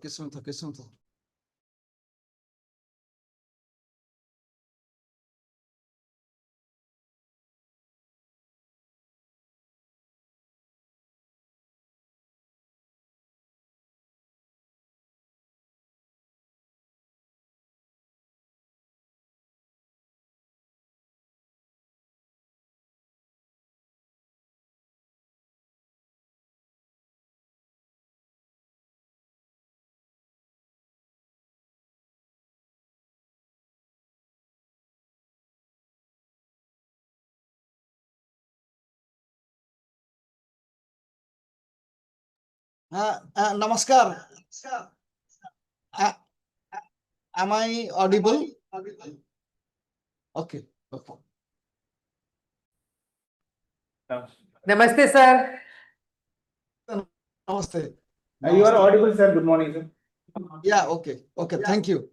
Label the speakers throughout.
Speaker 1: किस्मत Namaskar. Uh, am I audible? Okay. Okay.
Speaker 2: Namaste, sir.
Speaker 1: Namaste.
Speaker 3: You are audible, sir. Good morning, sir.
Speaker 1: Yeah, okay. Okay, thank you.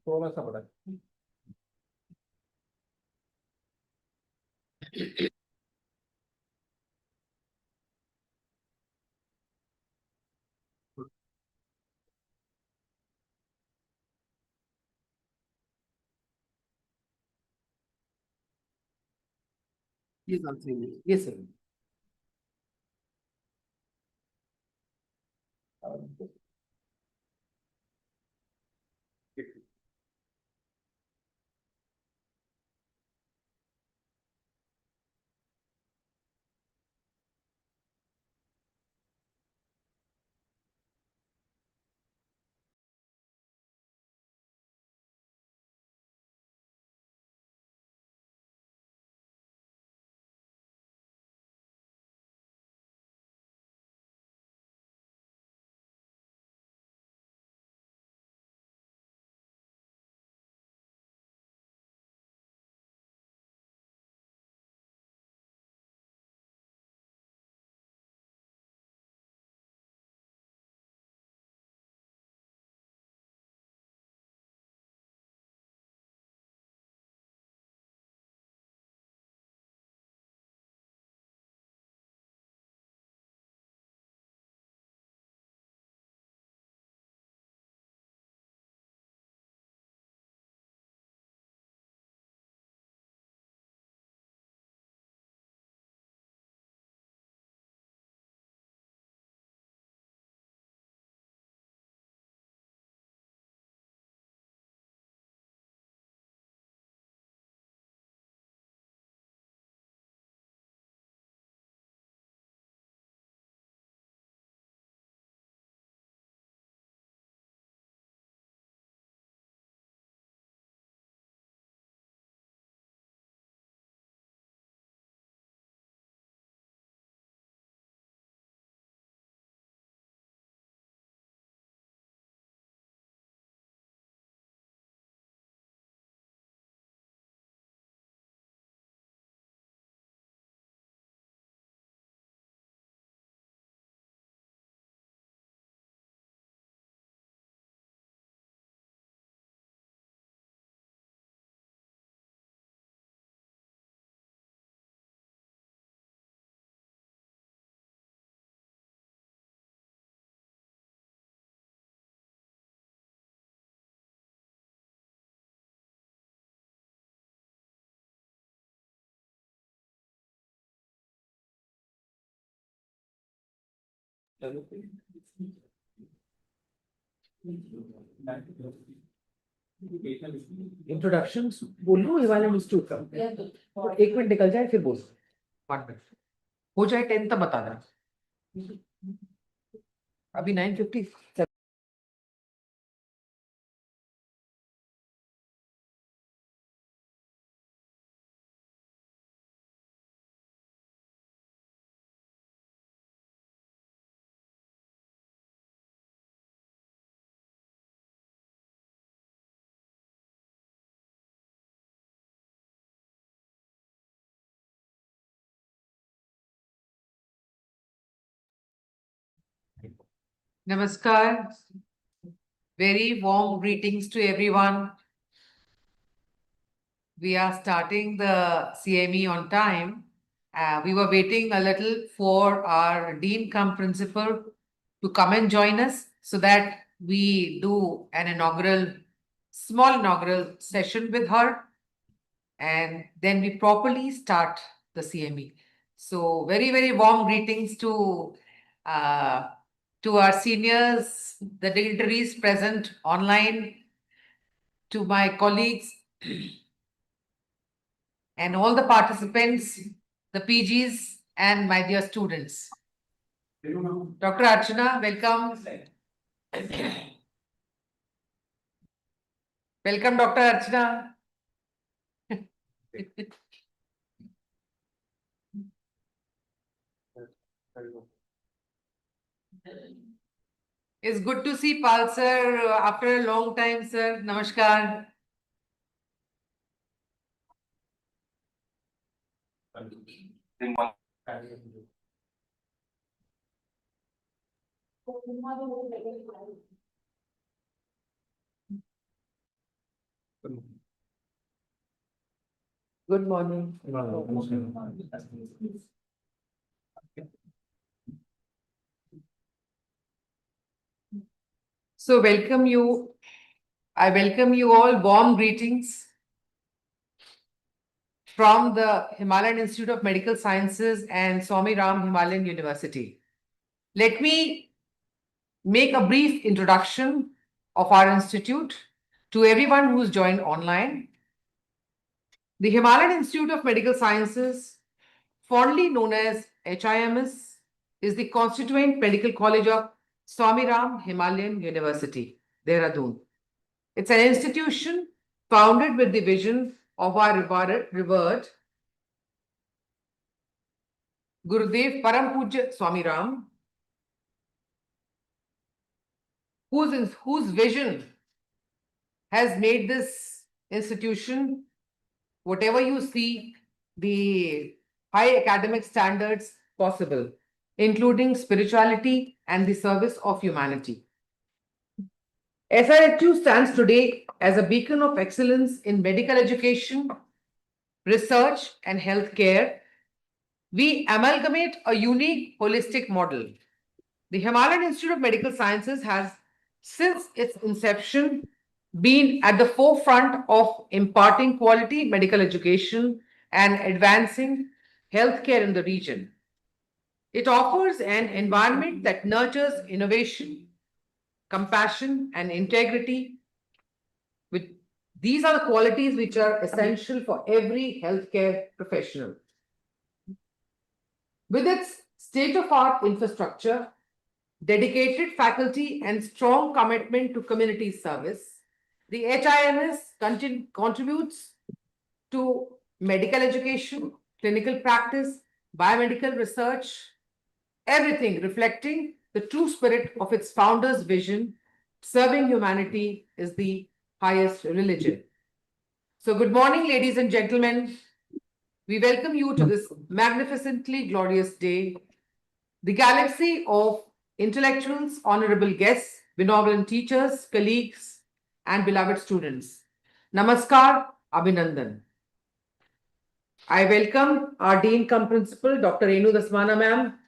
Speaker 3: थोड़ा सा बड़ा
Speaker 2: Yes, yes, sir. Introduction बोल लो ये वाले institute का और 1 मिनट निकल जाए फिर बोल 1 मिनट हो जाए 10 तब बता देना अभी 9:50 Namaskar. Very warm greetings to everyone.
Speaker 4: we are starting the CME on time. We were waiting a little for our dean cum principal to come and join us so that we do an small inaugural session with her, and then we properly start the CME. So very, very warm greetings to our seniors, the dignitaries present online, to my colleagues, and all the participants, the PGs, and my dear students. Dr. Archana, welcome. Welcome, Dr. Archana. It's good to see Pal sir after a long time, sir. Namaskar. Good morning. So welcome you. I welcome you all. Warm greetings from the Himalayan Institute of Medical Sciences and Swami Ram Himalayan University. Let me make a brief introduction of our institute to everyone who's joined online. The Himalayan Institute of Medical Sciences, fondly known as HIMS, is the constituent medical college of Swami Ram Himalayan University, Dehradun. It's an institution founded with the vision of our revered Gurudev Param Pujya Swami Ram, whose vision has made this institution, whatever you see, the high academic standards possible, including spirituality and the service of humanity. SIHU stands today as a beacon of excellence in medical education, research, and healthcare. We amalgamate a unique holistic model. The Himalayan Institute of Medical Sciences has, since its inception, been at the forefront of imparting quality medical education and advancing healthcare in the region. It offers an environment that nurtures innovation, compassion, and integrity. These are the qualities which are essential for every healthcare professional. With its state-of-art infrastructure, dedicated faculty, and strong commitment to community service, the HIMS contributes to medical education, clinical practice, biomedical research, everything reflecting the true spirit of its founder's vision: serving humanity is the highest religion. So, good morning, ladies and gentlemen. We welcome you to this magnificently glorious day. The galaxy of intellectuals, honorable guests, benevolent teachers, colleagues, and beloved students. Namaskar, Abhinandan. I welcome our Dean cum Principal, Dr. Renu Dasmana ma'am,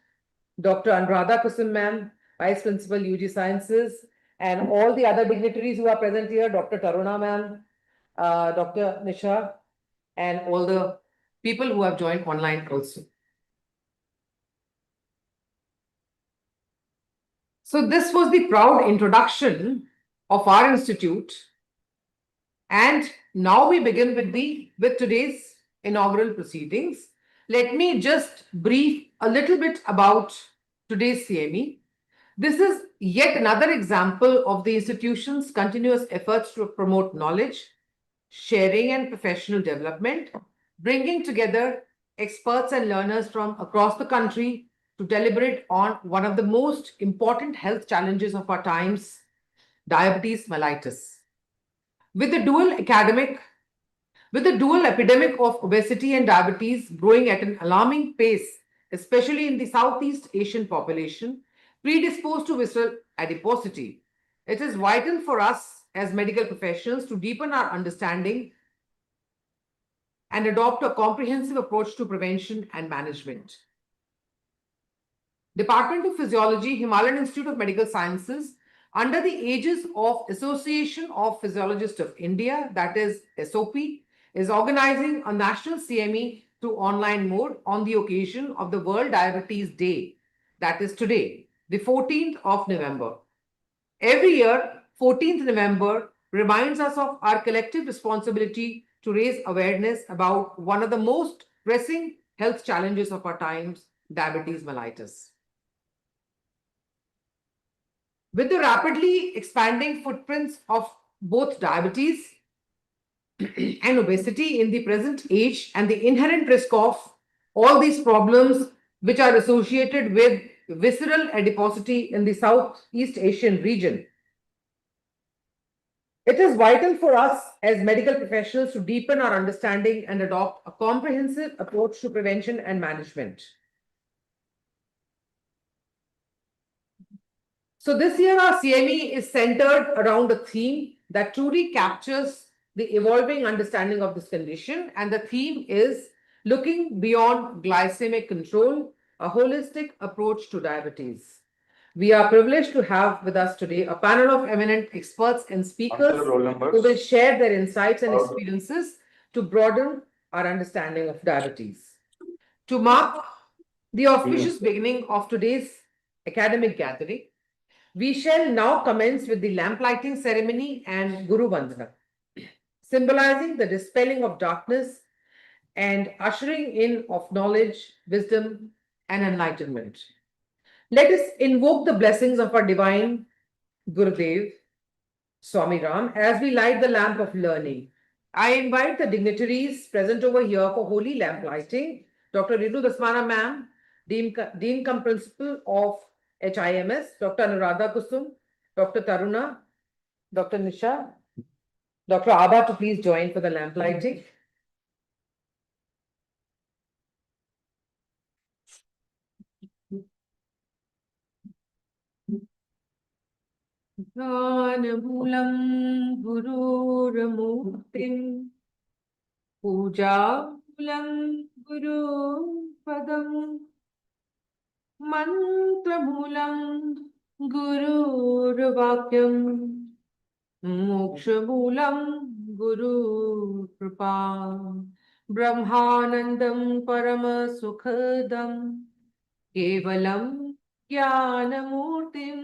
Speaker 4: Dr. Anuradha Kusum ma'am, Vice Principal UG Sciences, and all the other dignitaries who are present here, Dr. Taruna ma'am, Dr. Nisha, and all the people who have joined online also. So this was the proud introduction of our institute. And now we begin with today's inaugural proceedings. Let me just brief a little bit about today's CME. This is yet another example of the institution's continuous efforts to promote knowledge, sharing, and professional development, bringing together experts and learners from across the country to deliberate on one of the most important health challenges of our times, diabetes mellitus. With the dual epidemic of obesity and diabetes growing at an alarming pace, especially in the Southeast Asian population predisposed to visceral adiposity, it is vital for us as medical professionals to deepen our understanding and adopt a comprehensive approach to prevention and management. Department of Physiology, Himalayan Institute of Medical Sciences, under the aegis of Association of Physiologists of India, that is SOP, is organizing a national CME through online mode on the occasion of the World Diabetes Day, that is today, the 14th of November. Every year, 14th November reminds us of our collective responsibility to raise awareness about one of the most pressing health challenges of our times, diabetes mellitus. With the rapidly expanding footprints of both diabetes and obesity in the present age and the inherent risk of all these problems which are associated with visceral adiposity in the Southeast Asian region, it is vital for us as medical professionals to deepen our understanding and adopt a comprehensive approach to prevention and management. So this year our CME is centered around a theme that truly captures the evolving understanding of this condition, and the theme is looking beyond glycemic control, a holistic approach to diabetes. We are privileged to have with us today a panel of eminent experts and speakers who will share their insights and experiences to broaden our understanding of diabetes. To mark the auspicious beginning of today's academic gathering, we shall now commence with the lamplighting ceremony and Guru Vandana, symbolizing the dispelling of darkness and ushering in of knowledge, wisdom, and enlightenment. Let us invoke the blessings of our divine Gurudev, Swami Ram, as we light the lamp of learning. I invite the dignitaries present over here for holy lamp lighting. Dr. Ritu Dasmana ma'am, Dean cum Principal of HIMS, Dr. Anuradha Kusum, Dr. Taruna, Dr. Nisha, Dr. Abha to please join for the lamp lighting. Jnanamulam Gururmurtim Pujamulam Guru Padam Mantramulam Gururvakyam Mokshamulam Guru Kripa Brahmanandam Parama Sukhadam Kevalam Jnanamurtim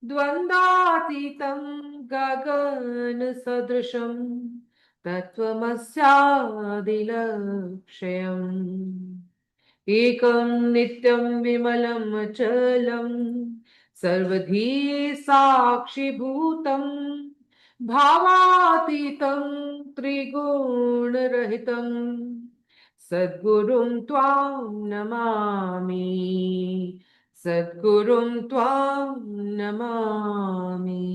Speaker 4: Dvandatitam Gagan Sadrisham Tatvamasyaadilakshayam Ekam Nityam Vimalam Achalam Sarvadhi Sakshi Bhutam Bhavatitam Triguna Rahitam Sadgurum Tvam Namami Sadgurum Tvam Namami.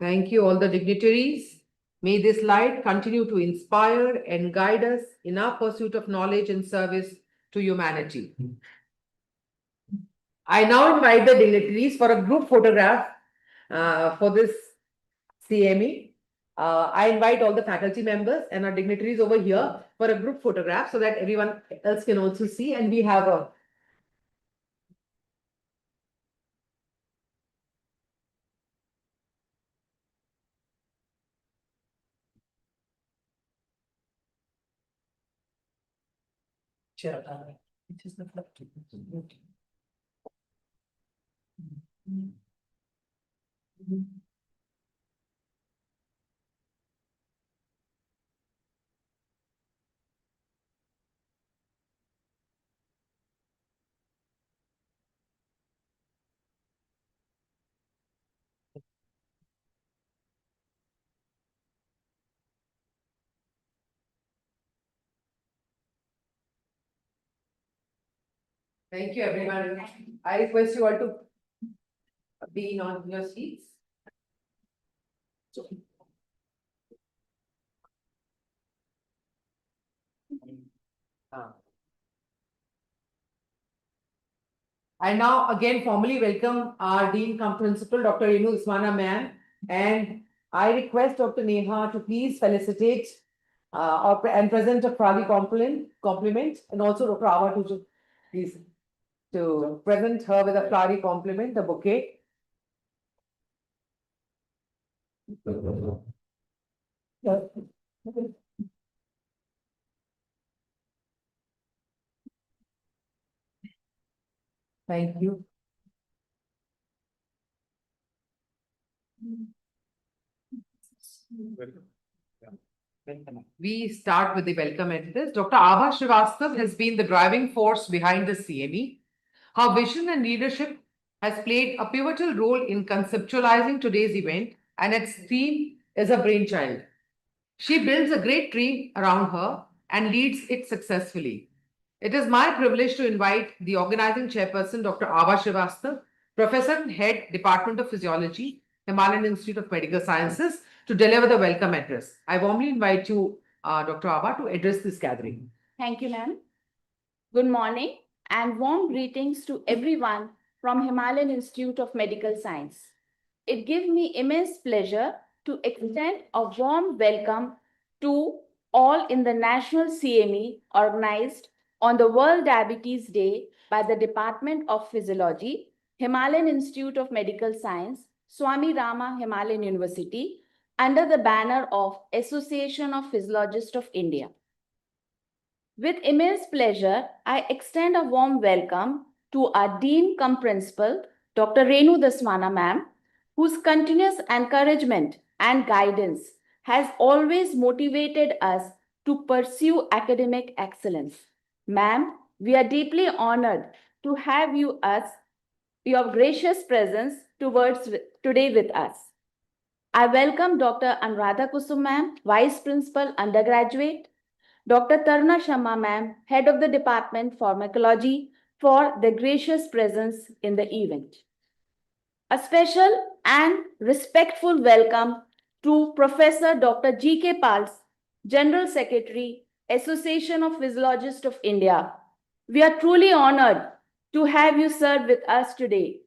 Speaker 4: Thank you, all the dignitaries. May this light continue to inspire and guide us in our pursuit of knowledge and service to humanity. I now invite the dignitaries for a group photograph for this CME. I invite all the faculty members and our dignitaries over here for a group photograph so that everyone else can also see, and we have a it is not Thank you, everyone. I request you all to be on your seats. I now again formally welcome our Dean cum Principal, Dr. Renu Usmana ma'am, and I request Dr. Neha to please felicitate and present a proudly compliment, and also Dr. Awa to please to present her with a flowery compliment, the bouquet. Thank you. We start with the welcome address. Dr. Abha Srivastav has been the driving force behind the CME. Her vision and leadership has played a pivotal role in conceptualizing today's event, and its theme is a brainchild. She builds a great team around her and leads it successfully. It is my privilege to invite the organizing chairperson, Dr. Ava Srivastav, Professor and Head, Department of Physiology, Himalayan Institute of Medical Sciences, to deliver the welcome address. I warmly invite you, Dr. Ava, to address this gathering.
Speaker 5: Thank you, ma'am. Good morning and warm greetings to everyone from Himalayan Institute of Medical Science. It gives me immense pleasure to extend a warm welcome to all in the National CME organized on the World Diabetes Day by the Department of Physiology, Himalayan Institute of Medical Science, Swami Rama Himalayan University, under the banner of Association of Physiologists of India. With immense pleasure, I extend a warm welcome to our Dean cum Principal, Dr. Renu Daswana ma'am, whose continuous encouragement and guidance has always motivated us to pursue academic excellence. Ma'am, we are deeply honored to have your gracious presence today with us. I welcome Dr. Anuradha Kusum ma'am, Vice Principal Undergraduate, Dr. Taruna Sharma ma'am, Head of the Department Pharmacology, for the gracious presence in the event. A special and respectful welcome to Professor Dr. G.K. Pals, General Secretary, Association of Physiologists of India. We are truly honored to have you serve with us today.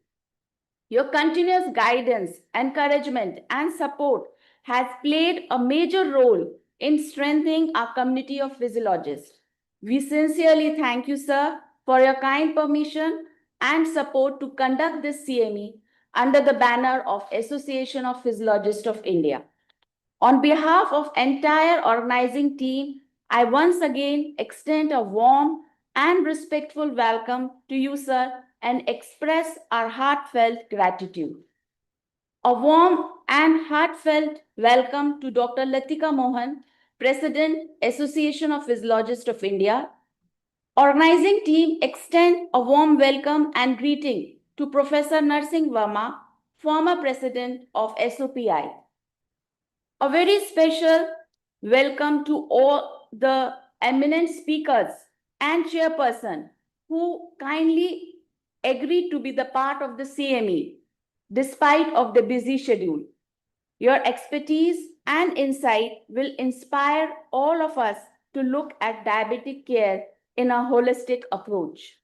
Speaker 5: Your continuous guidance, encouragement, and support has played a major role in strengthening our community of physiologists. We sincerely thank you, sir, for your kind permission and support to conduct this CME under the banner of Association of Physiologists of India. On behalf of entire organizing team, I once again extend a warm and respectful welcome to you, sir, and express our heartfelt gratitude. A warm and heartfelt welcome to Dr. Latika Mohan, President, Association of Physiologists of India. Organizing team extend a warm welcome and greeting to Professor Narsingh Verma, former President of SOPI. A very special welcome to all the eminent speakers and chairperson who kindly agreed to be the part of the CME despite of the busy schedule. Your expertise and insight will inspire all of us to look at diabetic care in a holistic approach.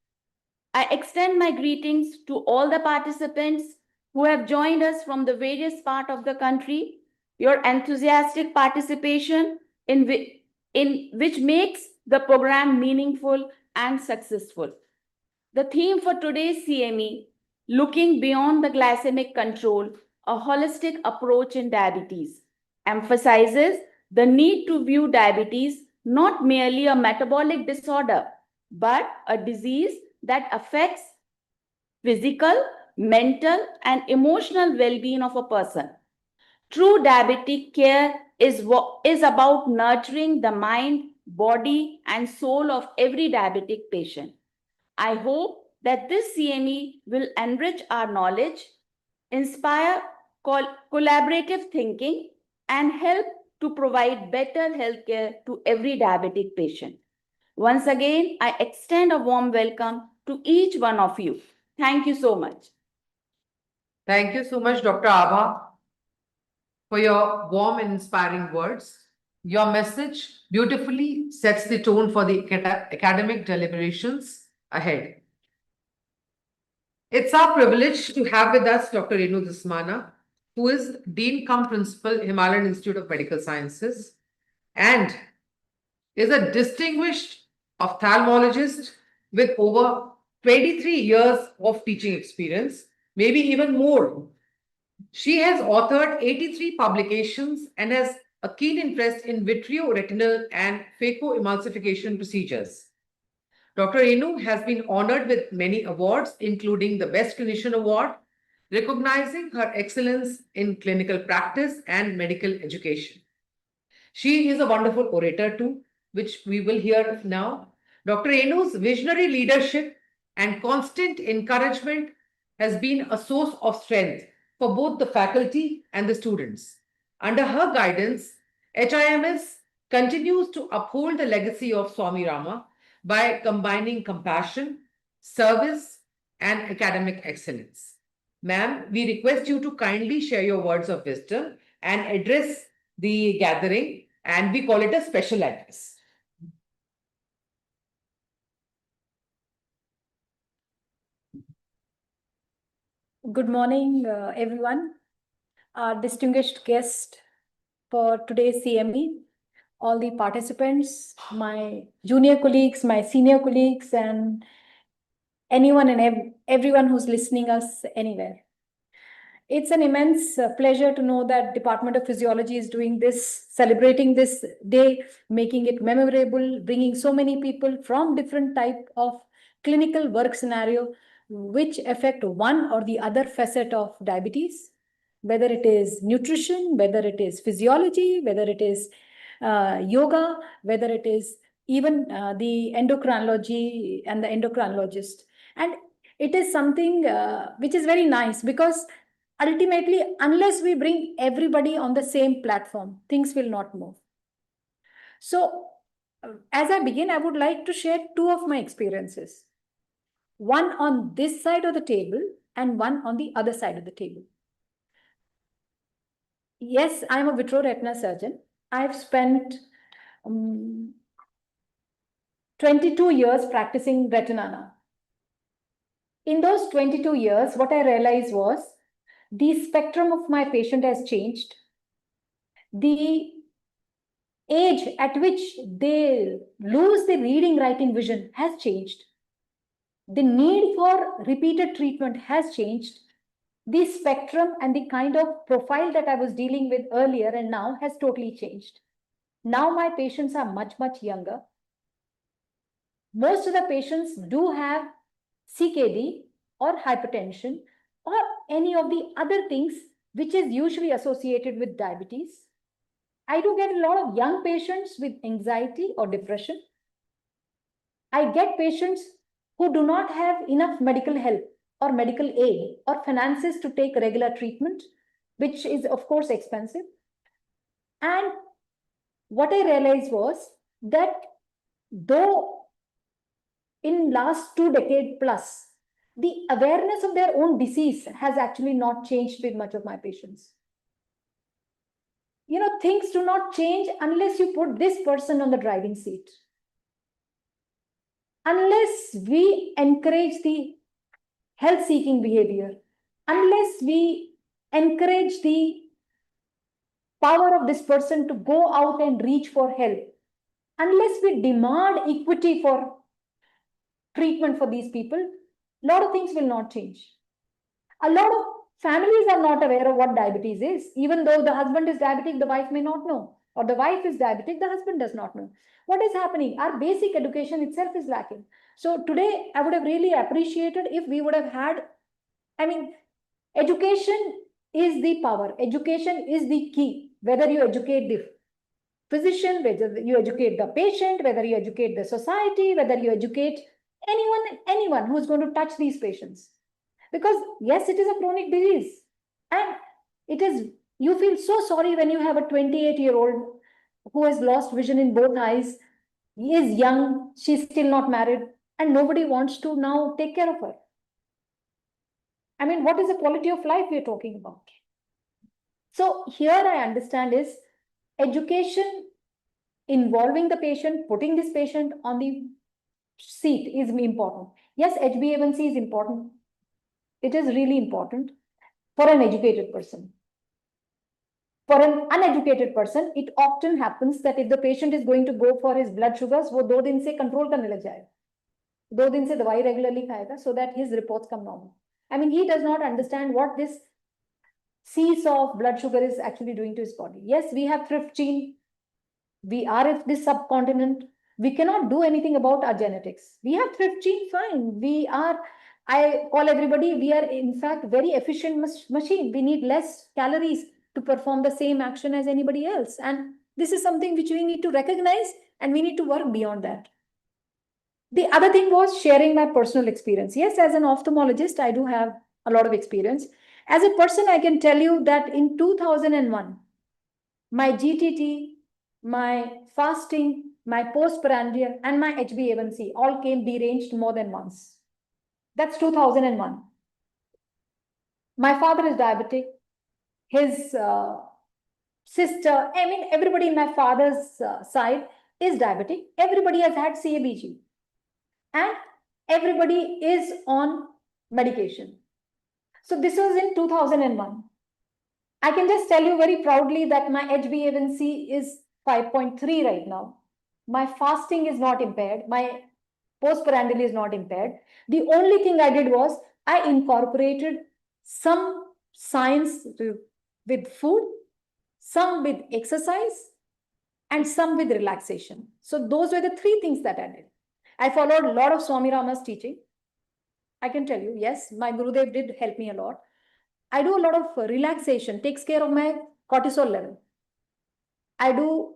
Speaker 5: I extend my greetings to all the participants who have joined us from the various parts of the country. Your enthusiastic participation in which makes the program meaningful and successful. The theme for today's CME, Looking Beyond the Glycemic Control, a holistic approach in diabetes, emphasizes the need to view diabetes not merely a metabolic disorder, but a disease that affects physical, mental, and emotional well-being of a person. True diabetic care is about nurturing the mind, body, and soul of every diabetic patient. I hope that this CME will enrich our knowledge, inspire collaborative thinking, and help to provide better healthcare to every diabetic patient. Once again, I extend a warm welcome to each one of you. Thank you so much.
Speaker 4: Thank you so much, Dr. Abha, for your warm and inspiring words. Your message beautifully sets the tone for the academic deliberations ahead. It's our privilege to have with us Dr. Renu Dasmana, who is Dean cum Principal, Himalayan Institute of Medical Sciences, and is a distinguished ophthalmologist with over 23 years of teaching experience, maybe even more. She has authored 83 publications and has a keen interest in vitreoretinal and phacoemulsification procedures. Dr. Renu has been honored with many awards, including the Best Clinician Award, recognizing her excellence in clinical practice and medical education. She is a wonderful orator too, which we will hear now. Dr. Renu's visionary leadership and constant encouragement has been a source of strength for both the faculty and the students. Under her guidance, HIMS continues to uphold the legacy of Swami Rama by combining compassion, service, and academic excellence. Ma'am, we request you to kindly share your words of wisdom and address the gathering, and we call it a special address.
Speaker 6: Good morning, everyone. Our distinguished guest for today's CME, all the participants, my junior colleagues, my senior colleagues, and anyone and everyone who's listening us anywhere. It's an immense pleasure to know that Department of Physiology is doing this, celebrating this day, making it memorable, bringing so many people from different type of clinical work scenario which affect one or the other facet of diabetes, whether it is nutrition, whether it is physiology, whether it is yoga, whether it is even the endocrinology and the endocrinologist. And it is something which is very nice because ultimately, unless we bring everybody on the same platform, things will not move. So, as I begin, I would like to share two of my experiences. One on this side of the table and one on the other side of the table. Yes, I'm a vitreoretina surgeon. I've spent 22 years practicing retina now. In those 22 years, what I realized was the spectrum of my patient has changed. The age at which they lose the reading, writing vision has changed. The need for repeated treatment has changed. The spectrum and the kind of profile that I was dealing with earlier and now has totally changed. Now my patients are much, much younger. Most of the patients do have CKD or hypertension or any of the other things which is usually associated with diabetes. I do get a lot of young patients with anxiety or depression. I get patients who do not have enough medical help or medical aid or finances to take regular treatment, which is of course expensive. And what I realized was that though in last 2 decades plus, the awareness of their own disease has actually not changed with much of my patients. You know, things do not change unless you put this person on the driving seat. Unless we encourage the health-seeking behavior, unless we encourage the power of this person to go out and reach for help, unless we demand equity for treatment for these people, a lot of things will not change. A lot of families are not aware of what diabetes is. Even though the husband is diabetic, the wife may not know. Or the wife is diabetic, the husband does not know. What is happening? Our basic education itself is lacking. So today, I would have really appreciated if we would have had, education is the power. Education is the key. Whether you educate the physician, whether you educate the patient, whether you educate the society, whether you educate anyone who's going to touch these patients. Because yes, it is a chronic disease. And it is, you feel so sorry when you have a 28-year-old who has lost vision in both eyes, is young, she's still not married, and nobody wants to now take care of her. I mean, what is the quality of life we're talking about? So here I understand is education involving the patient, putting this patient on the seat is important. Yes, HbA1c is important. It is really important for an educated person. For an uneducated person, it often happens that if the patient is going to go for his blood sugars, वो 2 दिन से control करने लग जाएगा. 2 दिन से दवाई regularly खाएगा so that his reports come normal. I mean, he does not understand what this seesaw of blood sugar is actually doing to his body. Yes, we have thrift gene. We are in this subcontinent. We cannot do anything about our genetics. We have thrift gene, fine. We are, I call everybody, we are in fact very efficient machine. We need less calories to perform the same action as anybody else. And this is something which we need to recognize and we need to work beyond that. The other thing was sharing my personal experience. Yes, as an ophthalmologist, I do have a lot of experience. As a person, I can tell you that in 2001, my GTT, my fasting, my postprandial, and my HbA1c all came deranged more than once. That's 2001. My father is diabetic. His sister, I mean, everybody in my father's side is diabetic. Everybody has had CABG. And everybody is on medication. So this was in 2001. I can just tell you very proudly that my HbA1c is 5.3 right now. My fasting is not impaired. My postprandial is not impaired. The only thing I did was I incorporated some science with food, some with exercise, and some with relaxation. So those were the 3 things that I did. I followed a lot of Swami Rama's teaching. I can tell you, yes, my Gurudev did help me a lot. I do a lot of relaxation, takes care of my cortisol level. I do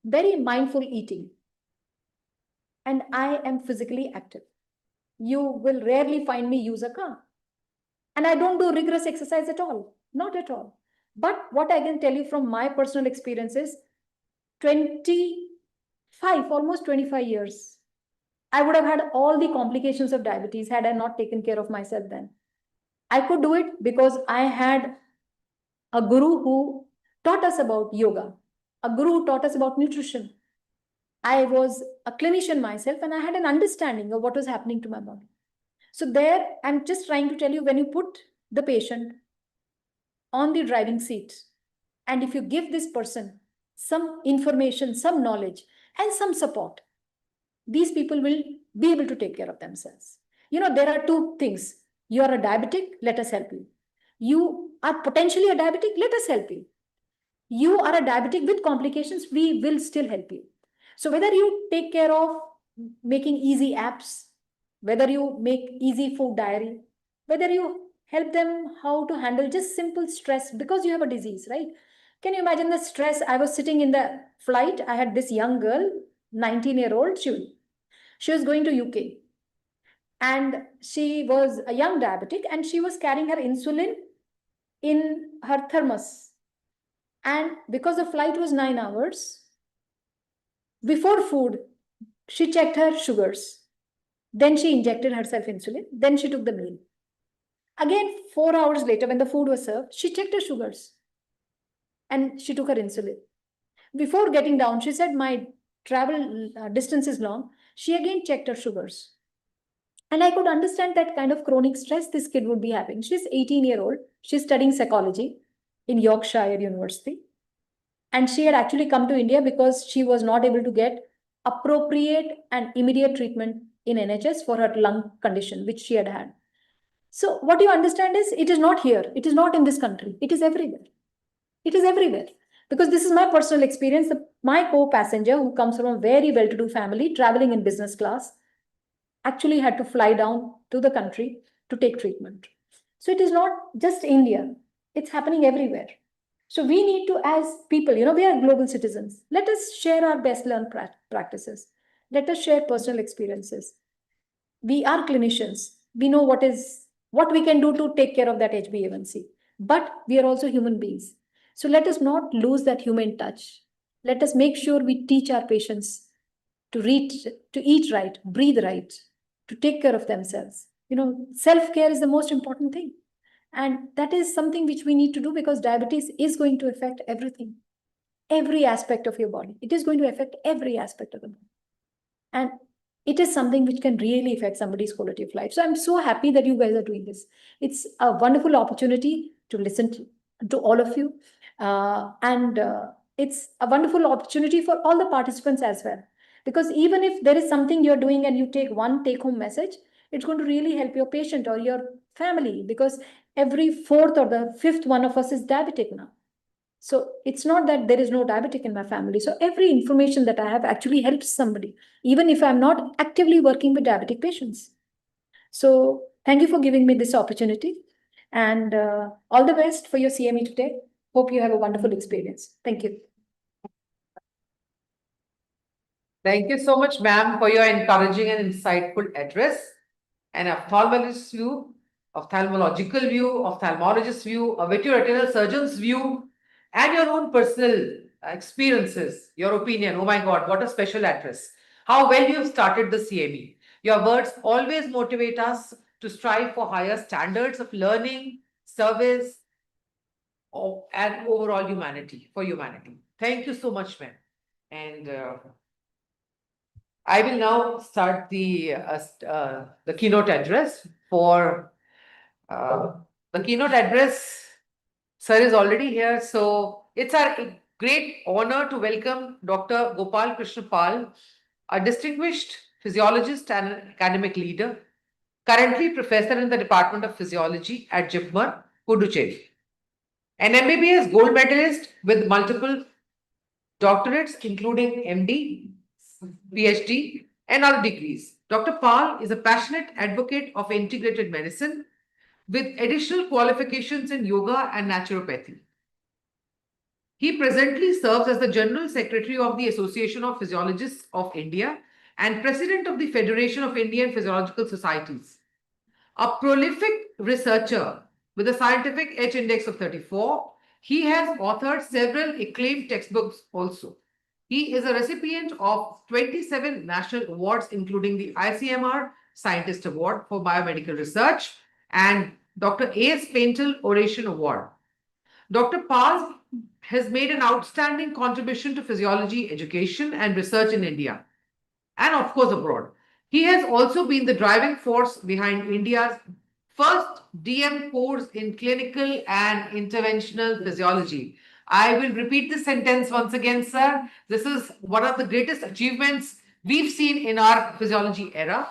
Speaker 6: very mindful eating. And I am physically active. You will rarely find me use a car. And I don't do rigorous exercise at all. Not at all. But what I can tell you from my personal experiences, 25, almost 25 years, I would have had all the complications of diabetes had I not taken care of myself then. I could do it because I had a guru who taught us about yoga, a guru who taught us about nutrition. I was a clinician myself and I had an understanding of what was happening to my body. So there, I'm just trying to tell you, when you put the patient on the driving seat, and if you give this person some information, some knowledge, and some support, these people will be able to take care of themselves. You know, there are 2 things. You are a diabetic, let us help you. You are potentially a diabetic, let us help you. You are a diabetic with complications, we will still help you. So whether you take care of making easy apps, whether you make easy food diary, whether you help them how to handle just simple stress because you have a disease, right? Can you imagine the stress? I was sitting in the flight. I had this young girl, 19-year-old. She was going to UK. And she was a young diabetic and she was carrying her insulin in her thermos. And because the flight was 9 hours, before food, she checked her sugars. Then she injected herself insulin. Then she took the meal. Again, 4 hours later, when the food was served, she checked her sugars. And she took her insulin. Before getting down, she said, my travel distance is long. She again checked her sugars. And I could understand that kind of chronic stress this kid would be having. She's 18-year-old. She's studying psychology in Yorkshire University. And she had actually come to India because she was not able to get appropriate and immediate treatment in NHS for her lung condition, which she had had. So what you understand is, it is not here. It is not in this country. It is everywhere. It is everywhere. Because this is my personal experience. My co-passenger, who comes from a very well-to-do family, traveling in business class, actually had to fly down to the country to take treatment. So it is not just India. It's happening everywhere. So we need to, as people, you know, we are global citizens. Let us share our best learned practices. Let us share personal experiences. We are clinicians. We know what we can do to take care of that HbA1c. But we are also human beings. So let us not lose that human touch. Let us make sure we teach our patients to eat right, breathe right, to take care of themselves. You know, self-care is the most important thing. And that is something which we need to do, because diabetes is going to affect everything, every aspect of your body. It is going to affect every aspect of the body. And it is something which can really affect somebody's quality of life. So I'm so happy that you guys are doing this. It's a wonderful opportunity to listen to all of you. And it's a wonderful opportunity for all the participants as well. Because even if there is something you're doing and you take one take-home message, it's going to really help your patient or your family, because every fourth or the fifth one of us is diabetic now. So it's not that there is no diabetic in my family. So every information that I have actually helps somebody, even if I'm not actively working with diabetic patients. So thank you for giving me this opportunity, and all the best for your CME today. Hope you have a wonderful experience. Thank you.
Speaker 4: Thank you so much, ma'am, for your encouraging and insightful address. An ophthalmologist's view, ophthalmological view, ophthalmologist's view, a vitreoretinal surgeon's view, and your own personal experiences, your opinion. Oh my God, what a special address. How well you have started the CME. Your words always motivate us to strive for higher standards of learning, service, and overall humanity, for humanity. Thank you so much, ma'am. And I will now start the keynote address for the keynote address. Sir is already here, so it's our great honor to welcome Dr. Gopal Krishna Pal, a distinguished physiologist and an academic leader, currently professor in the Department of Physiology at JIPMER, Puducherry. An MBBS gold medalist with multiple doctorates, including MD, PhD, and other degrees. Dr. Pal is a passionate advocate of integrated medicine with additional qualifications in yoga and naturopathy. He presently serves as the General Secretary of the Association of Physiologists of India and President of the Federation of Indian Physiological Societies. A prolific researcher with a scientific H index of 34, he has authored several acclaimed textbooks also. He is a recipient of 27 national awards, including the ICMR Scientist Award for Biomedical Research and Dr. A.S. Paintal Oration Award. Dr. Pal has made an outstanding contribution to physiology education and research in India and, of course, abroad. He has also been the driving force behind India's first DM course in clinical and interventional physiology. I will repeat this sentence once again, sir. This is one of the greatest achievements we've seen in our physiology era.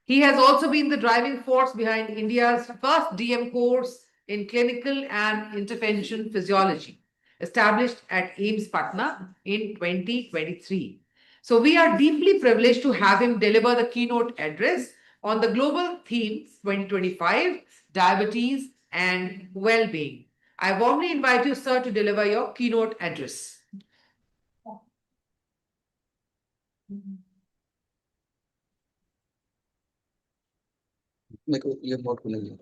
Speaker 4: He has also been the driving force behind India's first DM course in clinical and intervention physiology, established at AIIMS Patna in 2023. So we are deeply privileged to have him deliver the keynote address on the global theme 2025, diabetes and well-being. I warmly invite you, sir, to deliver your keynote address.
Speaker 1: मेरे को ये board खुलेगा।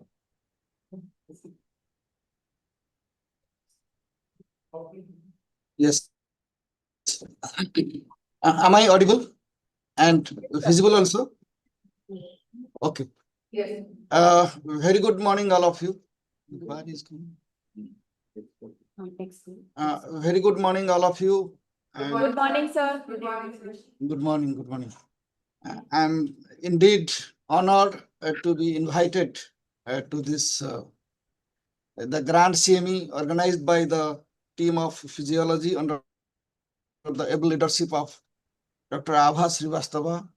Speaker 1: Yes. Am I audible and visible also? Okay.
Speaker 4: Yes.
Speaker 1: Very good morning, all of you. Where is coming? Very good morning, all of you. And
Speaker 5: Good morning, sir.
Speaker 4: Good morning, sir.
Speaker 1: good morning. Good morning. I'm indeed honored to be invited to this the Grand CME organized by the team of physiology under the able leadership of Dr. Abha Srivastava.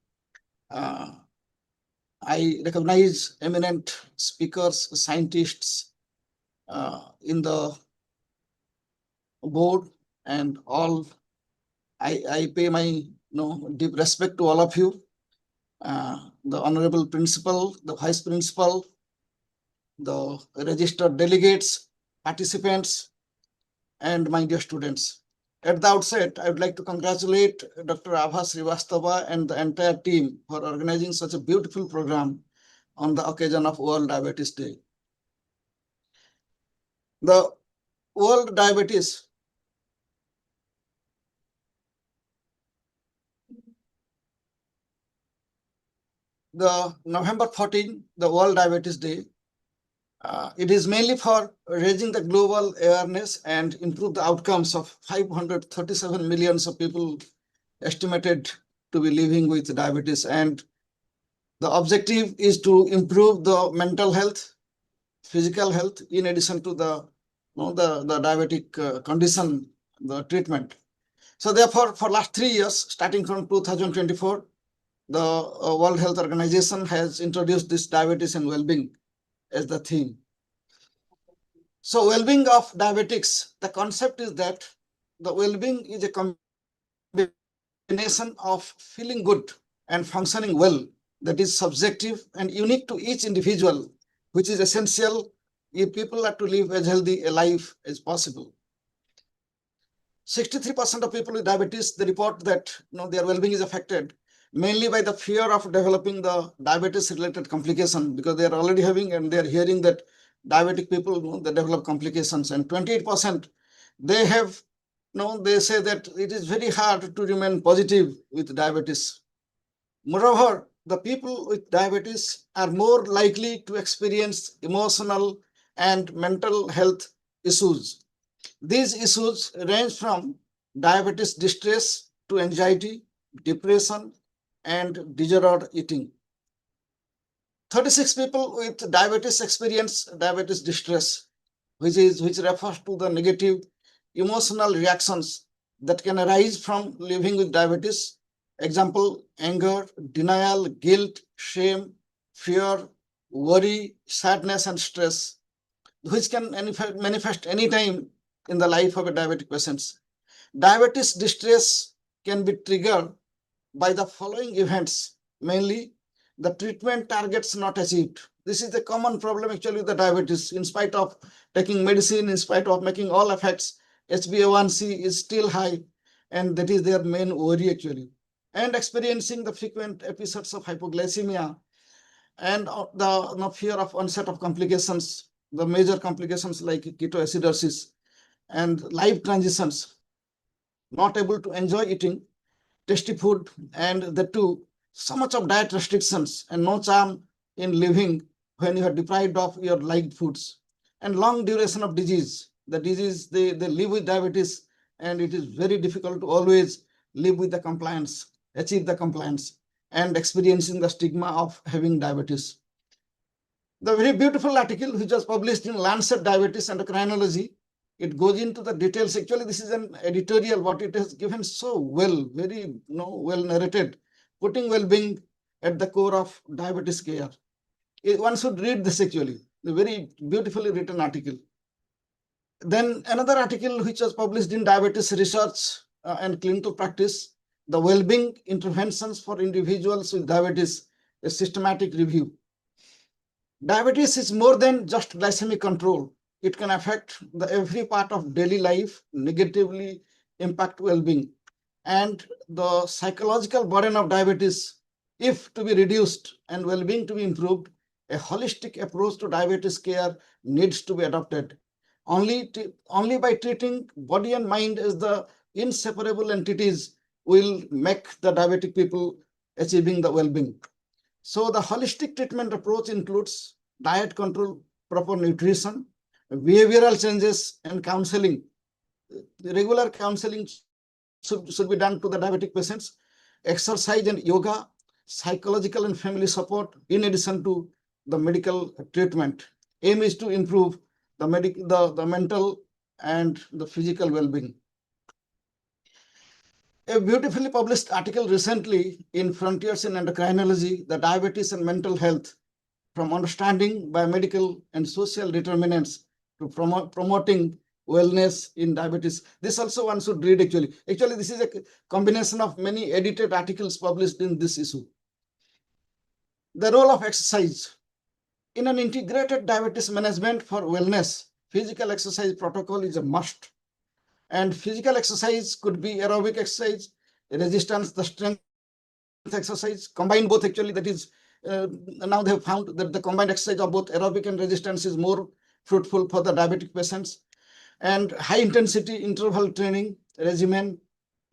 Speaker 1: I recognize eminent speakers, scientists in the board, and all. I pay my deep respect to all of you, the honorable principal, the vice principal, the registered delegates, participants, and my dear students. At the outset, I would like to congratulate Dr. Abha Srivastava and the entire team for organizing such a beautiful program on the occasion of World Diabetes Day. The World Diabetes the November 14, the World Diabetes Day, it is mainly for raising the global awareness and improve the outcomes of 537 millions of people estimated to be living with diabetes, and The objective is to improve the mental health, physical health, in addition to the diabetic condition, the treatment. So therefore, for last 3 years, starting from 2024, the World Health Organization has introduced this diabetes and well-being as the theme. So well-being of diabetics, the concept is that the well-being is a combination of feeling good and functioning well that is subjective and unique to each individual, which is essential if people are to live as healthy a life as possible. 63% of people with diabetes, they report that their well-being is affected mainly by the fear of developing the diabetes-related complication, because they are already having and they are hearing that diabetic people, they develop complications, and 28% they have, they say that it is very hard to remain positive with diabetes. Moreover, the people with diabetes are more likely to experience emotional and mental health issues. These issues range from diabetes distress to anxiety, depression, and disordered eating. 36 people with diabetes experience diabetes distress, which refers to the negative emotional reactions that can arise from living with diabetes. Example, anger, denial, guilt, shame, fear, worry, sadness, and stress, which can manifest anytime in the life of a diabetic patient. Diabetes distress can be triggered by the following events, mainly the treatment targets not achieved. This is the common problem actually with the diabetes. In spite of taking medicine, in spite of making all effects, HbA1c is still high, and that is their main worry actually. And experiencing the frequent episodes of hypoglycemia and the fear of onset of complications, the major complications like ketoacidosis and life transitions, not able to enjoy eating tasty food, and the two, so much of diet restrictions and no charm in living when you are deprived of your liked foods, and long duration of disease. The disease, they live with diabetes, and it is very difficult to always live with the compliance, achieve the compliance, and experiencing the stigma of having diabetes. The very beautiful article which was published in Lancet Diabetes Endocrinology, it goes into the details. Actually, this is an editorial, what it has given so well, very well narrated, putting well-being at the core of diabetes care. One should read this actually, a very beautifully written article. Then another article which was published in Diabetes Research and Clinical Practice, the well-being interventions for individuals with diabetes, a systematic review. Diabetes is more than just glycemic control. It can affect every part of daily life, negatively impact well-being. And the psychological burden of diabetes, if to be reduced and well-being to be improved, a holistic approach to diabetes care needs to be adopted. Only by treating body and mind as the inseparable entities will make the diabetic people achieving the well-being. So the holistic treatment approach includes diet control, proper nutrition, behavioral changes, and counseling. Regular counseling should be done to the diabetic patients, exercise and yoga, psychological and family support, in addition to the medical treatment. Aim is to improve the mental and the physical well-being. A beautifully published article recently in Frontiers in Endocrinology, the diabetes and mental health, from understanding biomedical and social determinants to promoting wellness in diabetes. This also one should read actually. Actually, this is a combination of many edited articles published in this issue. The role of exercise. In an integrated diabetes management for wellness, physical exercise protocol is a must. And physical exercise could be aerobic exercise, resistance, the strength exercise, combine both actually. That is, now they have found that the combined exercise of both aerobic and resistance is more fruitful for the diabetic patients. And high intensity interval training regimen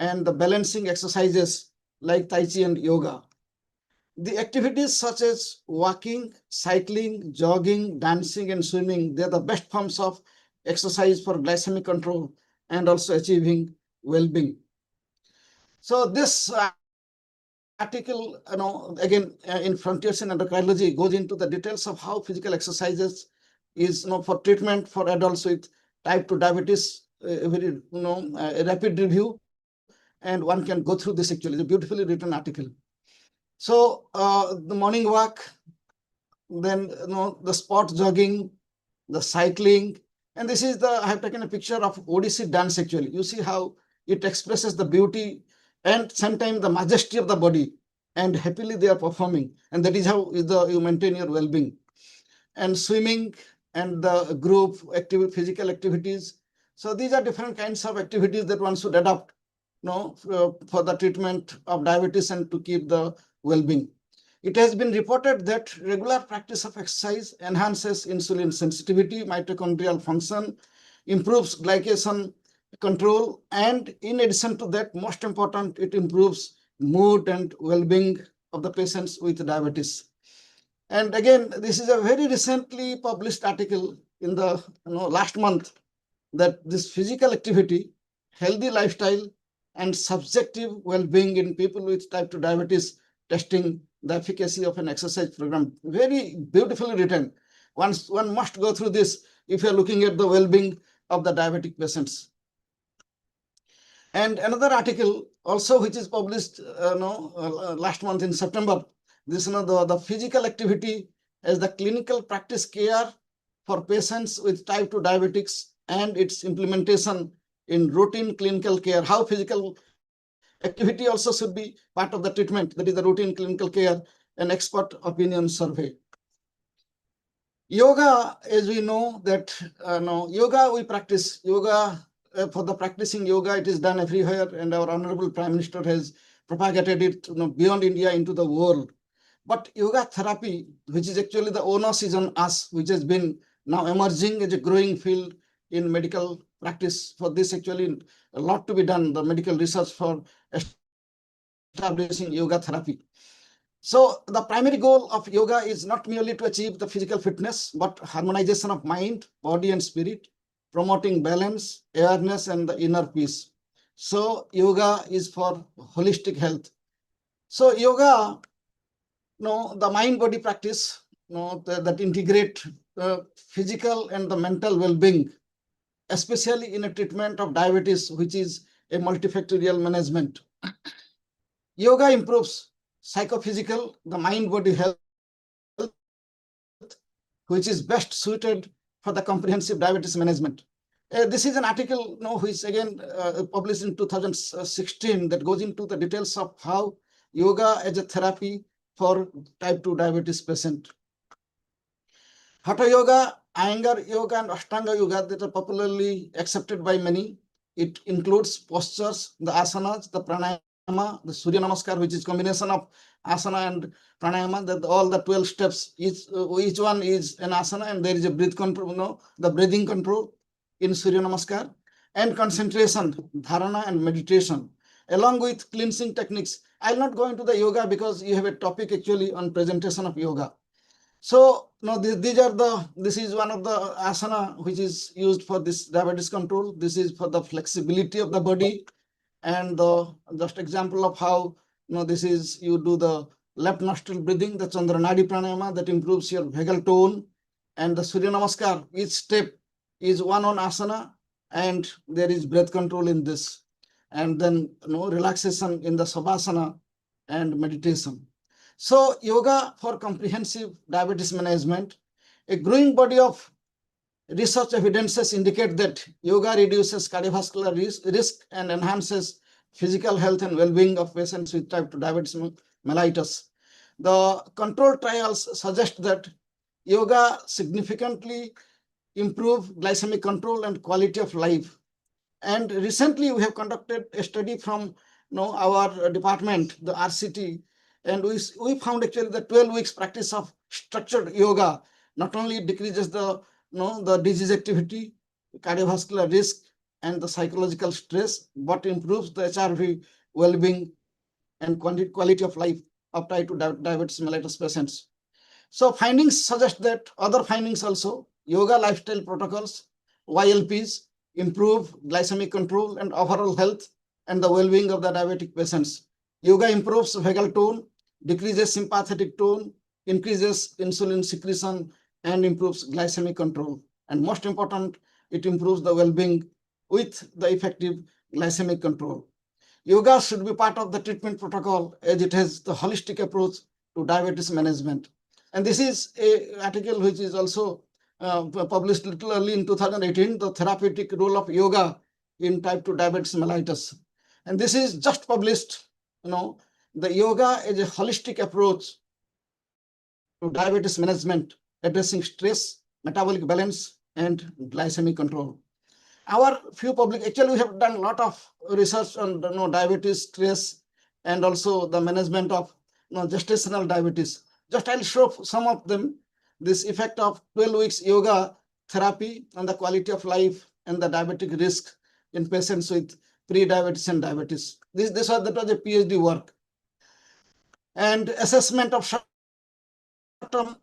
Speaker 1: and the balancing exercises like Tai Chi and yoga. The activities such as walking, cycling, jogging, dancing, and swimming, they are the best forms of exercise for glycemic control and also achieving well-being. So this article, again in Frontiers in Endocrinology, goes into the details of how physical exercises is, for treatment for adults with type 2 diabetes, a very, a rapid review, and one can go through this actually. It's a beautifully written article. So the morning walk, then the spot jogging, the cycling, and this is I have taken a picture of Odissi dance actually. You see how it expresses the beauty and sometimes the majesty of the body, and happily they are performing, and that is how you maintain your well-being. And swimming and the group physical activities. So these are different kinds of activities that one should adopt, for the treatment of diabetes and to keep the well-being. It has been reported that regular practice of exercise enhances insulin sensitivity, mitochondrial function, improves glycation control, and in addition to that, most important, it improves mood and well-being of the patients with diabetes. And again, this is a very recently published article in the last month, that this physical activity, healthy lifestyle, and subjective well-being in people with type 2 diabetes, testing the efficacy of an exercise program. Very beautifully written. One must go through this if you're looking at the well-being of the diabetic patients. And another article also, which is published last month in September, this the physical activity as the clinical practice care for patients with type 2 diabetics and its implementation in routine clinical care, how physical activity also should be part of the treatment, that is the routine clinical care, an expert opinion survey. Yoga, as we know that, yoga, we practice yoga. For the practicing yoga, it is done everywhere, and our Honorable Prime Minister has propagated it beyond India into the world. But yoga therapy, which is actually the onus is on us, which has been now emerging as a growing field in medical practice. For this, actually, a lot to be done, the medical research for establishing yoga therapy. So the primary goal of yoga is not merely to achieve the physical fitness, but harmonization of mind, body, and spirit, promoting balance, awareness, and the inner peace. So yoga is for holistic health. So yoga, the mind-body practice, that integrate physical and the mental well-being, especially in a treatment of diabetes, which is a multifactorial management. Yoga improves psychophysical, the mind-body health, which is best suited for the comprehensive diabetes management. This is an article, which again published in 2016, that goes into the details of how yoga as a therapy for type 2 diabetes patient. Hatha yoga, Iyengar yoga, and Ashtanga yoga that are popularly accepted by many. It includes postures, the asanas, the pranayama, the Surya Namaskar, which is combination of asana and pranayama, that all the 12 steps, each one is an asana, and there is a breath control, the breathing control in Surya Namaskar, and concentration, dharana, and meditation, along with cleansing techniques. I'll not go into the yoga because you have a topic actually on presentation of yoga. So this is one of the asana which is used for this diabetes control. This is for the flexibility of the body, and just example of how this is, you do the left nostril breathing, the Chandranadi pranayama, that improves your vagal tone, and the Surya Namaskar, each step is one on asana, and there is breath control in this, and then relaxation in the Savasana and meditation. So yoga for comprehensive diabetes management, a growing body of research evidences indicate that yoga reduces cardiovascular risk and enhances physical health and well-being of patients with type 2 diabetes mellitus. The controlled trials suggest that yoga significantly improve glycemic control and quality of life. And recently we have conducted a study from our department, the RCT, and we found actually the 12 weeks practice of structured yoga not only decreases the disease activity, cardiovascular risk, and the psychological stress, but improves the HRV well-being and quality of life of type 2 diabetes mellitus patients. So findings suggest that other findings also, yoga lifestyle protocols, YLPs, improve glycemic control and overall health and the well-being of the diabetic patients. Yoga improves vagal tone, decreases sympathetic tone, increases insulin secretion, and improves glycemic control. And most important, it improves the well-being with the effective glycemic control. Yoga should be part of the treatment protocol as it has the holistic approach to diabetes management. And this is an article which is also published little early in 2018, the therapeutic role of yoga in type 2 diabetes mellitus. And this is just published, the yoga is a holistic approach to diabetes management, addressing stress, metabolic balance, and glycemic control. Our few public, actually we have done a lot of research on diabetes, stress, and also the management of gestational diabetes. Just I'll show some of them. This effect of 12 weeks yoga therapy on the quality of life and the diabetic risk in patients with pre-diabetes and diabetes. That was a PhD work. And assessment of short-term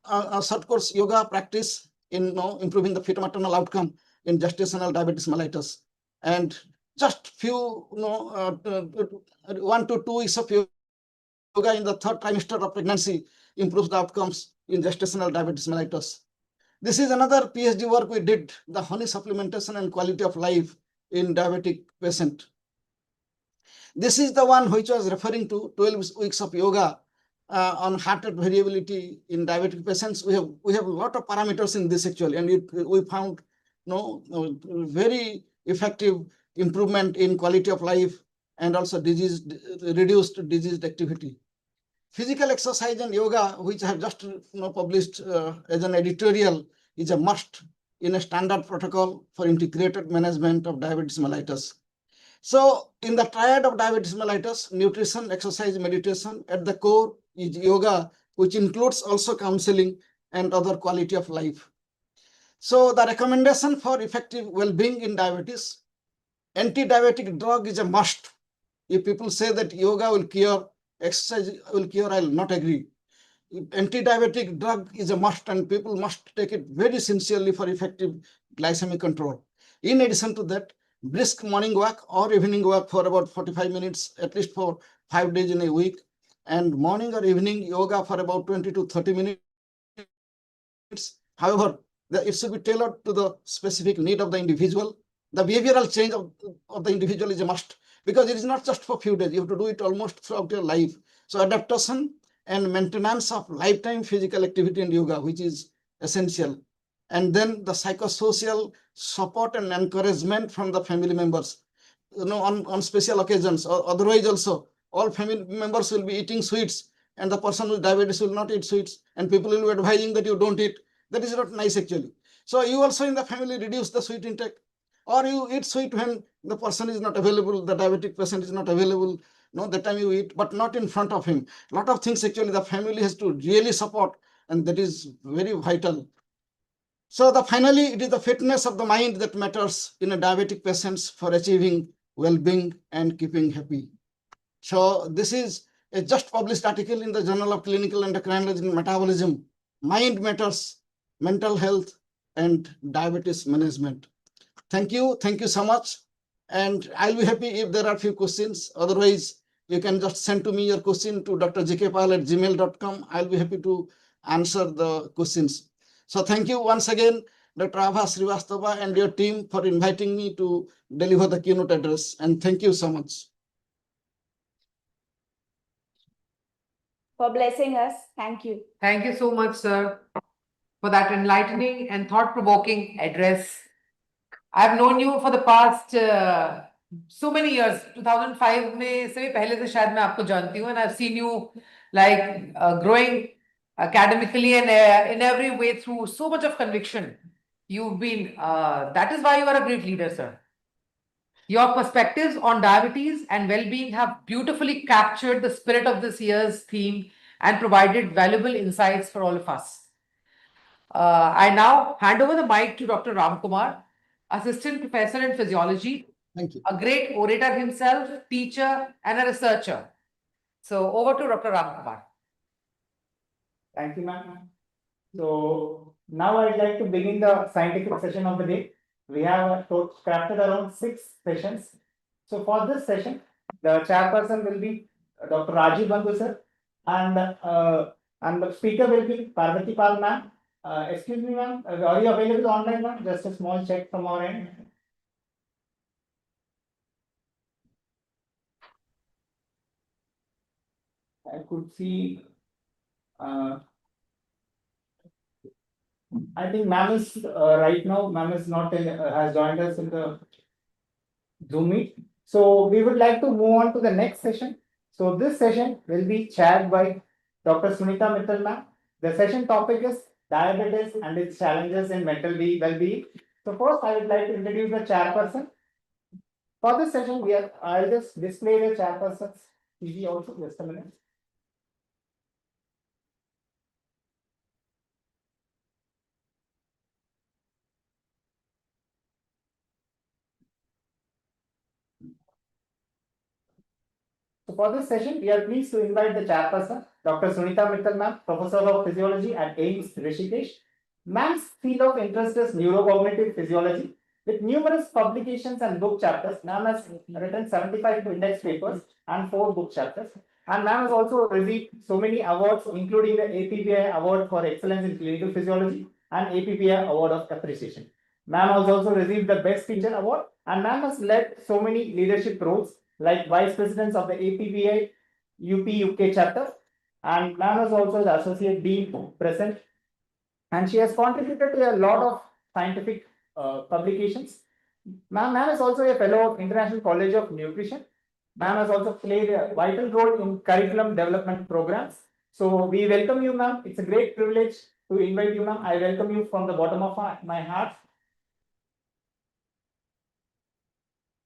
Speaker 1: short course yoga practice in improving the fetal maternal outcome in gestational diabetes mellitus. And just few 1 to 2 weeks of yoga in the third trimester of pregnancy improves the outcomes in gestational diabetes mellitus. This is another PhD work we did, the honey supplementation and quality of life in diabetic patient. This is the one which was referring to 12 weeks of yoga on heart rate variability in diabetic patients. We have a lot of parameters in this actually, and we found very effective improvement in quality of life and also reduced disease activity. Physical exercise and yoga, which I have just published as an editorial, is a must in a standard protocol for integrated management of diabetes mellitus. So in the triad of diabetes mellitus, nutrition, exercise, meditation, at the core is yoga, which includes also counseling and other quality of life. So the recommendation for effective well-being in diabetes, anti-diabetic drug is a must. If people say that yoga will cure, exercise will cure, I will not agree. Anti-diabetic drug is a must and people must take it very sincerely for effective glycemic control. In addition to that, brisk morning walk or evening walk for about 45 minutes, at least for 5 days in a week, and morning or evening yoga for about 20 to 30 minutes. However, it should be tailored to the specific need of the individual. The behavioral change of the individual is a must because it is not just for few days. You have to do it almost throughout your life. So adaptation and maintenance of lifetime physical activity and yoga, which is essential. And then the psychosocial support and encouragement from the family members, on special occasions, or otherwise also, all family members will be eating sweets and the person with diabetes will not eat sweets and people will be advising that you don't eat. That is not nice actually. So you also in the family reduce the sweet intake, or you eat sweet when the person is not available, the diabetic patient is not available, that time you eat, but not in front of him. A lot of things actually the family has to really support, and that is very vital. So finally, it is the fitness of the mind that matters in a diabetic patients for achieving well-being and keeping happy. So this is a just published article in the Journal of Clinical Endocrinology and Metabolism. Mind matters, mental health, and diabetes management. Thank you so much. And I'll be happy if there are a few questions. Otherwise, you can just send to me your question to drjkpal@gmail.com. I'll be happy to answer the questions. So thank you once again, Dr. Abha Srivastava and your team for inviting me to deliver the keynote address. And thank you so much.
Speaker 5: For blessing us. Thank you.
Speaker 4: Thank you so much, sir, for that enlightening and thought-provoking address. I've known you for the past so many years. 2005 में से भी पहले से शायद मैं आपको जानती हूँ, and I've seen you like growing academically and in every way through so much of conviction. You've been, that is why you are a great leader, sir. Your perspectives on diabetes and well-being have beautifully captured the spirit of this year's theme and provided valuable insights for all of us. I now hand over the mic to Dr. Ramkumar, Assistant Professor in Physiology,
Speaker 1: Thank you.
Speaker 4: a great orator himself, teacher, and a researcher. So over to Dr. Ramkumar.
Speaker 3: Thank you, ma'am. So now I'd like to begin the scientific session of the day. We have crafted around 6 sessions. So for this session, the chairperson will be Dr. Rajiv Bandhu sir, and the speaker will be Parvati Pal ma'am. Excuse me, ma'am, are you available online, ma'am? Just a small check from our end. I could see. I think ma'am is right now. Ma'am is not has joined us in the Zoom meet. So we would like to move on to the next session. So this session will be chaired by Dr. Sunita Mittal ma'am. The session topic is diabetes and its challenges in mental well-being. So first, I would like to introduce the chairperson. For this session, I'll just display the chairperson's CV also. Just a minute. So for this session, we are pleased to invite the chairperson, Dr. Sunita Mittal ma'am, Professor of Physiology at AIIMS Rishikesh. Ma'am's field of interest is neurocognitive physiology. With numerous publications and book chapters, ma'am has written 75 index papers and 4 book chapters. And ma'am has also received so many awards, including the APPI Award for Excellence in Clinical Physiology and APPI Award of Appreciation. Ma'am has also received the Best Teacher Award, and ma'am has led so many leadership roles like Vice President of the APPI UP UK chapter, and ma'am is also the Associate Dean present, and she has contributed to a lot of scientific publications. Ma'am is also a fellow of International College of Nutrition. Ma'am has also played a vital role in curriculum development programs. So we welcome you, ma'am. It's a great privilege to invite you, ma'am. I welcome you from the bottom of my heart.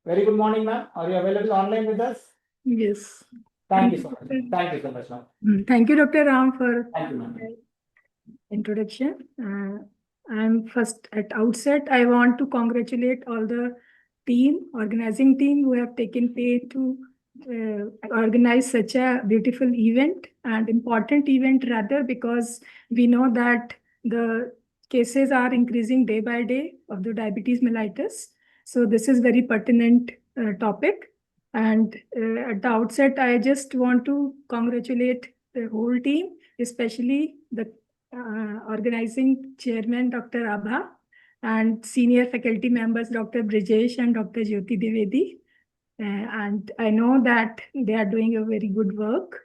Speaker 3: Very good morning, ma'am. Are you available online with us?
Speaker 6: Yes.
Speaker 3: Thank you so much. Thank you so much, ma'am.
Speaker 6: Thank you, Dr. Ram, for
Speaker 3: Thank you, ma'am.
Speaker 6: introduction. I'm first at outset, I want to congratulate all the organizing team who have taken pain to organize such a beautiful event and important event rather, because we know that the cases are increasing day by day of the diabetes mellitus. So this is very pertinent topic. And at the outset, I just want to congratulate the whole team, especially the organizing chairman, Dr. Abha, and senior faculty members, Dr. Brijesh and Dr. Jyoti Dwivedi. And I know that they are doing a very good work.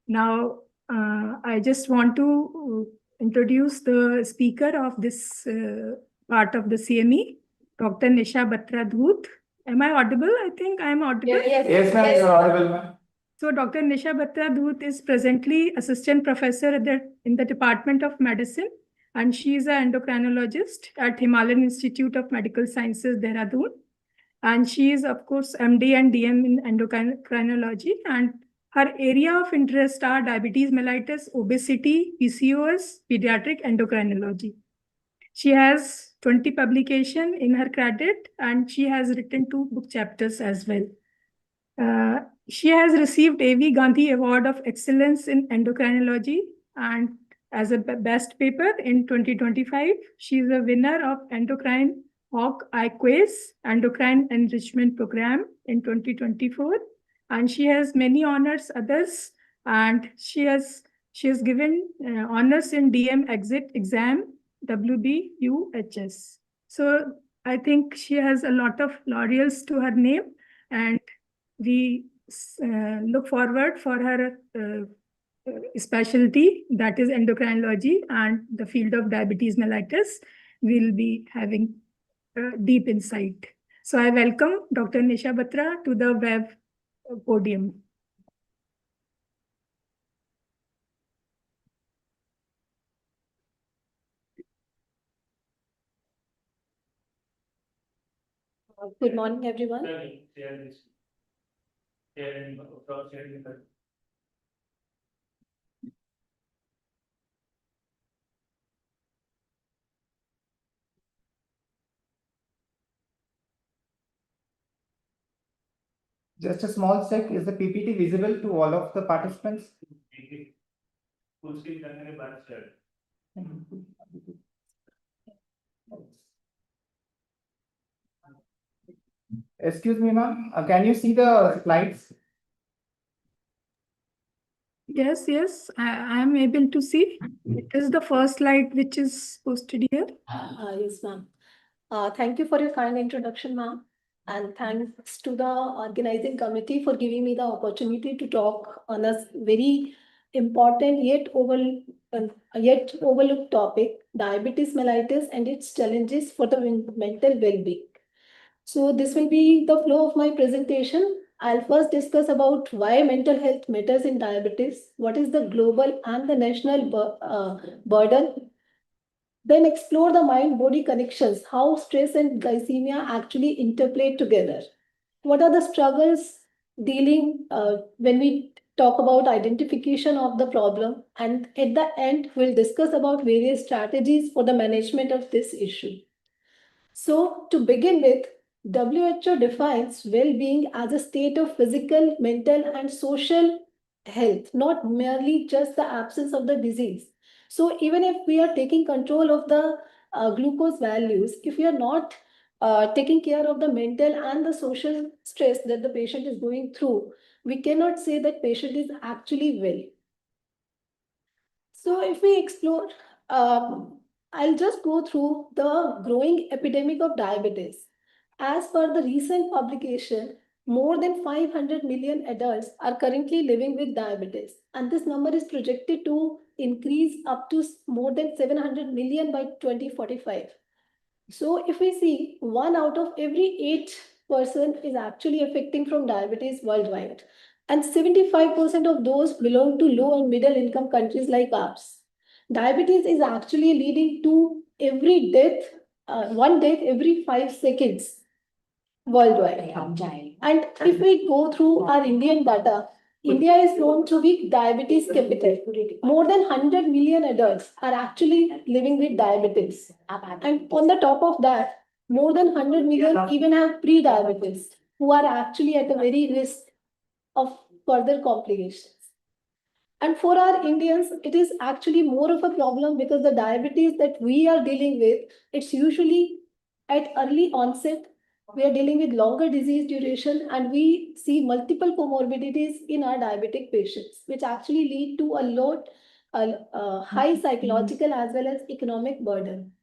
Speaker 6: Now, I just want to introduce the speaker of this part of the CME, Dr. Nisha Batra Dhoot. Am I audible? I think I am audible.
Speaker 3: Yes, ma'am, you're audible, ma'am.
Speaker 6: So Dr. Nisha Batra Dhoot is presently assistant professor in the Department of Medicine, and she is an endocrinologist at Himalayan Institute of Medical Sciences, Dehradun. And she is, of course, MD and DM in endocrinology, and her area of interest are diabetes mellitus, obesity, PCOS, pediatric endocrinology. She has 20 publications in her credit, and she has written 2 book chapters as well. She has received A.V. Gandhi Award of Excellence in Endocrinology and as a best paper in 2025. She is a winner of Endocrine Hawk IQuaz Endocrine Enrichment Program in 2024. And she has many honors others, and she has given honors in DM exit exam WBUHS. So I think she has a lot of laurels to her name, and we look forward for her specialty, that is endocrinology, and the field of diabetes mellitus will be having deep insight. So I welcome Dr. Nisha Batra to the web podium.
Speaker 7: Good morning, everyone.
Speaker 3: Just a small check, is the PPT visible to all of the participants? Excuse me, ma'am, can you see the slides?
Speaker 8: Yes, I am able to see. It is the first slide which is posted here.
Speaker 7: Yes, ma'am. Thank you for your kind introduction, ma'am. And thanks to the organizing committee for giving me the opportunity to talk on a very important yet overlooked topic, diabetes mellitus and its challenges for the mental well-being. So this will be the flow of my presentation. I'll first discuss about why mental health matters in diabetes, what is the global and the national burden, then explore the mind-body connections, how stress and glycemia actually interplay together. What are the struggles dealing when we talk about identification of the problem, and at the end, we'll discuss about various strategies for the management of this issue. So to begin with, WHO defines well-being as a state of physical, mental, and social health, not merely just the absence of the disease. So even if we are taking control of the glucose values, if we are not taking care of the mental and the social stress that the patient is going through, we cannot say that patient is actually well. So if we explore, I'll just go through the growing epidemic of diabetes. As per the recent publication, more than 500 million adults are currently living with diabetes, and this number is projected to increase up to more than 700 million by 2045. So if we see, 1 out of every 8 person is actually affecting from diabetes worldwide. And 75% of those belong to low and middle income countries like ours. Diabetes is actually leading to one death every 5 seconds worldwide. And if we go through our Indian data, India is known to be diabetes capital. More than 100 million adults are actually living with diabetes. And on the top of that, more than 100 million even have pre-diabetes, who are actually at a very risk of further complications. And for our Indians, it is actually more of a problem because the diabetes that we are dealing with, it's usually at early onset. We are dealing with longer disease duration, and we see multiple comorbidities in our diabetic patients, which actually lead to a high psychological as well as economic burden.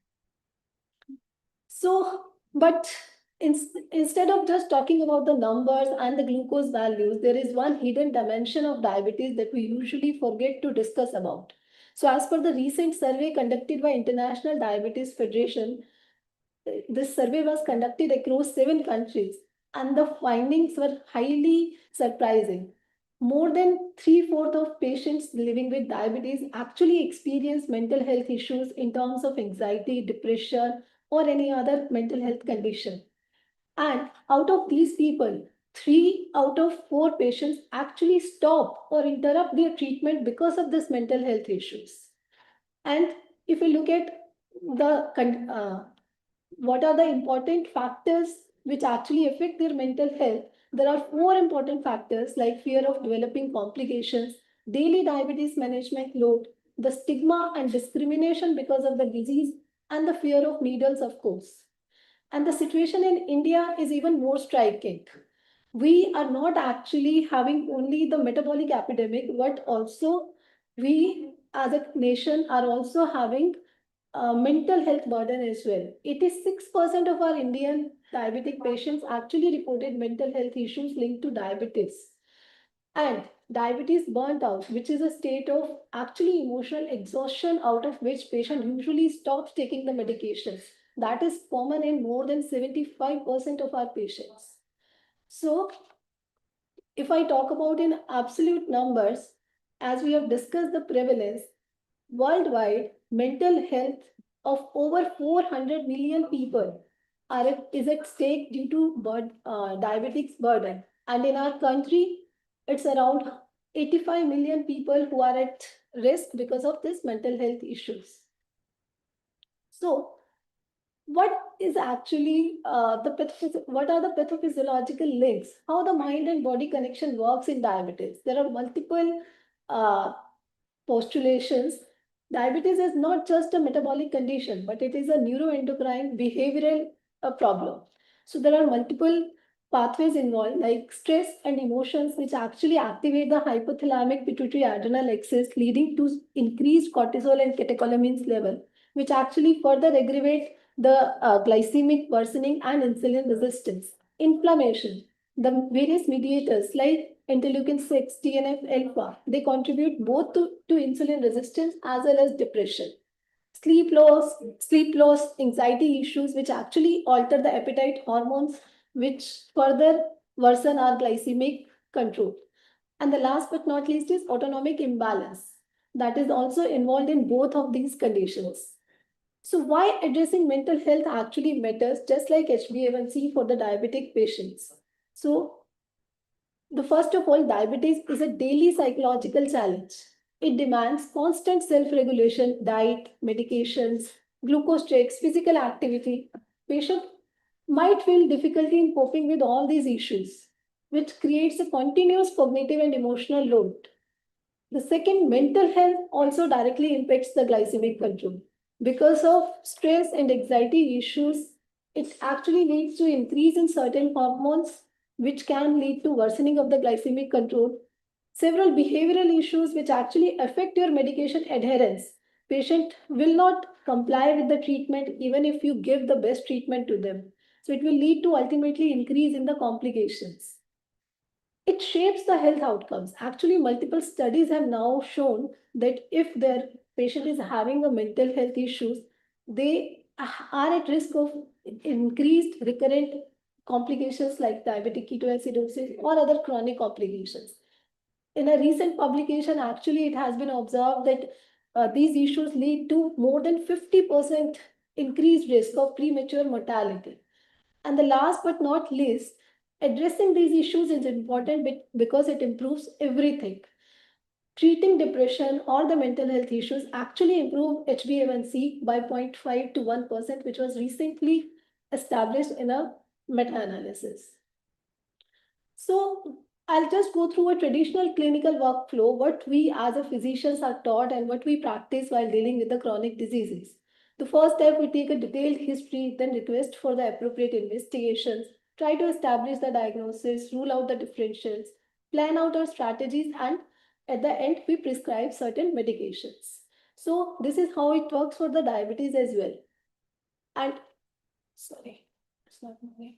Speaker 7: So, but instead of just talking about the numbers and the glucose values, there is one hidden dimension of diabetes that we usually forget to discuss about. So as per the recent survey conducted by International Diabetes Federation, this survey was conducted across 7 countries, and the findings were highly surprising. More than 3/4 of patients living with diabetes actually experience mental health issues in terms of anxiety, depression, or any other mental health condition. And out of these people, 3 out of 4 patients actually stop or interrupt their treatment because of this mental health issues. And if we look at what are the important factors which actually affect their mental health, there are 4 important factors like fear of developing complications, daily diabetes management load, the stigma and discrimination because of the disease, and the fear of needles, of course. And the situation in India is even more striking. We are not actually having only the metabolic epidemic, but also we as a nation are also having mental health burden as well. 86% of our Indian diabetic patients actually reported mental health issues linked to diabetes. And diabetes burnt out, which is a state of actually emotional exhaustion out of which patient usually stops taking the medications. That is common in more than 75% of our patients. So if I talk about in absolute numbers, as we have discussed the prevalence, worldwide, mental health of over 400 million people is at stake due to diabetics burden. And in our country, it's around 85 million people who are at risk because of this mental health issues. So, what is actually what are the pathophysiological links? How the mind and body connection works in diabetes? There are multiple postulations. Diabetes is not just a metabolic condition, but it is a neuroendocrine behavioral problem. So there are multiple pathways involved, like stress and emotions, which actually activate the hypothalamic pituitary adrenal axis, leading to increased cortisol and catecholamines level, which actually further aggravate the glycemic worsening and insulin resistance. Inflammation. The various mediators like interleukin 6, TNF alpha, they contribute both to insulin resistance as well as depression. Sleep loss, anxiety issues, which actually alter the appetite hormones, which further worsen our glycemic control. And the last but not least is autonomic imbalance that is also involved in both of these conditions. So why addressing mental health actually matters, just like HbA1c for the diabetic patients. So the first of all, diabetes is a daily psychological challenge. It demands constant self-regulation, diet, medications, glucose checks, physical activity. Patient might feel difficulty in coping with all these issues, which creates a continuous cognitive and emotional load. The second, mental health also directly impacts the glycemic control. Because of stress and anxiety issues, it actually leads to increase in certain hormones, which can lead to worsening of the glycemic control. Several behavioral issues which actually affect your medication adherence. Patient will not comply with the treatment even if you give the best treatment to them. So it will lead to ultimately increase in the complications. It shapes the health outcomes. Actually, multiple studies have now shown that if their patient is having a mental health issues, they are at risk of increased recurrent complications like diabetic ketoacidosis or other chronic complications. In a recent publication, actually, it has been observed that these issues lead to more than 50% increased risk of premature mortality. And the last but not least, addressing these issues is important because it improves everything. Treating depression or the mental health issues actually improve HbA1c by 0.5 to 1%, which was recently established in a meta-analysis. So I'll just go through a traditional clinical workflow, what we as a physicians are taught and what we practice while dealing with the chronic diseases. The first step, we take a detailed history, then request for the appropriate investigations, try to establish the diagnosis, rule out the differentials, plan out our strategies, and at the end, we prescribe certain medications. So this is how it works for the diabetes as well. And sorry, it's not moving.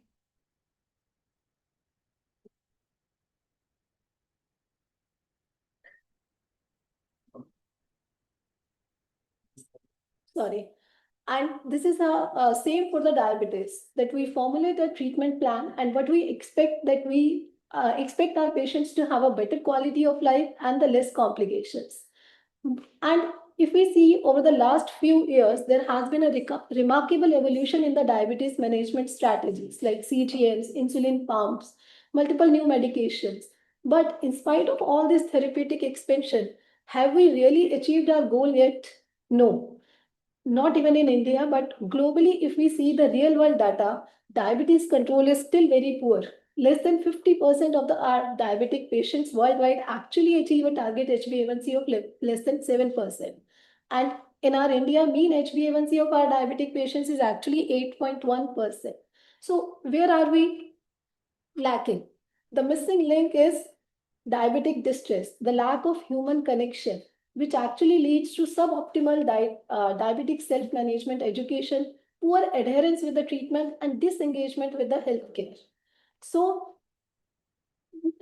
Speaker 7: Sorry. And this is a same for the diabetes, that we formulate a treatment plan and what we expect, that we expect our patients to have a better quality of life and the less complications. And if we see over the last few years, there has been a remarkable evolution in the diabetes management strategies like CGMs, insulin pumps, multiple new medications. But in spite of all this therapeutic expansion, have we really achieved our goal yet? No. Not even in India, but globally, if we see the real world data, diabetes control is still very poor. Less than 50% of our diabetic patients worldwide actually achieve a target HbA1c of less than 7%. And in our India, mean HbA1c of our diabetic patients is actually 8.1%. So where are we lacking? The missing link is diabetic distress, the lack of human connection, which actually leads to suboptimal diabetic self-management education, poor adherence with the treatment, and disengagement with the healthcare. So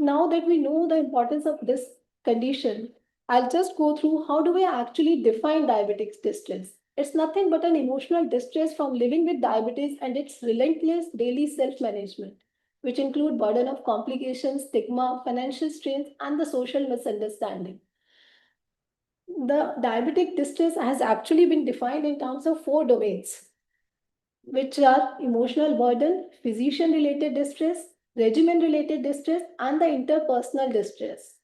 Speaker 7: now that we know the importance of this condition, I'll just go through how do we actually define diabetic distress. It's nothing but an emotional distress from living with diabetes and its relentless daily self-management, which include burden of complications, stigma, financial strains, and the social misunderstanding. The diabetic distress has actually been defined in terms of 4 domains, which are emotional burden, physician-related distress, regimen-related distress, and the interpersonal distress.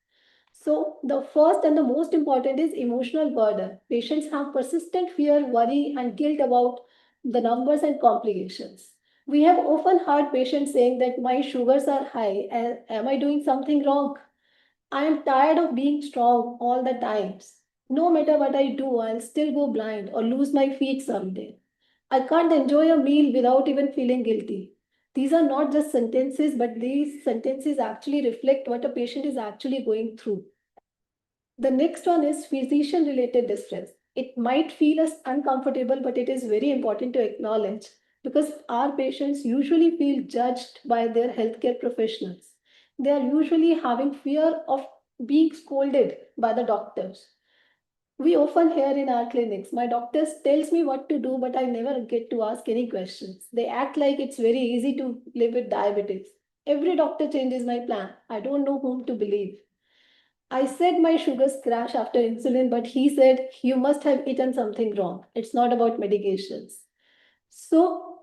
Speaker 7: So the first and the most important is emotional burden. Patients have persistent fear, worry, and guilt about the numbers and complications. We have often heard patients saying that my sugars are high. Am I doing something wrong? I am tired of being strong all the times. No matter what I do, I'll still go blind or lose my feet someday. I can't enjoy a meal without even feeling guilty. These are not just sentences, but these sentences actually reflect what a patient is actually going through. The next one is physician related distress. It might feel as uncomfortable, but it is very important to acknowledge because our patients usually feel judged by their healthcare professionals. They are usually having fear of being scolded by the doctors. We often hear in our clinics, my doctor tells me what to do, but I never get to ask any questions. They act like it's very easy to live with diabetes. Every doctor changes my plan. I don't know whom to believe. I said my sugars crash after insulin, but he said, you must have eaten something wrong. It's not about medications. So,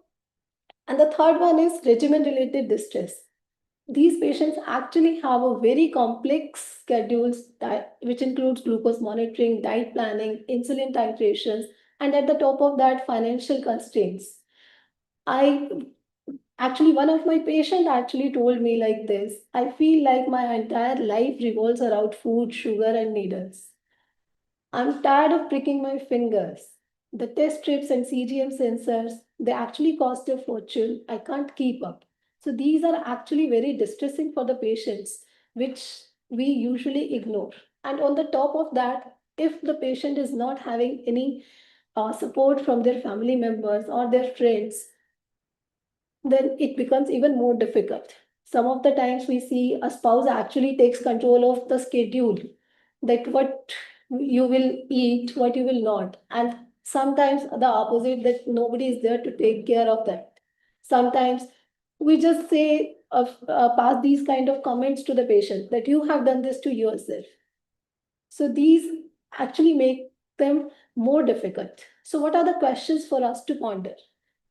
Speaker 7: and the third one is regimen related distress. These patients actually have a very complex schedules which includes glucose monitoring, diet planning, insulin titrations, and at the top of that, financial constraints. One of my patients actually told me like this, I feel like my entire life revolves around food, sugar, and needles. I'm tired of pricking my fingers. The test strips and CGM sensors, they actually cost a fortune. I can't keep up. So these are actually very distressing for the patients, which we usually ignore. And on the top of that, if the patient is not having any support from their family members or their friends, then it becomes even more difficult. Some of the times we see a spouse actually takes control of the schedule, that what you will eat, what you will not. And sometimes the opposite, that nobody is there to take care of that. Sometimes we just say, pass these kind of comments to the patient that you have done this to yourself. So these actually make them more difficult. So what are the questions for us to ponder?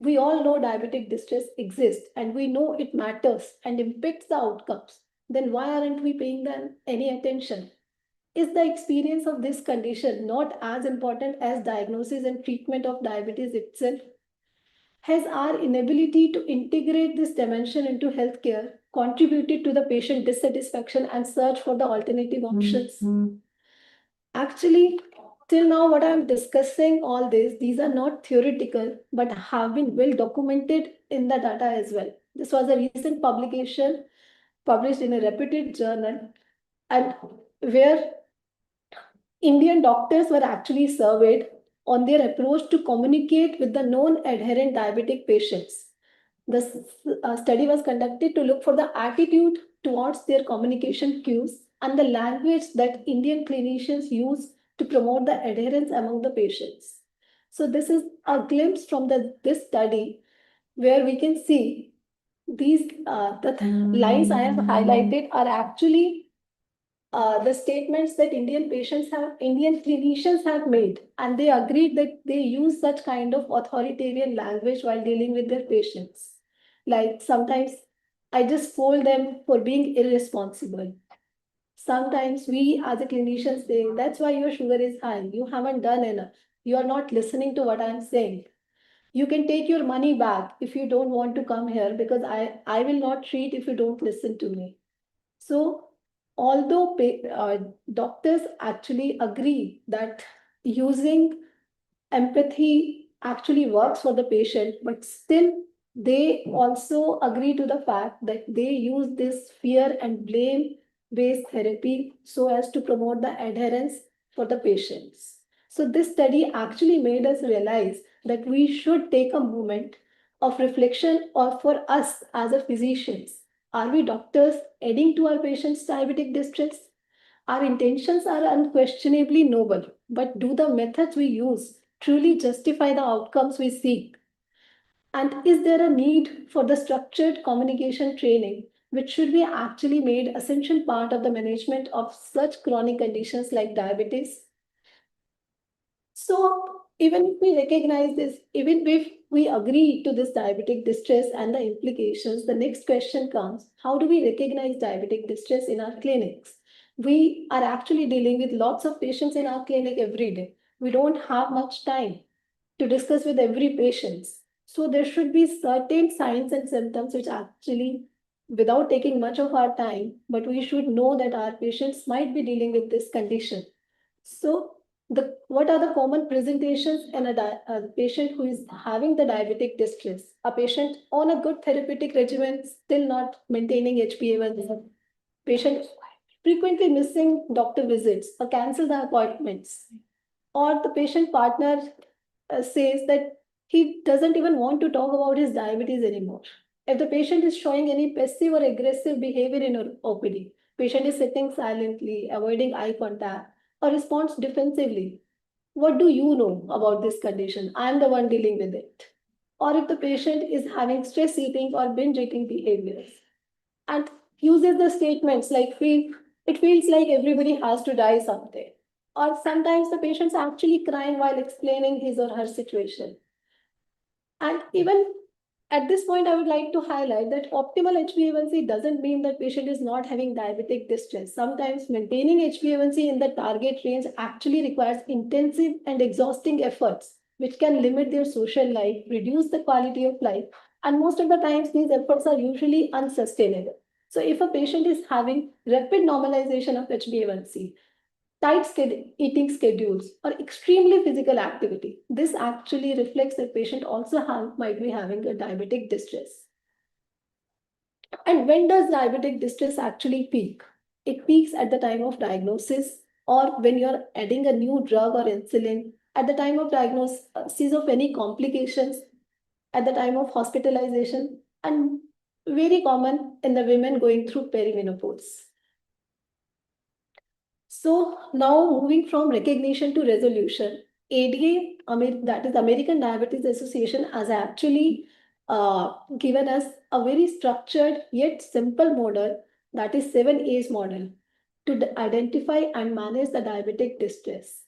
Speaker 7: We all know diabetic distress exists and we know it matters and impacts the outcomes. Then why aren't we paying them any attention? Is the experience of this condition not as important as diagnosis and treatment of diabetes itself? Has our inability to integrate this dimension into healthcare contributed to the patient dissatisfaction and search for the alternative options? Actually, till now, what I'm discussing all this, these are not theoretical, but have been well documented in the data as well. This was a recent publication published in a reputed journal, and where Indian doctors were actually surveyed on their approach to communicate with the non-adherent diabetic patients. The study was conducted to look for the attitude towards their communication cues and the language that Indian clinicians use to promote the adherence among the patients. So this is a glimpse from this study where we can see these lines I have highlighted are actually the statements that Indian clinicians have made, and they agreed that they use such kind of authoritarian language while dealing with their patients. Like sometimes I just scold them for being irresponsible. Sometimes we as a clinician say, that's why your sugar is high. You haven't done enough. You are not listening to what I'm saying. You can take your money back if you don't want to come here because I will not treat if you don't listen to me. So, although doctors actually agree that using empathy actually works for the patient, but still they also agree to the fact that they use this fear and blame based therapy so as to promote the adherence for the patients. So, this study actually made us realize that we should take a moment of reflection or for us as a physicians. Are we doctors adding to our patients' diabetic distress? Our intentions are unquestionably noble, but do the methods we use truly justify the outcomes we seek? And is there a need for the structured communication training, which should be actually made essential part of the management of such chronic conditions like diabetes? So even if we recognize this, even if we agree to this diabetic distress and the implications, the next question comes, how do we recognize diabetic distress in our clinics? We are actually dealing with lots of patients in our clinic every day. We don't have much time to discuss with every patient. So there should be certain signs and symptoms which actually, without taking much of our time, but we should know that our patients might be dealing with this condition. So What are the common presentations in a patient who is having the diabetic distress? A patient on a good therapeutic regimen still not maintaining HbA1c. Patient frequently missing doctor visits or cancel the appointments. Or the patient partner says that he doesn't even want to talk about his diabetes anymore. If the patient is showing any passive or aggressive behavior in OPD, patient is sitting silently, avoiding eye contact, or responds defensively. What do you know about this condition? I am the one dealing with it. Or if the patient is having stress eating or binge eating behaviors and uses the statements like it feels like everybody has to die someday. Or sometimes the patient's actually crying while explaining his or her situation. And even at this point, I would like to highlight that optimal HbA1c doesn't mean that patient is not having diabetic distress. Sometimes maintaining HbA1c in the target range actually requires intensive and exhausting efforts, which can limit their social life, reduce the quality of life, and most of the times these efforts are usually unsustainable. So if a patient is having rapid normalization of HbA1c, eating schedules, or extremely physical activity. This actually reflects that patient also might be having a diabetic distress. And when does diabetic distress actually peak? It peaks at the time of diagnosis or when you're adding a new drug or insulin, at the time of diagnosis of any complications, at the time of hospitalization, and very common in the women going through perimenopause. So now moving from recognition to resolution, ADA, that is American Diabetes Association, has actually given us a very structured yet simple model, that is 7A's model, to identify and manage the diabetic distress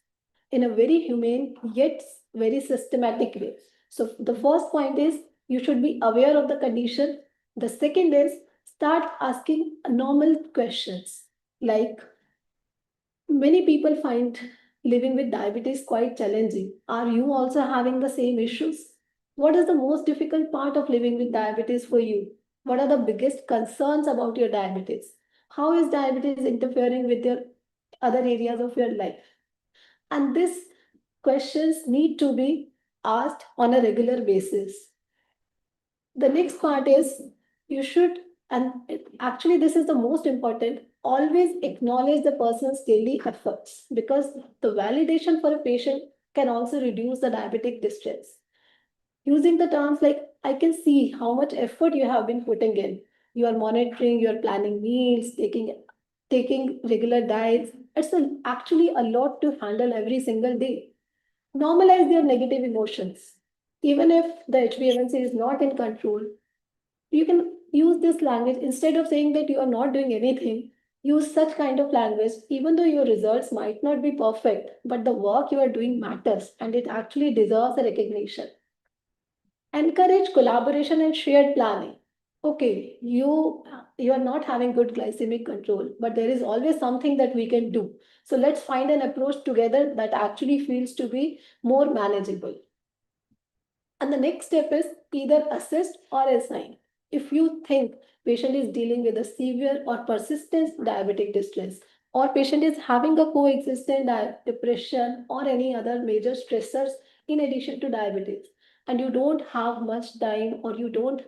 Speaker 7: in a very humane yet very systematic way. So the first point is you should be aware of the condition. The second is start asking normal questions like, many people find living with diabetes quite challenging. Are you also having the same issues? What is the most difficult part of living with diabetes for you? What are the biggest concerns about your diabetes? How is diabetes interfering with your other areas of your life? And these questions need to be asked on a regular basis. The next part is you should, and actually this is the most important, always acknowledge the person's daily efforts, because the validation for a patient can also reduce the diabetic distress. Using the terms like, I can see how much effort you have been putting in. You are monitoring, you are planning meals, taking regular diets. It's actually a lot to handle every single day. Normalize your negative emotions. Even if the HbA1c is not in control, you can use this language instead of saying that you are not doing anything. Use such kind of language, even though your results might not be perfect, but the work you are doing matters and it actually deserves a recognition. Encourage collaboration and shared planning. Okay, you are not having good glycemic control, but there is always something that we can do. So let's find an approach together that actually feels to be more manageable. And the next step is either assist or assign. If you think patient is dealing with a severe or persistent diabetic distress, or patient is having a coexistent depression or any other major stressors in addition to diabetes, and you don't have much time or you don't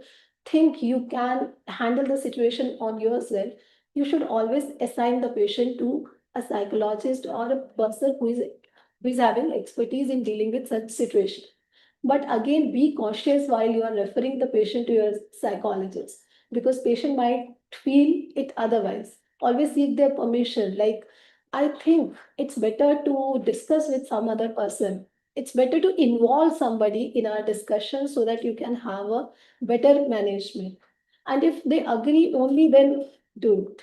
Speaker 7: think you can handle the situation on yourself, you should always assign the patient to a psychologist or a person who is having expertise in dealing with such situation. But again, be cautious while you are referring the patient to your psychologist, because patient might feel it otherwise. Always seek their permission. Like, I think it's better to discuss with some other person. It's better to involve somebody in our discussion so that you can have a better management. And if they agree only, then do it.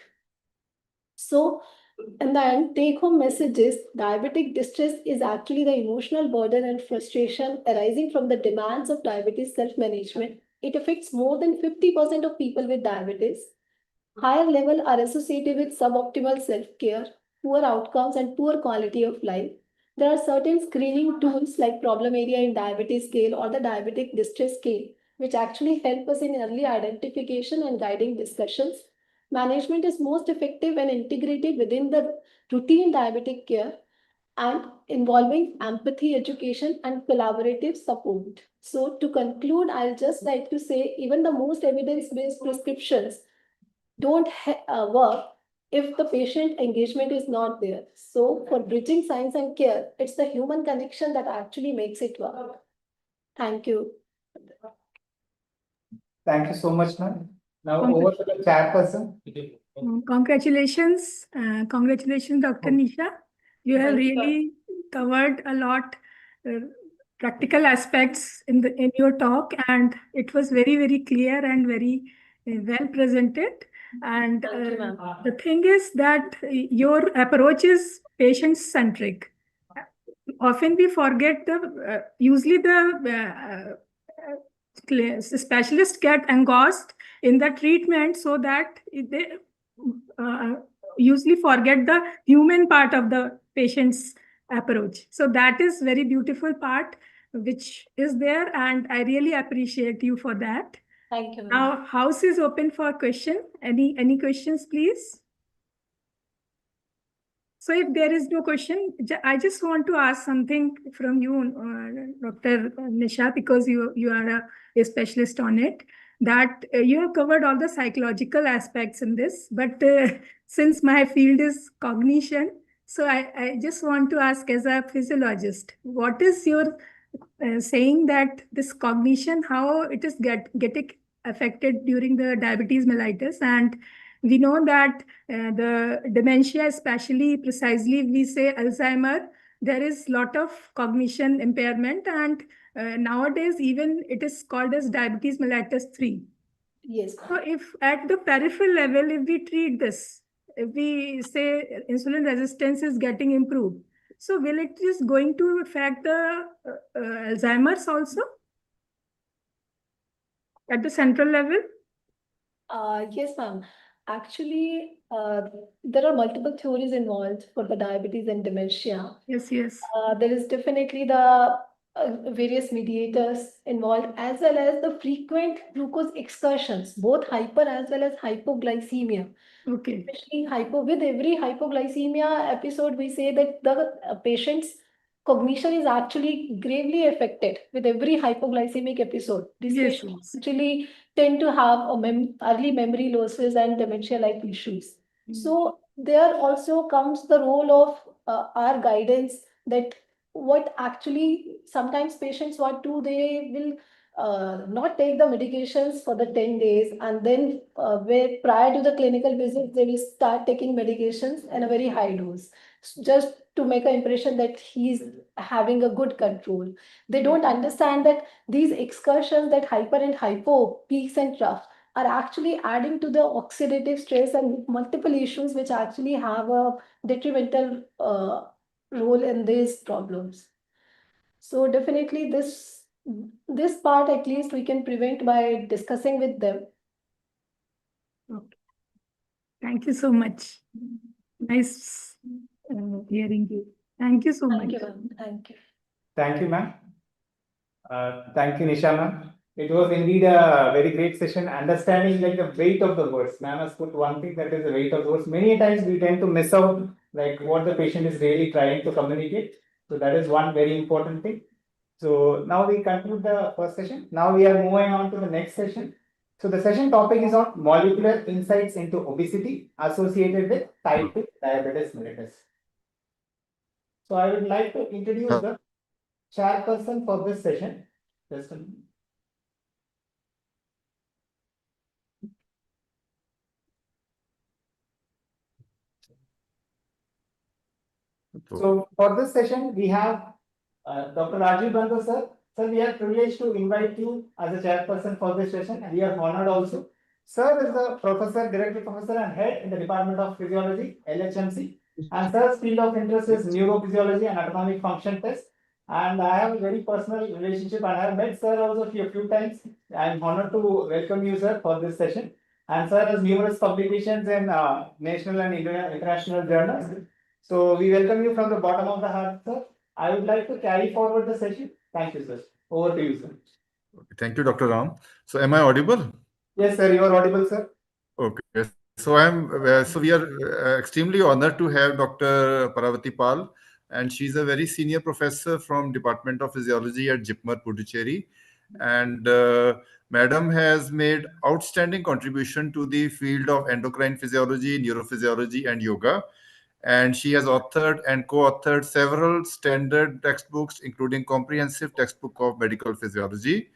Speaker 7: So, and the take home message is diabetic distress is actually the emotional burden and frustration arising from the demands of diabetes self management. It affects more than 50% of people with diabetes. Higher level are associated with suboptimal self care, poor outcomes, and poor quality of life. There are certain screening tools like problem area in diabetes scale or the diabetic distress scale, which actually help us in early identification and guiding discussions. Management is most effective when integrated within the routine diabetic care. and involving empathy, education, and collaborative support. So to conclude, I'll just like to say even the most evidence-based prescriptions don't work if the patient engagement is not there. So for bridging science and care, it's the human connection that actually makes it work. Thank you.
Speaker 3: Thank you so much, ma'am. Now over to the chairperson.
Speaker 8: Congratulations, Dr. Nisha. You have
Speaker 7: Thank you,
Speaker 8: really covered a lot practical aspects in your talk, and it was very clear and very well presented. And
Speaker 7: Thank you, ma'am.
Speaker 8: the thing is that your approach is patient-centric. Often we forget usually the specialists get engrossed in the treatment so that they usually forget the human part of the patient's approach. So that is very beautiful part which is there, and I really appreciate you for that.
Speaker 7: Thank you, ma'am.
Speaker 8: Now, house is open for question. Any questions, please? So if there is no question, I just want to ask something from you, Dr. Nisha, because you are a specialist on it, that you have covered all the psychological aspects in this, but since my field is cognition, so I just want to ask as a physiologist, what is your saying that this cognition, how it is getting affected during the diabetes mellitus? And we know that the dementia, especially precisely we say Alzheimer, there is lot of cognition impairment, and nowadays even it is called as diabetes mellitus 3.
Speaker 7: Yes.
Speaker 8: So if at the peripheral level, if we treat this, if we say insulin resistance is getting improved, so will it is going to affect the Alzheimer's also at the central level?
Speaker 7: Yes, ma'am. Actually, there are multiple theories involved for the diabetes and dementia.
Speaker 8: Yes.
Speaker 7: There is definitely the various mediators involved, as well as the frequent glucose excursions, both hyper as well as hypoglycemia.
Speaker 8: Okay.
Speaker 7: Especially with every hypoglycemia episode, we say that the patient's cognition is actually gravely affected with every hypoglycemic episode. These
Speaker 8: Yes,
Speaker 7: patients actually tend to have early memory losses and dementia-like issues. So there also comes the role of our guidance, that what actually sometimes patients what do, they will not take the medications for the 10 days, and then where prior to the clinical visit they will start taking medications in a very high dose just to make an impression that he's having a good control. They don't understand that these excursions, that hyper and hypo, peaks and troughs, are actually adding to the oxidative stress and multiple issues which actually have a detrimental role in these problems. So definitely this part at least we can prevent by discussing with them.
Speaker 8: Okay. Thank you so much. Nice hearing you. Thank you so much.
Speaker 7: Thank you, ma'am. Thank you.
Speaker 3: Thank you, ma'am. Thank you, Nisha, ma'am. It was indeed a very great session, understanding like the weight of the words. Ma'am has put one thing, that is the weight of the words. Many times we tend to miss out like what the patient is really trying to communicate. So that is one very important thing. So now we conclude the first session. Now we are moving on to the next session. So the session topic is on molecular insights into obesity associated with type 2 diabetes mellitus. So I would like to introduce the chairperson for this session. Just a minute. So for this session, we have Dr. Rajiv Bandhu, sir. Sir, we are privileged to invite you as a chairperson for this session, and we are honored also. Sir is a professor, director professor, and head in the Department of Physiology, LHMC. And sir's field of interest is neurophysiology and autonomic function test. And I have a very personal relationship, and I have met sir also a few times. I am honored to welcome you, sir, for this session. And sir has numerous publications in national and international journals. So we welcome you from the bottom of the heart, sir. I would like to carry forward the session. Thank you, sir. Over to you, sir.
Speaker 9: Thank you, Dr. Ram. So am I audible?
Speaker 3: Yes, sir. You are audible, sir.
Speaker 9: Okay. So we are extremely honored to have Dr. Parvati Pal and she's a very senior professor from Department of Physiology at JIPMER, Puducherry. And Madam has made outstanding contribution to the field of endocrine physiology, neurophysiology, and yoga. And she has authored and co-authored several standard textbooks, including comprehensive textbook of medical physiology.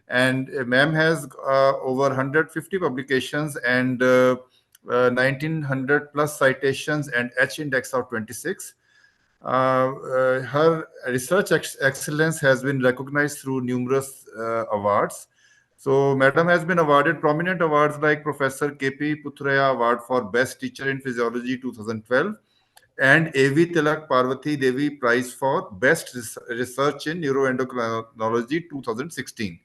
Speaker 9: And ma'am has over 150 publications and 1900 plus citations and H index of 26. Her research excellence has been recognized through numerous awards. So, Madam has been awarded prominent awards like Professor K.P. Puthraya Award for Best Teacher in Physiology 2012 and A.V. Tilak Parvati Devi Prize for Best Research in Neuroendocrinology 2016.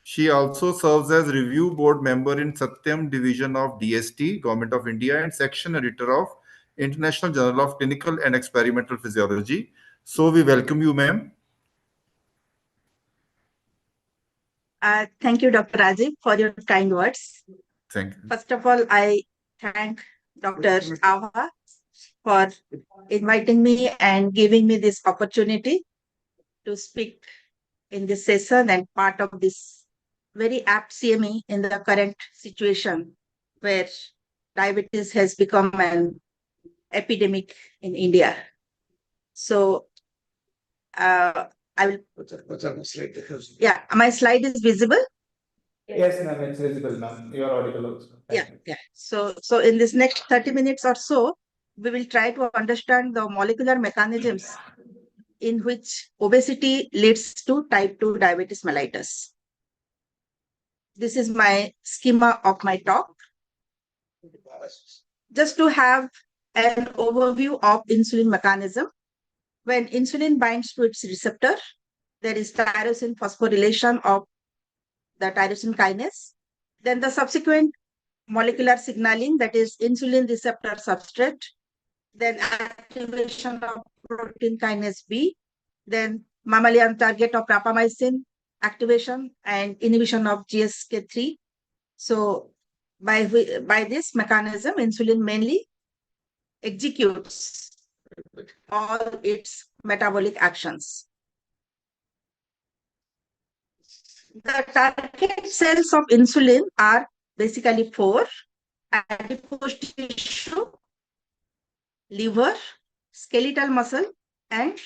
Speaker 9: She also serves as review board member in Satyam division of DST, Government of India, and section editor of International Journal of Clinical and Experimental Physiology. So we welcome you, ma'am.
Speaker 10: Thank you, Dr. Rajiv, for your kind words.
Speaker 9: Thank you.
Speaker 10: First of all, I thank Dr. Ava for inviting me and giving me this opportunity to speak in this session and part of this very apt CME in the current situation where diabetes has become an epidemic in India. So, I will. Yeah, my slide is visible.
Speaker 3: Yes, ma'am, it's visible, ma'am. You are audible also.
Speaker 10: Yeah. So in this next 30 minutes or so, we will try to understand the molecular mechanisms in which obesity leads to type 2 diabetes mellitus. This is my schema of my talk. Just to have an overview of insulin mechanism. When insulin binds to its receptor, there is tyrosine phosphorylation of the tyrosine kinase. Then the subsequent molecular signaling, that is insulin receptor substrate, then activation of protein kinase B, then mammalian target of rapamycin activation and inhibition of GSK3. So by this mechanism, insulin mainly executes all its metabolic actions. The target cells of insulin are basically 4: adipose tissue, liver, skeletal muscle, and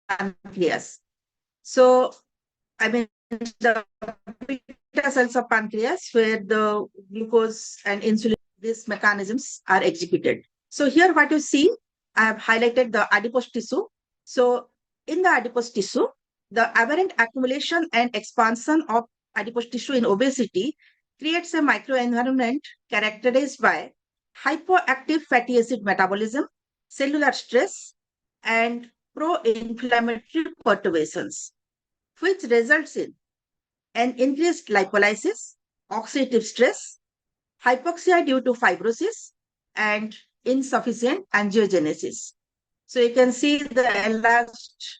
Speaker 10: pancreas. So, I mean, the beta cells of pancreas where the glucose and insulin, these mechanisms are executed. So here what you see, I have highlighted the adipose tissue. So in the adipose tissue, the aberrant accumulation and expansion of adipose tissue in obesity creates a microenvironment characterized by hypoactive fatty acid metabolism, cellular stress, and pro-inflammatory perturbations, which results in an increased lipolysis, oxidative stress, hypoxia due to fibrosis, and insufficient angiogenesis. So you can see the enlarged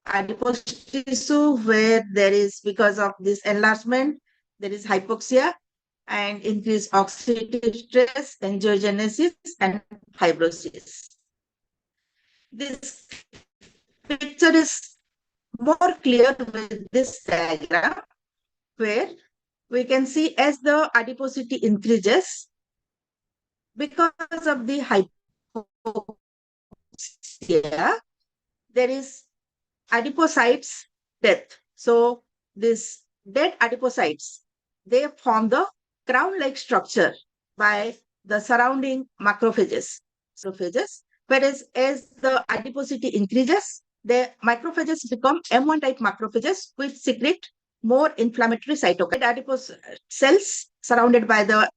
Speaker 10: adipose tissue where there is, because of this enlargement, there is hypoxia and increased oxidative stress, angiogenesis, and fibrosis. This picture is more clear with this diagram, where we can see as the adiposity increases, because of the hypoxia, there is adipocytes death. So this dead adipocytes, they form the crown-like structure by the surrounding macrophages. Whereas as the adiposity increases, the macrophages become M1 type macrophages which secrete more inflammatory cytokines. Adipose cells surrounded by the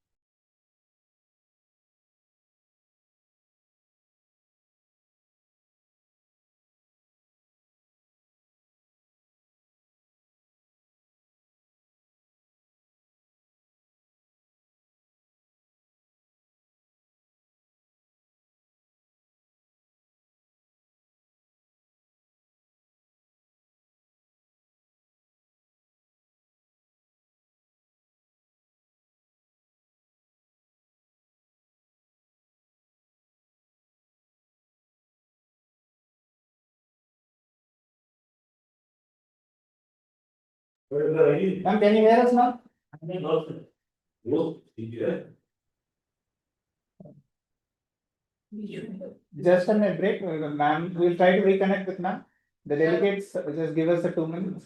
Speaker 3: Ma'am, can you hear us now? Just a minute break, ma'am. We'll try to reconnect with ma'am. The delegates, just give us a 2 minutes.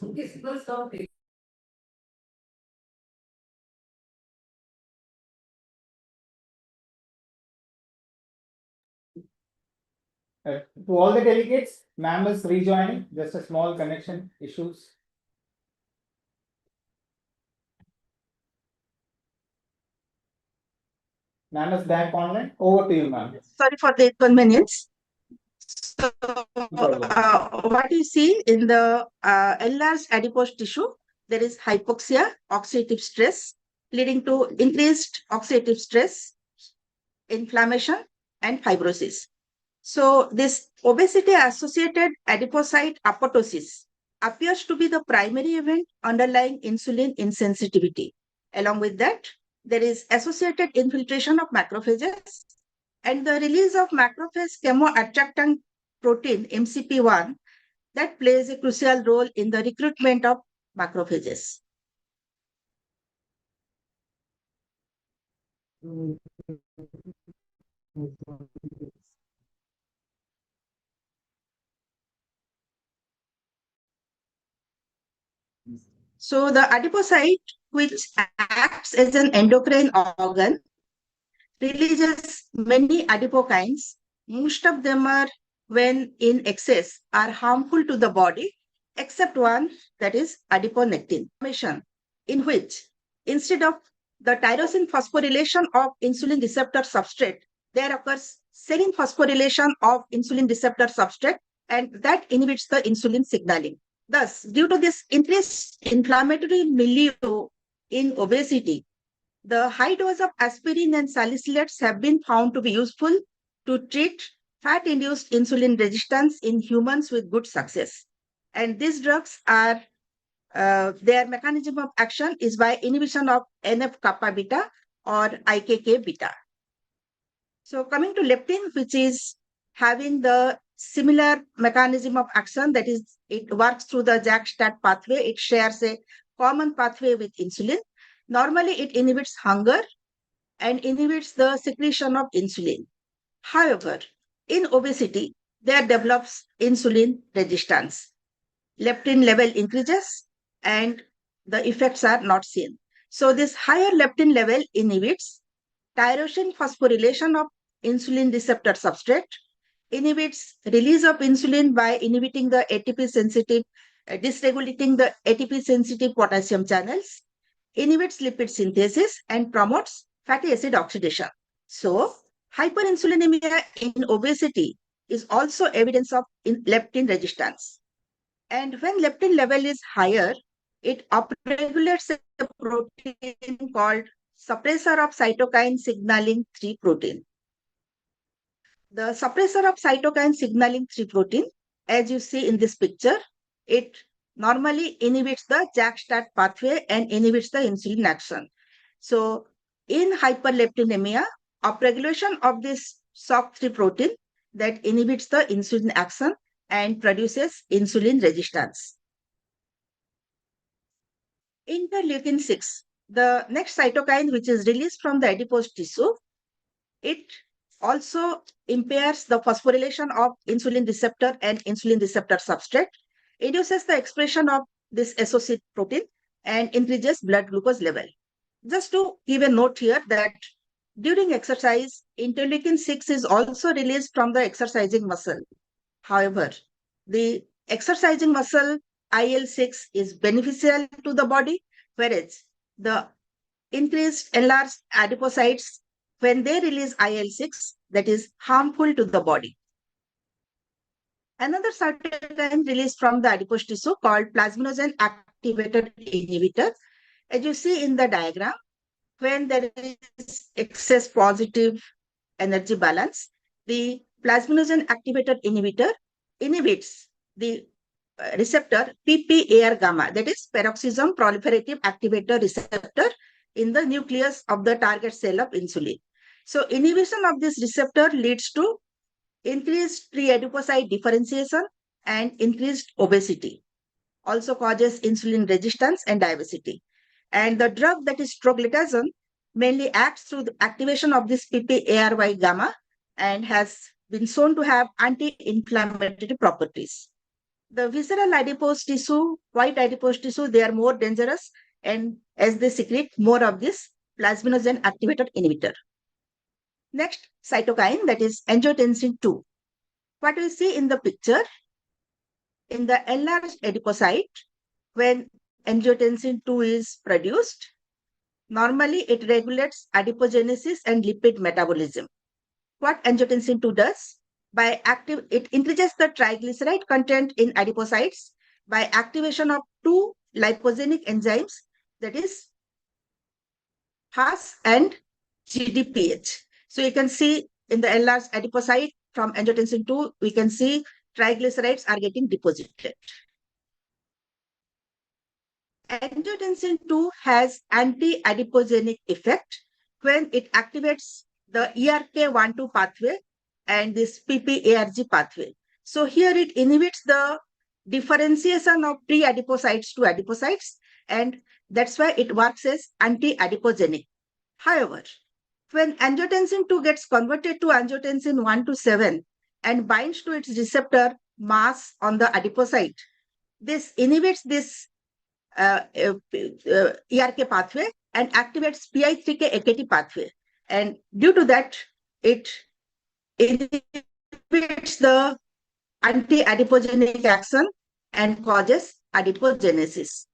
Speaker 3: To all the delegates, ma'am is rejoining, just a small connection issues. Ma'am is back online. Over to you, ma'am.
Speaker 10: Sorry for the inconvenience. So,
Speaker 3: problem.
Speaker 10: what you see in the enlarged adipose tissue, there is hypoxia, oxidative stress, leading to increased oxidative stress, inflammation, and fibrosis. So, this obesity-associated adipocyte apoptosis appears to be the primary event underlying insulin insensitivity. Along with that, there is associated infiltration of macrophages and the release of macrophage chemoattractant protein MCP1 that plays a crucial role in the recruitment of macrophages. So the adipocyte, which acts as an endocrine organ, releases many adipokines. Most of them are, when in excess, are harmful to the body, except one, that is adiponectin, in which instead of the tyrosine phosphorylation of insulin receptor substrate, there occurs serine phosphorylation of insulin receptor substrate, and that inhibits the insulin signaling. Thus, due to this increased inflammatory milieu in obesity, the high dose of aspirin and salicylates have been found to be useful to treat fat-induced insulin resistance in humans with good success. And these drugs are, their mechanism of action is by inhibition of NF-kappa beta or IKK beta. So coming to leptin, which is having the similar mechanism of action, that is, it works through the JAK-STAT pathway. It shares a common pathway with insulin. Normally, it inhibits hunger and inhibits the secretion of insulin. However, in obesity, there develops insulin resistance. Leptin level increases and the effects are not seen. So this higher leptin level inhibits tyrosine phosphorylation of insulin receptor substrate, inhibits release of insulin by inhibiting the ATP sensitive, dysregulating the ATP sensitive potassium channels, inhibits lipid synthesis, and promotes fatty acid oxidation. So, hyperinsulinemia in obesity is also evidence of leptin resistance. And when leptin level is higher, it upregulates a protein called suppressor of cytokine signaling 3 protein. The suppressor of cytokine signaling 3 protein, as you see in this picture, it normally inhibits the JAK-STAT pathway and inhibits the insulin action. So, in hyperleptinemia, upregulation of this SOC3 protein that inhibits the insulin action and produces insulin resistance. Interleukin 6, the next cytokine which is released from the adipose tissue, it also impairs the phosphorylation of insulin receptor and insulin receptor substrate, induces the expression of this associate protein, and increases blood glucose level. Just to give a note here that during exercise, interleukin 6 is also released from the exercising muscle. However, the exercising muscle IL-6 is beneficial to the body, whereas the increased enlarged adipocytes, when they release IL-6, that is harmful to the body. Another cytokine released from the adipose tissue called plasminogen activator inhibitor. As you see in the diagram, when there is excess positive energy balance, the plasminogen activator inhibitor inhibits the receptor PPAR gamma, that is peroxisome proliferative activator receptor in the nucleus of the target cell of insulin. So inhibition of this receptor leads to increased pre-adipocyte differentiation and increased obesity. also causes insulin resistance and diabetes. And the drug that is troglitazone mainly acts through the activation of this PPARY gamma and has been shown to have anti-inflammatory properties. The visceral adipose tissue, white adipose tissue, they are more dangerous, and as they secrete more of this plasminogen activator inhibitor. Next cytokine, that is angiotensin 2. What we see in the picture, in the enlarged adipocyte, when angiotensin 2 is produced, normally it regulates adipogenesis and lipid metabolism. What angiotensin 2 does? It increases the triglyceride content in adipocytes by activation of two lipogenic enzymes, that is FAS and GDPH. So you can see in the enlarged adipocyte from angiotensin 2, we can see triglycerides are getting deposited. Angiotensin 2 has anti-adipogenic effect when it activates the ERK1/2 pathway and this PPARG pathway. So here it inhibits the differentiation of pre-adipocytes to adipocytes, and that's why it works as anti-adipogenic. However, when angiotensin 2 gets converted to angiotensin 1-7 and binds to its receptor mass on the adipocyte, this inhibits this ERK pathway and activates PI3K-AKT pathway. And due to that, it inhibits the anti-adipogenic action and causes adipogenesis.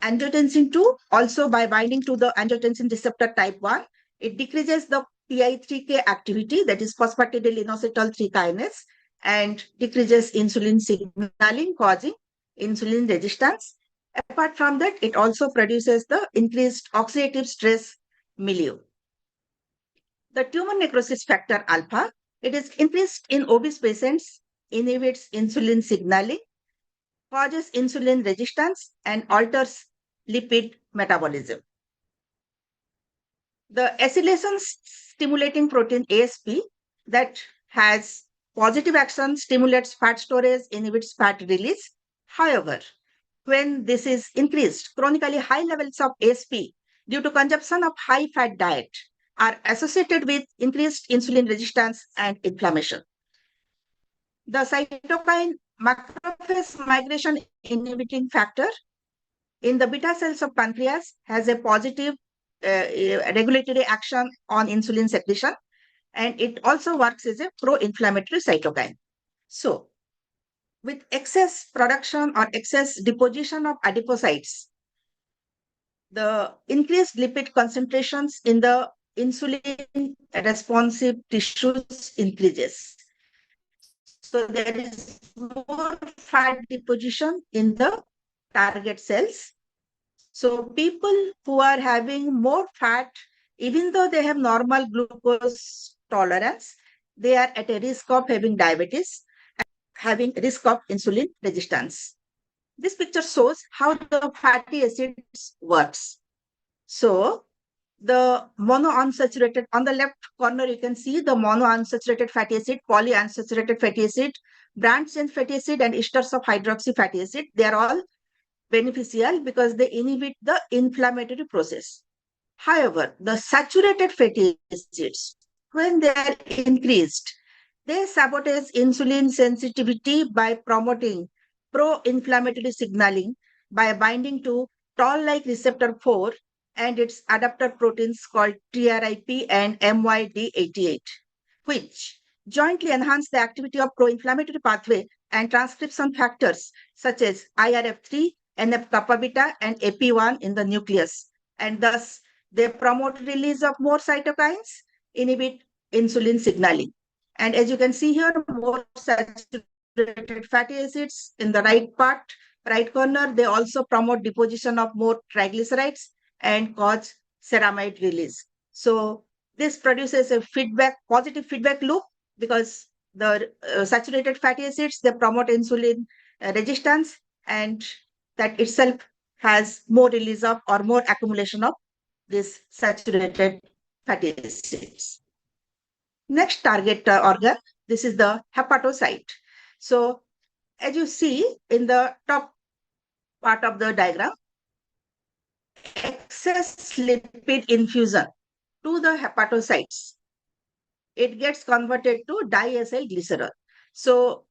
Speaker 10: Angiotensin 2, also by binding to the angiotensin receptor type 1, it decreases the PI3K activity, that is phosphatidylinositol 3 kinase, and decreases insulin signaling, causing insulin resistance. Apart from that, it also produces the increased oxidative stress milieu. The tumor necrosis factor alpha, it is increased in obese patients, inhibits insulin signaling, causes insulin resistance, and alters lipid metabolism. The acylation stimulating protein ASP that has positive action, stimulates fat storage, inhibits fat release. However, when this is increased, chronically high levels of ASP due to consumption of high fat diet are associated with increased insulin resistance and inflammation. The cytokine macrophage migration inhibiting factor in the beta cells of pancreas has a positive regulatory action on insulin secretion, and it also works as a pro-inflammatory cytokine. So, with excess production or excess deposition of adipocytes, the increased lipid concentrations in the insulin responsive tissues increases. So there is more fat deposition in the target cells. So people who are having more fat, even though they have normal glucose tolerance, they are at a risk of having diabetes and having risk of insulin resistance. This picture shows how the fatty acids works. So the monounsaturated, on the left corner, you can see the monounsaturated fatty acid, polyunsaturated fatty acid, branch chain fatty acid, and esters of hydroxy fatty acid. They are all beneficial because they inhibit the inflammatory process. However, the saturated fatty acids, when they are increased, they sabotage insulin sensitivity by promoting pro-inflammatory signaling by binding to toll-like receptor 4 and its adapter proteins called TRIP and MYD88, which jointly enhance the activity of pro-inflammatory pathway and transcription factors such as IRF3, NF-kappa beta, and AP1 in the nucleus. And thus, they promote release of more cytokines, inhibit insulin signaling. And as you can see here, more saturated fatty acids in the right corner, they also promote deposition of more triglycerides and cause ceramide release. So this produces a positive feedback loop because the saturated fatty acids, they promote insulin resistance, and that itself has more release of or more accumulation of this saturated fatty acids. Next target organ, this is the hepatocyte. So as you see in the top part of the diagram, excess lipid infusion to the hepatocytes, it gets converted to diacylglycerol. So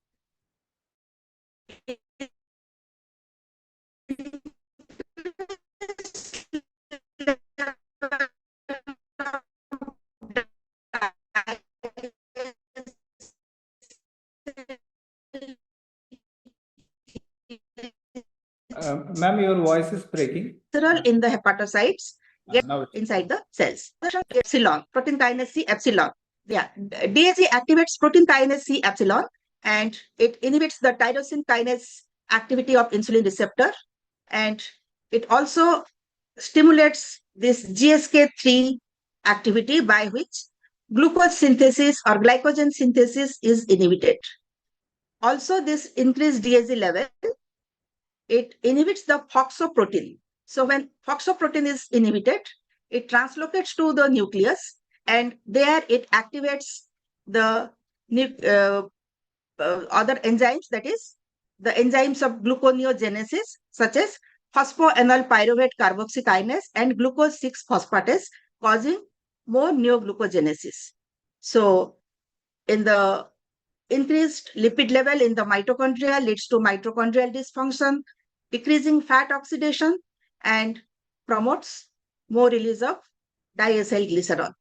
Speaker 3: Ma'am, your voice is breaking.
Speaker 10: in the hepatocytes get
Speaker 3: Now
Speaker 10: inside the cells. Epsilon, protein kinase C epsilon. Yeah, DAG activates protein kinase C epsilon and it inhibits the tyrosine kinase activity of insulin receptor, and it also stimulates this GSK3 activity by which glucose synthesis or glycogen synthesis is inhibited. Also, this increased DAG level, it inhibits the phoxoprotein. So when phoxoprotein is inhibited, it translocates to the nucleus and there it activates the other enzymes, that is the enzymes of gluconeogenesis such as phosphoenol pyruvate carboxykinase and glucose 6-phosphatase, causing more neoglucogenesis. So in the increased lipid level in the mitochondria leads to mitochondrial dysfunction, decreasing fat oxidation, and promotes more release of diacylglycerol.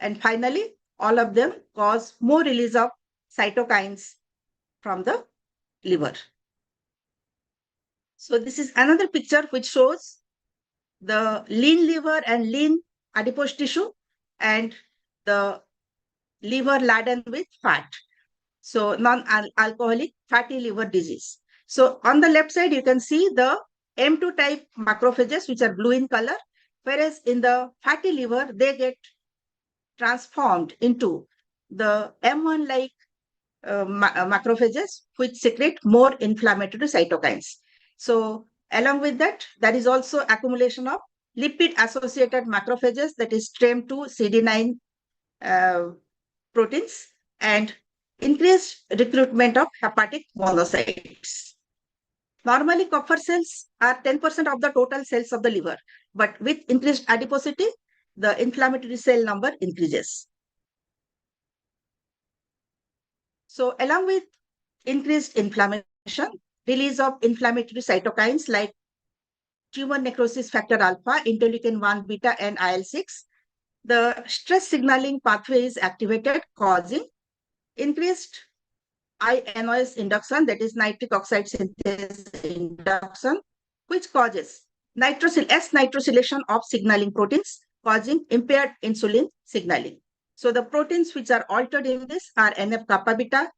Speaker 10: And finally, all of them cause more release of cytokines from the liver. So this is another picture which shows the lean liver and lean adipose tissue and the liver laden with fat. So non-alcoholic fatty liver disease. So on the left side, you can see the M2 type macrophages, which are blue in color, whereas in the fatty liver, they get transformed into the M1 like macrophages, which secrete more inflammatory cytokines. So along with that, there is also accumulation of lipid associated macrophages, that is TREM2, CD9 proteins, and increased recruitment of hepatic monocytes. Normally, Kupffer cells are 10% of the total cells of the liver, but with increased adiposity, the inflammatory cell number increases. So along with increased inflammation, release of inflammatory cytokines like tumor necrosis factor alpha, interleukin-1 beta, and IL-6, the stress signaling pathway is activated, causing increased INOS induction, that is nitric oxide synthesis induction, which causes S-nitrosylation of signaling proteins, causing impaired insulin signaling. So the proteins which are altered in this are NF-kappa beta,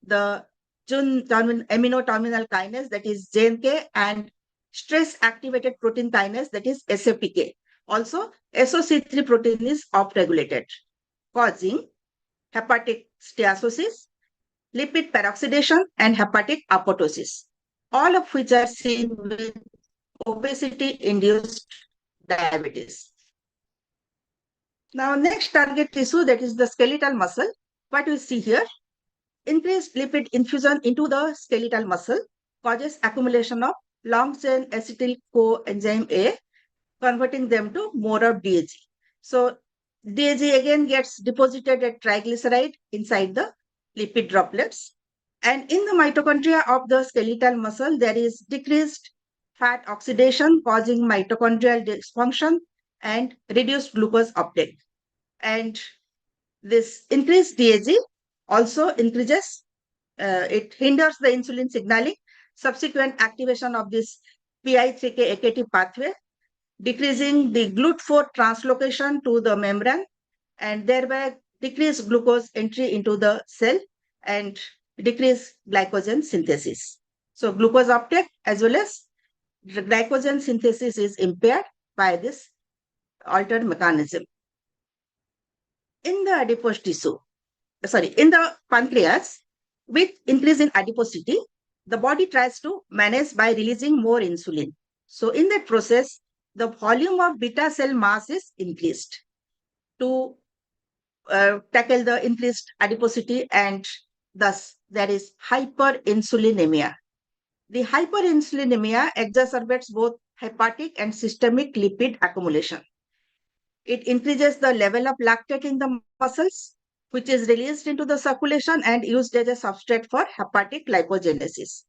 Speaker 10: the amino terminal kinase, that is JNK, and stress activated protein kinase, that is SAPK. Also, SOC3 protein is upregulated, causing hepatic steatosis, lipid peroxidation, and hepatic apoptosis, all of which are seen with obesity-induced diabetes. Now, next target tissue, that is the skeletal muscle. What we see here, increased lipid infusion into the skeletal muscle causes accumulation of long-chain acetyl coenzyme A, converting them to more of DAG. So DAG again gets deposited at triglyceride inside the lipid droplets. And in the mitochondria of the skeletal muscle, there is decreased fat oxidation causing mitochondrial dysfunction and reduced glucose uptake. And this increased DAG also increases, it hinders the insulin signaling, subsequent activation of this PI3K-AKT pathway, decreasing the GLUT4 translocation to the membrane, and thereby decrease glucose entry into the cell and decrease glycogen synthesis. So glucose uptake as well as glycogen synthesis is impaired by this altered mechanism. In the adipose tissue, in the pancreas, with increase in adiposity, the body tries to manage by releasing more insulin. So in that process, the volume of beta cell mass is increased to tackle the increased adiposity, and thus there is hyperinsulinemia. The hyperinsulinemia exacerbates both hepatic and systemic lipid accumulation. It increases the level of lactate in the muscles, which is released into the circulation and used as a substrate for hepatic lipogenesis.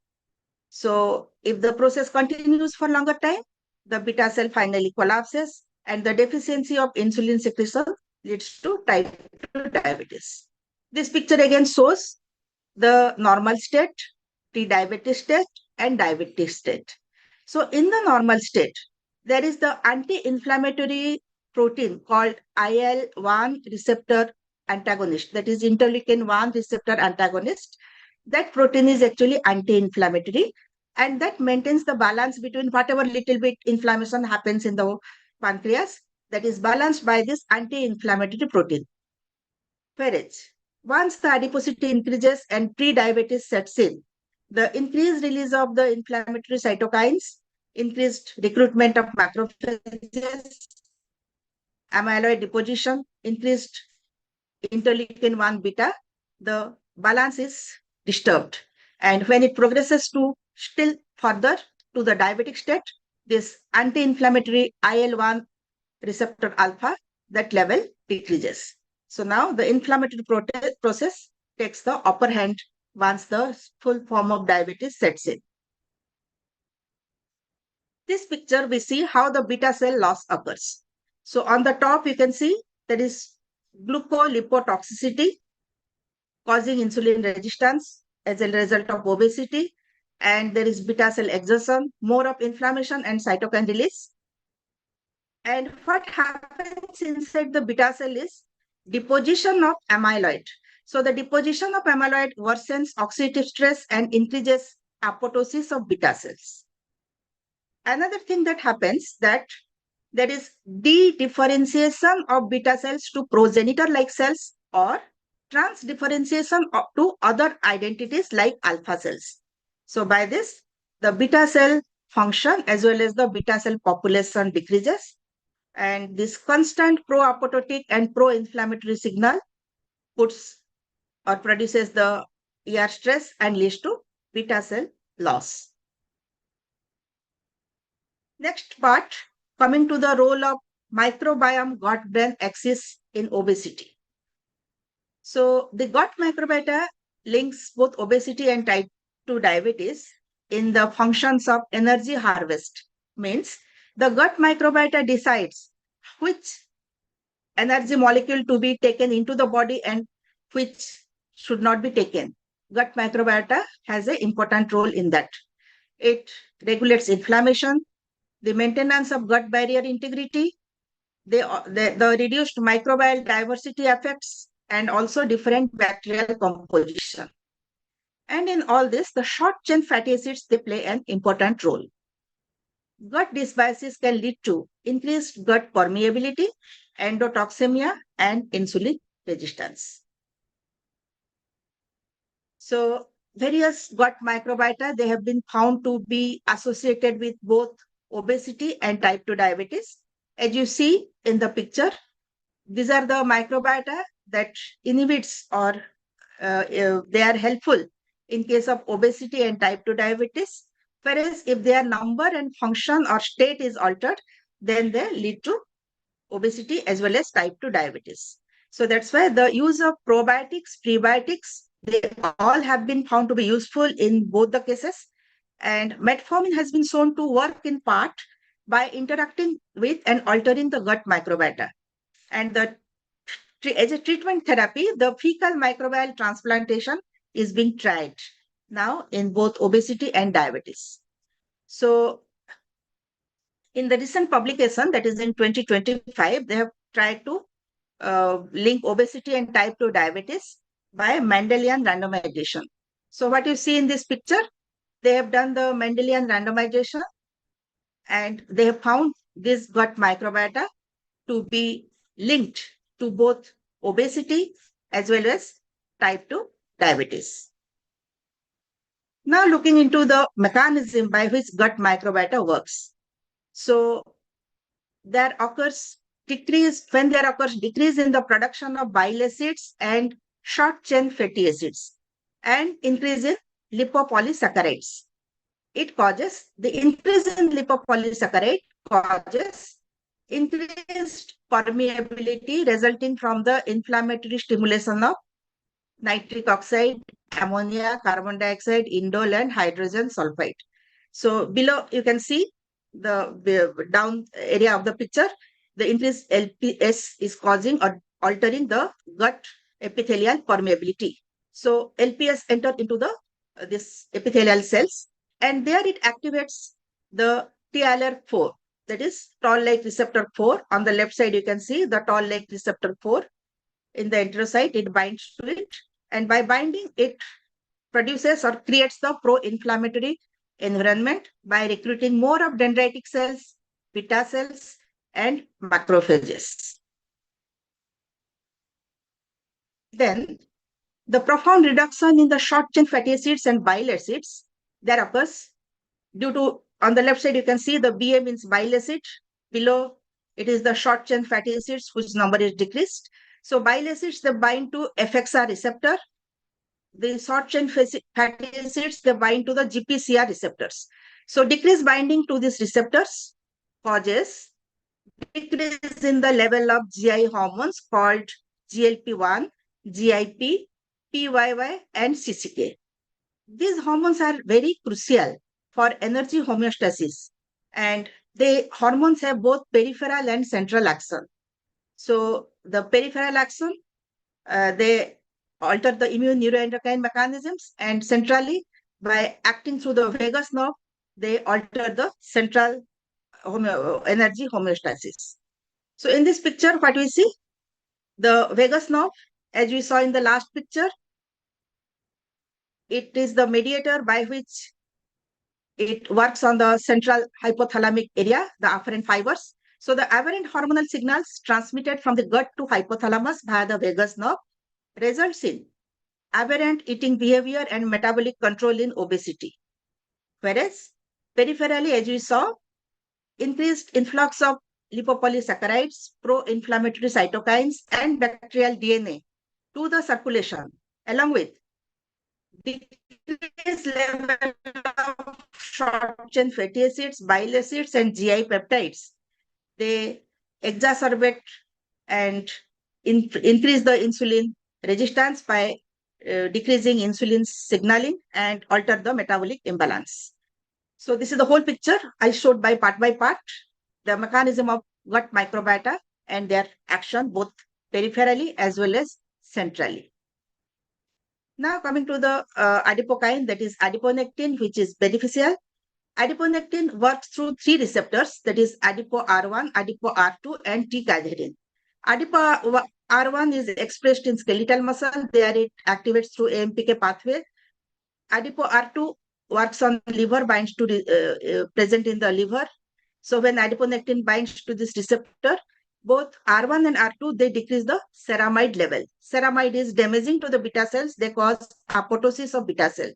Speaker 10: So if the process continues for longer time, the beta cell finally collapses and the deficiency of insulin secretion leads to type 2 diabetes. This picture again shows the normal state, pre-diabetes state, and diabetes state. So in the normal state, there is the anti-inflammatory protein called IL-1 receptor antagonist, that is interleukin-1 receptor antagonist. That protein is actually anti-inflammatory and that maintains the balance between whatever little bit inflammation happens in the pancreas, that is balanced by this anti-inflammatory protein. Whereas once the adiposity increases and pre-diabetes sets in, the increased release of the inflammatory cytokines, increased recruitment of macrophages, amyloid deposition, increased interleukin-1 beta, the balance is disturbed. And when it progresses to still further to the diabetic state, this anti-inflammatory IL-1 receptor alpha, that level decreases. So now the inflammatory process takes the upper hand once the full form of diabetes sets in. This picture, we see how the beta cell loss occurs. So on the top, you can see there is glucolipotoxicity causing insulin resistance as a result of obesity. And there is beta cell exhaustion, more of inflammation and cytokine release. And what happens inside the beta cell is deposition of amyloid. So the deposition of amyloid worsens oxidative stress and increases apoptosis of beta cells. Another thing that happens that there is de-differentiation of beta cells to progenitor-like cells or transdifferentiation to other identities like alpha cells. So by this, the beta cell function as well as the beta cell population decreases. And this constant pro-apoptotic and pro-inflammatory signal puts or produces the ER stress and leads to beta cell loss. Next part, coming to the role of microbiome gut-brain axis in obesity. So the gut microbiota links both obesity and type 2 diabetes in the functions of energy harvest. Means the gut microbiota decides which energy molecule to be taken into the body and which should not be taken. Gut microbiota has an important role in that. It regulates inflammation, the maintenance of gut barrier integrity, the reduced microbial diversity effects, and also different bacterial composition. And in all this, the short chain fatty acids, they play an important role. Gut dysbiosis can lead to increased gut permeability, endotoxemia, and insulin resistance. So various gut microbiota, they have been found to be associated with both obesity and type 2 diabetes. As you see in the picture, these are the microbiota that inhibits or they are helpful in case of obesity and type 2 diabetes. Whereas if their number and function or state is altered, then they lead to obesity as well as type 2 diabetes. So that's why the use of probiotics, prebiotics, they all have been found to be useful in both the cases. And metformin has been shown to work in part by interacting with and altering the gut microbiota. And as a treatment therapy, the fecal microbial transplantation is being tried now in both obesity and diabetes. So in the recent publication, that is in 2025, they have tried to link obesity and type 2 diabetes by Mendelian randomization. So what you see in this picture, they have done the Mendelian randomization and they have found this gut microbiota to be linked to both obesity as well as type 2 diabetes. Now looking into the mechanism by which gut microbiota works. So there occurs decrease in the production of bile acids and short chain fatty acids. and increase in lipopolysaccharides. It causes the increase in lipopolysaccharide causes increased permeability resulting from the inflammatory stimulation of nitric oxide, ammonia, carbon dioxide, indole, and hydrogen sulfide. So below you can see the down area of the picture, the increased LPS is causing or altering the gut epithelial permeability. So LPS entered into the this epithelial cells, and there it activates the TLR4, that is toll-like receptor 4. On the left side, you can see the toll-like receptor 4. In the enterocyte, it binds to it, and by binding, it produces or creates the pro-inflammatory environment by recruiting more of dendritic cells, beta cells, and macrophages. Then, the profound reduction in the short-chain fatty acids and bile acids that occurs due to, on the left side, you can see the BA means bile acid. Below, it is the short-chain fatty acids whose number is decreased. So bile acids, they bind to FXR receptor. The short-chain fatty acids, they bind to the GPCR receptors. So decreased binding to these receptors causes decrease in the level of GI hormones called GLP-1, GIP, PYY, and CCK. These hormones are very crucial for energy homeostasis, and the hormones have both peripheral and central action. So the peripheral action, they alter the immune neuroendocrine mechanisms, and centrally, by acting through the vagus nerve, they alter the central energy homeostasis. So in this picture, what we see, the vagus nerve, as we saw in the last picture, it is the mediator by which it works on the central hypothalamic area, the afferent fibers. So the aberrant hormonal signals transmitted from the gut to hypothalamus via the vagus nerve results in aberrant eating behavior and metabolic control in obesity. Whereas peripherally, as we saw, increased influx of lipopolysaccharides, pro-inflammatory cytokines, and bacterial DNA to the circulation, along with decreased level of short-chain fatty acids, bile acids, and GI peptides. They exacerbate and increase the insulin resistance by decreasing insulin signaling and alter the metabolic imbalance. So this is the whole picture I showed by part, the mechanism of gut microbiota and their action both peripherally as well as centrally. Now coming to the adipokine, that is adiponectin, which is beneficial. Adiponectin works through three receptors, that is adipo-R1, adipo-R2, and T-cadherin. Adipo-R1 is expressed in skeletal muscle. There it activates through AMPK pathway. Adipo-R2 works on liver, binds to present in the liver. So when adiponectin binds to this receptor, both R1 and R2, they decrease the ceramide level. Ceramide is damaging to the beta cells. They cause apoptosis of beta cell.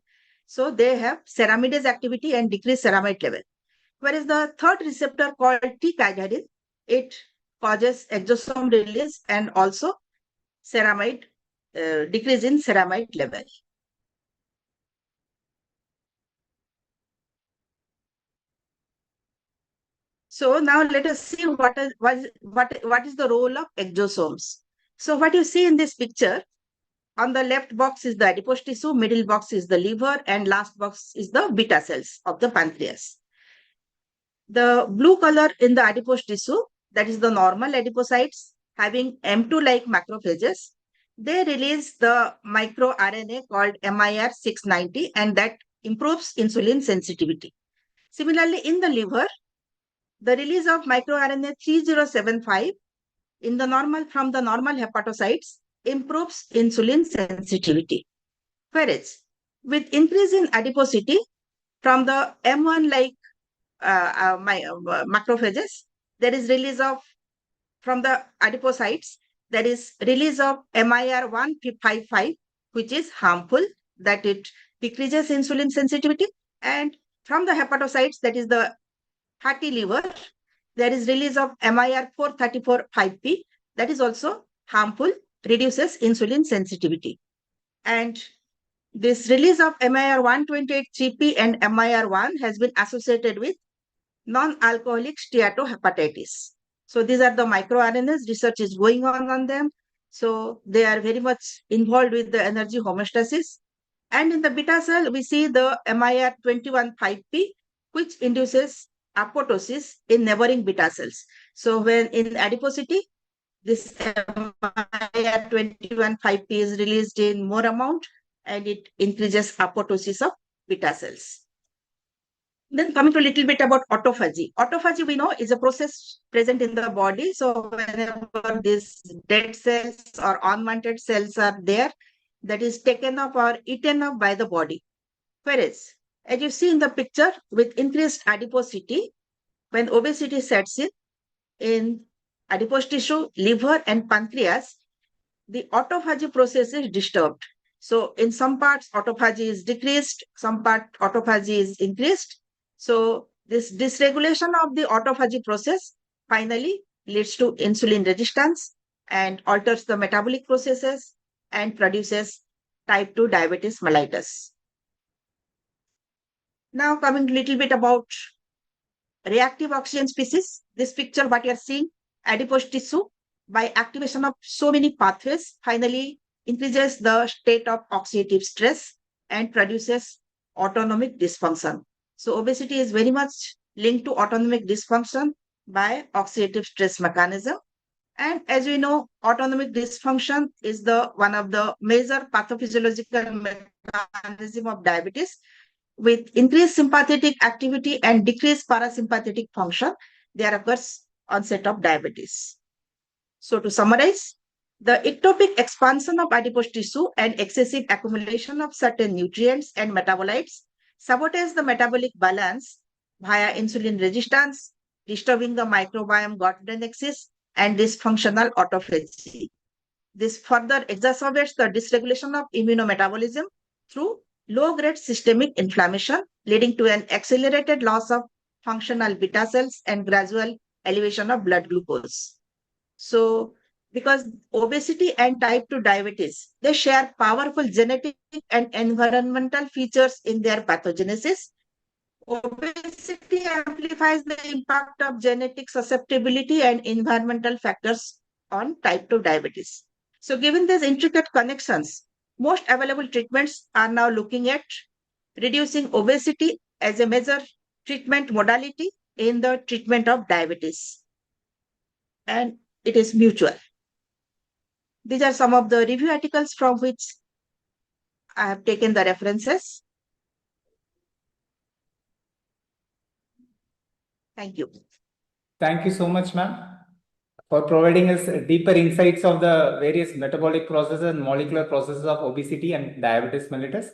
Speaker 10: So they have ceramidase activity and decreased ceramide level. Whereas the third receptor called T-cadherin, it causes exosome release and also ceramide, decrease in ceramide level. So now let us see what is the role of exosomes. So what you see in this picture, on the left box is the adipose tissue, middle box is the liver, and last box is the beta cells of the pancreas. The blue color in the adipose tissue, that is the normal adipocytes having M2-like macrophages, they release the microRNA called MIR690, and that improves insulin sensitivity. Similarly, in the liver, the release of microRNA 3075 from the normal hepatocytes improves insulin sensitivity. Whereas with increase in adiposity from the M1-like macrophages, there is release of, from the adipocytes, there is release of MIR155, which is harmful, that it decreases insulin sensitivity. And from the hepatocytes, that is the fatty liver, there is release of MIR434-5P, that is also harmful, reduces insulin sensitivity. And this release of MIR 128-3P and MIR1 has been associated with non-alcoholic steatohepatitis. So these are the microRNAs, research is going on them. So they are very much involved with the energy homeostasis. And in the beta cell, we see the MIR21-5P, which induces apoptosis in neighboring beta cells. So when in adiposity, this MIR21-5P is released in more amount and it increases apoptosis of beta cells. Then coming to a little bit about autophagy. Autophagy, we know, is a process present in the body. So whenever these dead cells or unwanted cells are there, that is taken up or eaten up by the body. Whereas, as you see in the picture, with increased adiposity, when obesity sets in adipose tissue, liver, and pancreas, the autophagy process is disturbed. So in some parts, autophagy is decreased, some part autophagy is increased. So this dysregulation of the autophagy process finally leads to insulin resistance and alters the metabolic processes and produces type 2 diabetes mellitus. Now coming a little bit about reactive oxygen species. This picture, what you are seeing, adipose tissue, by activation of so many pathways, finally increases the state of oxidative stress and produces autonomic dysfunction. So obesity is very much linked to autonomic dysfunction by oxidative stress mechanism. And as we know, autonomic dysfunction is the one of the major pathophysiological mechanism of diabetes. With increased sympathetic activity and decreased parasympathetic function, there occurs onset of diabetes. So to summarize, the ectopic expansion of adipose tissue and excessive accumulation of certain nutrients and metabolites sabotage the metabolic balance via insulin resistance, disturbing the microbiome gut-brain axis and dysfunctional autophagy. This further exacerbates the dysregulation of immunometabolism through low-grade systemic inflammation, leading to an accelerated loss of functional beta cells and gradual elevation of blood glucose. So, because obesity and type 2 diabetes, they share powerful genetic and environmental features in their pathogenesis. Obesity amplifies the impact of genetic susceptibility and environmental factors on type 2 diabetes. So given these intricate connections, most available treatments are now looking at reducing obesity as a major treatment modality in the treatment of diabetes. And it is mutual. These are some of the review articles from which I have taken the references. Thank you.
Speaker 3: Thank you so much, ma'am, for providing us deeper insights of the various metabolic processes and molecular processes of obesity and diabetes mellitus.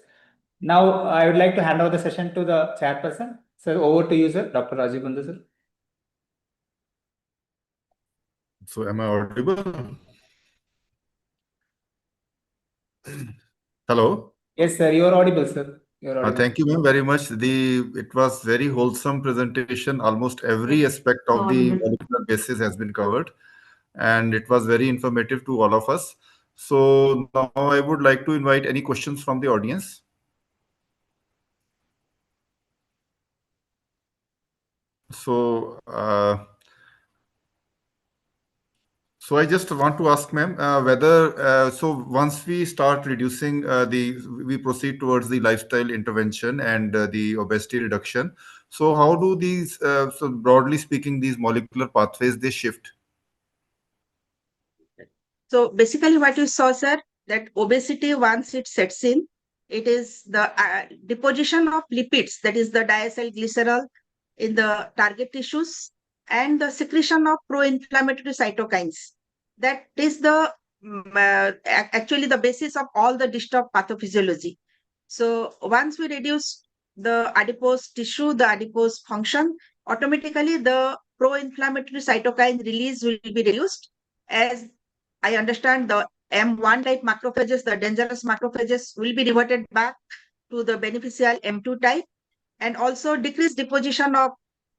Speaker 3: Now, I would like to hand over the session to the chairperson. So over to you, sir, Dr. Rajiv Bandhu, sir.
Speaker 9: So am I audible? Hello?
Speaker 3: Yes, sir, you are audible, sir. You're audible.
Speaker 9: Thank you, ma'am, very much. It was very wholesome presentation. Almost every aspect of the molecular basis has been covered, and it was very informative to all of us. So now I would like to invite any questions from the audience. So, so I just want to ask, ma'am, whether so once we start reducing we proceed towards the lifestyle intervention and the obesity reduction. So how do these, so broadly speaking, these molecular pathways, they shift?
Speaker 10: So basically what you saw, sir, that obesity, once it sets in, it is the deposition of lipids, that is the diacylglycerol in the target tissues, and the secretion of pro-inflammatory cytokines. That is the actually the basis of all the disturbed pathophysiology. So once we reduce the adipose tissue, the adipose function, automatically the pro-inflammatory cytokine release will be reduced. As I understand, the M1 type macrophages, the dangerous macrophages, will be reverted back to the beneficial M2 type, and also decreased deposition of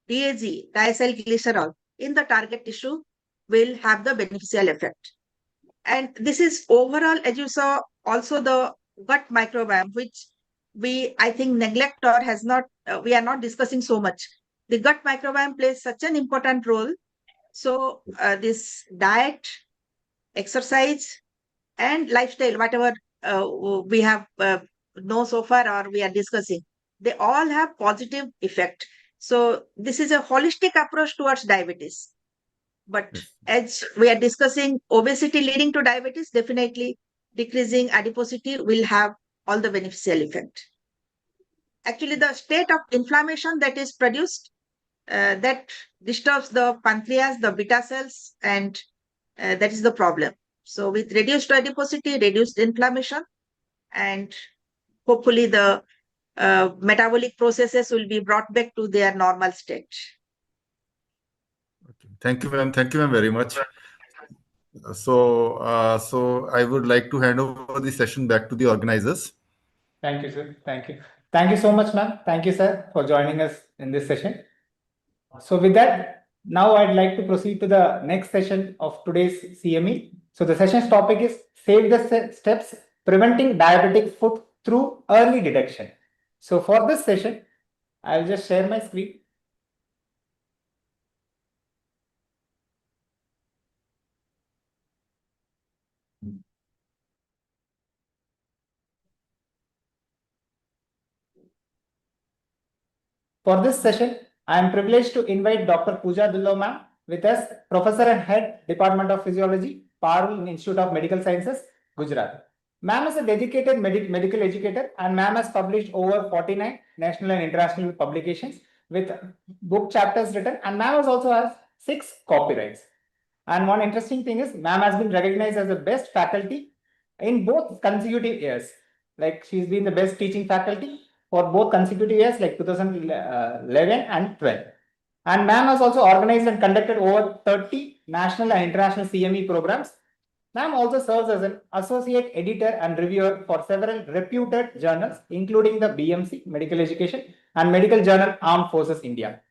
Speaker 10: DAG, diacylglycerol, in the target tissue will have the beneficial effect. And this is overall, as you saw, also the gut microbiome, which I think neglect or has not, we are not discussing so much. The gut microbiome plays such an important role. So this diet, exercise, and lifestyle, whatever we have know so far or we are discussing, they all have positive effect. So this is a holistic approach towards diabetes. But
Speaker 9: Yes.
Speaker 10: as we are discussing obesity leading to diabetes, definitely decreasing adiposity will have all the beneficial effect. Actually, the state of inflammation that is produced that disturbs the pancreas, the beta cells, and that is the problem. So with reduced adiposity, reduced inflammation, and hopefully the metabolic processes will be brought back to their normal state.
Speaker 9: Okay. Thank you, ma'am. Thank you, ma'am, very much. So I would like to hand over the session back to the organizers.
Speaker 3: Thank you, sir. Thank you. Thank you so much, ma'am. Thank you, sir, for joining us in this session. So with that, now I'd like to proceed to the next session of today's CME. So the session's topic is Save the Steps Preventing Diabetic Foot Through Early Detection. So for this session, I'll just share my screen. For this session, I am privileged to invite Dr. Pooja Dullo ma'am with us, Professor and Head, Department of Physiology, Parul Institute of Medical Sciences, Gujarat. Ma'am is a dedicated medical educator and ma'am has published over 49 national and international publications with book chapters written, and ma'am also has 6 copyrights. And one interesting thing is ma'am has been recognized as the best faculty in both consecutive years. Like she's been the best teaching faculty for both consecutive years, like 2011 and 12. And ma'am has also organized and conducted over 30 national and international CME programs. Ma'am also serves as an associate editor and reviewer for several reputed journals, including the BMC, Medical Education, and Medical Journal, Armed Forces India.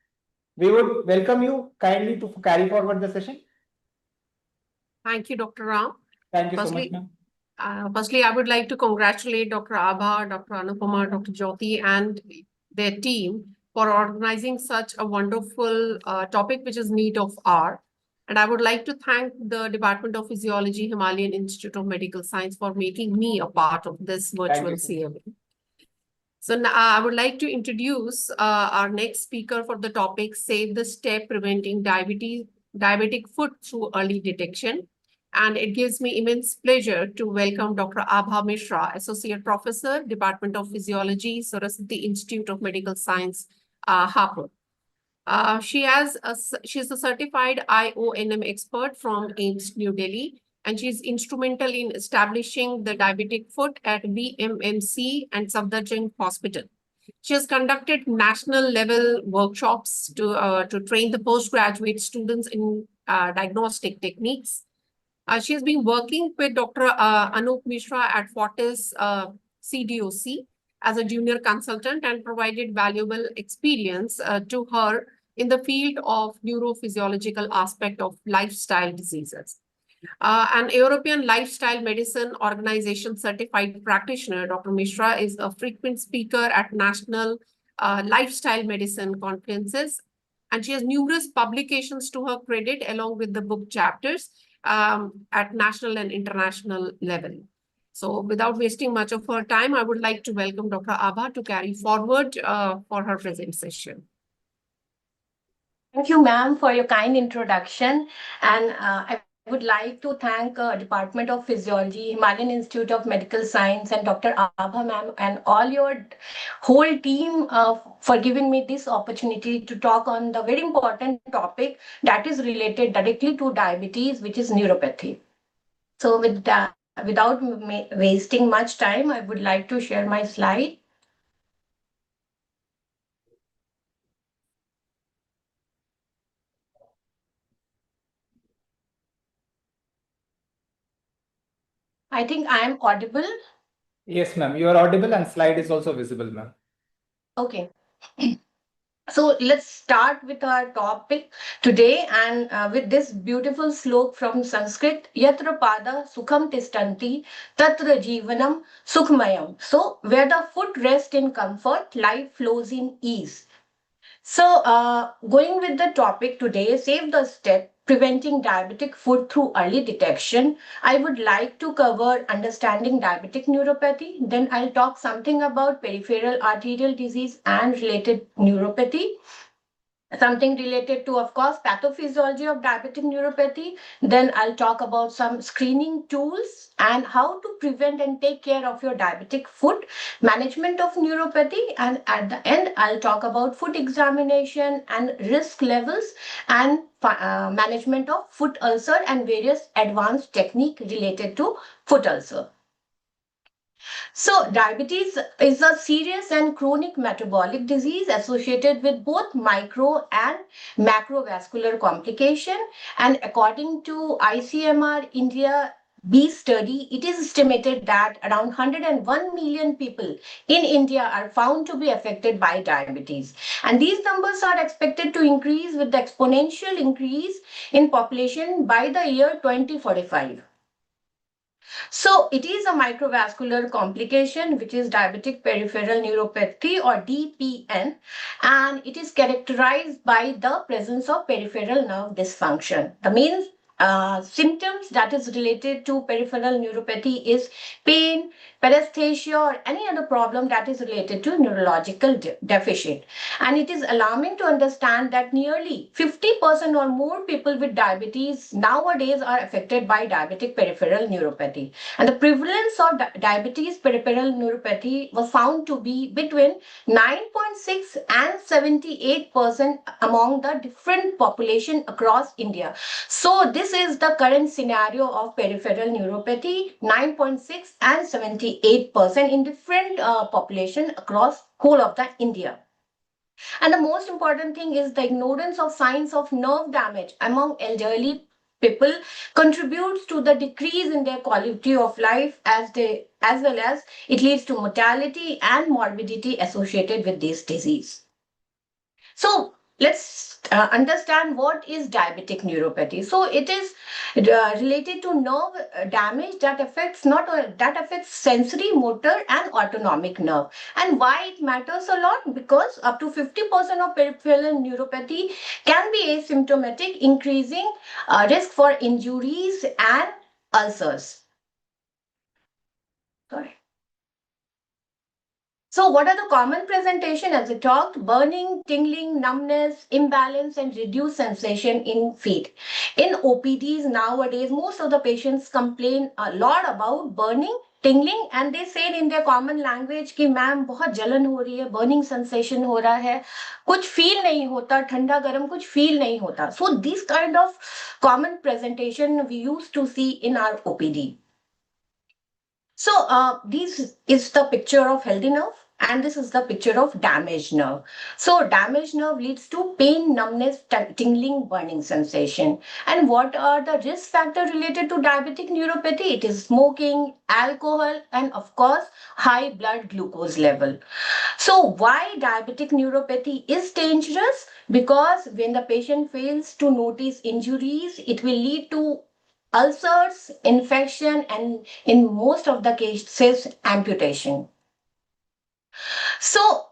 Speaker 3: We would welcome you kindly to carry forward the session.
Speaker 4: Thank you, Dr. Ram.
Speaker 3: Thank you so
Speaker 4: Firstly,
Speaker 3: much, ma'am.
Speaker 4: Firstly, I would like to congratulate Dr. Abha, Dr. Anupama, Dr. Jyoti, and their team for organizing such a wonderful topic, which is need of hour. And I would like to thank the Department of Physiology, Himalayan Institute of Medical Science for making me a part of this virtual CME. So now I would like to introduce our next speaker for the topic, Save the Step Preventing Diabetic Foot Through Early Detection. And it gives me immense pleasure to welcome Dr. Abha Mishra, Associate Professor, Department of Physiology, Saraswati Institute of Medical Science, Hapur. She's a certified IONM expert from AIIMS, New Delhi, and she's instrumental in establishing the diabetic foot at VMMC and Safdarjung Hospital. She has conducted national level workshops to train the postgraduate students in diagnostic techniques. She has been working with Dr. Anup Mishra at Fortis CDOC as a junior consultant and provided valuable experience to her in the field of neurophysiological aspect of lifestyle diseases. An European Lifestyle Medicine Organization certified practitioner, Dr. Mishra is a frequent speaker at national lifestyle medicine conferences, and she has numerous publications to her credit along with the book chapters at national and international level. So without wasting much of her time, I would like to welcome Dr. Abha to carry forward for her present session.
Speaker 11: Thank you, ma'am, for your kind introduction. And I would like to thank Department of Physiology, Himalayan Institute of Medical Science, and Dr. Abha, ma'am, and all your whole team for giving me this opportunity to talk on the very important topic that is related directly to diabetes, which is neuropathy. So with that, without wasting much time, I would like to share my slide. I think I am audible.
Speaker 3: Yes, ma'am. You are audible and slide is also visible, ma'am.
Speaker 11: Okay. So let's start with our topic today, and with this beautiful slok from Sanskrit, Yatra Pada Sukham Tistanti Tatra Jivanam Sukhmayam. So where the foot rests in comfort, life flows in ease. So, going with the topic today, save the step, preventing diabetic foot through early detection. I would like to cover understanding diabetic neuropathy. Then I'll talk something about peripheral arterial disease and related neuropathy, something related to, of course, pathophysiology of diabetic neuropathy. Then I'll talk about some screening tools and how to prevent and take care of your diabetic foot, management of neuropathy, and at the end, I'll talk about foot examination and risk levels and management of foot ulcer and various advanced technique related to foot ulcer. So, diabetes is a serious and chronic metabolic disease associated with both micro and macrovascular complication. And according to ICMR India B study, it is estimated that around 101 million people in India are found to be affected by diabetes. And these numbers are expected to increase with the exponential increase in population by the year 2045. So it is a microvascular complication, which is diabetic peripheral neuropathy or DPN, and it is characterized by the presence of peripheral nerve dysfunction. The main symptoms that is related to peripheral neuropathy is pain, paresthesia, or any other problem that is related to neurological deficit. And it is alarming to understand that nearly 50% or more people with diabetes nowadays are affected by diabetic peripheral neuropathy. And the prevalence of diabetes peripheral neuropathy was found to be between 9.6 and 78% among the different population across India. So this is the current scenario of peripheral neuropathy, 9.6 and 78% in different population across whole of the India. And the most important thing is the ignorance of signs of nerve damage among elderly people contributes to the decrease in their quality of life as well as it leads to mortality and morbidity associated with this disease. So let's understand what is diabetic neuropathy. So it is related to nerve damage that affects that affects sensory, motor, and autonomic nerve. And why it matters a lot? Because up to 50% of peripheral neuropathy can be asymptomatic, increasing risk for injuries and ulcers. Sorry. So what are the common presentation as I talked? Burning, tingling, numbness, imbalance, and reduced sensation in feet. In OPDs nowadays, most of the patients complain a lot about burning, tingling, and they say in their common language कि ma'am बहुत जलन हो रही है, burning sensation हो रहा है, कुछ feel नहीं होता, ठंडा गरम कुछ feel नहीं होता. So this kind of common presentation we used to see in our OPD. So this is the picture of healthy nerve and this is the picture of damaged nerve. So damaged nerve leads to pain, numbness, tingling, burning sensation. And what are the risk factors related to diabetic neuropathy? It is smoking, alcohol, and of course, high blood glucose level. So why diabetic neuropathy is dangerous? Because when the patient fails to notice injuries, it will lead to ulcers, infection, and in most of the cases, amputation. So,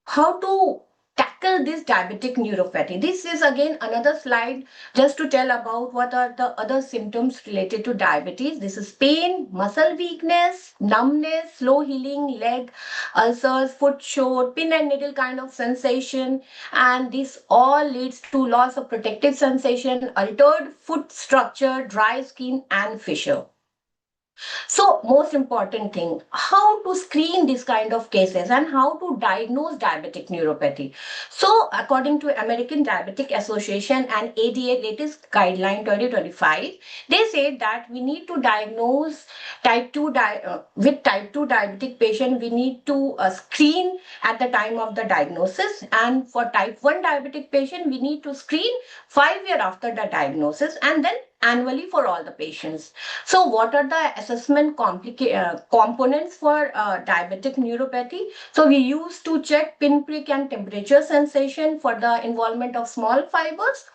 Speaker 11: how to tackle this diabetic neuropathy? This is again another slide just to tell about what are the other symptoms related to diabetes. This is pain, muscle weakness, numbness, slow healing, leg ulcers, foot sore, pin and needle kind of sensation, and this all leads to loss of protective sensation, altered foot structure, dry skin, and fissure. So most important thing, how to screen these kind of cases and how to diagnose diabetic neuropathy. So according to American Diabetic Association and ADA latest guideline 2025, they say that we need to diagnose with type 2 diabetic patient, we need to screen at the time of the diagnosis, and for type 1 diabetic patient, we need to screen 5 years after the diagnosis, and then annually for all the patients. So what are the assessment components for diabetic neuropathy? So we used to check pinprick and temperature sensation for the involvement of small fibers.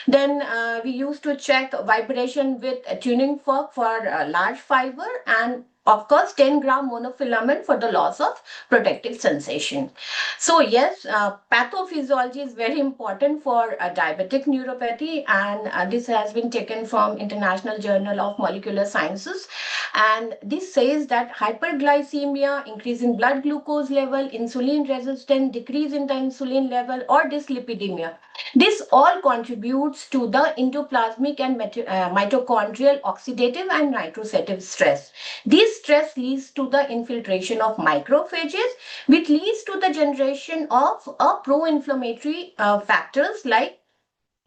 Speaker 11: Then we used to check vibration with a tuning fork for large fiber, and of course 10-gram monofilament for the loss of protective sensation. So yes, pathophysiology is very important for diabetic neuropathy, and this has been taken from International Journal of Molecular Sciences. And this says that hyperglycemia, increase in blood glucose level, insulin resistance, decrease in the insulin level, or dyslipidemia, this all contributes to the endoplasmic and mitochondrial oxidative and nitrosative stress. This stress leads to the infiltration of macrophages, which leads to the generation of pro-inflammatory factors like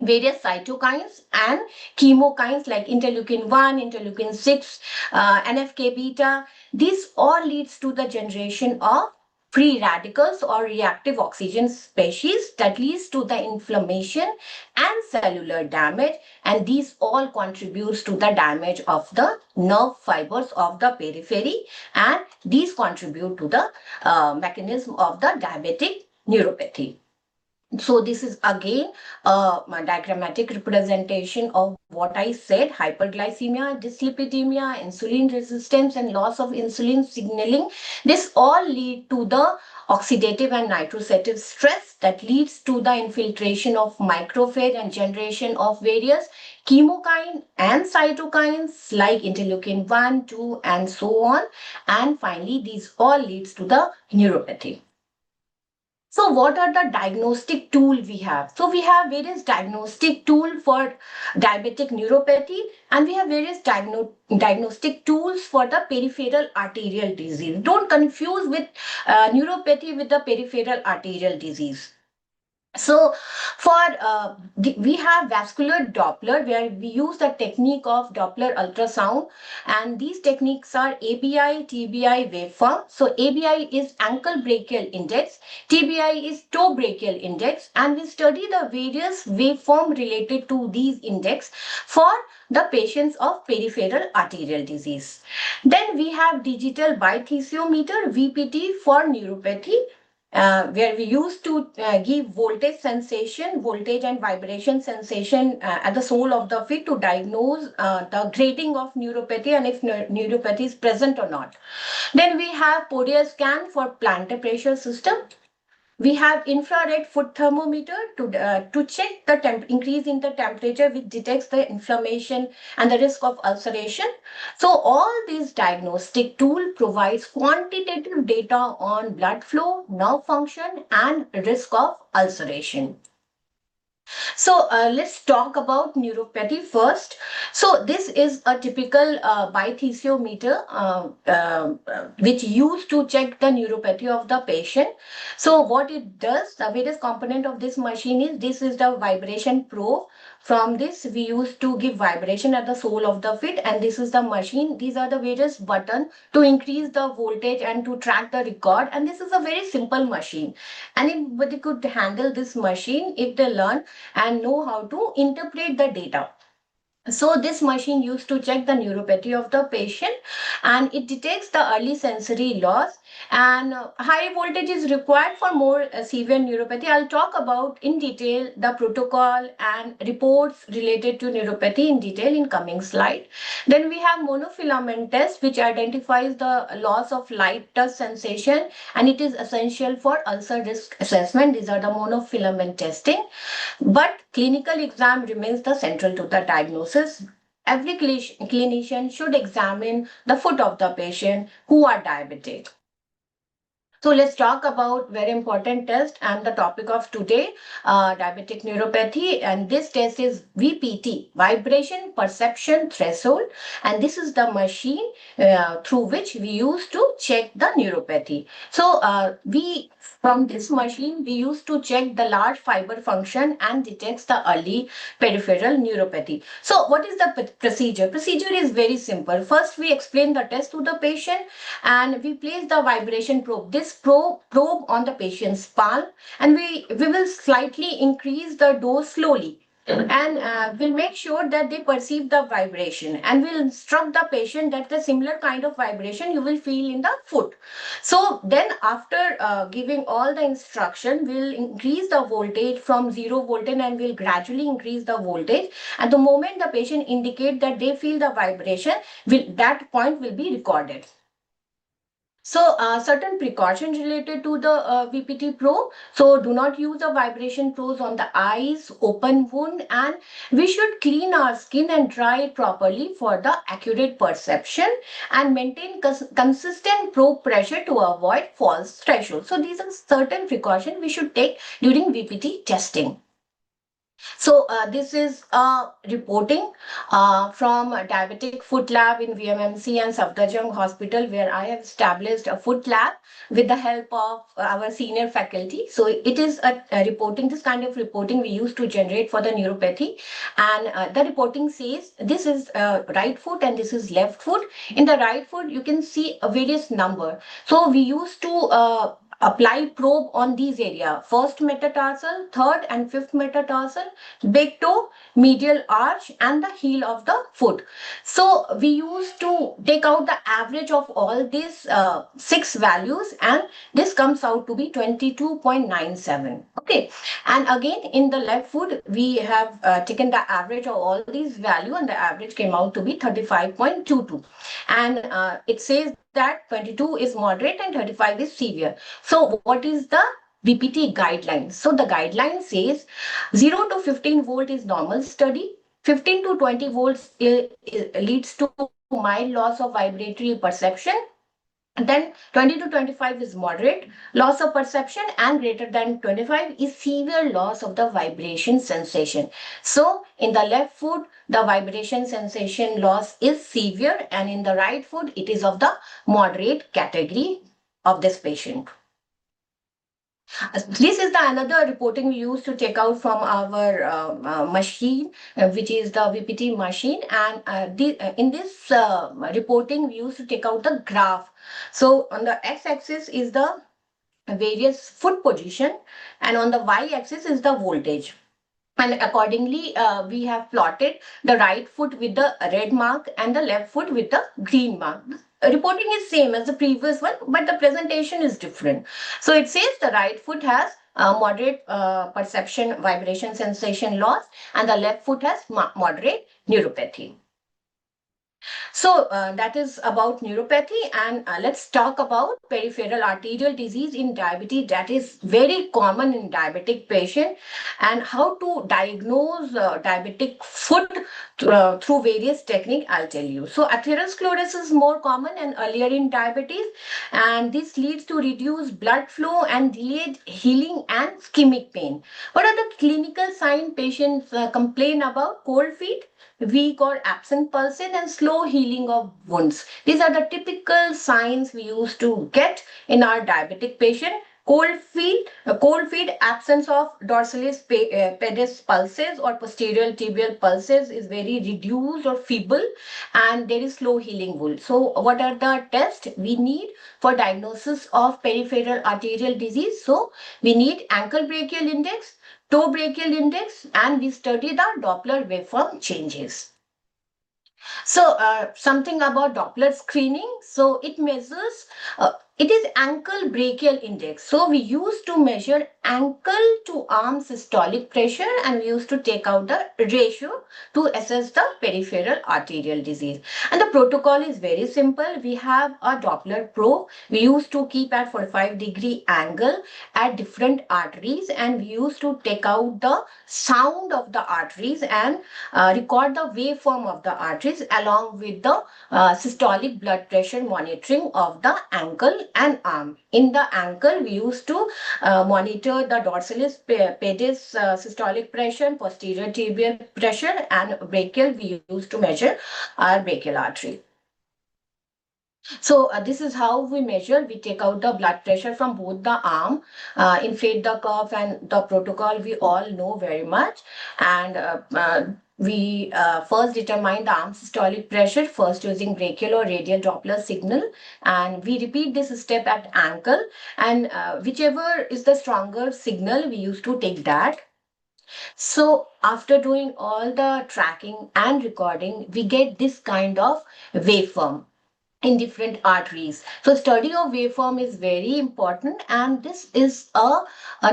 Speaker 11: various cytokines and chemokines like interleukin 1, interleukin 6, NFK beta. This all leads to the generation of free radicals or reactive oxygen species that leads to the inflammation and cellular damage, and these all contributes to the damage of the nerve fibers of the periphery, and these contribute to the mechanism of the diabetic neuropathy. So this is again a diagrammatic representation of what I said: hyperglycemia, dyslipidemia, insulin resistance, and loss of insulin signaling. This all lead to the oxidative and nitrosative stress that leads to the infiltration of macrophage and generation of various chemokine and cytokines like interleukin 1, 2, and so on. And finally, these all leads to the neuropathy. So what are the diagnostic tools we have? So we have various diagnostic tools for diabetic neuropathy, and we have various diagnostic tools for the peripheral arterial disease. Don't confuse with neuropathy with the peripheral arterial disease. So we have vascular Doppler, where we use the technique of Doppler ultrasound, and these techniques are ABI, TBI, waveform. So ABI is ankle brachial index, TBI is toe brachial index, and we study the various waveform related to these index for the patients of peripheral arterial disease. Then we have digital bithesiometer, VPT, for neuropathy, where we used to give voltage and vibration sensation at the sole of the feet to diagnose the grading of neuropathy and if neuropathy is present or not. Then we have Podia scan for plantar pressure system. We have infrared foot thermometer to check the increase in the temperature, which detects the inflammation and the risk of ulceration. So all these diagnostic tool provides quantitative data on blood flow, nerve function, and risk of ulceration. So let's talk about neuropathy first. So this is a typical bithesiometer which used to check the neuropathy of the patient. So what it does, the various component of this machine is, this is the vibration probe. From this, we used to give vibration at the sole of the feet, and this is the machine. These are the various buttons to increase the voltage and to track the record. And this is a very simple machine. Anybody could handle this machine if they learn and know how to interpret the data. So this machine used to check the neuropathy of the patient, and it detects the early sensory loss, and high voltage is required for more severe neuropathy. I'll talk about in detail the protocol and reports related to neuropathy in detail in coming slide. Then we have monofilament test, which identifies the loss of light touch sensation, and it is essential for ulcer risk assessment. These are the monofilament testing. But clinical exam remains the central to the diagnosis. Every clinician should examine the foot of the patient who are diabetic. So let's talk about very important test and the topic of today, diabetic neuropathy. And this test is VPT, vibration perception threshold. And this is the machine through which we use to check the neuropathy. So from this machine, we used to check the large fiber function and detects the early peripheral neuropathy. So what is the procedure? Procedure is very simple. First, we explain the test to the patient, and we place the vibration probe. This probe on the patient's palm, and we will slightly increase the dose slowly. and we'll make sure that they perceive the vibration, and we'll instruct the patient that the similar kind of vibration you will feel in the foot. So then after giving all the instruction, we'll increase the voltage from 0 volt and we'll gradually increase the voltage. At the moment the patient indicate that they feel the vibration, that point will be recorded. So certain precautions related to the VPT probe. So do not use the vibration probes on the eyes, open wound, and we should clean our skin and dry it properly for the accurate perception, and maintain consistent probe pressure to avoid false threshold. So these are certain precautions we should take during VPT testing. So this is reporting from a diabetic foot lab in VMMC and Safdarjung Hospital, where I have established a foot lab with the help of our senior faculty. So it is a reporting, this kind of reporting we used to generate for the neuropathy. And the reporting says this is right foot and this is left foot. In the right foot, you can see a various number. So we used to apply probe on these area: first metatarsal, third and fifth metatarsal, big toe, medial arch, and the heel of the foot. So we used to take out the average of all these 6 values, and this comes out to be 22.97. Okay, and again in the left foot we have taken the average of all these value, and the average came out to be 35.22, and it says that 22 is moderate and 35 is severe. So what is the VPT guideline? So the guideline says 0 to 15 volt is normal study, 15 to 20 volts leads to mild loss of vibratory perception, then 20 to 25 is moderate loss of perception, and greater than 25 is severe loss of the vibration sensation. So in the left foot, the vibration sensation loss is severe, and in the right foot, it is of the moderate category of this patient. This is the another reporting we used to take out from our machine, which is the VPT machine. And in this reporting, we used to take out the graph. So on the x-axis is the various foot position, and on the y-axis is the voltage. And accordingly, we have plotted the right foot with the red mark and the left foot with the green mark. Reporting is same as the previous one, but the presentation is different. So it says the right foot has moderate perception, vibration, sensation loss, and the left foot has moderate neuropathy. So that is about neuropathy, and let's talk about peripheral arterial disease in diabetes. That is very common in diabetic patient, and how to diagnose diabetic foot through various technique I'll tell you. So atherosclerosis is more common and earlier in diabetes, and this leads to reduced blood flow and delayed healing and ischemic pain. What are the clinical signs patients complain about? Cold feet, weak or absent pulses, and slow healing of wounds. These are the typical signs we used to get in our diabetic patient. Cold feet, absence of dorsalis pedis pulses or posterior tibial pulses is very reduced or feeble, and there is slow healing wound. So what are the tests we need for diagnosis of peripheral arterial disease? So we need ankle brachial index, toe brachial index, and we study the Doppler waveform changes. So something about Doppler screening. So it measures, it is ankle brachial index. So we used to measure ankle to arm systolic pressure, and we used to take out the ratio to assess the peripheral arterial disease. And the protocol is very simple. We have a Doppler probe. We used to keep at 45-degree angle at different arteries, and we used to take out the sound of the arteries and record the waveform of the arteries along with the systolic blood pressure monitoring of the ankle and arm. In the ankle, we used to monitor the dorsalis pedis systolic pressure, posterior tibial pressure, and brachial, we used to measure our brachial artery. So this is how we measure. We take out the blood pressure from both the arm, inflate the cuff, and the protocol we all know very much. And we first determine the arm systolic pressure, first using brachial or radial Doppler signal, and we repeat this step at ankle, and whichever is the stronger signal, we used to take that. So after doing all the tracking and recording, we get this kind of waveform in different arteries. So study of waveform is very important, and this is a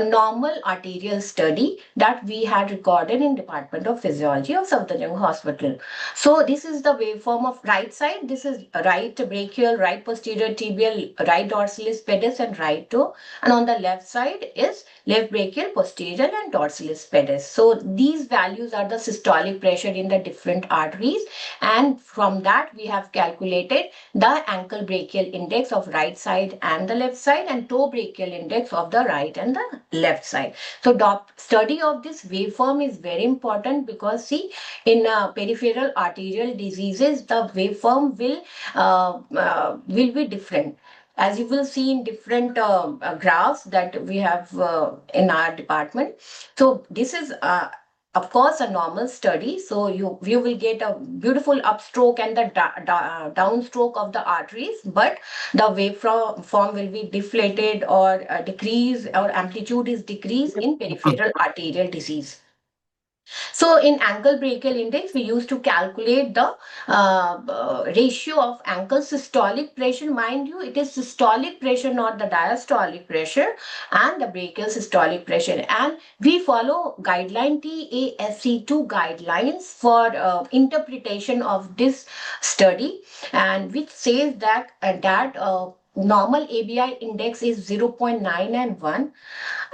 Speaker 11: normal arterial study that we had recorded in Department of Physiology of Safdarjung Hospital. So this is the waveform of right side. This is right brachial, right posterior tibial, right dorsalis pedis and right toe. And on the left side is left brachial, posterior and dorsalis pedis. So these values are the systolic pressure in the different arteries, and from that we have calculated the ankle brachial index of right side and the left side, and toe brachial index of the right and the left side. So study of this waveform is very important, because see, in peripheral arterial diseases, the waveform will be different, as you will see in different graphs that we have in our department. So this is of course a normal study, so you will get a beautiful upstroke and the downstroke of the arteries, but the waveform will be deflated or decrease, or amplitude is decreased in peripheral arterial disease. So in ankle brachial index, we used to calculate the ratio of ankle systolic pressure. Mind you, it is systolic pressure, not the diastolic pressure, and the brachial systolic pressure. And we follow guideline TASC2 guidelines for interpretation of this study, and which says that normal ABI index is 0.9 and 1,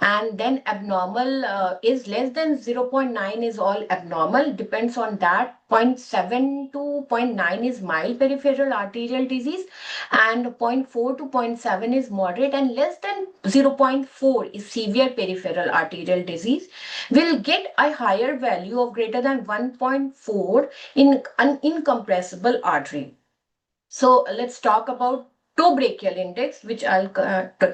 Speaker 11: and then abnormal is less than 0.9 is all abnormal, depends on that. 0.7 to 0.9 is mild peripheral arterial disease, and 0.4 to 0.7 is moderate, and less than 0.4 is severe peripheral arterial disease. Will get a higher value of greater than 1.4 in an incompressible artery. So let's talk about toe brachial index, which I'll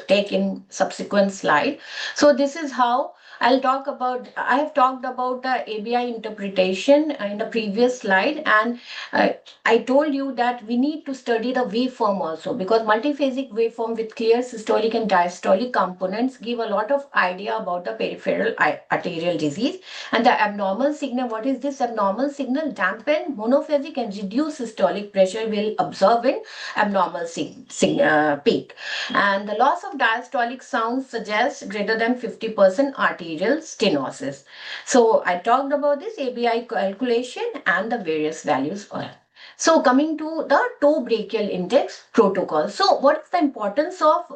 Speaker 11: take in subsequent slide. So this is how I'll talk about. I have talked about the ABI interpretation in the previous slide, and I told you that we need to study the waveform also, because multiphasic waveform with clear systolic and diastolic components give a lot of idea about the peripheral arterial disease. And the abnormal signal, what is this abnormal signal? Dampen monophasic and reduced systolic pressure will observe in abnormal peak. And the loss of diastolic sound suggests greater than 50% arterial stenosis. So I talked about this ABI calculation and the various values. So coming to the toe brachial index protocol. So what is the importance of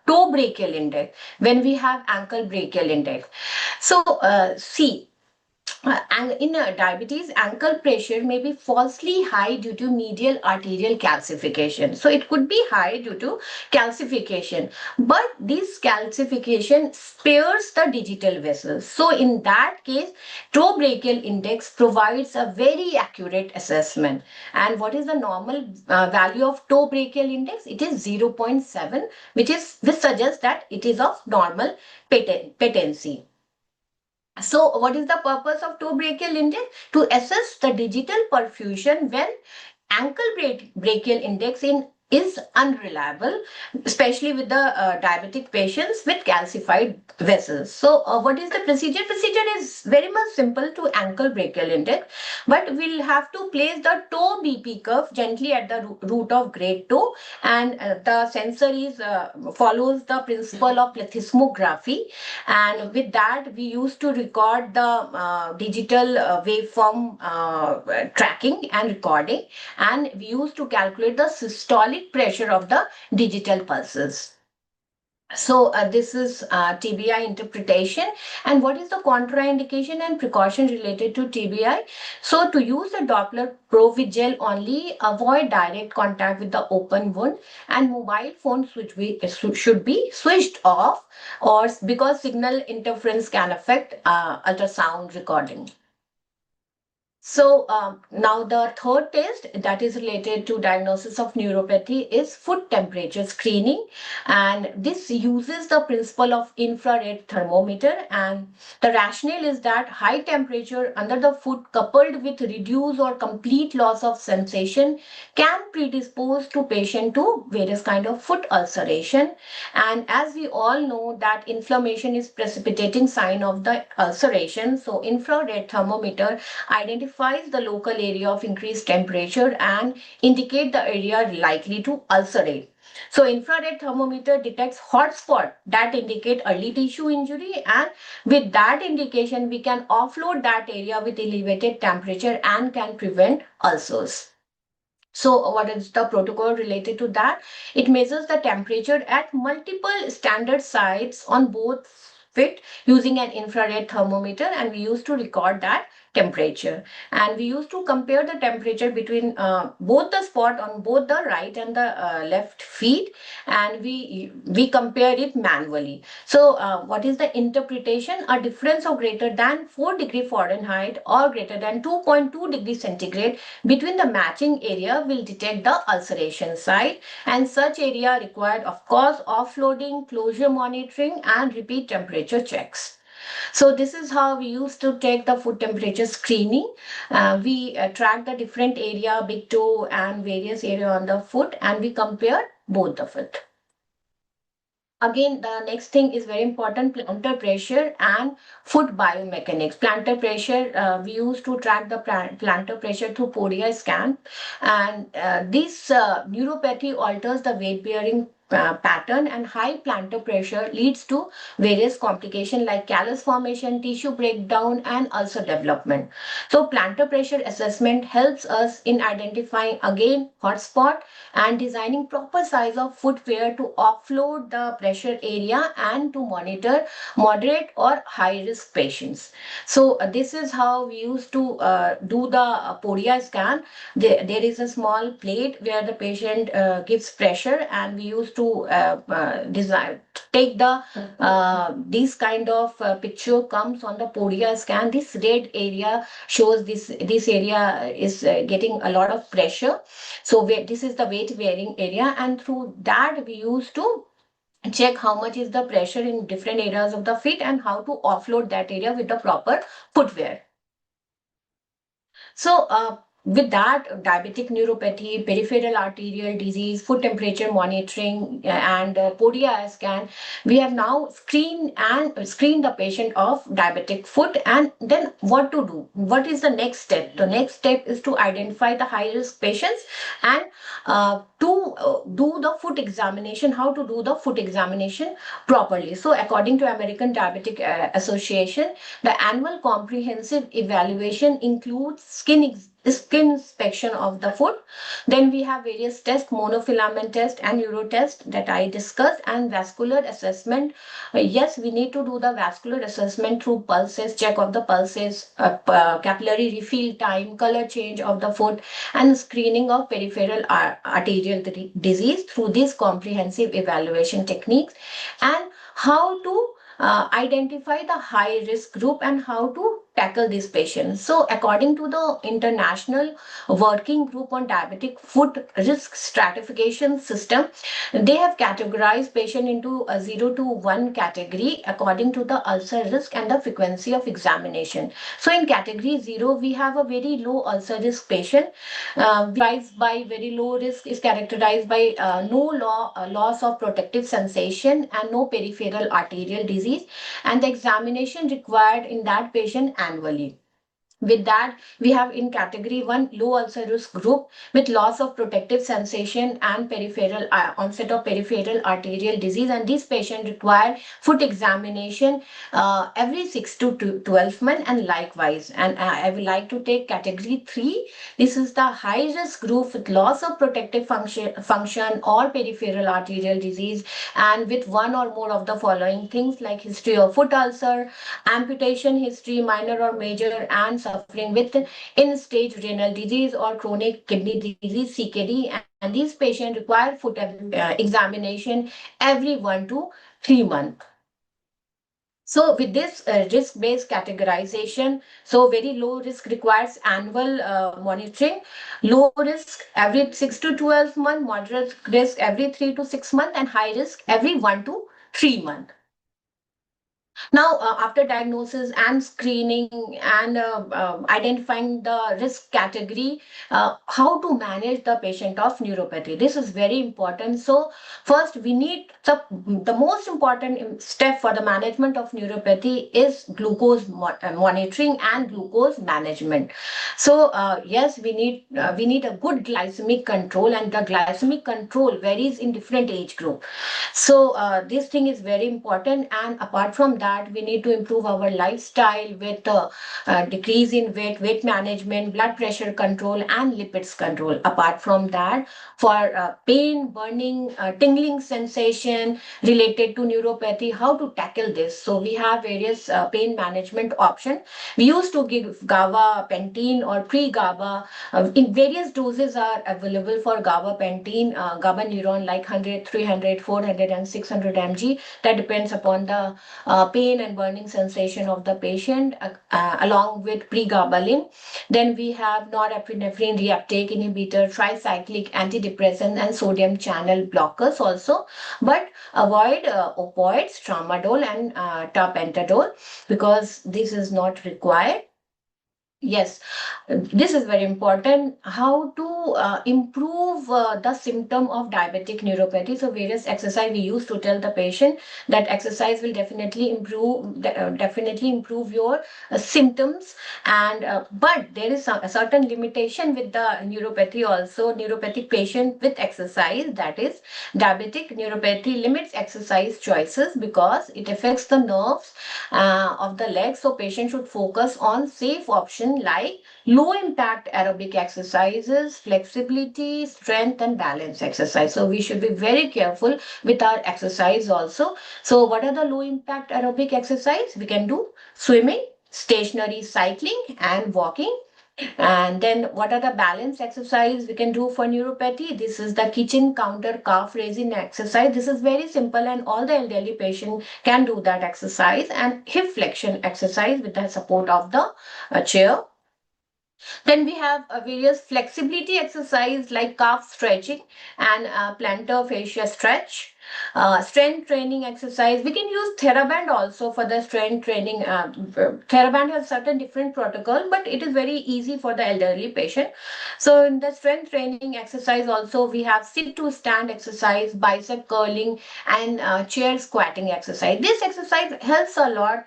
Speaker 11: toe brachial index when we have ankle brachial index? So see, and in diabetes, ankle pressure may be falsely high due to medial arterial calcification. So it could be high due to calcification, but this calcification spares the digital vessels. So in that case, toe brachial index provides a very accurate assessment. And what is the normal value of toe brachial index? It is 0.7, which suggests that it is of normal patency. So what is the purpose of toe brachial index? To assess the digital perfusion when ankle brachial index is unreliable, especially with the diabetic patients with calcified vessels. So what is the procedure? Procedure is very much simple to ankle brachial index, but we'll have to place the toe BP curve gently at the root of great toe, and the sensor follows the principle of plethysmography, and with that we used to record the digital waveform tracking and recording, and we used to calculate the systolic pressure of the digital pulses. So this is TBI interpretation. And what is the contraindication and precaution related to TBI? So to use the Doppler probe with gel only, avoid direct contact with the open wound, and mobile phones should be switched off, or because signal interference can affect ultrasound recording. So now the third test that is related to diagnosis of neuropathy is foot temperature screening, and this uses the principle of infrared thermometer, and the rationale is that high temperature under the foot coupled with reduced or complete loss of sensation can predispose to patient to various kind of foot ulceration. And as we all know that inflammation is precipitating sign of the ulceration, so infrared thermometer identifies the local area of increased temperature and indicate the area likely to ulcerate. So infrared thermometer detects hot spot that indicate early tissue injury, and with that indication we can offload that area with elevated temperature and can prevent ulcers. So what is the protocol related to that? It measures the temperature at multiple standard sites on both feet using an infrared thermometer, and we used to record that temperature, and we used to compare the temperature between both the spot on both the right and the left feet, and we compare it manually. So what is the interpretation? A difference of greater than 4 degree Fahrenheit or greater than 2.2 degrees centigrade between the matching area will detect the ulceration site, and such area required of course offloading, closure monitoring and repeat temperature checks. So this is how we used to take the foot temperature screening. We track the different area, big toe and various area on the foot, and we compare both of it. Again, the next thing is very important, plantar pressure and foot biomechanics. Plantar pressure, we used to track the plantar pressure through Podia scan, and this neuropathy alters the weight bearing pattern, and high plantar pressure leads to various complications like callus formation, tissue breakdown and ulcer development. So plantar pressure assessment helps us in identifying again hotspot and designing proper size of footwear to offload the pressure area and to monitor moderate or high risk patients. So this is how we used to do the Podia scan. There is a small plate where the patient gives pressure, and we used to design take the this kind of picture comes on the Podia scan. This red area shows this area is getting a lot of pressure. So this is the weight bearing area, and through that we used to check how much is the pressure in different areas of the feet and how to offload that area with the proper footwear. So with that, diabetic neuropathy, peripheral arterial disease, foot temperature monitoring, and Podia scan, we have now screened the patient of diabetic foot. And then what to do? What is the next step? The next step is to identify the high risk patients and to do the foot examination. How to do the foot examination properly? So according to American Diabetic Association, the annual comprehensive evaluation includes skin inspection of the foot. Then we have various tests, monofilament test and euro test that I discussed, and vascular assessment. Yes, we need to do the vascular assessment through pulses, check of the pulses, capillary refill time, color change of the foot, and screening of peripheral arterial disease through these comprehensive evaluation techniques, and how to identify the high risk group and how to tackle these patients. So according to the International Working Group on Diabetic Foot Risk Stratification System, they have categorized patient into a 0 to 1 category according to the ulcer risk and the frequency of examination. So in category 0, we have a very low ulcer risk patient. By very low risk is characterized by no loss of protective sensation and no peripheral arterial disease, and the examination required in that patient annually. With that, we have in category 1 low ulcer risk group with loss of protective sensation and peripheral onset of peripheral arterial disease, and this patient require foot examination every 6 to 12 months, and likewise. And I would like to take category 3. This is the high risk group with loss of protective function or peripheral arterial disease, and with one or more of the following things like history of foot ulcer, amputation history, minor or major, and suffering with end-stage renal disease or chronic kidney disease (CKD). And these patients require foot examination every 1 to 3 months. So with this risk-based categorization, so very low risk requires annual monitoring, low risk every 6 to 12 months, moderate risk every 3 to 6 months, and high risk every 1 to 3 months. Now, after diagnosis and screening and identifying the risk category, how to manage the patient of neuropathy. This is very important. So, first, we need the most important step for the management of neuropathy is glucose monitoring and glucose management. So, yes, we need a good glycemic control, and the glycemic control varies in different age group. So this thing is very important, and apart from that, we need to improve our lifestyle with decrease in weight management, blood pressure control, and lipids control. Apart from that, for pain, burning, tingling sensation related to neuropathy, how to tackle this? So we have various pain management options. We used to give gabapentin or pre-GABA. In various doses are available for gabapentin, GABA neuron like 100, 300, 400, and 600 mg. That depends upon the pain and burning sensation of the patient, along with pregabalin. Then we have norepinephrine reuptake inhibitor, tricyclic antidepressant, and sodium channel blockers also. But avoid opioids, tramadol, and tapentadol, because this is not required. Yes, this is very important. How to improve the symptom of diabetic neuropathy? So various exercise we used to tell the patient that exercise will definitely improve your symptoms, and but there is a certain limitation with the neuropathy also. Neuropathic patient with exercise, that is diabetic neuropathy, limits exercise choices because it affects the nerves of the legs. So patient should focus on safe option like low impact aerobic exercises, flexibility, strength, and balance exercise. So we should be very careful with our exercise also. So what are the low impact aerobic exercise? We can do swimming, stationary cycling, and walking. And then what are the balance exercise we can do for neuropathy? This is the kitchen counter calf raising exercise. This is very simple, and all the elderly patient can do that exercise. And hip flexion exercise with the support of the chair. Then we have various flexibility exercise like calf stretching and plantar fascia stretch. Strength training exercise. We can use TheraBand also for the strength training. TheraBand has certain different protocol, but it is very easy for the elderly patient. So in the strength training exercise also, we have sit to stand exercise, bicep curling, and chair squatting exercise. This exercise helps a lot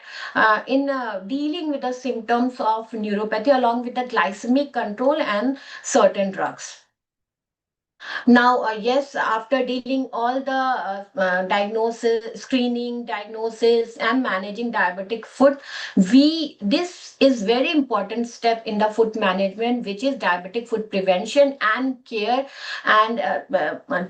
Speaker 11: in dealing with the symptoms of neuropathy along with the glycemic control and certain drugs. Now, yes, after dealing all the diagnosis, screening, diagnosis, and managing diabetic foot, this is very important step in the foot management, which is diabetic foot prevention and care. And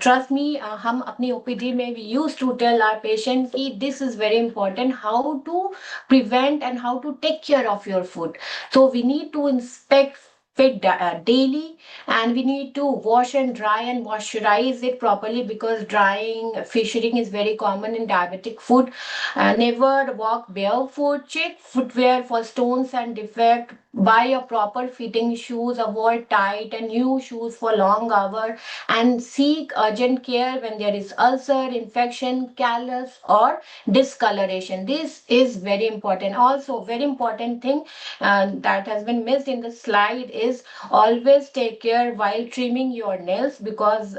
Speaker 11: trust me, हम अपनी OPD में we used to tell our patient कि this is very important, how to prevent and how to take care of your foot. So we need to inspect fit daily, and we need to wash and dry and moisturize it properly, because drying, fissuring is very common in diabetic foot. Never walk barefoot. Check footwear for stones and defect. Buy a proper fitting shoes. Avoid tight and new shoes for long hours, and seek urgent care when there is ulcer, infection, callus, or discoloration. This is very important. Also, very important thing that has been missed in the slide is always take care while trimming your nails, because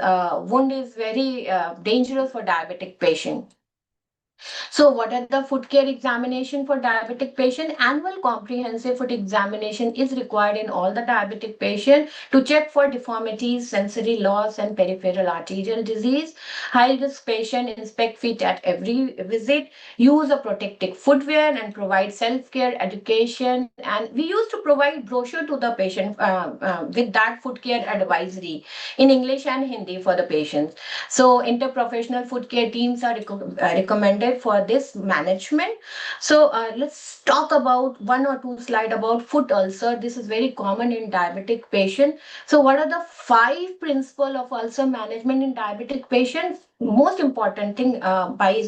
Speaker 11: wound is very dangerous for diabetic patient. So what are the foot care examination for diabetic patient? Annual comprehensive foot examination is required in all the diabetic patient to check for deformities, sensory loss, and peripheral arterial disease. High risk patient inspect feet at every visit, use a protective footwear, and provide self-care education. And we used to provide brochure to the patient with that foot care advisory in English and Hindi for the patients. So interprofessional foot care teams are recommended for this management. So let's talk about one or two slide about foot ulcer. This is very common in diabetic patient. So what are the 5 principles of ulcer management in diabetic patients? most important thing by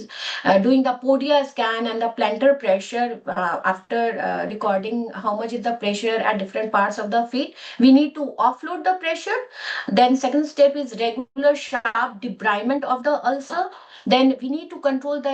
Speaker 11: doing the podia scan and the plantar pressure after recording how much is the pressure at different parts of the feet. We need to offload the pressure. Then second step is regular sharp debridement of the ulcer. Then we need to control the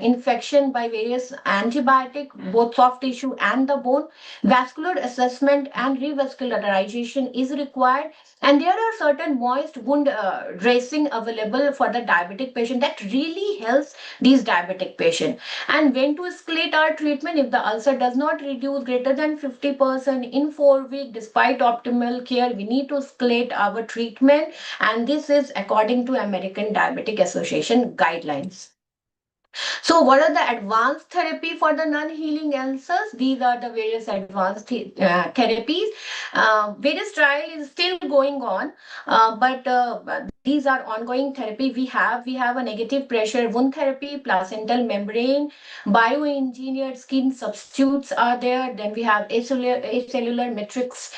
Speaker 11: infection by various antibiotic, both soft tissue and the bone. Vascular assessment and revascularization is required. And there are certain moist wound dressing available for the diabetic patient that really helps these diabetic patient. And when to escalate our treatment if the ulcer does not reduce greater than 50% in 4 weeks despite optimal care, we need to escalate our treatment. And this is according to American Diabetic Association guidelines. So what are the advanced therapy for the non-healing ulcers? These are the various advanced therapies. Various trial is still going on, but these are ongoing therapy. We have a negative pressure wound therapy, placental membrane, bioengineered skin substitutes are there. Then we have acellular matrix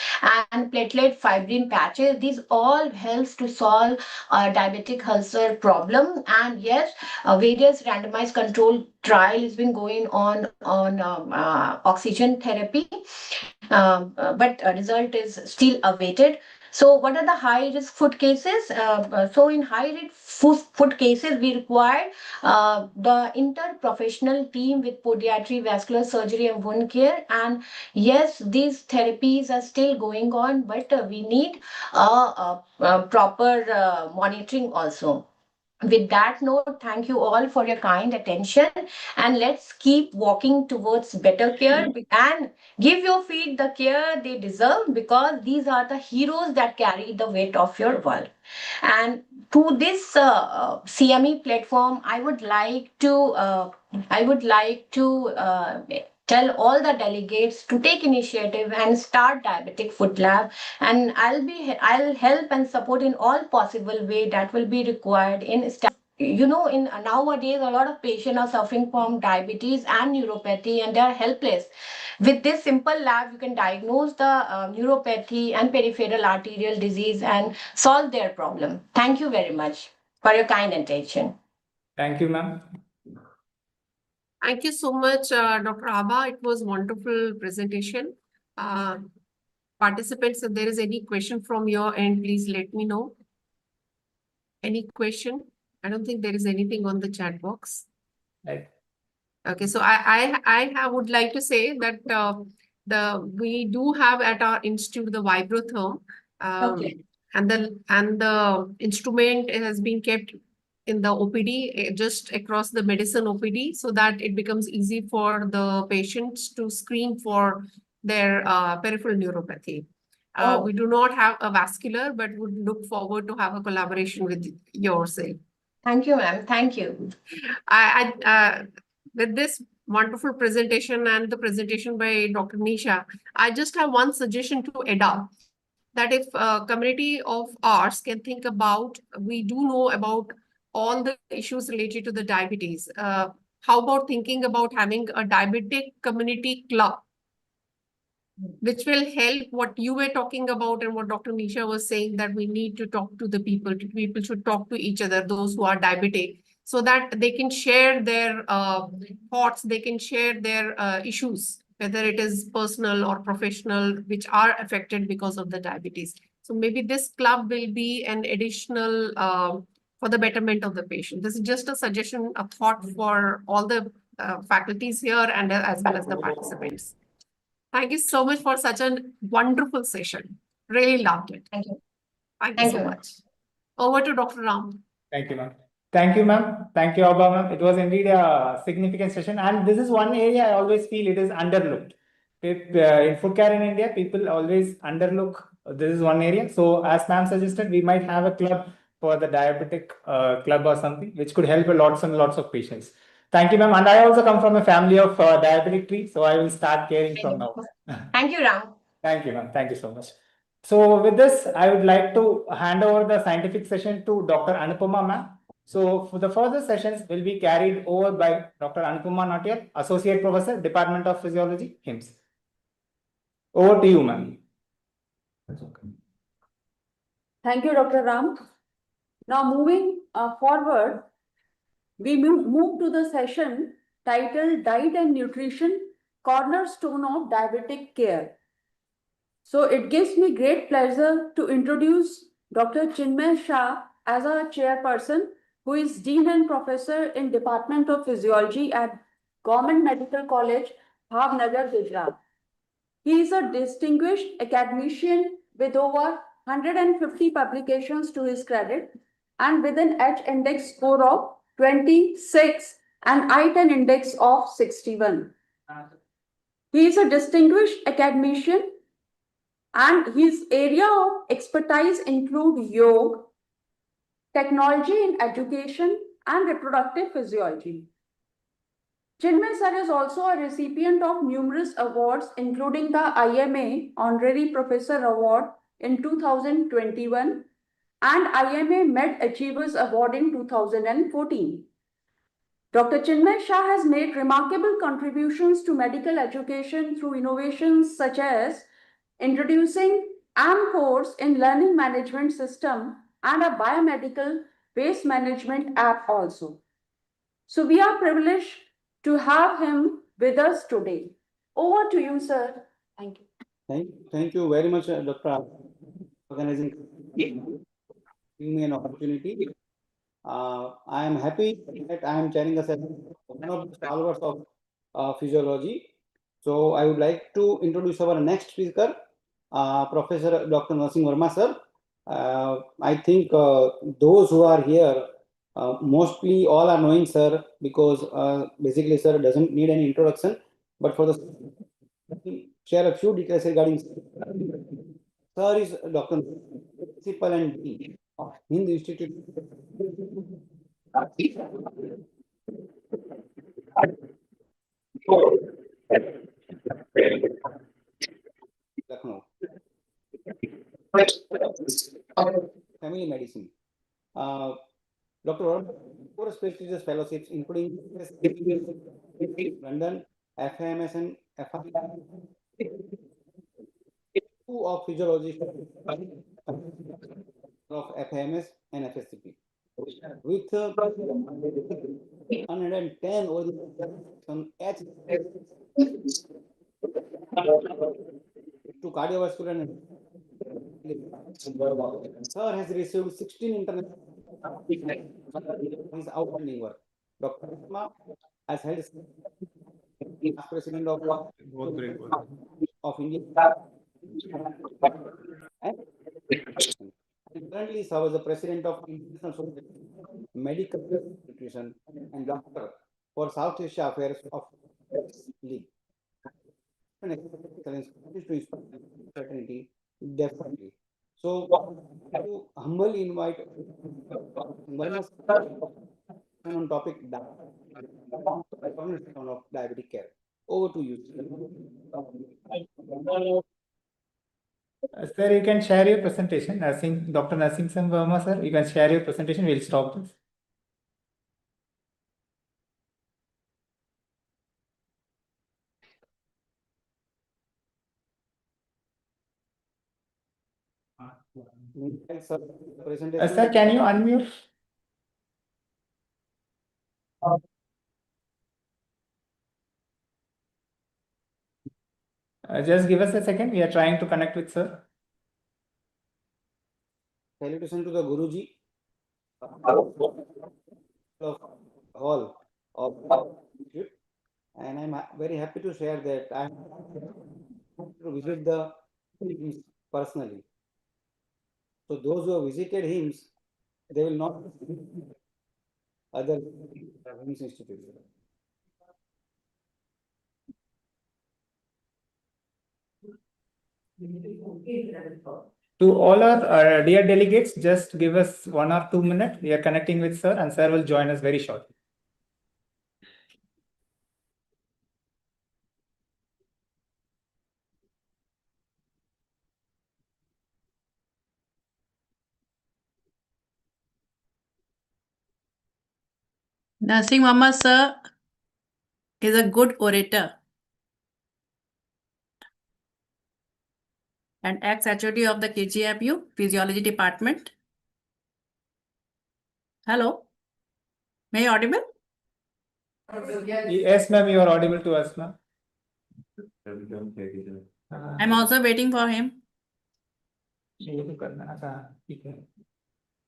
Speaker 11: and platelet fibrin patches. These all helps to solve diabetic ulcer problem. And yes, various randomized control trial has been going on oxygen therapy, but result is still awaited. So what are the high risk food cases? So in high risk food cases, we require the interprofessional team with podiatry, vascular surgery and wound care. And yes, these therapies are still going on, but we need proper monitoring also. With that note, thank you all for your kind attention, and let's keep walking towards better care and give your feet the care they deserve, because these are the heroes that carry the weight of your world. And to this CME platform, I would like to tell all the delegates to take initiative and start diabetic food lab. And I'll help and support in all possible way that will be required in in nowadays a lot of patients are suffering from diabetes and neuropathy and they are helpless. With this simple lab, you can diagnose the neuropathy and peripheral arterial disease and solve their problem. Thank you very much for your kind attention.
Speaker 3: Thank you, ma'am.
Speaker 4: Thank you so much, Dr. Abha. It was wonderful presentation. Participants, if there is any question from your end, please let me know. Any question? I don't think there is anything on the chat box.
Speaker 3: Right.
Speaker 4: Okay, so I would like to say that we do have at our institute the vibrotherm,
Speaker 11: Okay.
Speaker 4: and the instrument has been kept in the OPD just across the medicine OPD, so that it becomes easy for the patients to screen for their peripheral neuropathy. We do not have a vascular, but would look forward to have a collaboration with yourself.
Speaker 11: Thank you, ma'am. Thank you.
Speaker 4: With this wonderful presentation and the presentation by Dr. Nisha, I just have one suggestion to EDA, that if a community of ours can think about, we do know about all the issues related to the diabetes. How about thinking about having a diabetic community club, which will help what you were talking about and what Dr. Nisha was saying, that we need to talk to the people. People should talk to each other, those who are diabetic, so that they can share their thoughts, they can share their issues, whether it is personal or professional, which are affected because of the diabetes. So maybe this club will be an additional for the betterment of the patient. This is just a suggestion, a thought for all the faculties here and as well as the participants. Thank you so much for such a wonderful session. Really loved it.
Speaker 11: Thank you.
Speaker 4: Thank you so much. Over to Dr. Ram.
Speaker 3: Thank you, ma'am. Thank you, ma'am. Thank you, Abha, ma'am. It was indeed a significant session. And this is one area I always feel it is underlooked. In food care in India, people always underlook. This is one area. So as ma'am suggested, we might have a club for the diabetic club or something, which could help lots and lots of patients. Thank you, ma'am. And I also come from a family of diabetic tree, so I will start caring from now.
Speaker 11: Thank you, Ram.
Speaker 3: Thank you, ma'am. Thank you so much. So with this, I would like to hand over the scientific session to Dr. Anupama, ma'am. So for the further sessions will be carried over by Dr. Anupama Natyal, Associate Professor, Department of Physiology, HIMSS. Over to you, ma'am.
Speaker 6: Thank you, Dr. Ram.
Speaker 12: Now moving forward, we move to the session titled Diet and Nutrition, Cornerstone of Diabetic Care. So it gives me great pleasure to introduce Dr. Chinmay Shah as our chairperson, who is Dean and Professor in Department of Physiology at Government Medical College, Bhavnagar, Gujarat. He is a distinguished academician with over 150 publications to his credit and with an H index score of 26 and I-10 index of 61. He is a distinguished academician and his area of expertise include yoga, technology in education, and reproductive physiology. Chinmay sir is also a recipient of numerous awards, including the IMA Honorary Professor Award in 2021 and IMA Med Achievers Award in 2014. Dr. Chinmay Shah has made remarkable contributions to medical education through innovations such as introducing course in learning management system and a biomedical waste management app also. So we are privileged to have him with us today. Over to you, sir. Thank you.
Speaker 3: Thank you very much, Dr. Organizing, giving me an opportunity. I am happy that I am chairing a session one of the scholars of physiology. So I would like to introduce our next speaker, Professor Dr. Narsingh Verma, sir. I think those who are here, mostly all are knowing sir, because basically sir doesn't need any introduction. But for the share a few details regarding sir is Dr. Principal and Dean of Hindu Institute. Lucknow. Family medicine. Dr. Verma, four prestigious fellowships, including London, FAMS, and two of physiology of FAMS and FSCP. With 110 on H to cardiovascular and sir has received 16 international his outstanding work. Dr. Verma has held president of India and currently serves as the president of International Society of Medical Nutrition and Doctor for South Asia Affairs of League. Certainty, definitely. So, to humbly invite on topic of diabetic care. Over to you.
Speaker 13: Sir, you can share your presentation. Dr. Narsingh Verma, sir, you can share your presentation. We'll stop this. Sir, can you unmute? Just give us a second. We are trying to connect with sir.
Speaker 3: Salutation to the Guruji of hall of Institute, and I'm very happy to share that I to visit the hymns personally. So those who have visited hymns, they will not other hymns institute.
Speaker 13: To all our dear delegates, just give us 1 or 2 minutes. We are connecting with sir, and sir will join us very shortly.
Speaker 14: Narsingh Verma sir is a good orator and ex-HOD of the KGFU Physiology Department. Hello. May I audible?
Speaker 13: Yes, ma'am, you are audible to us, ma'am.
Speaker 14: I'm also waiting for him.
Speaker 13: ये तो करना था, ठीक है।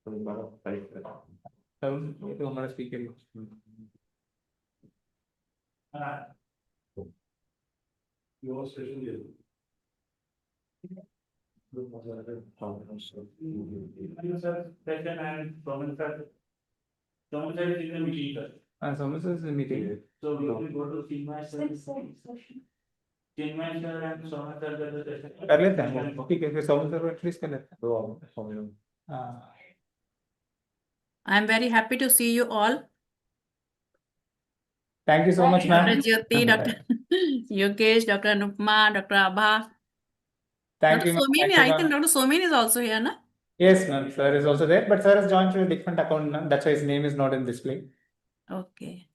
Speaker 13: तब ये तो हमारा स्पीकर है। Your session is. Session and Somen sir. Somen sir is in the meeting, sir. Somen sir is in the meeting. So we will go to CME sir. CME sir and Somen sir the session. कर लेते हैं, ठीक है, फिर Somen sir at least कर लेते हैं।
Speaker 14: I'm very happy to see you all.
Speaker 13: Thank you so much, ma'am.
Speaker 14: Dr. Jyoti, Dr. Yogesh, Dr. Anupma, Dr. Abha.
Speaker 13: Thank
Speaker 14: Dr.
Speaker 13: you, ma'am.
Speaker 14: Somin,
Speaker 13: Thank you,
Speaker 14: I think
Speaker 13: ma'am.
Speaker 14: Dr. Somin is also here, na?
Speaker 13: Yes, ma'am. Sir is also there, but sir has joined through a different account, ma'am. That's why his name is not in display.
Speaker 14: Okay.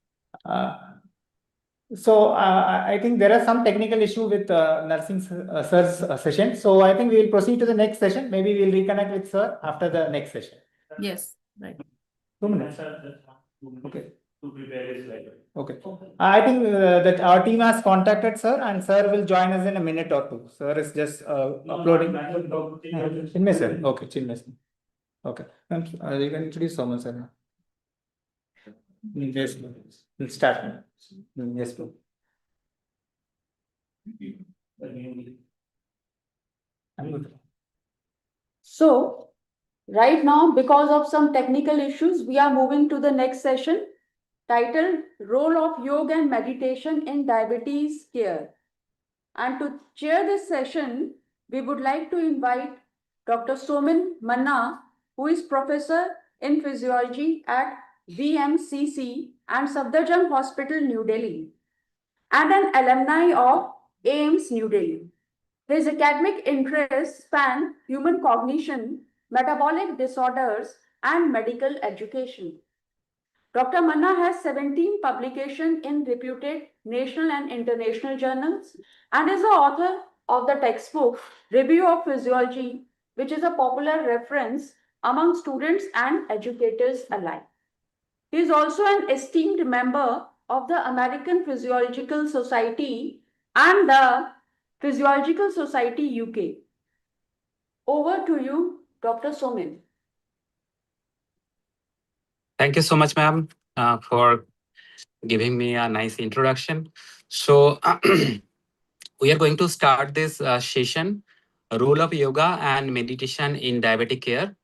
Speaker 13: So I think there are some technical issue with nursing sir's session. So I think we will proceed to the next session. Maybe we'll reconnect with sir after the next session.
Speaker 14: Yes, right.
Speaker 13: 2 minutes. Okay. To prepare his slide. Okay. I think that our team has contacted sir, and sir will join us in a minute or two. Sir is just uploading. Chinmay sir. Okay, Chinmay sir. Okay. You can introduce someone, sir. Yes, we'll start. Yes, bro.
Speaker 12: So, right now, because of some technical issues, we are moving to the next session titled Role of Yoga and Meditation in Diabetes Care. And to chair this session, we would like to invite Dr. Somin Manna, who is professor in physiology at VMCC and Safdarjung Hospital, New Delhi, and an alumni of AIIMS, New Delhi. His academic interests span human cognition, metabolic disorders, and medical education. Dr. Manna has 17 publications in reputed national and international journals and is the author of the textbook Review of Physiology, which is a popular reference among students and educators alike. He is also an esteemed member of the American Physiological Society and the Physiological Society UK. Over to you, Dr. Somin.
Speaker 15: Thank you so much, ma'am, for giving me a nice introduction. So we are going to start this session, Role of Yoga and Meditation in Diabetic Care.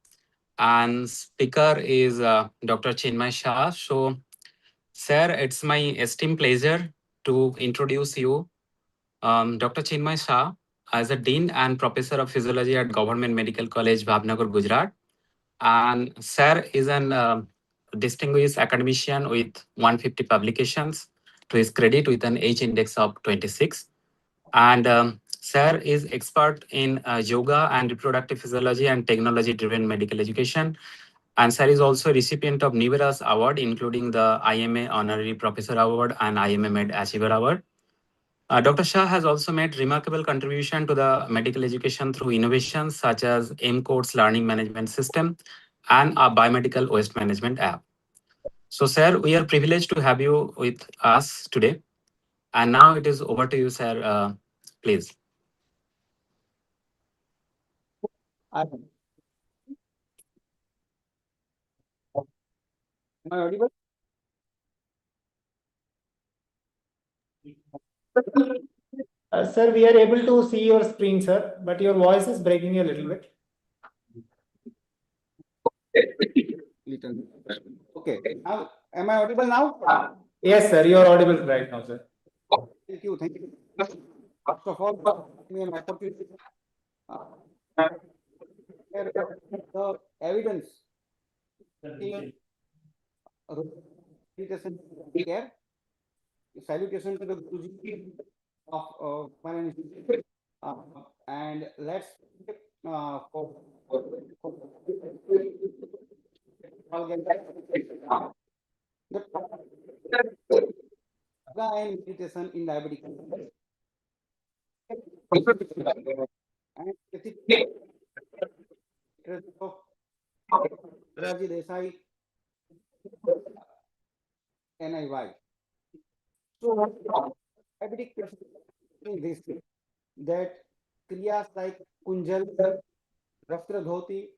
Speaker 15: And speaker is Dr. Chinmay Shah. So, sir, it's my esteemed pleasure to introduce you, Dr. Chinmay Shah, as a Dean and Professor of Physiology at Government Medical College, Bhavnagar, Gujarat. And sir is an distinguished academician with 150 publications to his credit with an H index of 26. And sir is expert in yoga and reproductive physiology and technology-driven medical education. And sir is also a recipient of numerous awards, including the IMA Honorary Professor Award and IMA Med Achiever Award. Dr. Shah has also made remarkable contribution to the medical education through innovations such as M-Codes Learning Management System and a biomedical waste management app. So, sir, we are privileged to have you with us today. And now it is over to you, sir. Please.
Speaker 3: Am I audible? Sir, we are able to see your screen, sir, but your voice is breaking a little bit. Okay. Now, am I audible now? Yes, sir. You are audible right now, sir. Thank you. Thank you. First of all, me an opportunity. The evidence in care. Salutation to the Guruji of and let's for yoga and meditation in diabetic and Desai NIY. So diabetic patients this that kriyas like Kunjal, Raftra Dhoti,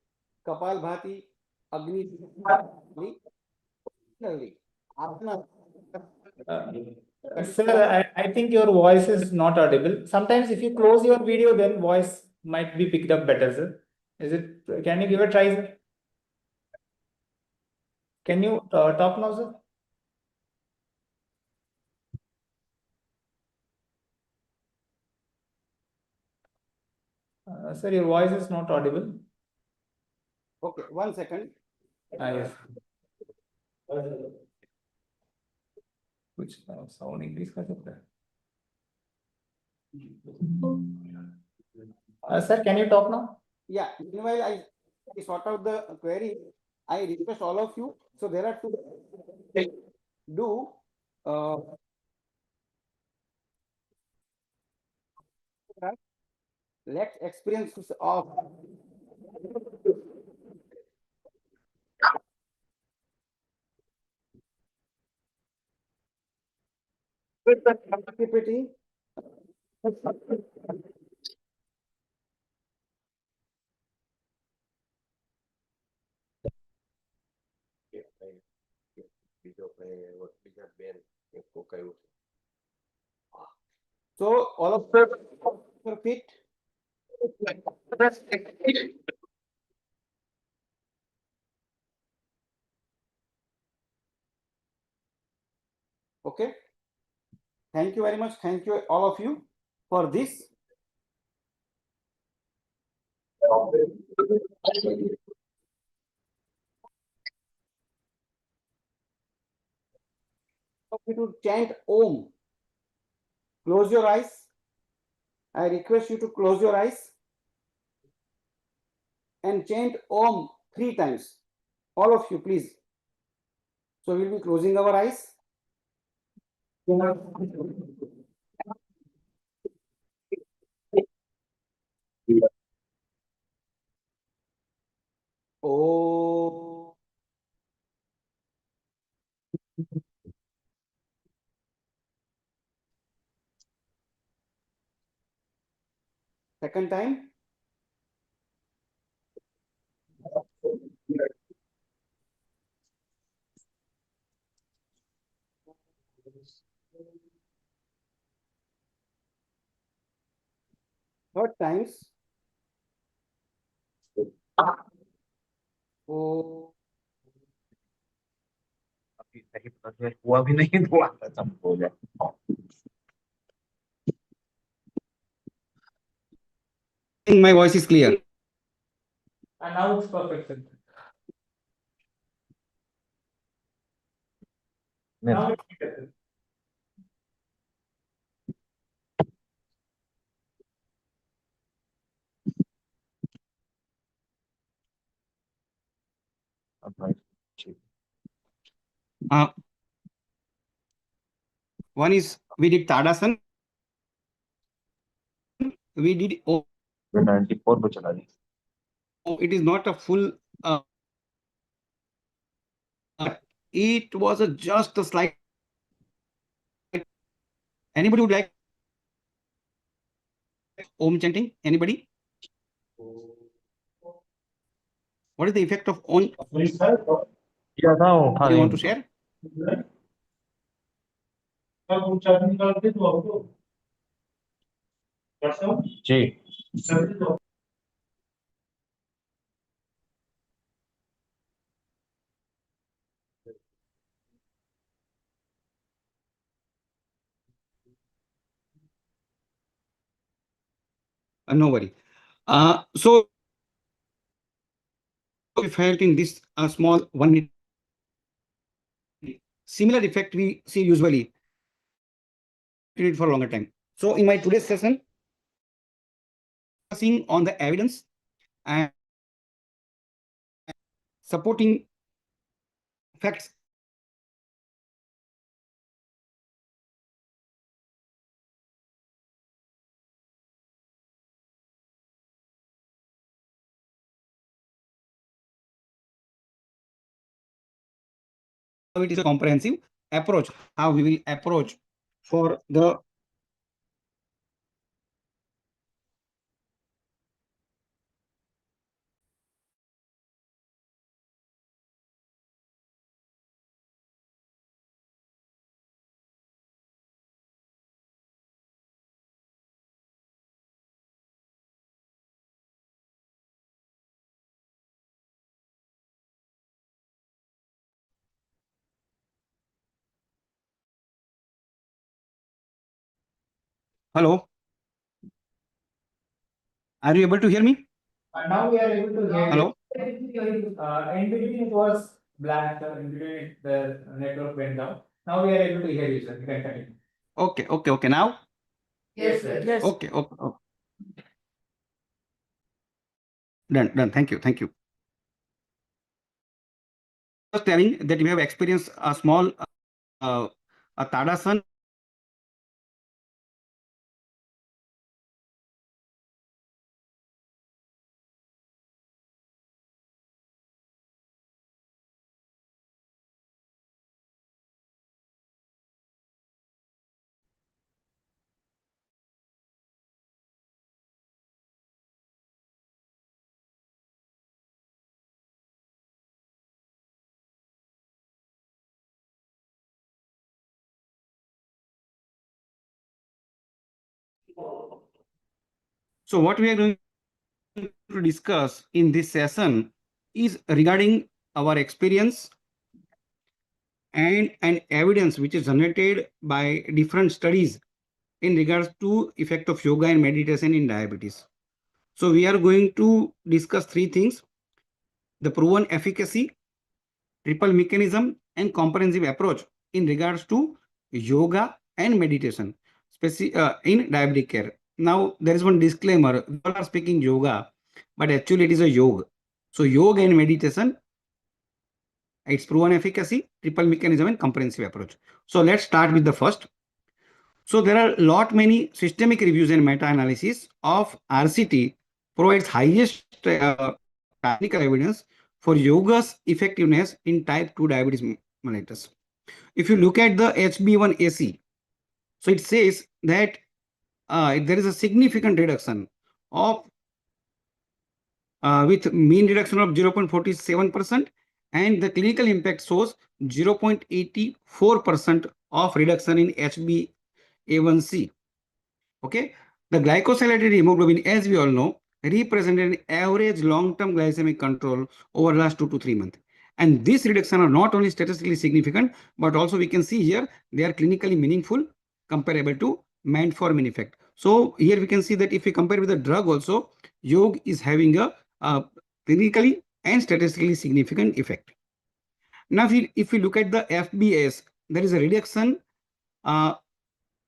Speaker 3: Kapal Bhati, Agni, Asana.
Speaker 13: Sir, I think your voice is not audible. Sometimes if you close your video, then voice might be picked up better, sir. Is it? Can you give a try, sir? Can you talk now, sir? Sir, your voice is not audible.
Speaker 3: Okay, 1 second.
Speaker 13: Yes. कुछ sound increase कर सकते हैं sir, can you talk now?
Speaker 3: Yeah, meanwhile I sort out the query. I request all of you. So there are two. Do let's experience of with the PPT. So all of your feet. Okay. Thank you very much. Thank you all of you for this. You to chant Om. Close your eyes. I request you to close your eyes and chant Om 3 times. All of you, please. So we'll be closing our eyes. Oh. Second time. Third times. Oh.
Speaker 16: हुआ भी नहीं हुआ खत्म हो जाए
Speaker 3: My voice is clear.
Speaker 13: And now it's perfect, sir. Now it's clear.
Speaker 3: One is we did Tadasan. We did
Speaker 16: 94 पे चला गया
Speaker 3: it is not a full it was just a slight. Anybody would like Om chanting? Anybody? What is the effect of Om?
Speaker 16: क्या था वो
Speaker 3: You want to share?
Speaker 16: Ji
Speaker 3: No worry. So we felt in this small 1 minute similar effect we see usually for a longer time. So in my today's session, focusing on the evidence and supporting facts
Speaker 17: it is a comprehensive approach, how we will approach for the hello. Are you able to hear me?
Speaker 13: Now we are able to hear
Speaker 17: Hello?
Speaker 13: you. In between it was black, in between the network went down. Now we are able to hear you, sir. You can continue.
Speaker 17: Okay. Now?
Speaker 13: Yes, sir.
Speaker 4: Yes.
Speaker 17: Okay. Done. Thank you. Just telling that we have experienced a small a Tadasan. So what we are going to discuss in this session is regarding our experience and evidence which is generated by different studies in regards to effect of yoga and meditation in diabetes. So we are going to discuss three things: the proven efficacy, triple mechanism, and comprehensive approach in regards to yoga and meditation, in diabetic care. Now, there is one disclaimer. We all are speaking yoga, but actually it is a yoga. So yoga and meditation, its proven efficacy, triple mechanism, and comprehensive approach. So let's start with the first. So there are many systemic reviews and meta-analysis of RCT provides highest technical evidence for yoga's effectiveness in type 2 diabetes mellitus. If you look at the HB1AC, so it says that there is a significant reduction of with mean reduction of 0.47%, and the clinical impact shows 0.84% of reduction in HbA1c. Okay, the glycosylated hemoglobin, as we all know, represented an average long-term glycemic control over last 2 to 3 months. And this reduction are not only statistically significant, but also we can see here they are clinically meaningful, comparable to metformin effect. So here we can see that if we compare with the drug also, yoga is having a clinically and statistically significant effect. Now, if we look at the FBS, there is a reduction in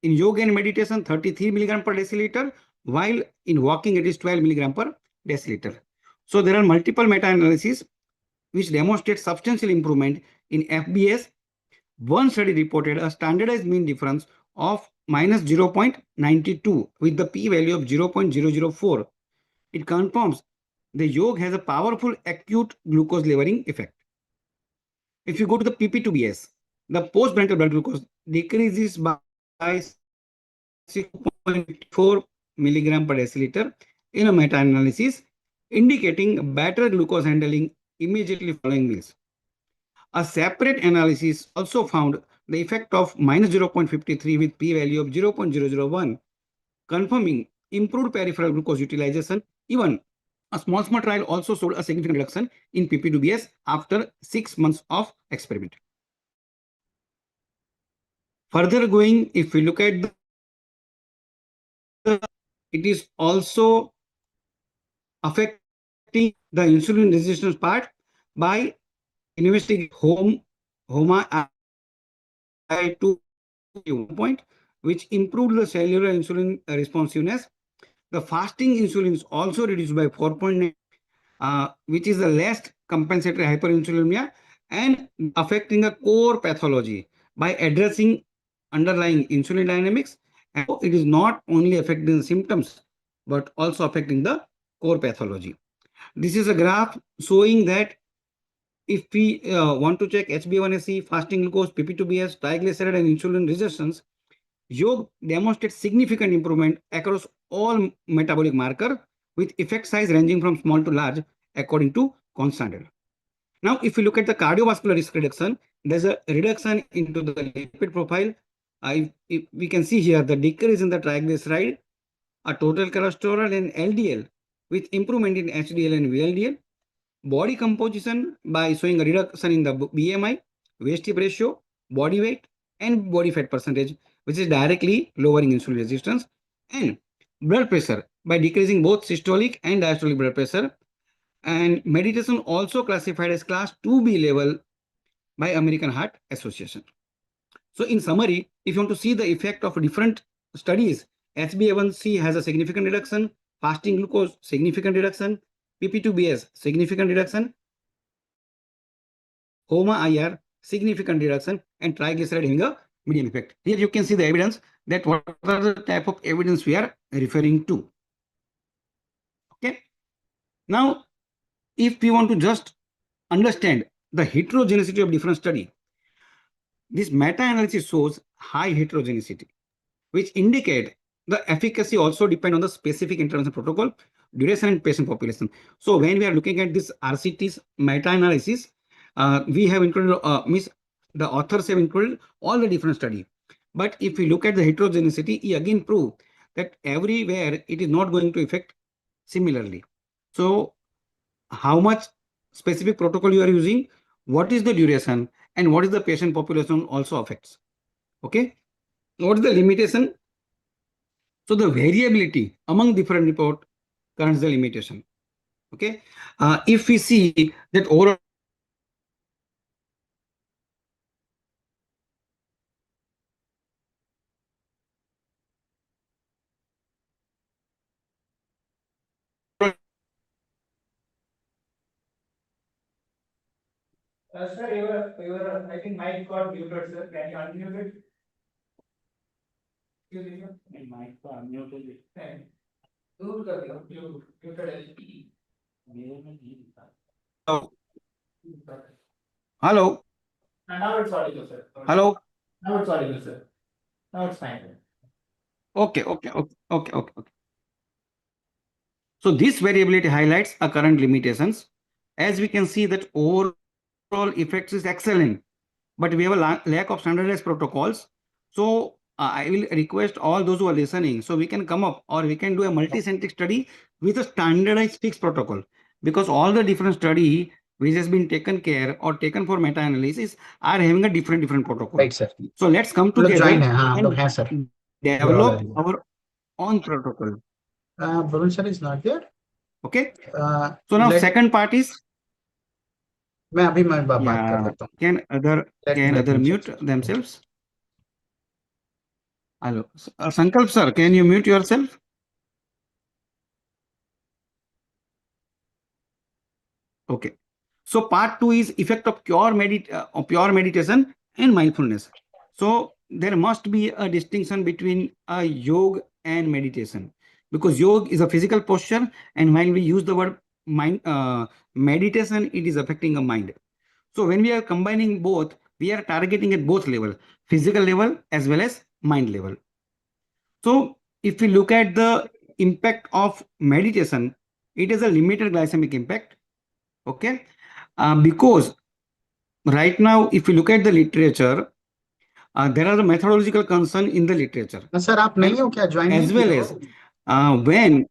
Speaker 17: yoga and meditation 33 milligram per deciliter, while in walking it is 12 milligram per deciliter. So there are multiple meta-analyses which demonstrate substantial improvement in FBS. One study reported a standardized mean difference of minus 0.92 with the p-value of 0.004. It confirms the yoga has a powerful acute glucose lowering effect. If you go to the PP2BS, the post-parenteral blood glucose decreases by 6.4 milligram per deciliter in a meta-analysis, indicating better glucose handling immediately following meals. A separate analysis also found the effect of minus 0.53 with p-value of 0.001, confirming improved peripheral glucose utilization. Even a small trial also showed a significant reduction in PP2BS after 6 months of experiment. Further going, if we look at it is also affecting the insulin resistance part by investigating HOMA I2 point, which improved the cellular insulin responsiveness. The fasting insulin is also reduced by 4.9, which is the less compensatory hyperinsulinemia and affecting a core pathology by addressing underlying insulin dynamics. And it is not only affecting the symptoms, but also affecting the core pathology. This is a graph showing that if we want to check HbA1c, fasting glucose, PP2BS, triglyceride, and insulin resistance, yoga demonstrates significant improvement across all metabolic marker with effect size ranging from small to large according to Constandard. Now, if you look at the cardiovascular risk reduction, there's a reduction into the lipid profile. If we can see here the decrease in the triglyceride, a total cholesterol and LDL with improvement in HDL and VLDL. Body composition by showing a reduction in the BMI, waist hip ratio, body weight, and body fat percentage, which is directly lowering insulin resistance. And blood pressure by decreasing both systolic and diastolic blood pressure. And meditation also classified as class 2B level by American Heart Association. So in summary, if you want to see the effect of different studies, HbA1c has a significant reduction, fasting glucose significant reduction, PP2BS significant reduction, HOMA-IR significant reduction, and triglyceride having a medium effect. Here you can see the evidence that what are the type of evidence we are referring to. Okay. Now, if we want to just understand the heterogeneity of different study, this meta-analysis shows high heterogeneity, which indicate the efficacy also depend on the specific intervention protocol, duration, and patient population. So when we are looking at this RCT's meta-analysis, we have included, the authors have included all the different study. But if we look at the heterogeneity, he again prove that everywhere it is not going to affect similarly. So how much specific protocol you are using, what is the duration, and what is the patient population also affects. Okay. What is the limitation? So the variability among different report currents the limitation. Okay. If we see that overall
Speaker 13: Sir, I think mic got muted, sir. Can you unmute it? Excuse me, sir. My mic got unmuted. दूर कर दिया, muted है. मेरे में नहीं दिखा.
Speaker 17: hello.
Speaker 13: And now it's audible, sir.
Speaker 17: Hello.
Speaker 13: Now it's audible, sir. Now it's fine.
Speaker 17: Okay. So this variability highlights our current limitations. As we can see that overall effects is excellent, but we have a lack of standardized protocols. So I will request all those who are listening, so we can come up or we can do a multi-centric study with a standardized fixed protocol, because all the different study which has been taken care or taken for meta-analysis are having a different protocol.
Speaker 3: Right, sir.
Speaker 17: So let's come together
Speaker 3: and
Speaker 17: sir. Develop our own protocol.
Speaker 3: Varun sir is not there.
Speaker 17: Okay. So now second part is,
Speaker 3: मैं अभी मैं बात कर लेता हूँ.
Speaker 17: Can other
Speaker 3: me
Speaker 17: mute themselves? Hello, Sankalp sir, can you mute yourself? Okay. So part 2 is effect of pure meditation and mindfulness. So there must be a distinction between a yoga and meditation, because yoga is a physical posture, and when we use the word meditation, it is affecting a mind. So when we are combining both, we are targeting at both level, physical level as well as mind level. So if we look at the impact of meditation, it is a limited glycemic impact. Okay. Because right now, if you look at the literature, there are the methodological concern in the literature.
Speaker 3: Sir, आप नहीं हो क्या? Join
Speaker 17: as well as when.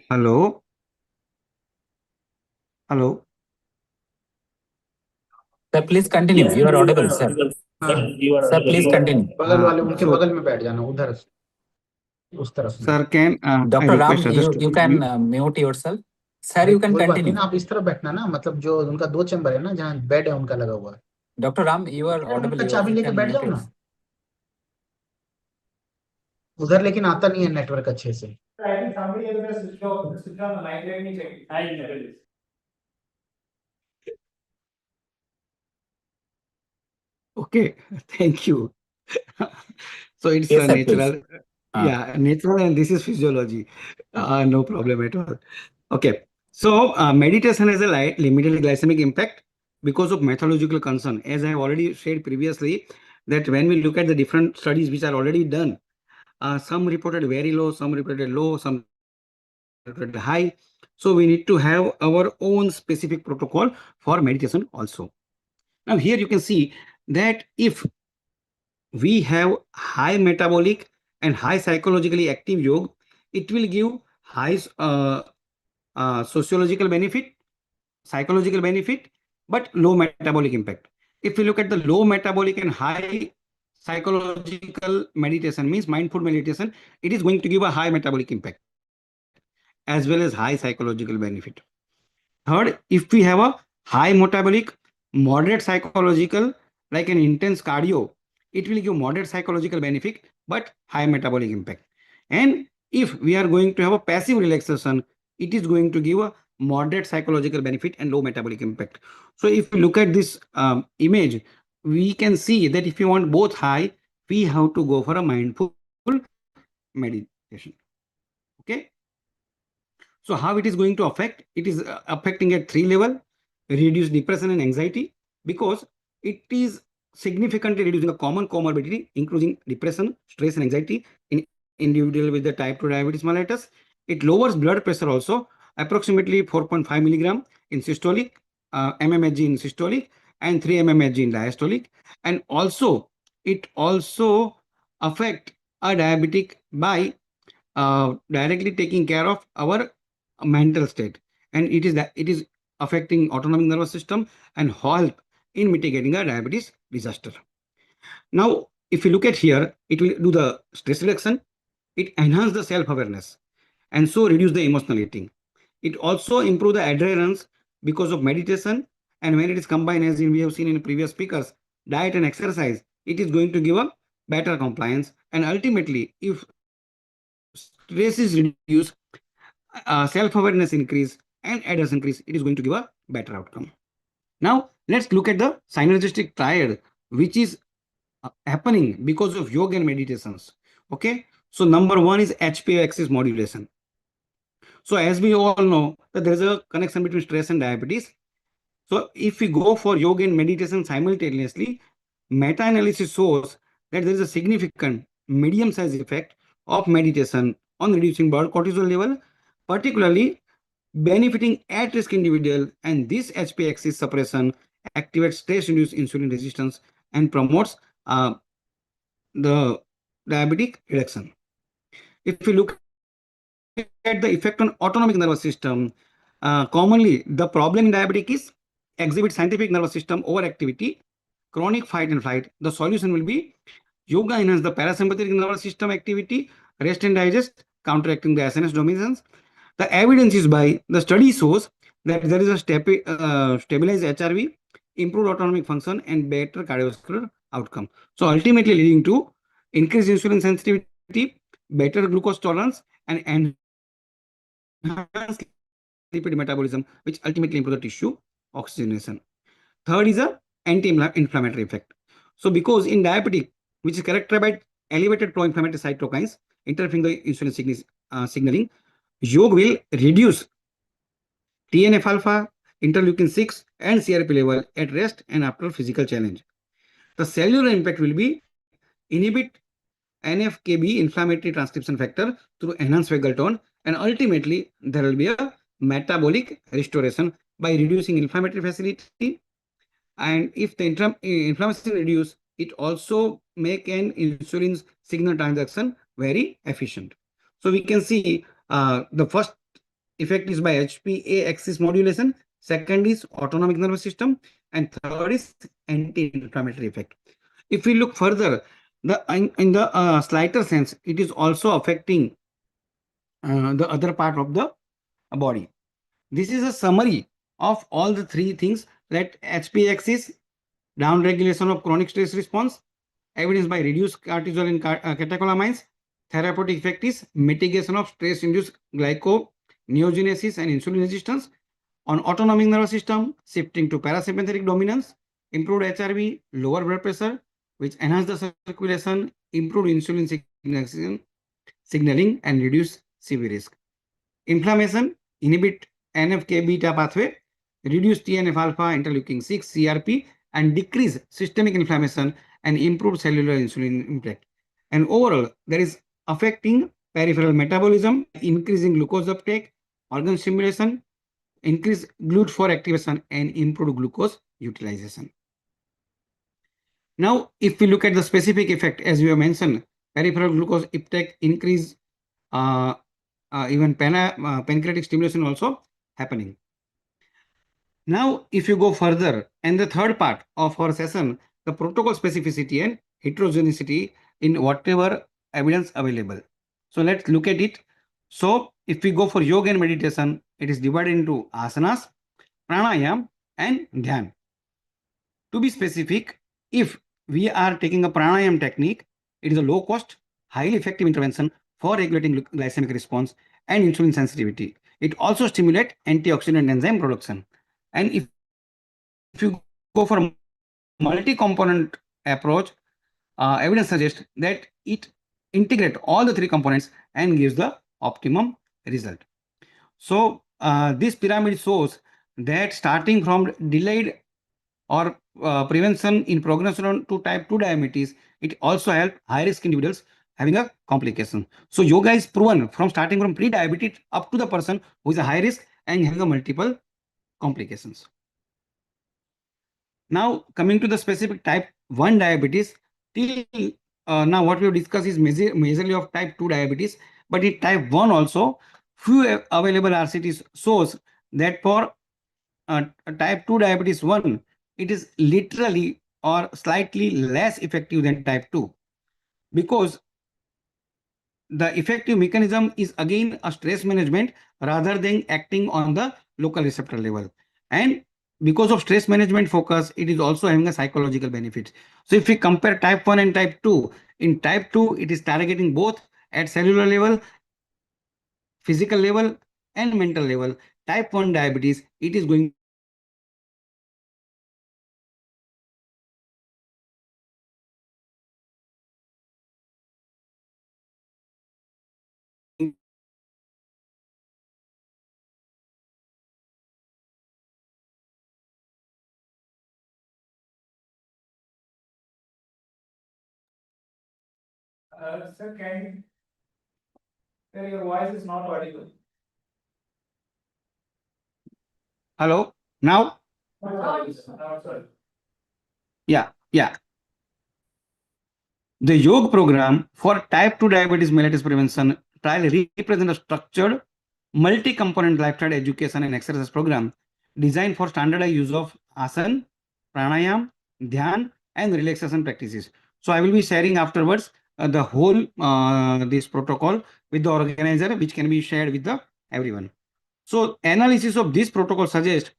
Speaker 17: Hello.
Speaker 15: Sir, please continue. You are audible, sir. Sir, please continue.
Speaker 3: बगल वाले उनके बगल में बैठ जाना उधर उस तरफ.
Speaker 17: Sir, can
Speaker 15: Dr. Ram, you can mute yourself. Sir, you can continue.
Speaker 3: आप इस तरफ बैठना ना, मतलब जो उनका 2 चैम्बर है ना, जहाँ बेड है उनका लगा हुआ है.
Speaker 15: Dr. Ram, you are audible.
Speaker 3: चाबी लेके बैठ जाओ ना उधर, लेकिन आता नहीं है नेटवर्क अच्छे से.
Speaker 13: I think somebody has switched on the mic. Let me check it. I never did.
Speaker 17: Okay, thank you. So it's
Speaker 15: Yes, sir,
Speaker 17: natural.
Speaker 15: please.
Speaker 17: Yeah, natural, and this is physiology. No problem at all. Okay. So meditation has a limited glycemic impact because of methodological concern. As I have already said previously, that when we look at the different studies which are already done, some reported very low, some reported low, some reported high. So we need to have our own specific protocol for meditation also. Now here you can see that if we have high metabolic and high psychologically active yoga, it will give high sociological benefit, psychological benefit, but low metabolic impact. If we look at the low metabolic and high psychological meditation, means mindful meditation, it is going to give a high metabolic impact as well as high psychological benefit. Third, if we have a high metabolic, moderate psychological, like an intense cardio, it will give moderate psychological benefit, but high metabolic impact. And if we are going to have a passive relaxation, it is going to give a moderate psychological benefit and low metabolic impact. So if you look at this image, we can see that if you want both high, we have to go for a mindful meditation. Okay. So how it is going to affect? It is affecting at 3 level, reduce depression and anxiety, because it is significantly reducing a common comorbidity, including depression, stress and anxiety in individual with the type 2 diabetes mellitus. It lowers blood pressure also, approximately 4.5 milligram in systolic, mmHg in systolic, and 3 mmHg in diastolic. And also, it also affect a diabetic by directly taking care of our mental state, and it is affecting autonomic nervous system and help in mitigating a diabetes disaster. Now, if you look at here, it will do the stress reduction, it enhance the self-awareness, and so reduce the emotional eating. It also improve the adherence because of meditation, and when it is combined, as we have seen in previous speakers, diet and exercise, it is going to give a better compliance, and ultimately, if stress is reduced, self-awareness increase, and adherence increase, it is going to give a better outcome. Now, let's look at the synergistic triad, which is happening because of yoga and meditations. Okay, so number one is HPA axis modulation. So as we all know that there is a connection between stress and diabetes. So if we go for yoga and meditation simultaneously, meta-analysis shows that there is a significant medium-sized effect of meditation on reducing blood cortisol level, particularly benefiting at-risk individual, and this HPA axis suppression activates stress-induced insulin resistance and promotes the diabetic reduction. If we look at the effect on autonomic nervous system, commonly the problem in diabetic is exhibit scientific nervous system overactivity, chronic fight and flight. The solution will be yoga enhance the parasympathetic nervous system activity, rest and digest, counteracting the SNS dominance. The evidence is by the study shows that there is a stabilized HRV, improved autonomic function, and better cardiovascular outcome. So ultimately leading to increased insulin sensitivity, better glucose tolerance, and enhanced lipid metabolism, which ultimately improve the tissue oxygenation. Third is a anti-inflammatory effect. So because in diabetic, which is characterized by elevated pro-inflammatory cytokines interfering the insulin signaling, yoga will reduce TNF alpha, interleukin 6, and CRP level at rest and after physical challenge. The cellular impact will be inhibit NFKB inflammatory transcription factor through enhanced vagal tone, and ultimately there will be a metabolic restoration by reducing inflammatory facility. And if the inflammation reduce, it also make an insulin signal transaction very efficient. So we can see the first effect is by HPA axis modulation, second is autonomic nervous system, and third is anti-inflammatory effect. If we look further, in the slighter sense, it is also affecting the other part of the body. This is a summary of all the three things, that HPA axis, down regulation of chronic stress response, evidence by reduced cortisol and catecholamines, therapeutic effect is mitigation of stress-induced glyconeogenesis and insulin resistance. On autonomic nervous system, shifting to parasympathetic dominance, improved HRV, lower blood pressure, which enhance the circulation, improved insulin signaling, and reduce CV risk. Inflammation, inhibit NF-K beta pathway, reduce TNF-alpha, interleukin 6, CRP, and decrease systemic inflammation and improve cellular insulin impact. And overall, there is affecting peripheral metabolism, increasing glucose uptake, organ stimulation, increase GLUT4 activation, and improve glucose utilization. Now, if we look at the specific effect, as we have mentioned, peripheral glucose uptake increase, even pancreatic stimulation also happening. Now, if you go further, and the third part of our session, the protocol specificity and heterogeneity in whatever evidence available. So let's look at it. So if we go for yoga and meditation, it is divided into asanas, pranayam, and dhyan. To be specific, if we are taking a pranayam technique, it is a low cost, highly effective intervention for regulating glycemic response and insulin sensitivity. It also stimulates antioxidant enzyme production. And if you go for multi-component approach, evidence suggests that it integrates all the three components and gives the optimum result. So this pyramid shows that starting from delayed or prevention in progression to type 2 diabetes, it also helps high-risk individuals having a complication. So yoga is proven from starting from pre-diabetes up to the person who is a high risk and having a multiple complications. Now coming to the specific type 1 diabetes, till now what we have discussed is majorly of type 2 diabetes, but in type 1 also, few available RCTs shows that for type 2 diabetes 1, it is literally or slightly less effective than type 2, because the effective mechanism is again a stress management rather than acting on the local receptor level. And because of stress management focus, it is also having a psychological benefit. So if we compare type 1 and type 2, in type 2, it is targeting both at cellular level, physical level, and mental level. Type 1 diabetes, it is going
Speaker 13: Sir, sir, your voice is not audible.
Speaker 17: Hello, now? Yeah. The yoga program for type 2 diabetes mellitus prevention trial represents a structured multi-component lifestyle education and exercise program designed for standardized use of asana, pranayam, dhyan, and relaxation practices. So I will be sharing afterwards the whole this protocol with the organizer, which can be shared with the everyone. So analysis of this protocol suggests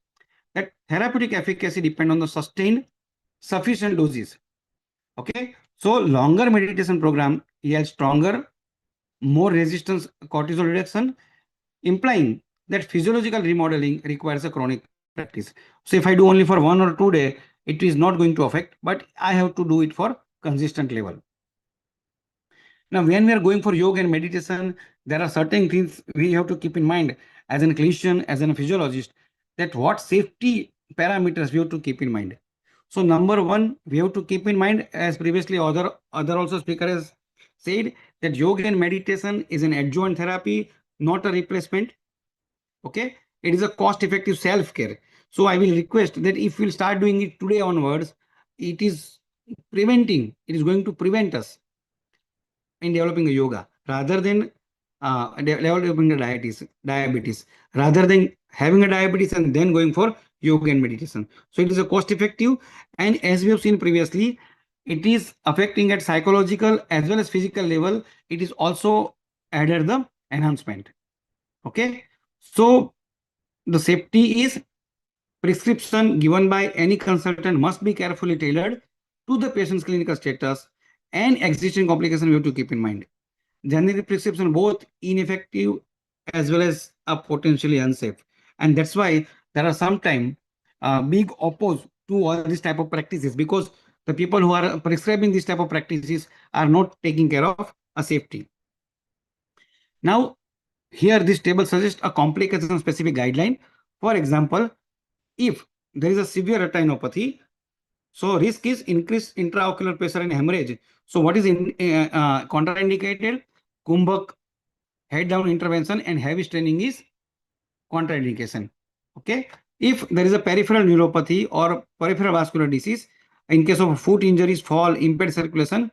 Speaker 17: that therapeutic efficacy depends on the sustained sufficient doses. Okay, so longer meditation program yields stronger, more resistance cortisol reduction, implying that physiological remodeling requires a chronic practice. So if I do only for 1 or 2 days, it is not going to affect, but I have to do it for consistent level. Now, when we are going for yoga and meditation, there are certain things we have to keep in mind as a clinician, as a physiologist, that what safety parameters we have to keep in mind. So number one, we have to keep in mind, as previously other also speaker has said, that yoga and meditation is an adjunct therapy, not a replacement. Okay, it is a cost-effective self-care. So I will request that if we'll start doing it today onwards, it is going to prevent us in developing a yoga rather than developing a diabetes, rather than having a diabetes and then going for yoga and meditation. So it is a cost effective, and as we have seen previously, it is affecting at psychological as well as physical level. It is also added the enhancement. Okay, so the safety is prescription given by any consultant must be carefully tailored to the patient's clinical status and existing complication we have to keep in mind. Generic prescription both ineffective as well as potentially unsafe, and that's why there are sometimes big oppose to all this type of practices, because the people who are prescribing this type of practices are not taking care of a safety. Now, Here, this table suggests a complication-specific guideline. For example, if there is a severe retinopathy, so risk is increased intraocular pressure and hemorrhage. So what is contraindicated? Kumbhak, head down intervention and heavy straining is contraindication. Okay. If there is a peripheral neuropathy or peripheral vascular disease, in case of foot injuries, fall, impaired circulation,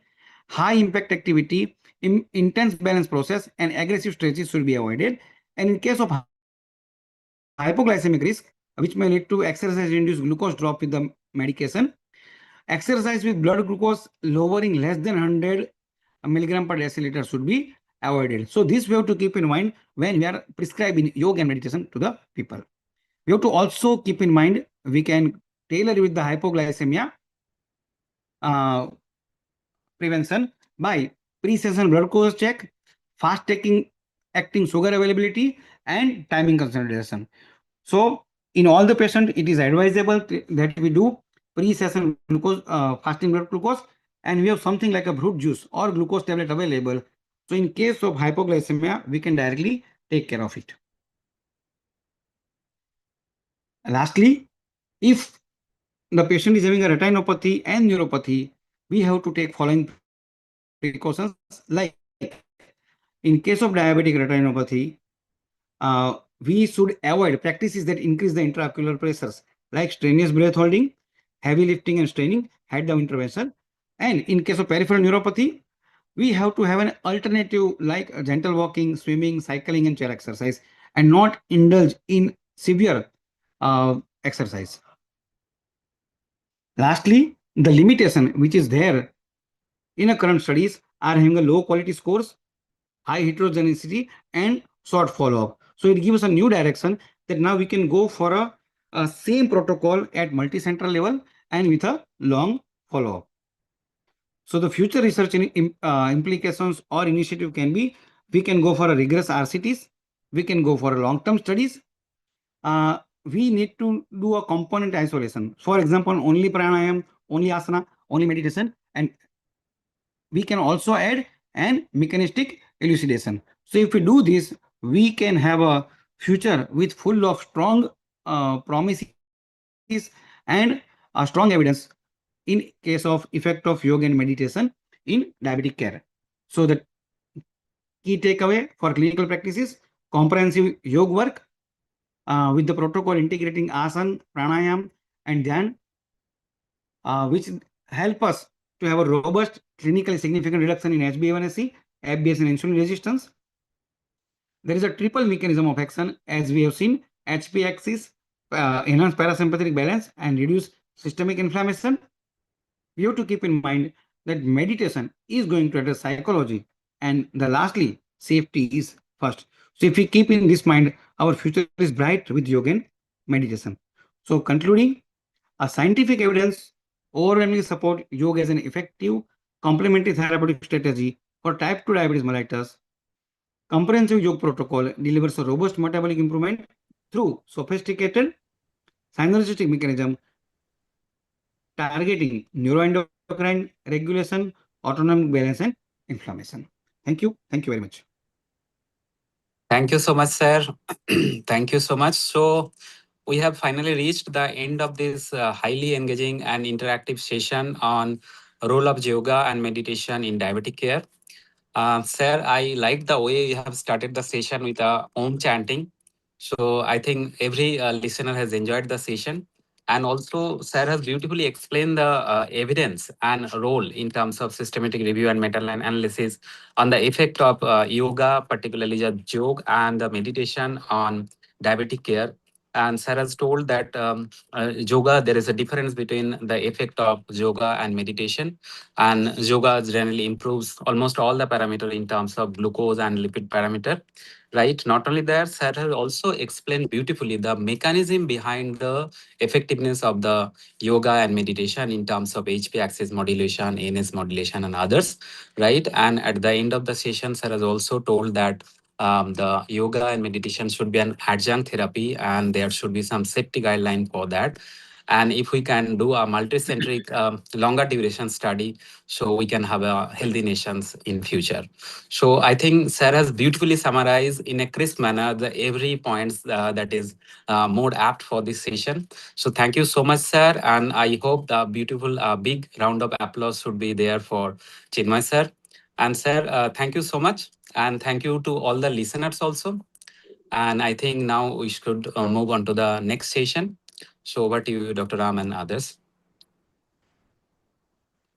Speaker 17: high impact activity, intense balance process, and aggressive stretches should be avoided. And in case of hypoglycemic risk, which may lead to exercise-induced glucose drop with the medication, exercise with blood glucose lowering less than 100 milligram per deciliter should be avoided. So this we have to keep in mind when we are prescribing yoga and meditation to the people. We have to also keep in mind we can tailor with the hypoglycemia prevention by pre-session blood glucose check, fast acting sugar availability, and timing consideration. So in all the patient, it is advisable that we do pre-session glucose, fasting blood glucose, and we have something like a fruit juice or glucose tablet available. So in case of hypoglycemia, we can directly take care of it. Lastly, if the patient is having a retinopathy and neuropathy, we have to take following precautions. Like in case of diabetic retinopathy, we should avoid practices that increase the intraocular pressures, like strenuous breath holding, heavy lifting and straining, head down intervention. And in case of peripheral neuropathy, we have to have an alternative like gentle walking, swimming, cycling, and chair exercise, and not indulge in severe exercise. Lastly, the limitation which is there in a current studies are having a low quality scores, high heterogeneity, and short follow-up. So it gives us a new direction that now we can go for a same protocol at multi-center level and with a long follow-up. So the future research implications or initiative can be, we can go for a rigorous RCTs, we can go for a long-term studies. We need to do a component isolation. For example, only pranayam, only asana, only meditation, and we can also add an mechanistic elucidation. So if we do this, we can have a future with full of strong promises and strong evidence in case of effect of yoga and meditation in diabetic care. So the key takeaway for clinical practices, comprehensive yoga work with the protocol integrating asana, pranayam, and dhyan, which help us to have a robust, clinically significant reduction in HbA1c, FBS, and insulin resistance. There is a triple mechanism of action, as we have seen: HP axis, enhance parasympathetic balance, and reduce systemic inflammation. We have to keep in mind that meditation is going to address psychology, and the lastly, safety is first. So if we keep in this mind, our future is bright with yoga and meditation. So concluding, a scientific evidence overwhelmingly support yoga as an effective complementary therapeutic strategy for type 2 diabetes mellitus. Comprehensive yoga protocol delivers a robust metabolic improvement through sophisticated synergistic mechanism targeting neuroendocrine regulation, autonomic balance, and inflammation. Thank you. Thank you very much.
Speaker 15: Thank you so much, sir. Thank you so much. So we have finally reached the end of this highly engaging and interactive session on role of yoga and meditation in diabetic care. Sir, I like the way you have started the session with Om chanting. So I think every listener has enjoyed the session. And also, sir has beautifully explained the evidence and role in terms of systematic review and meta-analysis on the effect of yoga, particularly the yoga and the meditation on diabetic care. And sir has told that yoga, there is a difference between the effect of yoga and meditation. And yoga generally improves almost all the parameter in terms of glucose and lipid parameter, right? Not only that, sir has also explained beautifully the mechanism behind the effectiveness of the yoga and meditation in terms of HP axis modulation, ANS modulation, and others, right? And at the end of the session, sir has also told that the yoga and meditation should be an adjunct therapy and there should be some safety guideline for that. And if we can do a multicentric longer duration study, so we can have a healthy nations in future. So I think sir has beautifully summarized in a crisp manner the every points that is more apt for this session. So thank you so much, sir. And I hope the beautiful big round of applause should be there for Chinmay sir. And sir, thank you so much. And thank you to all the listeners also. And I think now we should move on to the next session. So over to you, Dr. Ram and others.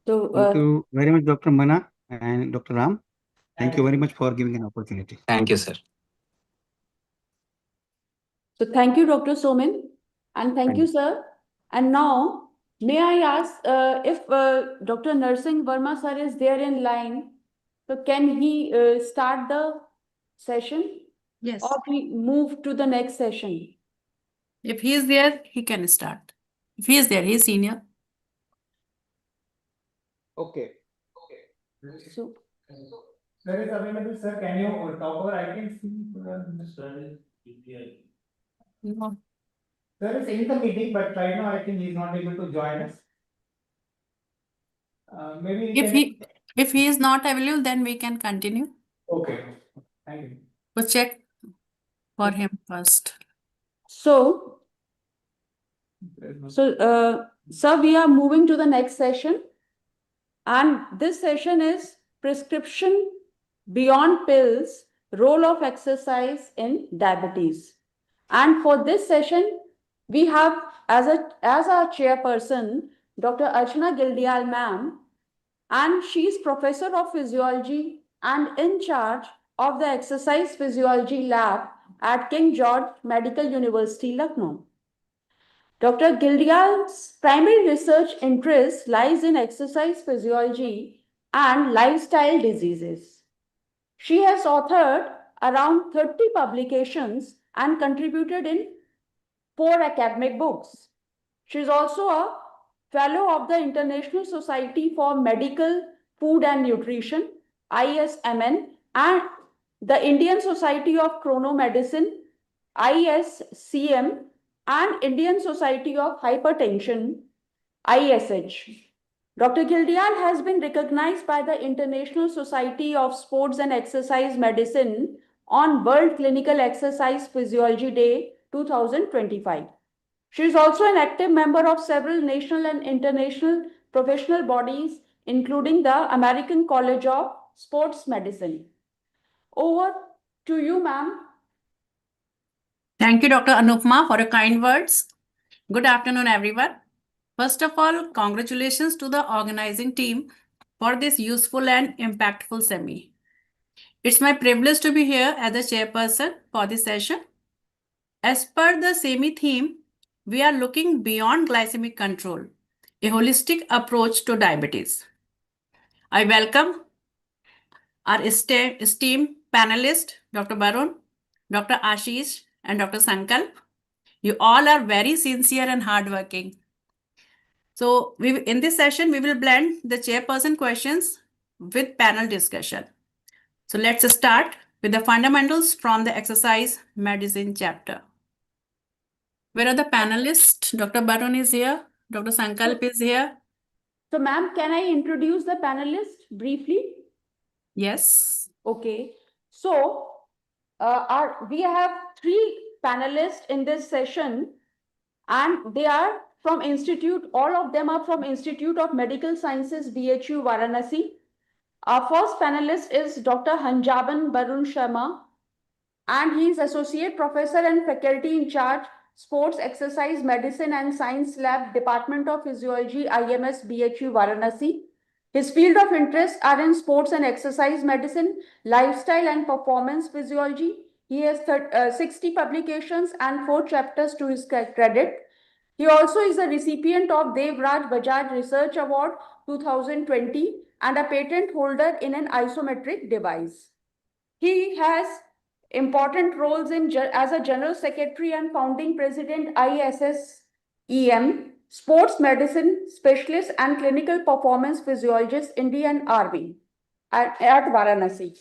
Speaker 12: So,
Speaker 17: Thank you very much, Dr. Mana and Dr. Ram. Thank you very much for giving an opportunity.
Speaker 15: Thank you, sir.
Speaker 12: so thank you, Dr. Somin, and thank you, sir. And now, may I ask if Dr. Narsingh Verma sir is there in line? So can he start the session?
Speaker 14: Yes.
Speaker 12: Or we move to the next session?
Speaker 14: If he is there, he can start. If he is there, he is senior.
Speaker 13: Okay.
Speaker 12: So,
Speaker 13: Sir is available, sir. Can you talk over? I can see.
Speaker 14: No.
Speaker 13: Sir is in the meeting, but right now I think he's not able to join us. Maybe
Speaker 14: If he is not available, then we can continue.
Speaker 13: Okay. Thank you.
Speaker 14: So check for him first.
Speaker 12: so, sir, we are moving to the next session. And this session is prescription beyond pills, role of exercise in diabetes. And for this session, we have as our chairperson, Dr. Archana Gildial ma'am, and she is professor of physiology and in charge of the exercise physiology lab at King George Medical University, Lucknow. Dr. Gildial's primary research interest lies in exercise physiology and lifestyle diseases. She has authored around 30 publications and contributed in 4 academic books. She is also a fellow of the International Society for Medical Food and Nutrition, ISMN, and the Indian Society of Chronomedicine, ISCM, and Indian Society of Hypertension, ISH. Dr. Gildial has been recognized by the International Society of Sports and Exercise Medicine on World Clinical Exercise Physiology Day 2025. She is also an active member of several national and international professional bodies, including the American College of Sports Medicine. Over to you, ma'am.
Speaker 14: Thank you, Dr. Anupma, for your kind words. Good afternoon, everyone. First of all, congratulations to the organizing team for this useful and impactful CME. It's my privilege to be here as the chairperson for this session. As per the CME theme, we are looking beyond glycemic control, a holistic approach to diabetes. I welcome our esteemed panelists, Dr. Barun, Dr. Ashish, and Dr. Sankalp. You all are very sincere and hardworking. So in this session, we will blend the chairperson questions with panel discussion. So let's start with the fundamentals from the exercise medicine chapter. Where are the panelists? Dr. Barun is here. Dr. Sankalp is here.
Speaker 12: So, ma'am, can I introduce the panelists briefly?
Speaker 14: Yes.
Speaker 12: Okay. So, we have 3 panelists in this session, and they are from Institute, all of them are from Institute of Medical Sciences, BHU, Varanasi. Our first panelist is Dr. Hanjaban Barun Sharma, and he is Associate Professor and Faculty in Charge, Sports, Exercise, Medicine and Science Lab, Department of Physiology, IMS, BHU, Varanasi. His field of interest are in sports and exercise medicine, lifestyle and performance physiology. He has 60 publications and 4 chapters to his credit. He also is a recipient of Dev Raj Bajaj Research Award 2020 and a patent holder in an isometric device. He has important roles as a General Secretary and Founding President, ISSEM, Sports Medicine Specialist and Clinical Performance Physiologist, Indian Army at Varanasi.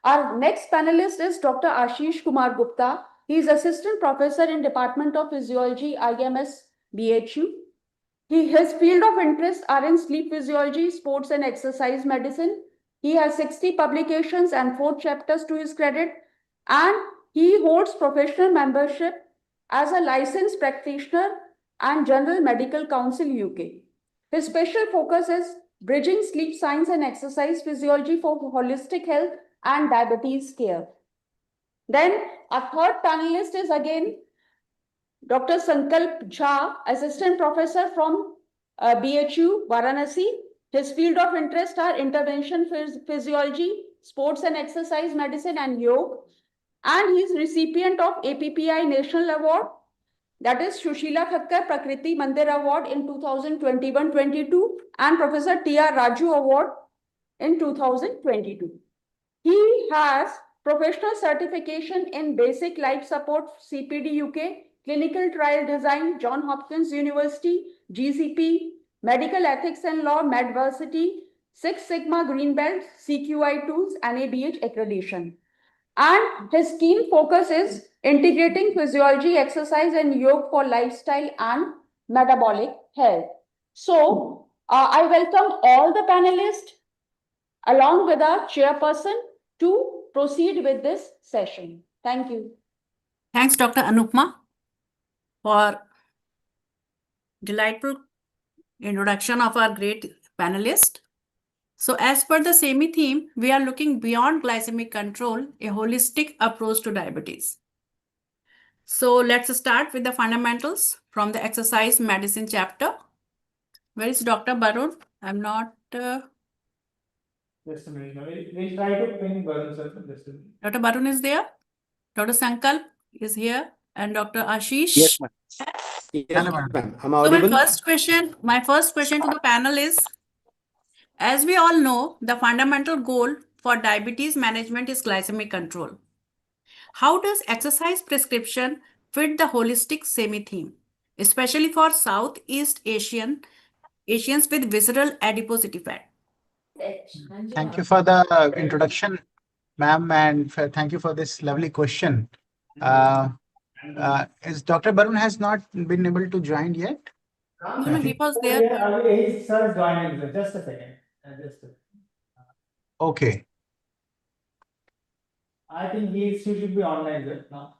Speaker 12: Our next panelist is Dr. Ashish Kumar Gupta. He is Assistant Professor in Department of Physiology, IMS, BHU. His field of interest are in sleep physiology, sports and exercise medicine. He has 60 publications and 4 chapters to his credit, and he holds professional membership as a licensed practitioner and General Medical Council UK. His special focus is bridging sleep science and exercise physiology for holistic health and diabetes care. Then our third panelist is again Dr. Sankalp Jha, Assistant Professor from BHU, Varanasi. His field of interest are intervention physiology, sports and exercise medicine, and yoga. And he is recipient of APPI National Award, that is Shushila Thakkar Prakriti Mandir Award in 2021-22 and Professor T.R. Raju Award in 2022. He has professional certification in basic life support CPD UK, clinical trial design, John Hopkins University, GCP, medical ethics and law, Medversity, Six Sigma Green Belt, CQI tools, NABH accreditation. And his keen focus is integrating physiology, exercise, and yoga for lifestyle and metabolic health. So, I welcome all the panelists along with our chairperson to proceed with this session. Thank you.
Speaker 14: Thanks, Dr. Anupma, for delightful introduction of our great panelist. So as per the CME theme, we are looking beyond glycemic control, a holistic approach to diabetes. So let's start with the fundamentals from the exercise medicine chapter. Where is Dr. Barun? I'm not...
Speaker 13: Just a minute. We'll try to ping Varun, sir. Just a minute.
Speaker 14: Dr. Barun is there. Dr. Sankalp is here. And Dr. Ashish.
Speaker 3: Yes, ma'am. Yes, ma'am. I'm audible.
Speaker 14: So my first question to the panel is, as we all know, the fundamental goal for diabetes management is glycemic control. How does exercise prescription fit the holistic CME theme, especially for Southeast Asians with visceral adiposity fat?
Speaker 3: Thank you for the introduction, ma'am, and thank you for this lovely question. Is Dr. Barun has not been able to join yet?
Speaker 14: No, he was there.
Speaker 13: Sir is joining. Just a second.
Speaker 3: Okay.
Speaker 13: I think he should be online right now.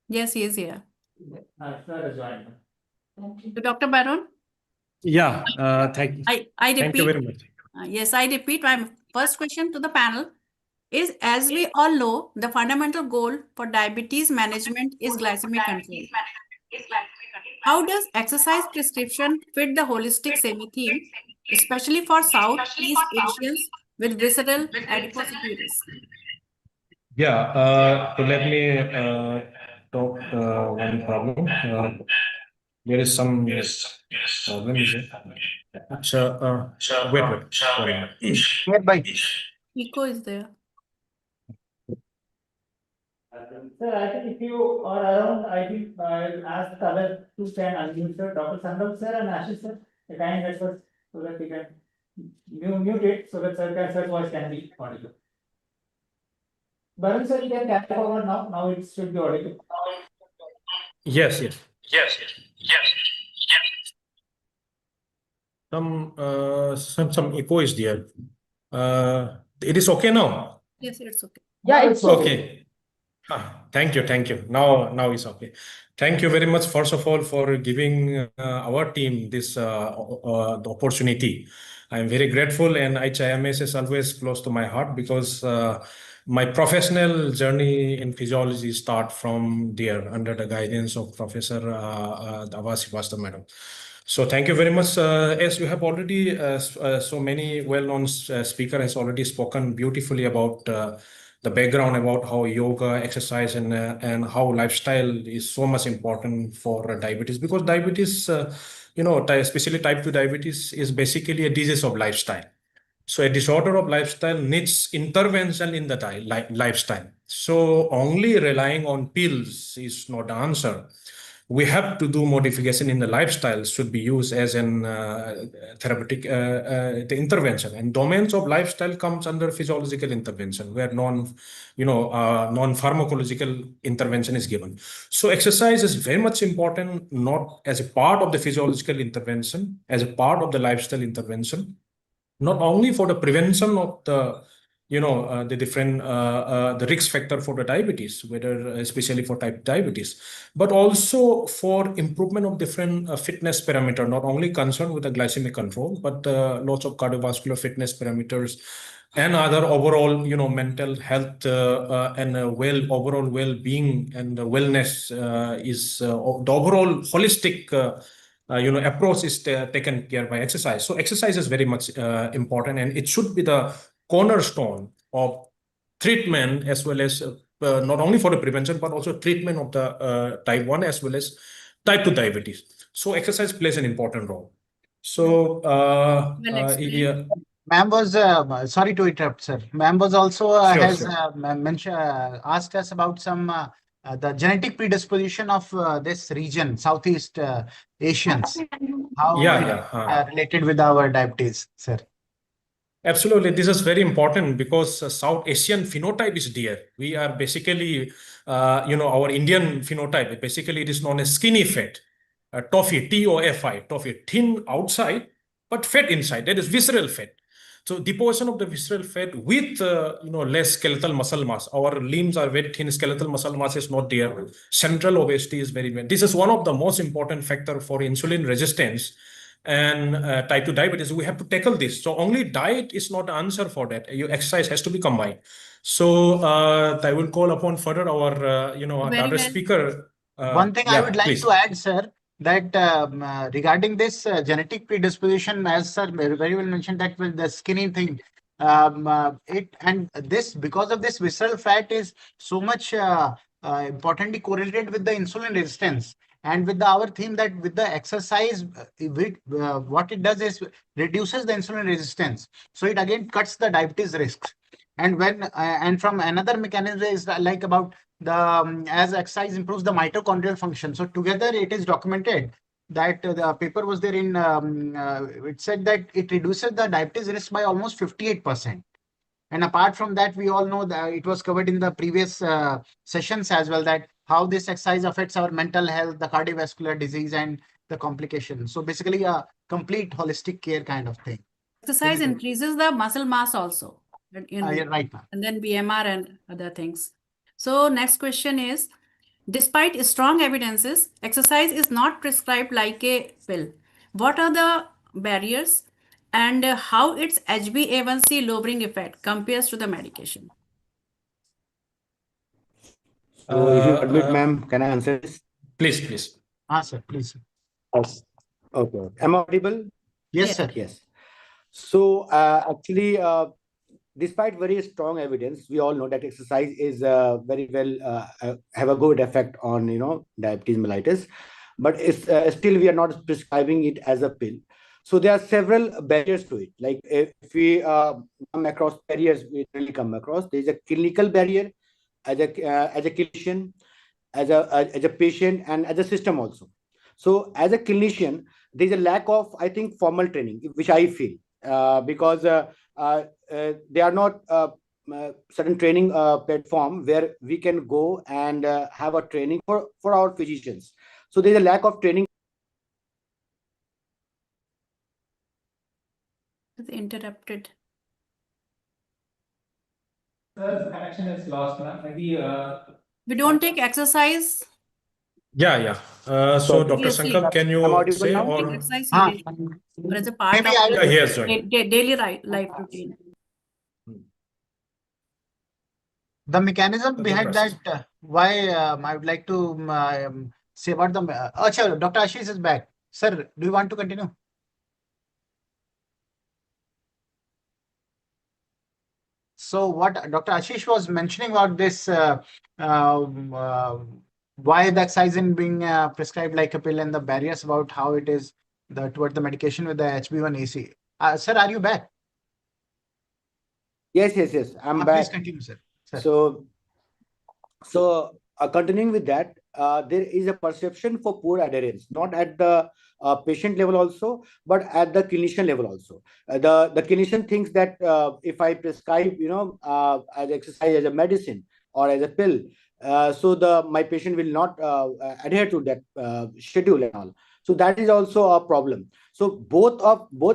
Speaker 14: Yes, he is here.
Speaker 13: Sir is joining.
Speaker 14: So, Dr. Barun?
Speaker 18: Yeah, thank you.
Speaker 14: I repeat.
Speaker 18: Thank you very much.
Speaker 14: Yes, I repeat. My first question to the panel is, as we all know, the fundamental goal for diabetes management is glycemic control. How does exercise prescription fit the holistic CME theme, especially for Southeast Asians with visceral adiposity risk?
Speaker 18: Yeah, so let me talk one problem. There is some problem, is it? Wait.
Speaker 3: Nearby.
Speaker 14: Echo is there.
Speaker 13: Sir, I think if you are around, I think I'll ask the other two can unmute, sir, Dr. Sandam sir and Ashish sir, the kind that was so that we can mute it so that sir's voice can be audible. Barun sir, you can carry forward now. Now it should be audible.
Speaker 18: Yes. Some echo is there. It is okay now.
Speaker 14: Yes, it's okay.
Speaker 12: Yeah, it's
Speaker 18: Okay. Thank you. Now it's okay. Thank you very much, first of all, for giving our team this the opportunity. I'm very grateful, and HIMS is always close to my heart because my professional journey in physiology start from there under the guidance of Professor Davasi Vasta Madam. So thank you very much. As you have already, so many well-known speaker has already spoken beautifully about the background about how yoga, exercise, and how lifestyle is so much important for diabetes, because diabetes, especially type 2 diabetes, is basically a disease of lifestyle. So a disorder of lifestyle needs intervention in the lifestyle. So only relying on pills is not the answer. we have to do modification in the lifestyle should be used as an therapeutic the intervention. And domains of lifestyle comes under physiological intervention, where non-pharmacological intervention is given. So exercise is very much important, not as a part of the physiological intervention, as a part of the lifestyle intervention, not only for the prevention of the the different the risk factor for the diabetes, whether especially for type diabetes, but also for improvement of different fitness parameter, not only concerned with the glycemic control, but lots of cardiovascular fitness parameters and other overall mental health and overall well-being and wellness is the overall holistic approach is taken care by exercise. So exercise is very much important, and it should be the cornerstone of treatment, as well as not only for the prevention but also treatment of the type 1 as well as type 2 diabetes. So exercise plays an important role. So yeah.
Speaker 3: Ma'am was sorry to interrupt, sir. Ma'am was also has mentioned asked us about some the genetic predisposition of this region, Southeast Asians. How related with our diabetes, sir?
Speaker 18: Absolutely. This is very important because South Asian phenotype is there. We are basically, our Indian phenotype, basically it is known as skinny fat, toffee, TOFI, toffee, thin outside, but fat inside. That is visceral fat. So deposition of the visceral fat with, less skeletal muscle mass. Our limbs are very thin, skeletal muscle mass is not there. Central obesity is very bad. This is one of the most important factor for insulin resistance and type 2 diabetes. We have to tackle this. So only diet is not the answer for that. Your exercise has to be combined. So I will call upon further our, other speaker.
Speaker 3: One thing I would like to add, sir, that regarding this genetic predisposition, as sir very well mentioned, that with the skinny thing, because of this visceral fat is so much importantly correlated with the insulin resistance. And with our theme that with the exercise, what it does is reduces the insulin resistance. So it again cuts the diabetes risks. And when and from another mechanism is like about the as exercise improves the mitochondrial function. So together it is documented that the paper was there in it said that it reduces the diabetes risk by almost 58%. And apart from that, we all know that it was covered in the previous sessions as well, that how this exercise affects our mental health, the cardiovascular disease, and the complications. So basically a complete holistic care kind of thing.
Speaker 14: Exercise increases the muscle mass also.
Speaker 3: You're right, ma'am.
Speaker 14: And then BMR and other things. So next question is, despite strong evidences, exercise is not prescribed like a pill. What are the barriers and how its HbA1c lowering effect compares to the medication?
Speaker 17: So if you admit, ma'am, can I answer this?
Speaker 18: Please, please.
Speaker 3: Sir, please.
Speaker 17: Yes. Okay. Am I audible?
Speaker 3: Yes, sir.
Speaker 17: Yes. So actually, despite very strong evidence, we all know that exercise is very well have a good effect on diabetes mellitus, but it's, still we are not prescribing it as a pill. So there are several barriers to it. Like if we come across barriers, we really come across. There is a clinical barrier as a clinician, as a patient, and as a system also. So as a clinician, there is a lack of, I think, formal training, which I feel because they are not certain training platform where we can go and have a training for our physicians. So there is a lack of training.
Speaker 14: It's interrupted.
Speaker 13: Sir, connection is lost, ma'am. Maybe
Speaker 14: we don't take exercise.
Speaker 18: Yeah. So Dr. Sankar, can you say or
Speaker 14: exercise or as a part of daily life routine?
Speaker 3: The mechanism behind that, why I would like to say about the. Sure, Dr. Ashish is back. Sir, do you want to continue? So what Dr. Ashish was mentioning about this, why the exercise in being prescribed like a pill and the barriers about how it is toward the medication with the HbA1c. Sir, are you back?
Speaker 17: Yes. I'm back.
Speaker 3: Please continue, sir.
Speaker 17: So continuing with that,
Speaker 19: there is a perception for poor adherence, not at the patient level also, but at the clinician level also. The clinician thinks that if I prescribe, as exercise as a medicine or as a pill, so my patient will not adhere to that schedule and all. So that is also a problem. So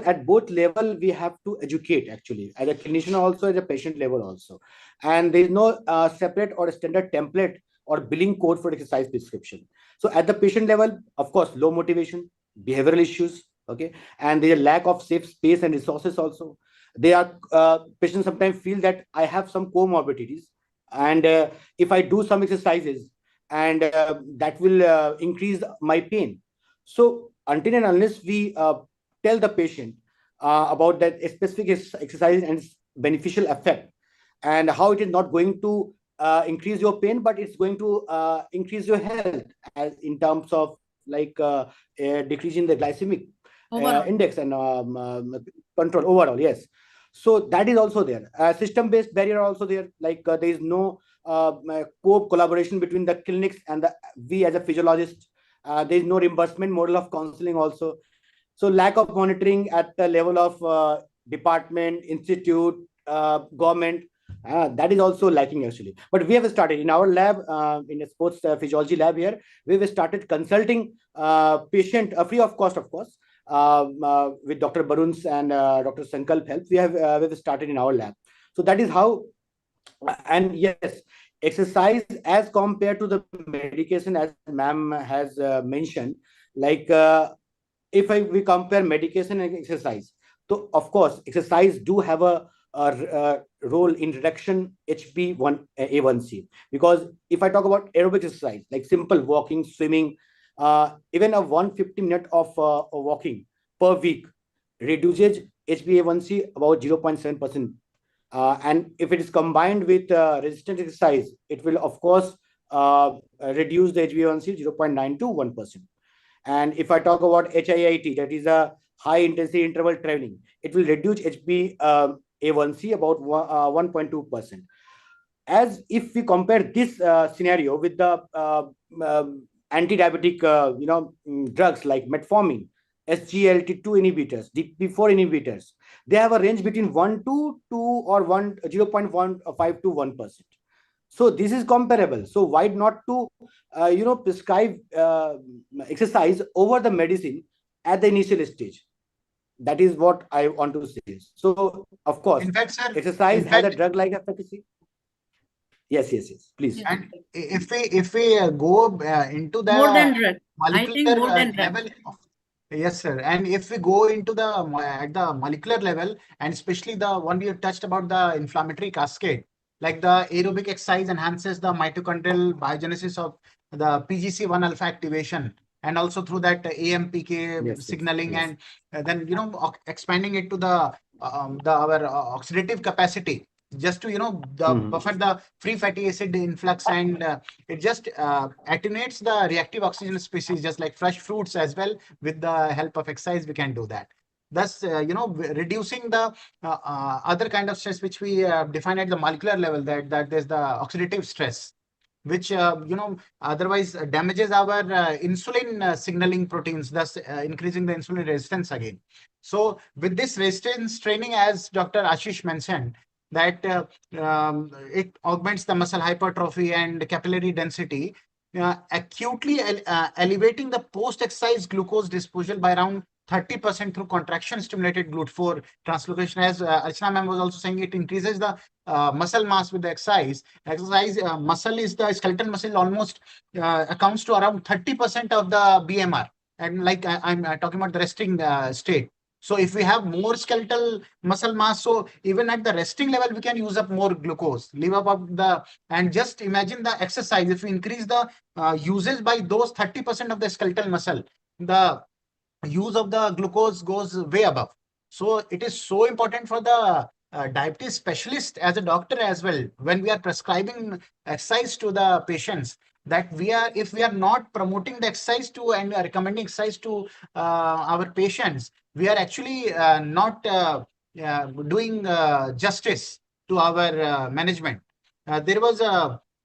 Speaker 19: at both level we have to educate, actually, as a clinician also, as a patient level also. And there is no separate or standard template or billing code for exercise prescription. So at the patient level, of course, low motivation, behavioral issues, okay, and there's a lack of safe space and resources also. They are patients sometimes feel that I have some comorbidities, and if I do some exercises, and that will increase my pain. So until and unless we tell the patient about that specific exercise and its beneficial effect, and how it is not going to increase your pain, but it's going to increase your health, as in terms of like decreasing the glycemic index and control overall. Yes. So that is also there. System-based barrier also there. Like there is no collaboration between the clinics and we as a physiologist. There is no reimbursement model of counseling also. So lack of monitoring at the level of department, institute, government, that is also lacking, actually. But we have started in our lab, in a sports physiology lab here, we have started consulting patient free of cost, of course, with Dr. Barun's and Dr. Sankalp help. We've started in our lab. So that is how. And yes, exercise as compared to the medication, as ma'am has mentioned, like if we compare medication and exercise, so of course exercise do have a role in reduction HbA1c, because if I talk about aerobic exercise like simple walking, swimming, even a 150 minute of walking per week reduces HbA1c about 0.7%. And if it is combined with resistance exercise, it will of course reduce the HbA1c 0.9 to 1%. And if I talk about HIIT, that is a high intensity interval training, it will reduce HbA1c about 1.2%. As if we compare this scenario with the anti-diabetic drugs like metformin, SGLT2 inhibitors, DP4 inhibitors, they have a range between 1 to 2 or 0.15 to 1%. So this is comparable. So why not to prescribe exercise over the medicine at the initial stage? That is what I want to say. So of course,
Speaker 16: in fact, sir,
Speaker 19: exercise has a drug-like efficacy. Yes, please.
Speaker 16: And if we go into the
Speaker 14: More than drug. I think
Speaker 16: molecular
Speaker 14: more than drug.
Speaker 16: level, yes, sir. And if we go into at the molecular level, and especially the one we have touched about the inflammatory cascade, like the aerobic exercise enhances the mitochondrial biogenesis of the PGC1 alpha activation, and also through that AMPK signaling, and then expanding it to the our oxidative capacity, just to buffer the free fatty acid influx, and it just attenuates the reactive oxygen species, just like fresh fruits as well. With the help of exercise we can do that, thus reducing the other kind of stress which we define at the molecular level, that there's the oxidative stress, which otherwise damages our insulin signaling proteins, thus increasing the insulin resistance again. So with this resistance training, as Dr. Ashish mentioned, that it augments the muscle hypertrophy and capillary density, acutely elevating the post-exercise glucose disposal by around 30% through contraction-stimulated GLUT4 translocation. As Archana ma'am was also saying, it increases the muscle mass with the exercise. Muscle is the skeletal muscle, almost accounts to around 30% of the BMR. And like I'm talking about the resting state. So if we have more skeletal muscle mass, so even at the resting level, we can use up more glucose, leave up and just imagine the exercise. If we increase the usage by those 30% of the skeletal muscle, the use of the glucose goes way above. So it is so important for the diabetes specialist as a doctor as well, when we are prescribing exercise to the patients, that if we are not promoting the exercise to and recommending exercise to our patients, we are actually not doing justice to our management. There was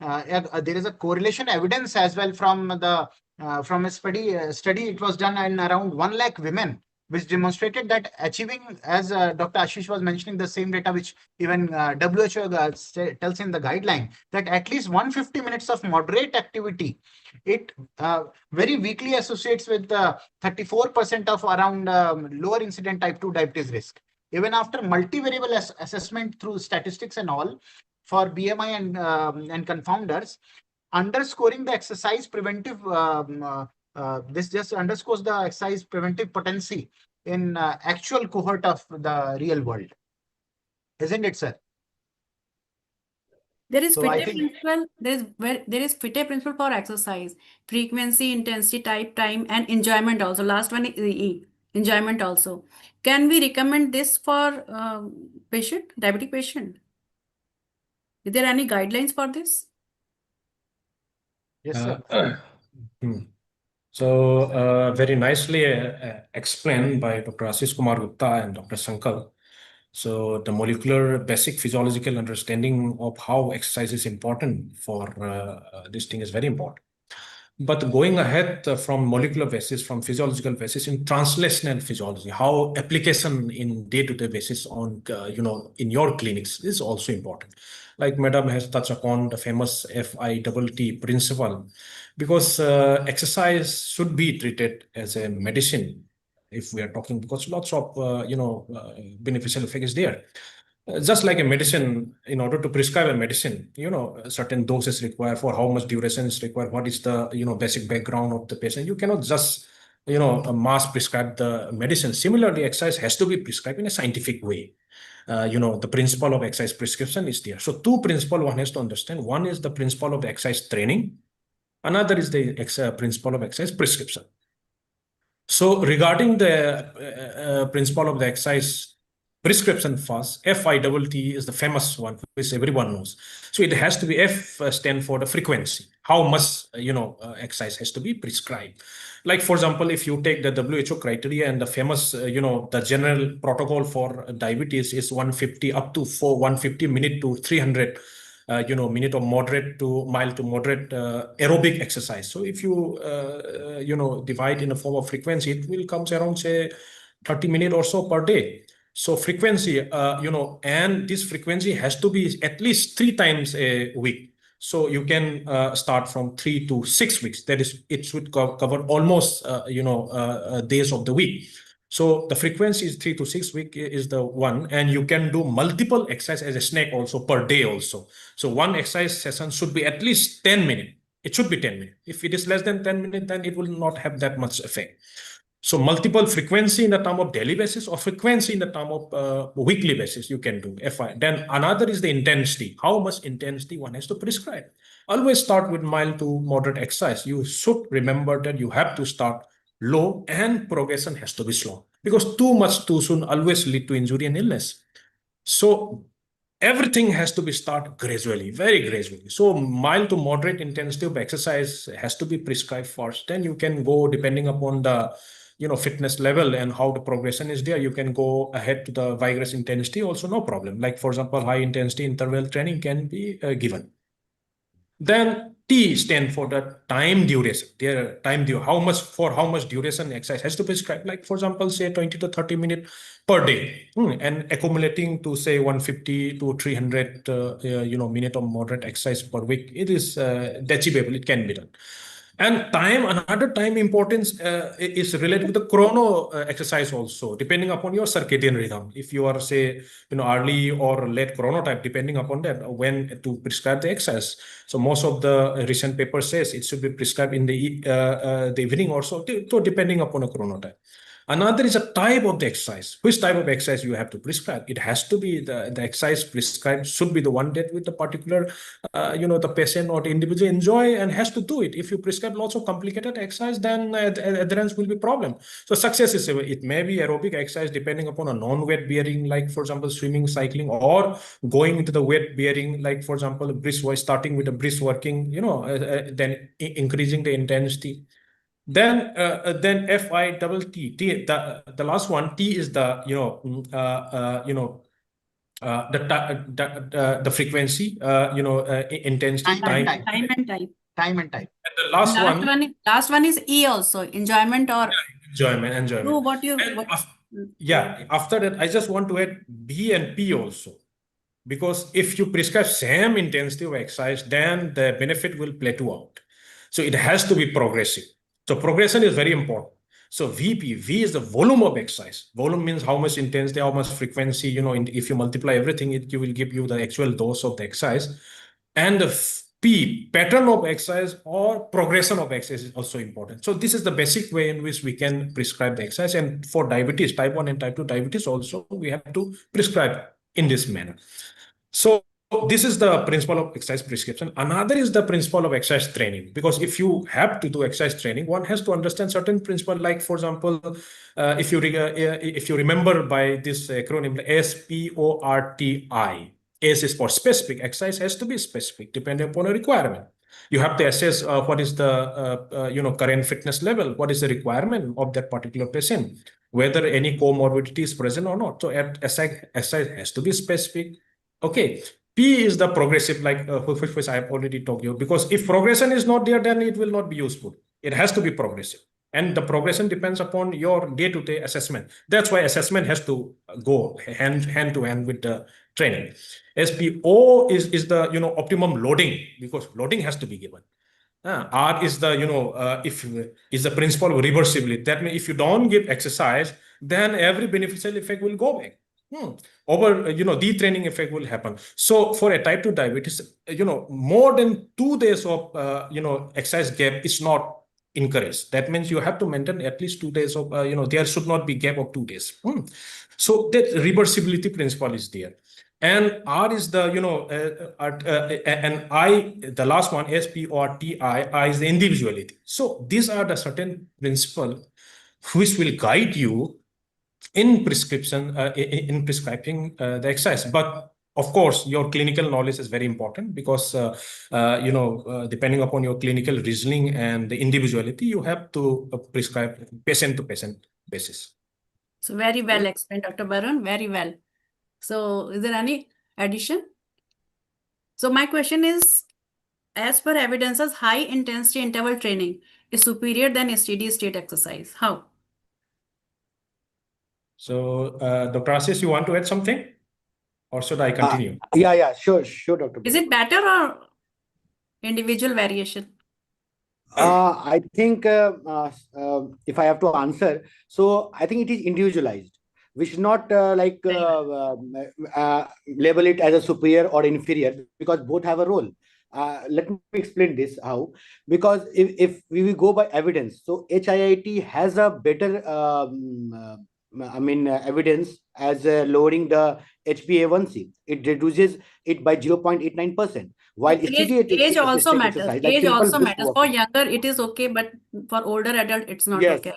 Speaker 16: there is a correlation evidence as well from the from a study. It was done in around 1 lakh women, which demonstrated that achieving, as Dr. Ashish was mentioning, the same data which even WHO tells in the guideline, that at least 150 minutes of moderate activity, it very weakly associates with 34% of around lower incident type 2 diabetes risk. Even after multivariable assessment through statistics and all for BMI and confounders, underscoring the exercise preventive, this just underscores the exercise preventive potency in actual cohort of the real world. Isn't it, sir?
Speaker 14: There is
Speaker 16: So I
Speaker 14: FITE
Speaker 16: think
Speaker 14: principle. There is FITE principle for exercise: frequency, intensity, type, time, and enjoyment. Also, last one is E, enjoyment. Also, can we recommend this for diabetic patient? Is there any guidelines for this?
Speaker 16: Yes, sir.
Speaker 18: So very nicely explained by Dr. Ashish Kumar Gupta and Dr. Sankal. So the molecular basic physiological understanding of how exercise is important for this thing is very important. But going ahead from molecular basis, from physiological basis, in translational physiology, how application in day-to-day basis on, in your clinics is also important. Like Madam has touched upon the famous FITT principle, because exercise should be treated as a medicine if we are talking, because lots of, beneficial effect is there. Just like a medicine, in order to prescribe a medicine, certain doses required, for how much duration is required, what is the, basic background of the patient. You cannot just, mass prescribe the medicine. Similarly, exercise has to be prescribed in a scientific way. The principle of exercise prescription is there. So two principles one has to understand. One is the principle of exercise training. Another is the principle of exercise prescription. So regarding the principle of the exercise prescription first, FITT is the famous one, which everyone knows. So it has to be F stand for the frequency, how much exercise has to be prescribed. Like for example, if you take the WHO criteria and the famous, the general protocol for diabetes is 150 up to 150 minute to 300 minute of moderate to mild to moderate aerobic exercise. So if you divide in the form of frequency, it will come around say 30 minutes or so per day. So frequency, and this frequency has to be at least 3 times a week. So you can start from 3 to 6 weeks. That is, it should cover almost days of the week. So the frequency is 3 to 6 week is the one, and you can do multiple exercise as a snack also per day also. So one exercise session should be at least 10 minutes. It should be 10 minutes. If it is less than 10 minutes, then it will not have that much effect. So multiple frequency in the term of daily basis or frequency in the term of weekly basis, you can do FI. Then another is the intensity. How much intensity one has to prescribe. Always start with mild to moderate exercise. You should remember that you have to start low and progression has to be slow, because too much too soon always lead to injury and illness. So everything has to be started gradually, very gradually. So mild to moderate intensity of exercise has to be prescribed first. Then you can go, depending upon the fitness level and how the progression is there, you can go ahead to the vigorous intensity also, no problem. Like for example, high intensity interval training can be given. Then T stand for the time duration. Their time due, how much duration exercise has to prescribe. Like for example, say 20 to 30 minutes per day, and accumulating to say 150 to 300 minute of moderate exercise per week. It is achievable. It can be done. And time, another time importance is related with the chrono exercise also, depending upon your circadian rhythm. If you are say, early or late chronotype, depending upon that, when to prescribe the exercise. So most of the recent paper says it should be prescribed in the evening also, so depending upon a chronotype. Another is a type of the exercise. Which type of exercise you have to prescribe? It has to be the exercise prescribed should be the one that with the particular, the patient or the individual enjoy and has to do it. If you prescribe lots of complicated exercise, then adherence will be problem. So success is, it may be aerobic exercise depending upon a non-weight bearing, like for example, swimming, cycling, or going into the weight bearing, like for example, brisk, starting with a brisk working, then increasing the intensity. Then FITT, the last one, T is the the frequency, intensity,
Speaker 16: Time
Speaker 18: time.
Speaker 16: and type. Time and type.
Speaker 18: And the last
Speaker 14: one is E also, enjoyment or
Speaker 18: enjoyment.
Speaker 14: do what you
Speaker 18: And after that, I just want to add B and P also. Because if you prescribe same intensity of exercise, then the benefit will plateau out. So it has to be progressive. So progression is very important. So VP, V is the volume of exercise. Volume means how much intensity, how much frequency, if you multiply everything, it will give you the actual dose of the exercise. And the P, pattern of exercise or progression of exercise is also important. So this is the basic way in which we can prescribe the exercise. And for diabetes, type 1 and type 2 diabetes also, we have to prescribe in this manner. So this is the principle of exercise prescription. Another is the principle of exercise training, because if you have to do exercise training, one has to understand certain principle. Like, for example, if you remember by this acronym SPORTI, S is for specific. Exercise has to be specific, depending upon a requirement. You have to assess what is the current fitness level, what is the requirement of that particular patient, whether any comorbidity is present or not. So exercise has to be specific. Okay. P is the progressive, like which I have already told you, because if progression is not there, then it will not be useful. It has to be progressive. And the progression depends upon your day-to-day assessment. That's why assessment has to go hand to hand with the training. SPO is the optimum loading, because loading has to be given. R is the is the principle of reversibility. That means if you don't give exercise, then every beneficial effect will go back. Detraining effect will happen. So for a type 2 diabetes, more than 2 days of exercise gap is not encouraged. That means you have to maintain at least 2 days of there should not be gap of 2 days. So that reversibility principle is there. And R is the and I, the last one, SPORTI, I is the individuality. So these are the certain principles which will guide you in prescription, in prescribing the exercise. But of course, your clinical knowledge is very important, because depending upon your clinical reasoning and the individuality, you have to prescribe patient to patient basis.
Speaker 14: So very well explained, Dr. Barun, very well. So is there any addition? So my question is, as per evidences, high intensity interval training is superior than steady state exercise. How?
Speaker 18: So, Dr. Ashish, you want to add something, or should I continue?
Speaker 19: Sure, Dr.
Speaker 14: Is it better or individual variation?
Speaker 19: I think if I have to answer, so I think it is individualized. We should not label it as a superior or inferior, because both have a role. Let me explain this how. Because if we will go by evidence, so HIIT has a better evidence as lowering the HbA1c. It reduces it by 0.89%. While
Speaker 14: age also matters. Age also matters. For
Speaker 19: walking.
Speaker 14: younger, it is okay, but for older adult, it's not
Speaker 19: Yes.
Speaker 14: okay.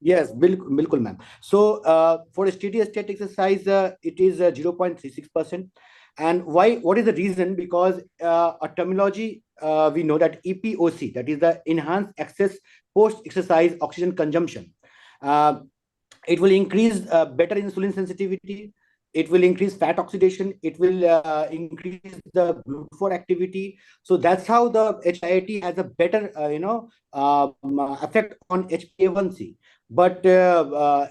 Speaker 19: Yes, bilkul, ma'am. So for a steady state exercise, it is 0.36%. And why? What is the reason? Because a terminology, we know that EPOC, that is the enhanced excess post-exercise oxygen consumption. It will increase better insulin sensitivity. It will increase fat oxidation. It will increase the GLUT4 activity. So that's how the HIIT has a better, effect on HbA1c. But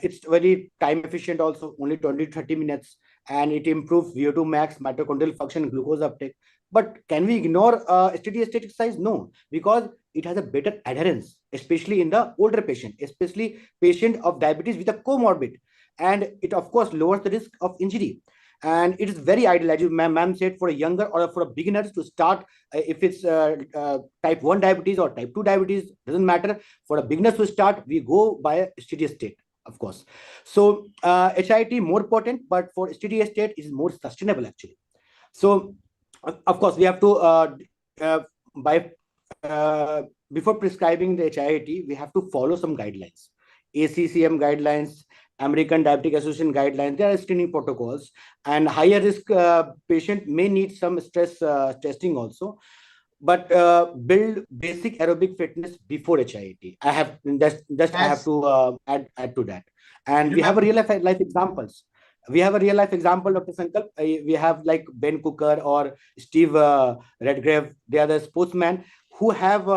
Speaker 19: it's very time efficient also, only 20-30 minutes, and it improves VO2 max, mitochondrial function, glucose uptake. But can we ignore steady state exercise? No, because it has a better adherence, especially in the older patient, especially patient of diabetes with a comorbid. And it, of course, lowers the risk of injury. And it is very ideal, as you ma'am said, for a younger or for a beginners to start, if it's type 1 diabetes or type 2 diabetes, doesn't matter. For a beginners to start, we go by a steady state, of course. So HIIT more potent, but for steady state is more sustainable actually. So of course, we have to before prescribing the HIIT, we have to follow some guidelines, ACCM guidelines, American Diabetic Association guidelines. There are screening protocols, and higher risk patient may need some stress testing also. But build basic aerobic fitness before HIIT. I have to add to that. And we have a real life examples. We have a real life example, Dr. Sankalp. We have like Ben Cooker or Steve Redgrave. They are the sportsmen who have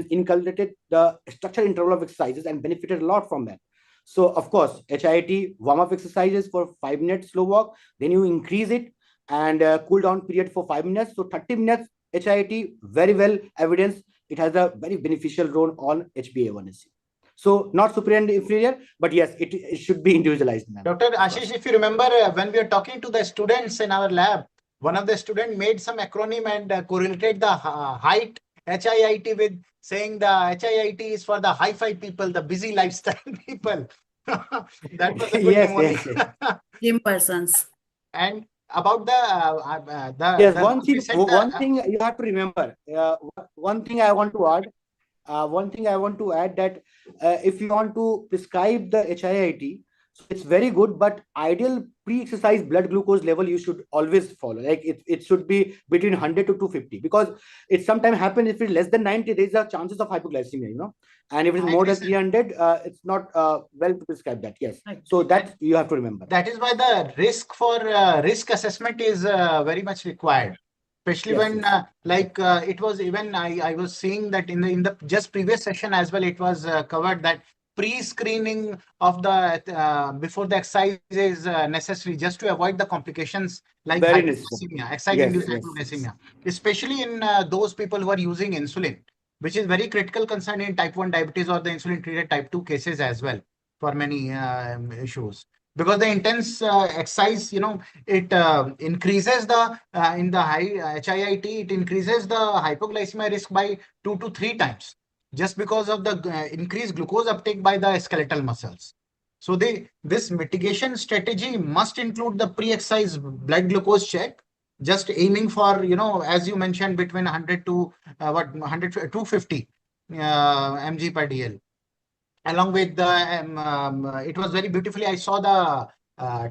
Speaker 19: inculcated the structured interval of exercises and benefited a lot from that. So, of course, HIIT warm-up exercises for 5 minutes slow walk, then you increase it and cool down period for 5 minutes. So, 30 minutes HIIT, very well evidence. It has a very beneficial role on HbA1c. So, not superior and inferior, but yes, it should be individualized.
Speaker 16: Dr. Ashish, if you remember, when we were talking to the students in our lab, one of the students made some acronym and correlated the height HIIT with saying the HIIT is for the high-fi people, the busy lifestyle people. That was a good
Speaker 19: Yes,
Speaker 16: mnemonic.
Speaker 19: yes.
Speaker 14: Gym persons.
Speaker 16: And about the
Speaker 19: Yes,
Speaker 16: one
Speaker 19: thing you have to remember. One thing I want to add. That if you want to prescribe the HIIT, so it's very good, but ideal pre-exercise blood glucose level you should always follow. Like it should be between 100 to 250, because it sometimes happens if it's less than 90, there is a chances of hypoglycemia, and if it's more than 300, it's not well to prescribe that. Yes, so that you have to remember.
Speaker 16: That is why the risk for risk assessment is very much required, especially when it was even I was seeing that in the just previous session as well, it was covered that pre-screening of the before the exercise is necessary just to avoid the complications like
Speaker 19: Very
Speaker 16: hypoglycemia, exercise-induced hypoglycemia, especially in those people who are using insulin, which is very critical concern in type 1 diabetes or the insulin-treated type 2 cases as well for many issues. Because the intense exercise, it increases the in the high HIIT, it increases the hypoglycemia risk by 2 to 3 times, just because of the increased glucose uptake by the skeletal muscles. So this mitigation strategy must include the pre-exercise blood glucose check, just aiming for, as you mentioned, between 100 to 100 250 mg per dl. Along with the, it was very beautifully, I saw the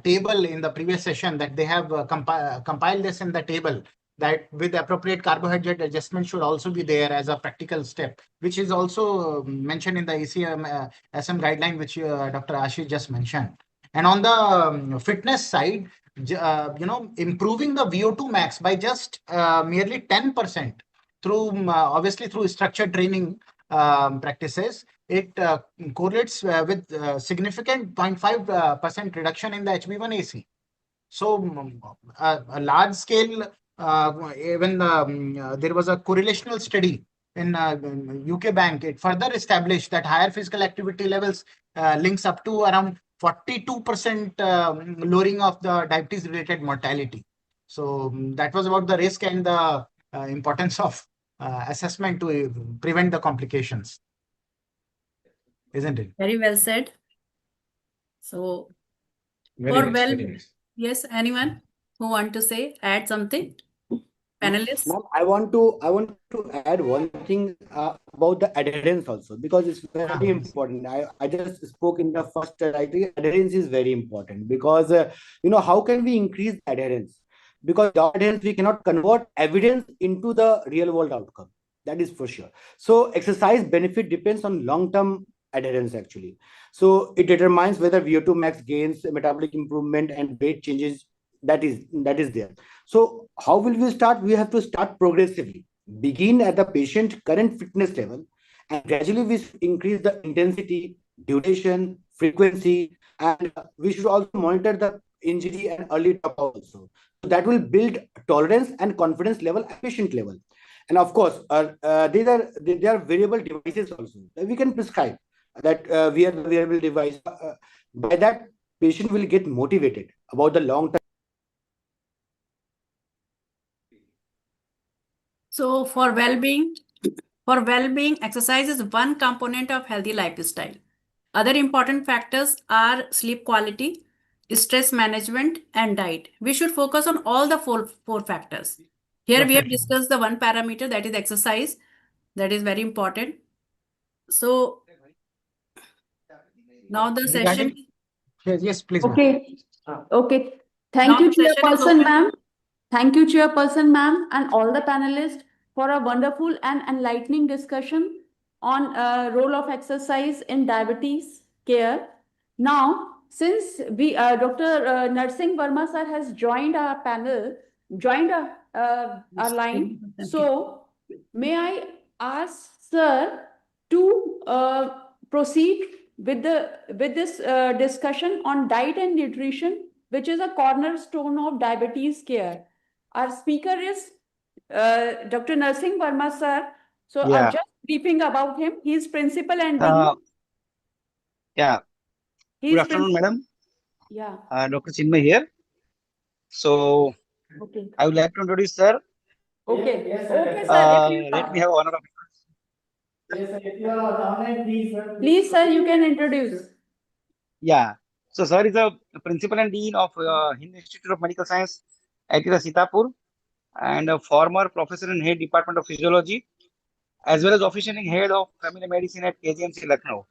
Speaker 16: table in the previous session that they have compiled this in the table, that with appropriate carbohydrate adjustment should also be there as a practical step, which is also mentioned in the ACM SM guideline, which Dr. Ashish just mentioned. And on the fitness side, improving the VO2 max by just merely 10% through, obviously through structured training practices, it correlates with significant 0.5% reduction in the HbA1c. So a large scale, even there was a correlational study in UK Bank. It further established that higher physical activity levels links up to around 42% lowering of the diabetes related mortality. So that was about the risk and the importance of assessment to prevent the complications. Isn't it?
Speaker 14: Very well said. So,
Speaker 16: Very nice.
Speaker 14: yes, anyone who want to say, add something? Panelists?
Speaker 19: Ma'am, I want to add one thing about the adherence also, because it's very important. I just spoke in the first slide. Adherence is very important because how can we increase adherence? Because without adherence we cannot convert evidence into the real world outcome. That is for sure. So exercise benefit depends on long-term adherence actually. So it determines whether VO2 max gains, metabolic improvement, and weight changes. That is there. So how will we start? We have to start progressively. Begin at the patient current fitness level, and gradually we should increase the intensity, duration, frequency, and we should also monitor the injury and early dropout also. So that will build tolerance and confidence level at patient level. And of course, there are variable devices also that we can prescribe, that we are the wearable device. By that, patient will get motivated about the long term.
Speaker 14: So for well-being, exercise is one component of healthy lifestyle. Other important factors are sleep quality, stress management, and diet. We should focus on all the four factors. Here we have discussed the one parameter, that is exercise. That is very important. So now the session.
Speaker 16: Yes, please.
Speaker 12: Okay. Okay. Thank you, Chairperson, ma'am. Thank you, Chairperson, ma'am, and all the panelists for a wonderful and enlightening discussion on role of exercise in diabetes care. Now, since Dr. Narsingh Verma sir has joined our panel, joined our line, so may I ask sir to proceed with this discussion on diet and nutrition, which is a cornerstone of diabetes care. Our speaker is Dr. Narsingh Verma sir. So
Speaker 17: Yeah.
Speaker 12: just briefing about him. He is principal and
Speaker 17: Uh,
Speaker 12: dean.
Speaker 17: yeah.
Speaker 12: He
Speaker 17: Good
Speaker 12: is
Speaker 17: afternoon, madam.
Speaker 12: Yeah.
Speaker 17: Dr. Chinmay here. So
Speaker 12: Okay.
Speaker 17: I would like to introduce sir.
Speaker 12: Okay. Okay, sir. If you
Speaker 17: Let me have honor of.
Speaker 3: Yes, sir. If you are online, please, sir.
Speaker 12: Please, sir, you can introduce.
Speaker 17: Yeah. So sir is a principal and dean of Hindu Institute of Medical Science at Sitapur, and a former professor in head department of physiology, as well as officiating head of family medicine at KGMC Lucknow.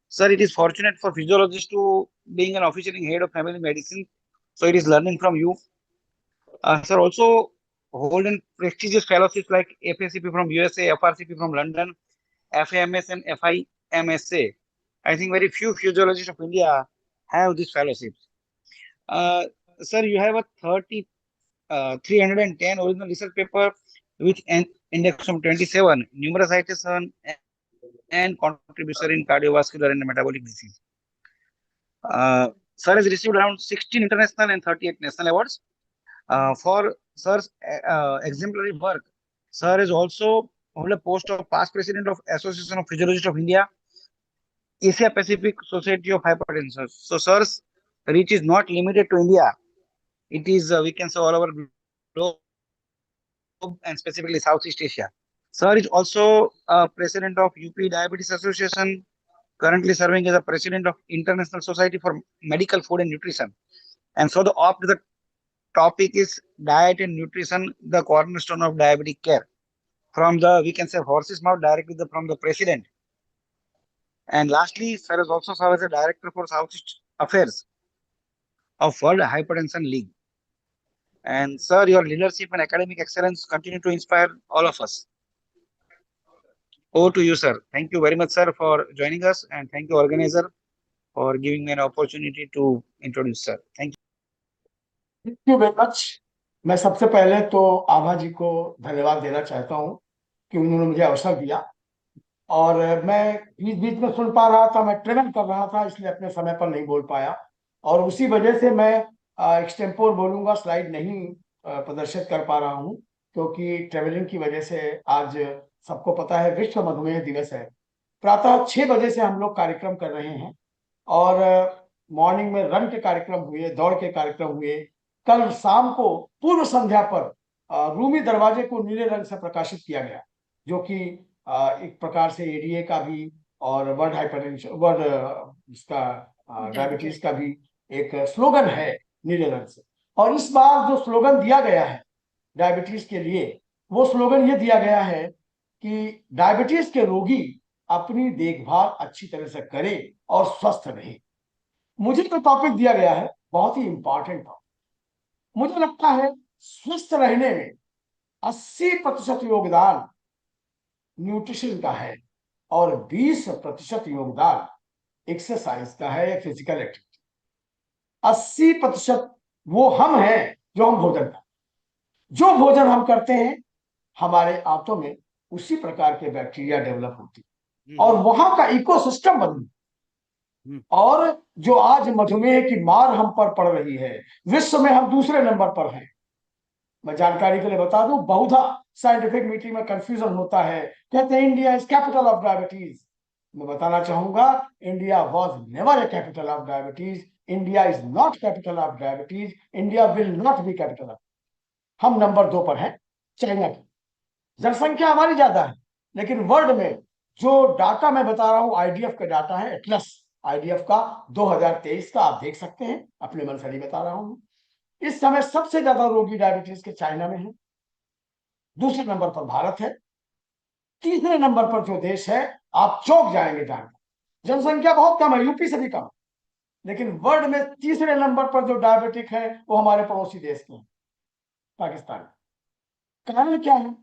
Speaker 17: Sir, it is fortunate for physiologists to being an officiating head of family medicine. So it is learning from you. Sir, also holding prestigious fellowships like FACP from USA, FRCP from London, FAMS and FIMSA. I think very few physiologists of India have these fellowships. Sir, you have a 310 original research paper with an index of 27, numerous citation and contribution in cardiovascular and metabolic disease. Sir has received around 16 international and 38 national awards. For Sir's exemplary work, Sir is also hold a post of past president of Association of Physiologists of India, Asia Pacific Society of Hypertension. So Sir's reach is not limited to India. It is, we can say, all over globe and specifically Southeast Asia. Sir is also president of UP Diabetes Association, currently serving as a president of International Society for Medical Food and Nutrition. And so the topic is diet and nutrition, the cornerstone of diabetic care. From the, we can say, horse's mouth directly from the president. And lastly, sir has also served as a director for Southeast Affairs of World Hypertension League. And sir, your leadership and academic excellence continue to inspire all of us. Over to you, sir. Thank you very much, sir, for joining us, and thank you, organizer, for giving me an opportunity to introduce, sir. Thank you.
Speaker 20: Thank you very much. मैं सबसे पहले तो आभा जी को धन्यवाद देना चाहता हूं कि उन्होंने मुझे अवसर दिया, और मैं बीच बीच में सुन पा रहा था, मैं ट्रेवल कर रहा था इसलिए अपने समय पर नहीं बोल पाया, और उसी वजह से मैं एक्सटेम्पोर बोलूंगा, स्लाइड नहीं प्रदर्शित कर पा रहा हूं, क्योंकि ट्रेवलिंग की वजह से आज सबको पता है विश्व मधुमेह दिवस है। प्रातः 6 बजे से हम लोग कार्यक्रम कर रहे हैं, और मॉर्निंग में रन के कार्यक्रम हुए, दौड़ के कार्यक्रम हुए। कल शाम को पूर्व संध्या पर रूमी दरवाजे को नीले रंग से प्रकाशित किया गया, जो कि एक प्रकार से एडीए का भी और वर्ल्ड हाइपरटेंशन, वर्ल्ड इसका डायबिटीज का भी एक स्लोगन है नीले रंग से। और इस बार जो स्लोगन दिया गया है डायबिटीज के लिए, वो स्लोगन ये दिया गया है कि डायबिटीज के रोगी अपनी देखभाल अच्छी तरह से करें और स्वस्थ रहे। मुझे जो टॉपिक दिया गया है बहुत ही इंपॉर्टेंट टॉपिक। मुझे लगता है स्वस्थ रहने में 80% योगदान न्यूट्रिशन का है और 20% योगदान एक्सरसाइज का है या फिजिकल एक्टिविटी। 80% वो हम हैं जो हम भोजन करते हैं। जो भोजन हम करते हैं हमारे आंतों में उसी प्रकार के बैक्टीरिया डेवलप होती है और वहां का इकोसिस्टम बदलता। और जो आज मधुमेह की मार हम पर पड़ रही है, विश्व में हम दूसरे नंबर पर हैं। मैं जानकारी के लिए बता दूं, बहुधा साइंटिफिक मीटिंग में कंफ्यूजन होता है, कहते हैं India is capital of diabetes. मैं बताना चाहूंगा, India was never a capital of diabetes, India is not capital of diabetes, India will not be capital of. हम नंबर 2 पर हैं चाइना की। जनसंख्या हमारी ज्यादा है, लेकिन वर्ल्ड में जो डाटा मैं बता रहा हूं आईडीएफ का डाटा है, एटलस आईडीएफ का 2023 का, आप देख सकते हैं, अपने मन से नहीं बता रहा हूं। इस समय सबसे ज्यादा रोगी डायबिटीज के चाइना में है, दूसरे नंबर पर भारत है, तीसरे नंबर पर जो देश है आप चौंक जाएंगे जानकर, जनसंख्या बहुत कम है, यूपी से भी कम, लेकिन वर्ल्ड में तीसरे नंबर पर जो डायबिटिक है वो हमारे पड़ोसी देश के हैं, पाकिस्तान। कारण क्या है?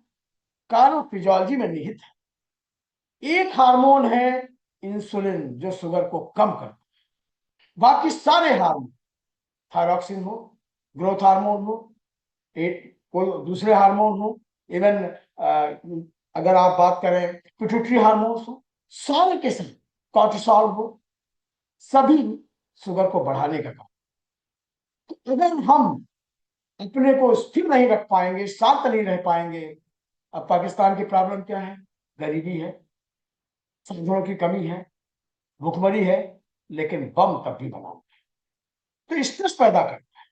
Speaker 20: कारण फिजियोलॉजी में निहित है। एक हार्मोन है इंसुलिन जो शुगर को कम करता है, बाकी सारे हार्मोन, थायरॉक्सिन हो, ग्रोथ हार्मोन हो, कोई दूसरे हार्मोन हो, इवन अगर आप बात करें पिट्यूटरी हार्मोन्स हो, सारे के सारे, कॉर्टिसोल हो, सभी शुगर को बढ़ाने का काम। तो अगर हम अपने को स्थिर नहीं रख पाएंगे, शांत नहीं रह पाएंगे, अब पाकिस्तान की प्रॉब्लम क्या है? गरीबी है, साधनों की कमी है, भुखमरी है, लेकिन बम तब भी बना, तो स्ट्रेस पैदा करता है।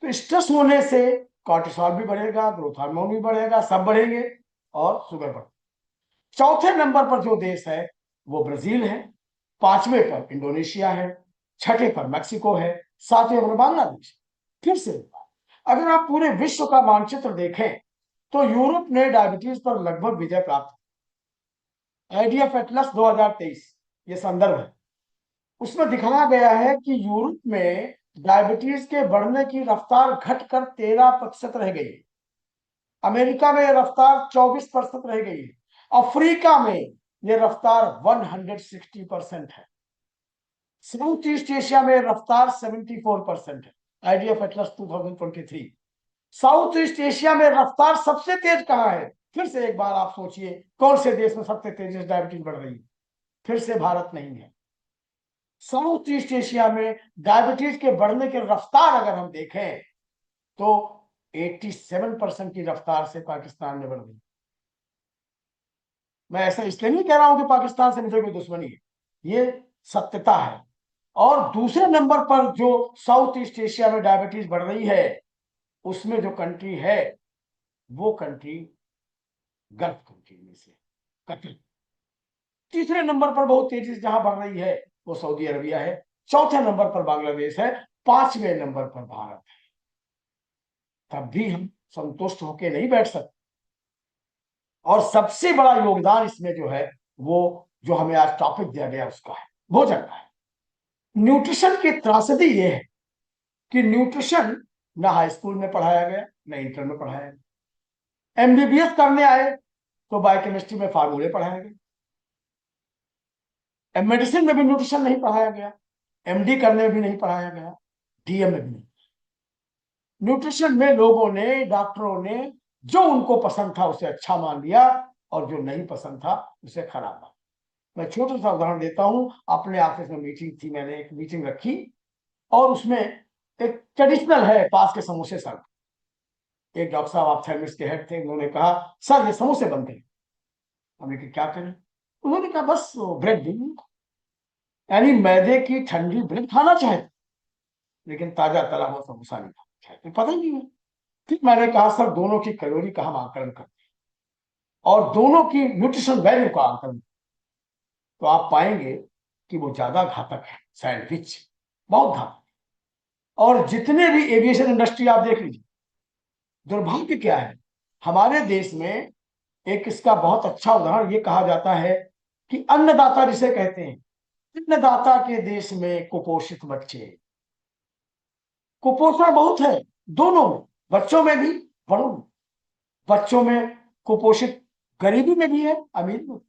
Speaker 20: तो स्ट्रेस होने से कॉर्टिसोल भी बढ़ेगा, ग्रोथ हार्मोन भी बढ़ेगा, सब बढ़ेंगे और शुगर बढ़ेगा। चौथे नंबर पर जो देश है वो ब्राजील है, पांचवें पर इंडोनेशिया है, छठे पर मैक्सिको है, सातवें पर बांग्लादेश। फिर से अगर आप पूरे विश्व का मानचित्र देखें तो यूरोप ने डायबिटीज पर लगभग विजय प्राप्त, आईडीएफ एटलस 2023 ये संदर्भ है, उसमें दिखाया गया है कि यूरोप में डायबिटीज के बढ़ने की रफ्तार घटकर 13% रह गई, अमेरिका में रफ्तार 24% रह गई, अफ्रीका में ये रफ्तार 160% है, साउथ ईस्ट एशिया में रफ्तार 74% है, IDF Atlas 2023। South east Asia में रफ्तार सबसे तेज कहां है? फिर से एक बार आप सोचिए, कौन से देश में सबसे तेजी से डायबिटीज बढ़ रही है? फिर से भारत नहीं है। साउथ ईस्ट एशिया में डायबिटीज के बढ़ने की रफ्तार अगर हम देखें तो 87% की रफ्तार से पाकिस्तान में बढ़ गई। मैं ऐसा इसलिए नहीं कह रहा हूं कि पाकिस्तान से मुझे कोई दुश्मनी है, ये सत्यता है। और दूसरे नंबर पर जो साउथ ईस्ट एशिया में डायबिटीज बढ़ रही है उसमें जो कंट्री है वो कंट्री गल्फ कंट्री में से कतर। तीसरे नंबर पर बहुत तेजी से जहां बढ़ रही है वो सऊदी अरबिया है, चौथे नंबर पर बांग्लादेश है, पांचवें नंबर पर भारत है। तब भी हम संतुष्ट होकर नहीं बैठ सकते। और सबसे बड़ा योगदान इसमें जो है वो जो हमें आज टॉपिक दिया गया उसका है, भोजन का है। न्यूट्रिशन की त्रासदी ये है कि न्यूट्रिशन ना हाई स्कूल में पढ़ाया गया, ना इंटर में पढ़ाया गया। एमबीबीएस करने आए तो बायोकेमिस्ट्री में फार्मूले पढ़ाए गए, मेडिसिन में भी न्यूट्रिशन नहीं पढ़ाया गया, एमडी करने में भी नहीं पढ़ाया गया, डीएम में भी नहीं। न्यूट्रिशन में लोगों ने, डॉक्टरों ने जो उनको पसंद था उसे अच्छा मान लिया और जो नहीं पसंद था उसे खराब मान। मैं छोटा सा उदाहरण देता हूं, अपने ऑफिस में मीटिंग थी, मैंने एक मीटिंग रखी और उसमें एक ट्रेडिशनल है पास के समोसे सर, एक डॉक्टर साहब ऑप्थेल्मिक्स के हेड थे, उन्होंने कहा सर ये समोसे बंद करें। हमने कहा क्या करें? उन्होंने कहा बस ब्रेड देंगे, यानी मैदे की ठंडी ब्रेड खाना चाहते लेकिन ताजा तला हुआ समोसा नहीं खाना चाहते, पता ही नहीं है। फिर मैंने कहा सर दोनों की कैलोरी का हम आकलन करते हैं और दोनों की न्यूट्रिशन वैल्यू का आकलन, तो आप पाएंगे कि वो ज्यादा घातक है। सैंडविच बहुत घातक, और जितने भी एविएशन इंडस्ट्री आप देख लीजिए, दुर्भाग्य क्या है हमारे देश में, एक इसका बहुत अच्छा उदाहरण ये कहा जाता है कि अन्नदाता जिसे कहते हैं, अन्नदाता के देश में कुपोषित बच्चे, कुपोषण बहुत है दोनों में, बच्चों में भी बड़ों में। बच्चों में कुपोषित गरीबी में भी है, अमीर में।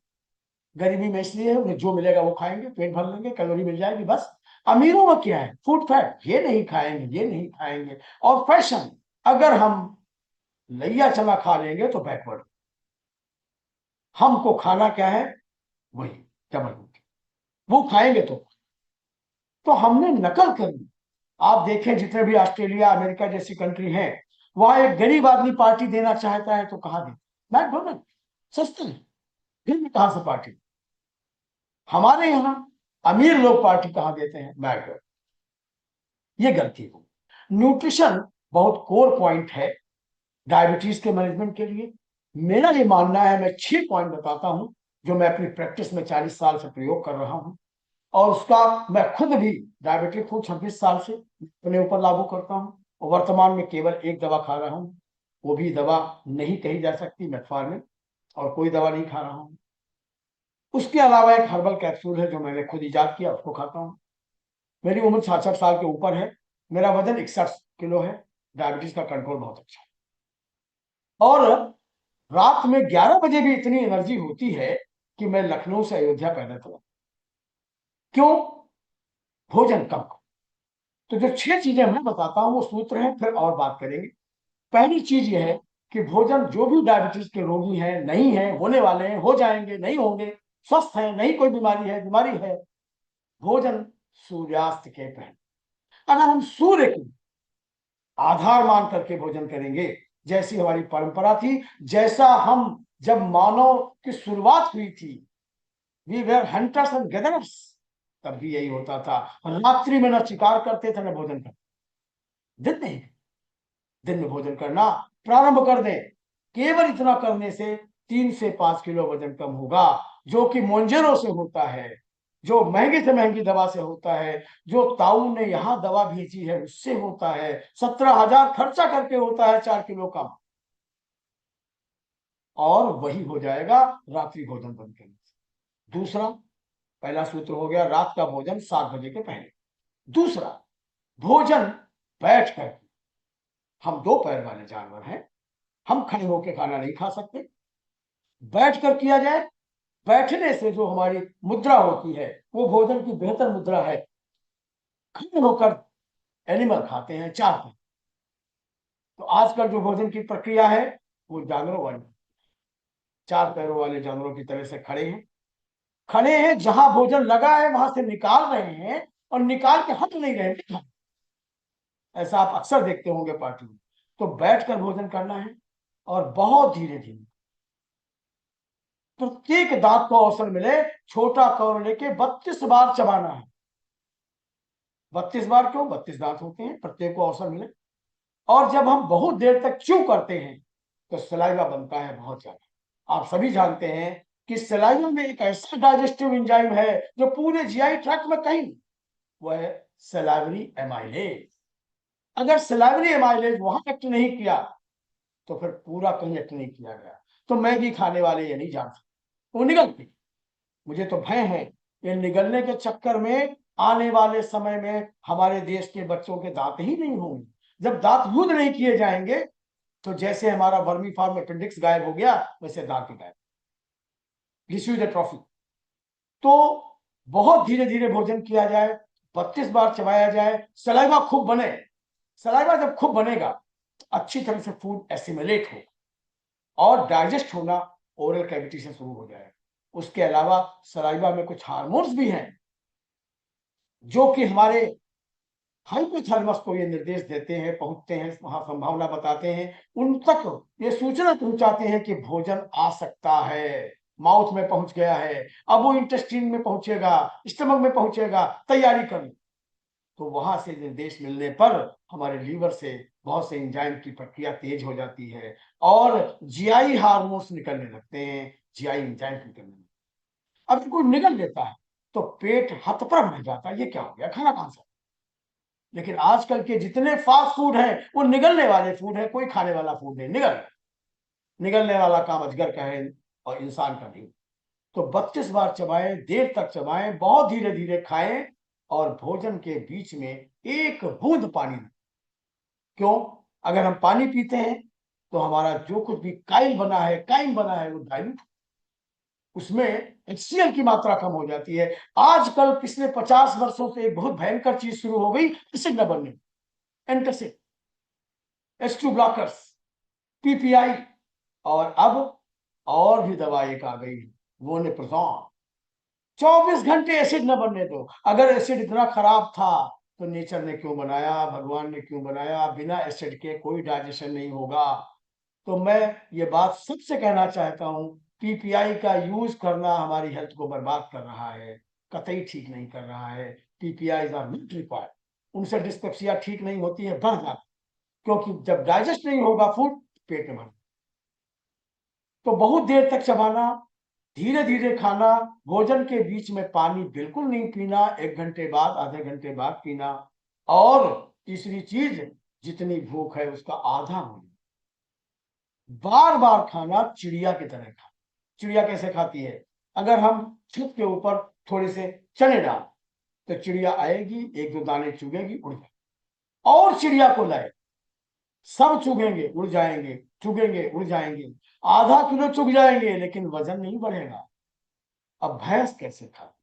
Speaker 20: गरीबी में इसलिए है उन्हें जो मिलेगा वो खाएंगे, पेट भर लेंगे, कैलोरी मिल जाएगी बस। अमीरों में क्या है? फूड फैट, ये नहीं खाएंगे, ये नहीं खाएंगे। और फैशन, अगर हम लैया चना खा लेंगे तो बैकवर्ड। हमको खाना क्या है? वही डबल रोटी, वो खाएंगे तो हमने नकल करनी। आप देखें जितने भी ऑस्ट्रेलिया, अमेरिका जैसी कंट्री हैं, वहां एक गरीब आदमी पार्टी देना चाहता है तो कहा दे? मैकडोनल्ड, सस्ते है, फिर भी कहां से पार्टी? हमारे यहां अमीर लोग पार्टी कहां देते हैं? मैकडोनल्ड। ये गलती हो। न्यूट्रिशन बहुत कोर पॉइंट है डायबिटीज के मैनेजमेंट के लिए। मेरा ये मानना है, मैं 6 पॉइंट बताता हूं जो मैं अपनी प्रैक्टिस में 40 साल से प्रयोग कर रहा हूं और उसका मैं खुद भी डायबिटिक हूँ, 26 साल से अपने ऊपर लागू करता हूँ और वर्तमान में केवल एक दवा खा रहा हूँ, वो भी दवा नहीं कही जा सकती, मेटफॉर्मिन, और कोई दवा नहीं खा रहा हूँ। उसके अलावा एक हर्बल कैप्सूल है जो मैंने खुद इजाद किया, उसको खाता हूँ। मेरी उम्र 66 साल के ऊपर है, मेरा वजन 61 किलो है, डायबिटीज का कंट्रोल बहुत अच्छा है। और रात में 11 बजे भी इतनी एनर्जी होती है कि मैं लखनऊ से अयोध्या पैदल चला। क्यों? भोजन कम। तो जो 6 चीजें मैं बताता हूँ वो सूत्र हैं, फिर और बात करेंगे। पहली चीज ये है कि भोजन, जो भी डायबिटीज के रोगी हैं, नहीं है, होने वाले हैं, हो जाएंगे, नहीं होंगे, स्वस्थ हैं, नहीं कोई बीमारी है, बीमारी है, भोजन सूर्यास्त के पहले, अगर हम सूर्य को आधार मान करके भोजन करेंगे, जैसी हमारी परंपरा थी, जैसा हम जब मानव की शुरुआत हुई थी, we were hunters and gatherers, तब भी यही होता था। रात्रि में न शिकार करते थे न भोजन करते, दिन नहीं, दिन में भोजन करना प्रारंभ कर दें। केवल इतना करने से 3 से 5 किलो वजन कम होगा, जो कि मोंजेरो से होता है, जो महंगी से महंगी दवा से होता है, जो ताऊ ने यहां दवा भेजी है उससे होता है, 17,000 खर्चा करके होता है 4 किलो कम, और वही हो जाएगा रात्रि भोजन बंद करने से। दूसरा, पहला सूत्र हो गया रात का भोजन 7 बजे के पहले। दूसरा, भोजन बैठ कर, हम 2 पैर वाले जानवर हैं, हम खड़े होकर खाना नहीं खा सकते, बैठ कर किया जाए। बैठने से जो हमारी मुद्रा होती है वो भोजन की बेहतर मुद्रा है। खड़े होकर एनिमल खाते हैं 4 पैर, तो आजकल जो भोजन की प्रक्रिया है वो जानवरों वाली, 4 पैरों वाले जानवरों की तरह से खड़े हैं। खड़े हैं, जहां भोजन लगा है वहां से निकाल रहे हैं, और निकाल के हट नहीं रहे हैं। ऐसा आप अक्सर देखते होंगे पार्टी में। तो बैठकर भोजन करना है, और बहुत धीरे धीरे, प्रत्येक दांत को अवसर मिले, छोटा कौर लेके 32 बार चबाना है। 32 बार क्यों? 32 दांत होते हैं, प्रत्येक को अवसर मिले। और जब हम बहुत देर तक च्यू करते हैं तो सलाइवा बनता है बहुत ज्यादा। आप सभी जानते हैं कि सलाइवा में एक ऐसा डाइजेस्टिव एंजाइम है जो पूरे जीआई ट्रैक्ट में कहीं, वो है सलाइवरी एमाइलेज। अगर सलाइवरी एमाइलेज वहां एक्ट नहीं किया तो फिर पूरा कहीं एक्ट नहीं किया गया। तो मैगी खाने वाले ये नहीं जान सकते, वो निगलती। मुझे तो भय है ये निगलने के चक्कर में आने वाले समय में हमारे देश के बच्चों के दांत ही नहीं होंगे। जब दांत युद्ध नहीं किए जाएंगे तो जैसे हमारा वर्मी फार्म अपेंडिक्स गायब हो गया, वैसे दांत ही गायब। This is the trophy. तो बहुत धीरे धीरे भोजन किया जाए, 32 बार चबाया जाए, सलाइवा खूब बने। सलाइवा जब खूब बनेगा, अच्छी तरह से फूड एसिमिलेट हो और डाइजेस्ट होना ओरल कैविटी से शुरू हो जाएगा। उसके अलावा सलाइवा में कुछ हार्मोन्स भी हैं जो कि हमारे हाइपोथैलेमस को ये निर्देश देते हैं, पहुंचते हैं, वहां संभावना बताते हैं, उन तक ये सूचना पहुंचाते हैं कि भोजन आ सकता है, माउथ में पहुंच गया है, अब वो इंटेस्टाइन में पहुंचेगा, स्टमक में पहुंचेगा, तैयारी कर। तो वहां से निर्देश मिलने पर हमारे लीवर से बहुत से एंजाइम की प्रक्रिया तेज हो जाती है और जीआई हार्मोन्स निकलने लगते हैं, जीआई एंजाइम निकलने लगते हैं। अब कोई निगल लेता है तो पेट हतप्रभ रह जाता है, ये क्या हो गया, खाना कहां से। लेकिन आजकल के जितने फास्ट फूड हैं वो निगलने वाले फूड है, कोई खाने वाला फूड नहीं। निगलने वाला काम अजगर का है और इंसान का नहीं। तो 32 बार चबाएं, देर तक चबाएं, बहुत धीरे धीरे खाएं, और भोजन के बीच में एक बूंद पानी न। क्यों? अगर हम पानी पीते हैं तो हमारा जो कुछ भी काइल बना है, काइम बना है, वो डाइल्यूट, उसमें HCl की मात्रा कम हो जाती है। आजकल पिछले 50 वर्षों से एक बहुत भयंकर चीज शुरू हो गई, एसिड न बनने, एंटासिड, H2 ब्लॉकर्स, PPI, और अब और भी दवा एक आ गई, वो नेप्रोजोन। 24 घंटे एसिड न बनने दो। अगर एसिड इतना खराब था तो नेचर ने क्यों बनाया, भगवान ने क्यों बनाया? बिना एसिड के कोई डाइजेशन नहीं होगा। तो मैं ये बात सबसे कहना चाहता हूं, PPI का यूज करना हमारी हेल्थ को बर्बाद कर रहा है, कतई ठीक नहीं कर रहा है। PPIs are not required. उनसे डिस्पेप्सिया ठीक नहीं होती है, बढ़ जाती, क्योंकि जब डाइजेस्ट नहीं होगा फूड, पेट में भर। तो बहुत देर तक चबाना, धीरे धीरे खाना, भोजन के बीच में पानी बिल्कुल नहीं पीना, 1 घंटे बाद, आधे घंटे बाद पीना। और तीसरी चीज, जितनी भूख है उसका आधा होना। बार बार खाना चिड़िया की तरह खाना। चिड़िया कैसे खाती है? अगर हम छत के ऊपर थोड़े से चने डाल तो चिड़िया आएगी, 1-2 दाने चुगेगी, उड़ जाएगी, और चिड़िया को लाए, सब चुगेंगे उड़ जाएंगे, चुगेंगे उड़ जाएंगे, आधा किलो चुग जाएंगे, लेकिन वजन नहीं बढ़ेगा। अब भैंस कैसे खाती?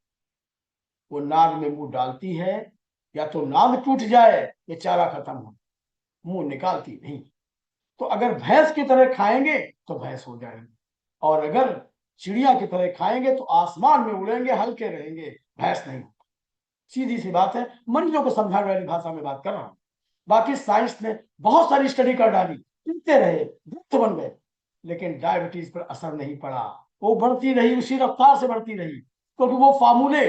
Speaker 20: वो नाक में मुंह डालती है, या तो नाद टूट जाए या चारा खत्म हो, मुंह निकालती नहीं। तो अगर भैंस की तरह खाएंगे तो भैंस हो जाएंगे, और अगर चिड़िया की तरह खाएंगे तो आसमान में उड़ेंगे, हल्के रहेंगे, भैंस नहीं। सीधी सी बात है, मरीजों को समझाने वाली भाषा में बात कर रहा हूं। बाकी साइंस ने बहुत सारी स्टडी कर डाली, पीते रहे, वृद्ध बन गए, लेकिन डायबिटीज पर असर नहीं पड़ा। वो बढ़ती रही, उसी रफ्तार से बढ़ती रही, क्योंकि वो फार्मूले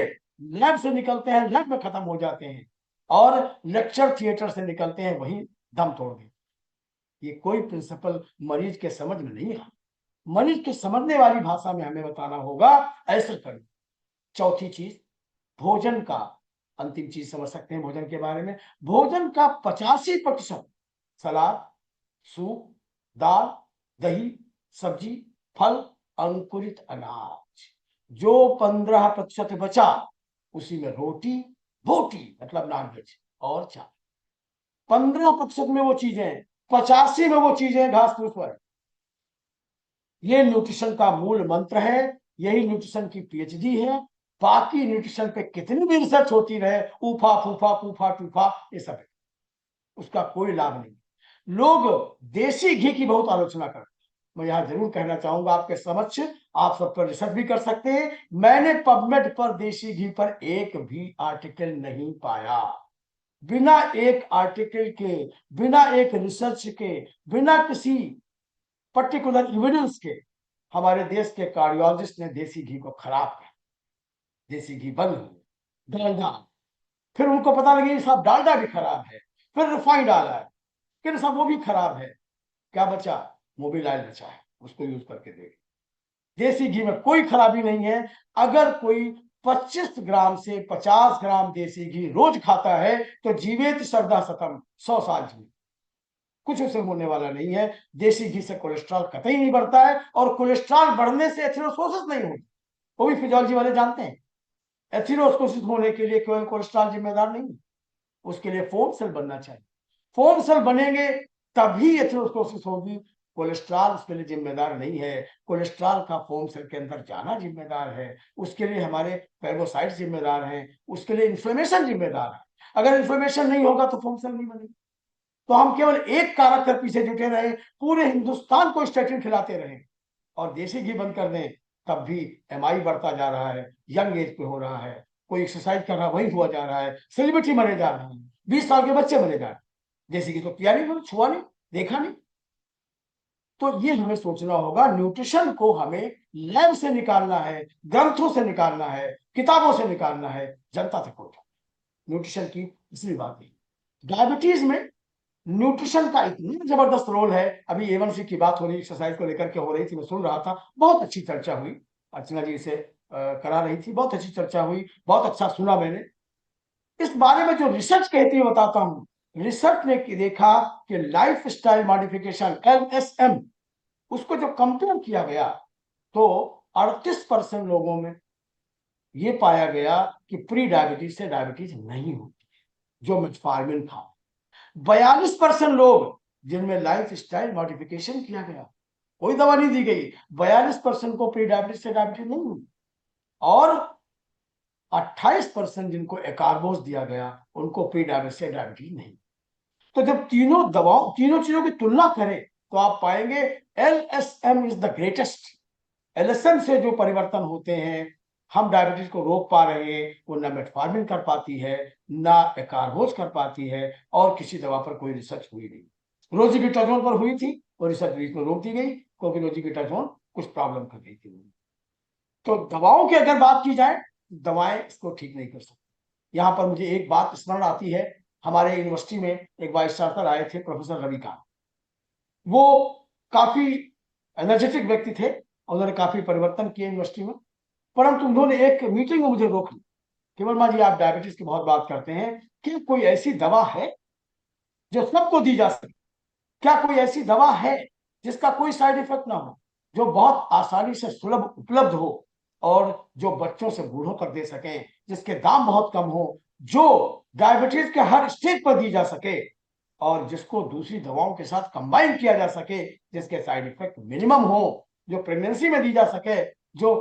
Speaker 20: लैब से निकलते हैं, लैब में खत्म हो जाते हैं, और लेक्चर थिएटर से निकलते हैं, वही दम तोड़ देते। ये कोई प्रिंसिपल मरीज के समझ में नहीं है। मरीज के समझने वाली भाषा में हमें बताना होगा, ऐसे करें। चौथी चीज, भोजन का, अंतिम चीज समझ सकते हैं भोजन के बारे में। भोजन का 85% सलाद, सूप, दाल, दही, सब्जी, फल, अंकुरित अनाज। जो 15% बचा उसी में रोटी, बोटी मतलब नॉनवेज और चावल। 15% में वो चीजें, 85 में वो चीजें घास फूस पर। ये न्यूट्रिशन का मूल मंत्र है, यही न्यूट्रिशन की पीएचडी है। बाकी न्यूट्रिशन पे कितनी भी रिसर्च होती रहे, ऊफा फूफा फूफा टूफा, ये सब है, उसका कोई लाभ नहीं। लोग देसी घी की बहुत आलोचना करते हैं। मैं यहां जरूर कहना चाहूंगा आपके समक्ष, आप सब पर रिसर्च भी कर सकते हैं। मैंने पबमेड पर देसी घी पर एक भी आर्टिकल नहीं पाया। बिना एक आर्टिकल के, बिना एक रिसर्च के, बिना किसी पर्टिकुलर एविडेंस के हमारे देश के कार्डियोलॉजिस्ट ने देसी घी को खराब किया। देसी घी बंद हो, डालडा, फिर उनको पता लगे साहब डालडा भी खराब है, फिर रिफाइंड आ रहा है, फिर साहब वो भी खराब है। क्या बचा? मोबिल ऑयल बचा है, उसको यूज करके देख। देसी घी में कोई खराबी नहीं है। अगर कोई 25 ग्राम से 50 ग्राम देसी घी रोज खाता है तो जीवित श्रद्धा सतम 100 साल जीवित, कुछ उसे होने वाला नहीं है। देसी घी से कोलेस्ट्रॉल कतई नहीं बढ़ता है, और कोलेस्ट्रॉल बढ़ने से एथेरोस्क्लेरोसिस नहीं होती, वो भी फिजियोलॉजी वाले जानते हैं। एथेरोस्क्लेरोसिस होने के लिए केवल कोलेस्ट्रॉल जिम्मेदार नहीं, उसके लिए फोम सेल बनना चाहिए। फोम सेल बनेंगे तभी एथेरोस्क्लेरोसिस होगी। कोलेस्ट्रॉल उसके लिए जिम्मेदार नहीं है, कोलेस्ट्रॉल का फोम सेल के अंदर जाना जिम्मेदार है। उसके लिए हमारे फेगोसाइट्स जिम्मेदार हैं, उसके लिए इन्फ्लेमेशन जिम्मेदार है। अगर इन्फ्लेमेशन नहीं होगा तो फोम सेल नहीं बनेगी। तो हम केवल एक कारक के पीछे जुटे रहे, पूरे हिंदुस्तान को स्टेटिन खिलाते रहे और देसी घी बंद कर दें, तब भी एमआई बढ़ता जा रहा है, यंग एज पे हो रहा है, कोई एक्सरसाइज कर रहा वही हुआ जा रहा है, सेलिब्रिटी मरे जा रहे हैं, 20 साल के बच्चे मरे जा रहे हैं। देसी घी तो पिया नहीं, छुआ नहीं, देखा नहीं। तो ये हमें सोचना होगा, न्यूट्रिशन को हमें लैब से निकालना है, ग्रंथों से निकालना है, किताबों से निकालना है, जनता तक पहुंचाना। न्यूट्रिशन की इसलिए बात नहीं। डायबिटीज में न्यूट्रिशन का इतना जबरदस्त रोल है। अभी A1C की बात हो रही, एक्सरसाइज को लेकर के हो रही थी, मैं सुन रहा था, बहुत अच्छी चर्चा हुई, अर्चना जी से करा रही थी, बहुत अच्छी चर्चा हुई, बहुत अच्छा सुना मैंने। इस बारे में जो रिसर्च कहती है बताता हूं। रिसर्च ने देखा कि लाइफ स्टाइल मॉडिफिकेशन LSM, उसको जो कंपेयर किया गया तो 38% लोगों में ये पाया गया कि प्री डायबिटीज से डायबिटीज नहीं होती, जो मेटफॉर्मिन था। 42% लोग जिनमें लाइफ स्टाइल मॉडिफिकेशन किया गया, कोई दवा नहीं दी गई, 42% को प्री डायबिटीज से डायबिटीज नहीं हुई, और 28% जिनको एकार्बोस दिया गया उनको प्री डायबिटीज से डायबिटीज नहीं। तो जब तीनों दवाओं, तीनों चीजों की तुलना करें तो आप पाएंगे LSM is the greatest. LSM से जो परिवर्तन होते हैं, हम डायबिटीज को रोक पा रहे हैं, वो ना मेटफॉर्मिन कर पाती है, ना एकार्बोज कर पाती है, और किसी दवा पर कोई रिसर्च हुई नहीं। रोजिबिटाजोन पर हुई थी, वो रिसर्च बीच में रोक दी गई क्योंकि रोजिबिटाजोन कुछ प्रॉब्लम कर रही थी। तो दवाओं की अगर बात की जाए, दवाएं इसको ठीक नहीं कर सकती। यहाँ पर मुझे एक बात स्मरण आती है, हमारे यूनिवर्सिटी में एक वाइस चांसलर आए थे, प्रोफेसर रविकांत। वो काफी एनर्जेटिक व्यक्ति थे, उन्होंने काफी परिवर्तन किए यूनिवर्सिटी में, परंतु उन्होंने एक मीटिंग में मुझे रोक ली कि वर्मा जी, आप डायबिटीज की बहुत बात करते हैं, कि कोई ऐसी दवा है जो सबको दी जा सके? क्या कोई ऐसी दवा है जिसका कोई साइड इफेक्ट ना हो, जो बहुत आसानी से सुलभ उपलब्ध हो, और जो बच्चों से बूढ़ों तक दे सके, जिसके दाम बहुत कम हो, जो डायबिटीज के हर स्टेज पर दी जा सके, और जिसको दूसरी दवाओं के साथ कंबाइन किया जा सके, जिसके साइड इफेक्ट मिनिमम हो, जो प्रेगनेंसी में दी जा सके, जो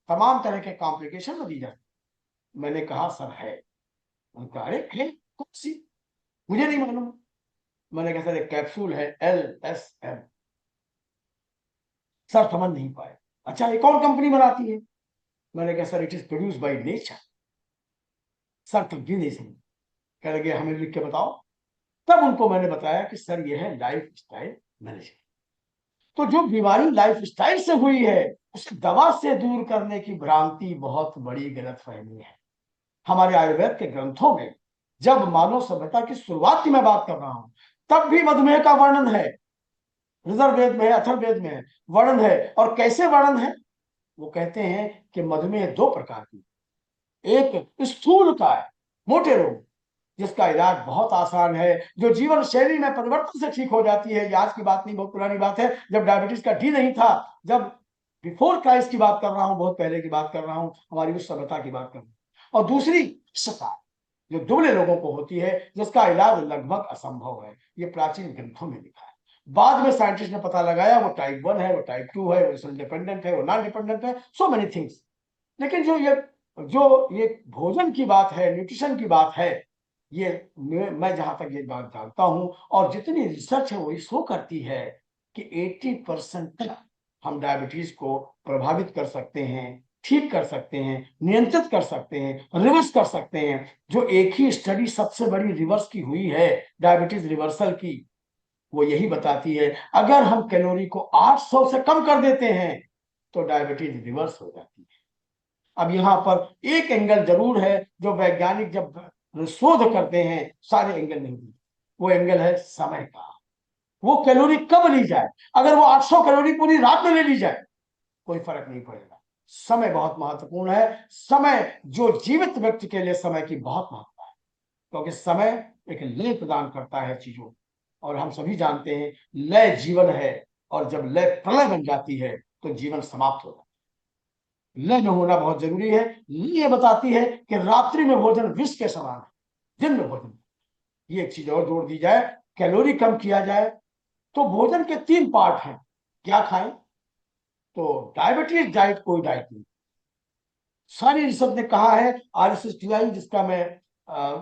Speaker 20: तमाम तरह के कॉम्प्लिकेशन में दी जा सके? मैंने कहा सर है। उनका अरे है, कौन सी? मुझे नहीं मालूम। मैंने कहा सर एक कैप्सूल है LSM। सर समझ नहीं पाए। अच्छा ये कौन कंपनी बनाती है? मैंने कहा sir it is produce by nature. Sir तब भी नहीं समझ। कह लगे हमें लिख के बताओ। तब उनको मैंने बताया कि सर ये है लाइफ स्टाइल मैनेजमेंट। तो जो बीमारी लाइफ स्टाइल से हुई है उसे दवा से दूर करने की भ्रांति बहुत बड़ी गलतफहमी है। हमारे आयुर्वेद के ग्रंथों में जब मानव सभ्यता की शुरुआत की मैं बात कर रहा हूं तब भी मधुमेह का वर्णन है। ऋजुर्वेद में है, अथर्ववेद में है, वर्णन है। और कैसे वर्णन है? वो कहते हैं कि मधुमेह दो प्रकार की, एक स्थूल का है, मोटे रोग, जिसका इलाज बहुत आसान है, जो जीवन शैली में परिवर्तन से ठीक हो जाती है। ये आज की बात नहीं, बहुत पुरानी बात है, जब डायबिटीज का डी नहीं था, जब बिफोर क्राइस्ट की बात कर रहा हूं, बहुत पहले की बात कर रहा हूं, हमारी उस सभ्यता की बात कर रहा हूं। और दूसरी सफा, जो दुबले लोगों को होती है, जिसका इलाज लगभग असंभव है। ये प्राचीन ग्रंथों में लिखा है। बाद में साइंटिस्ट ने पता लगाया वो टाइप 1 है, वो टाइप 2 है, वो इंसुलिन डिपेंडेंट है, वो नॉन डिपेंडेंट है, सो मेनी थिंग्स। लेकिन जो ये भोजन की बात है, न्यूट्रिशन की बात है, ये मैं जहां तक ये बात जानता हूं और जितनी रिसर्च है वो शो करती है कि 80% तक हम डायबिटीज को प्रभावित कर सकते हैं, ठीक कर सकते हैं, नियंत्रित कर सकते हैं, रिवर्स कर सकते हैं। जो एक ही स्टडी सबसे बड़ी रिवर्स की हुई है, डायबिटीज रिवर्सल की, वो यही बताती है अगर हम कैलोरी को 800 से कम कर देते हैं तो डायबिटीज रिवर्स हो जाती है। अब यहाँ पर एक एंगल जरूर है जो वैज्ञानिक जब शोध करते हैं, सारे एंगल नहीं देते। वो एंगल है समय का। वो कैलोरी कब ली जाए, अगर वो 800 कैलोरी पूरी रात में ले ली जाए कोई फर्क नहीं पड़ेगा। समय बहुत महत्वपूर्ण है। समय, जो जीवित व्यक्ति के लिए समय की बहुत महत्व है, क्योंकि समय एक लय प्रदान करता है चीजों को। और हम सभी जानते हैं लय जीवन है, और जब लय प्रलय बन जाती है तो जीवन समाप्त हो जाता है। लय में होना बहुत जरूरी है। ये बताती है कि रात्रि में भोजन विष के समान है, दिन में भोजन। ये एक चीज और जोड़ दी जाए, कैलोरी कम किया जाए तो भोजन के 3 पार्ट हैं। क्या खाएं? तो डायबिटीज डाइट कोई डाइट नहीं। सारी रिसर्च ने कहा है, RSSTI जिसका मैं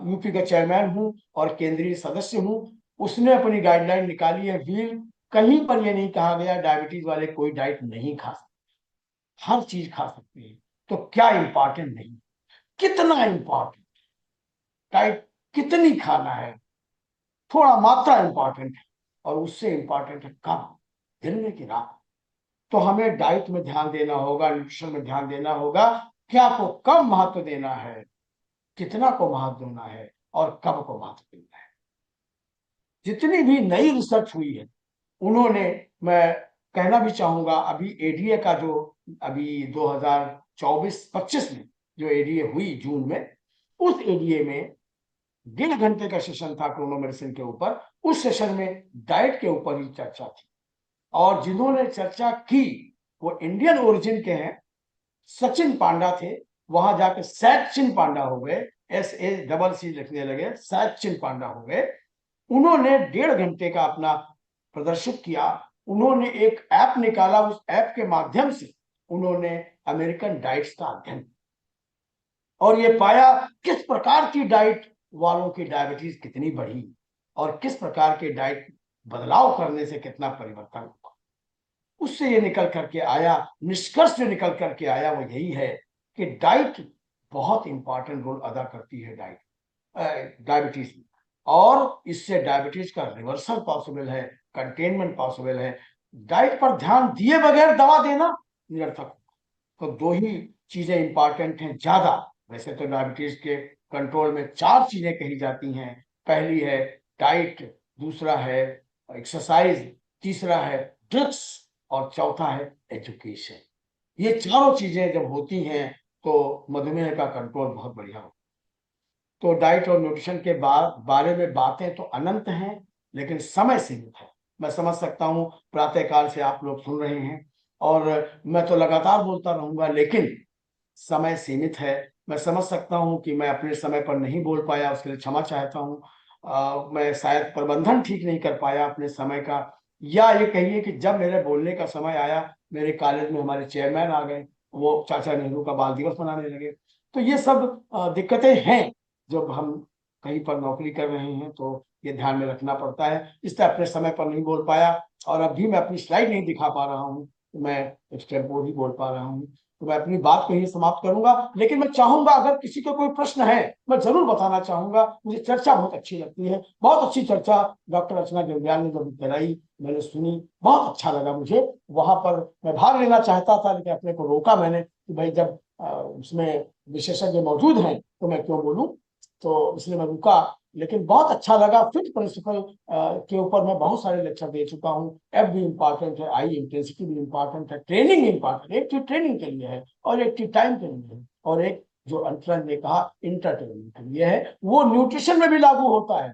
Speaker 20: यूपी का चेयरमैन हूं और केंद्रीय सदस्य हूं, उसने अपनी गाइडलाइन निकाली है वीर। कहीं पर यह नहीं कहा गया डायबिटीज वाले कोई डाइट नहीं खा सकते, हर चीज खा सकते हैं। तो क्या इंपॉर्टेंट नहीं, कितना इंपॉर्टेंट, डाइट कितनी खाना है, थोड़ा मात्रा इंपॉर्टेंट है। और उससे इंपॉर्टेंट है कब, दिन में कि रात। तो हमें डाइट में ध्यान देना होगा, न्यूट्रिशन में ध्यान देना होगा। क्या को कब महत्व देना है, कितना को महत्व देना है, और कब को महत्व देना है। जितनी भी नई रिसर्च हुई है उन्होंने, मैं कहना भी चाहूंगा, अभी एडीए का जो अभी 2024-25 में जो एडीए हुई जून में, उस एडीए में 1.5 घंटे का सेशन था क्रोनो मेडिसिन के ऊपर। उस सेशन में डाइट के ऊपर ही चर्चा थी, और जिन्होंने चर्चा की वो इंडियन ओरिजिन के हैं। सचिन पांडा थे, वहां जाके सचिन पांडा हो गए, SACC लिखने लगे, सचिन पांडा हो गए। उन्होंने 1.5 घंटे का अपना प्रदर्शित किया। उन्होंने एक ऐप निकाला, उस ऐप के माध्यम से उन्होंने अमेरिकन डाइट्स का अध्ययन, और ये पाया किस प्रकार की डाइट वालों की डायबिटीज कितनी बढ़ी, और किस प्रकार के डाइट बदलाव करने से कितना परिवर्तन हुआ। उससे ये निकल करके आया, निष्कर्ष जो निकल करके आया वो यही है कि डाइट बहुत इंपॉर्टेंट रोल अदा करती है डायबिटीज में, और इससे डायबिटीज का रिवर्सल पॉसिबल है, कंटेनमेंट पॉसिबल है। डाइट पर ध्यान दिए बगैर दवा देना निरर्थक। तो 2 ही चीजें इंपॉर्टेंट हैं ज्यादा। वैसे तो डायबिटीज के कंट्रोल में 4 चीजें कही जाती हैं। पहली है डाइट, दूसरा है एक्सरसाइज, तीसरा है ड्रग्स, और चौथा है एजुकेशन। ये चारों चीजें जब होती हैं तो मधुमेह का कंट्रोल बहुत बढ़िया होता है। तो डाइट और न्यूट्रिशन के बारे में बातें तो अनंत हैं, लेकिन समय सीमित है। मैं समझ सकता हूं प्रातःकाल से आप लोग सुन रहे हैं, और मैं तो लगातार बोलता रहूंगा, लेकिन समय सीमित है। मैं समझ सकता हूं कि मैं अपने समय पर नहीं बोल पाया, उसके लिए क्षमा चाहता हूं। मैं शायद प्रबंधन ठीक नहीं कर पाया अपने समय का, या ये कहिए कि जब मेरे बोलने का समय आया, मेरे कॉलेज में हमारे चेयरमैन आ गए, वो चाचा नेहरू का बाल दिवस मनाने लगे। तो ये सब दिक्कतें हैं जब हम कहीं पर नौकरी कर रहे हैं, तो ये ध्यान में रखना पड़ता है। इसलिए अपने समय पर नहीं बोल पाया, और अभी मैं अपनी स्लाइड नहीं दिखा पा रहा हूँ, तो मैं एक्सटेम्पोर ही बोल पा रहा हूँ। तो मैं अपनी बात को ही समाप्त करूंगा, लेकिन मैं चाहूंगा अगर किसी का कोई प्रश्न है, मैं जरूर बताना चाहूंगा। मुझे चर्चा बहुत अच्छी लगती है, बहुत अच्छी चर्चा डॉक्टर अर्चना जंध्याल ने जब कराई, मैंने सुनी, बहुत अच्छा लगा मुझे। वहां पर मैं भाग लेना चाहता था, लेकिन अपने को रोका मैंने कि भाई जब उसमें विशेषज्ञ मौजूद हैं तो मैं क्यों बोलूं, तो इसलिए मैं रुका। लेकिन बहुत अच्छा लगा। फिट प्रिंसिपल के ऊपर मैं बहुत सारे लेक्चर दे चुका हूँ। एफ भी इम्पॉर्टेंट है, आई इंटेंसिटी भी इम्पॉर्टेंट है, ट्रेनिंग इम्पॉर्टेंट। एक चीज ट्रेनिंग के लिए है, और एक चीज टाइम के लिए है, और एक जो अंतरन ने कहा इंटरटेनमेंट के लिए है, वो न्यूट्रिशन में भी लागू होता है।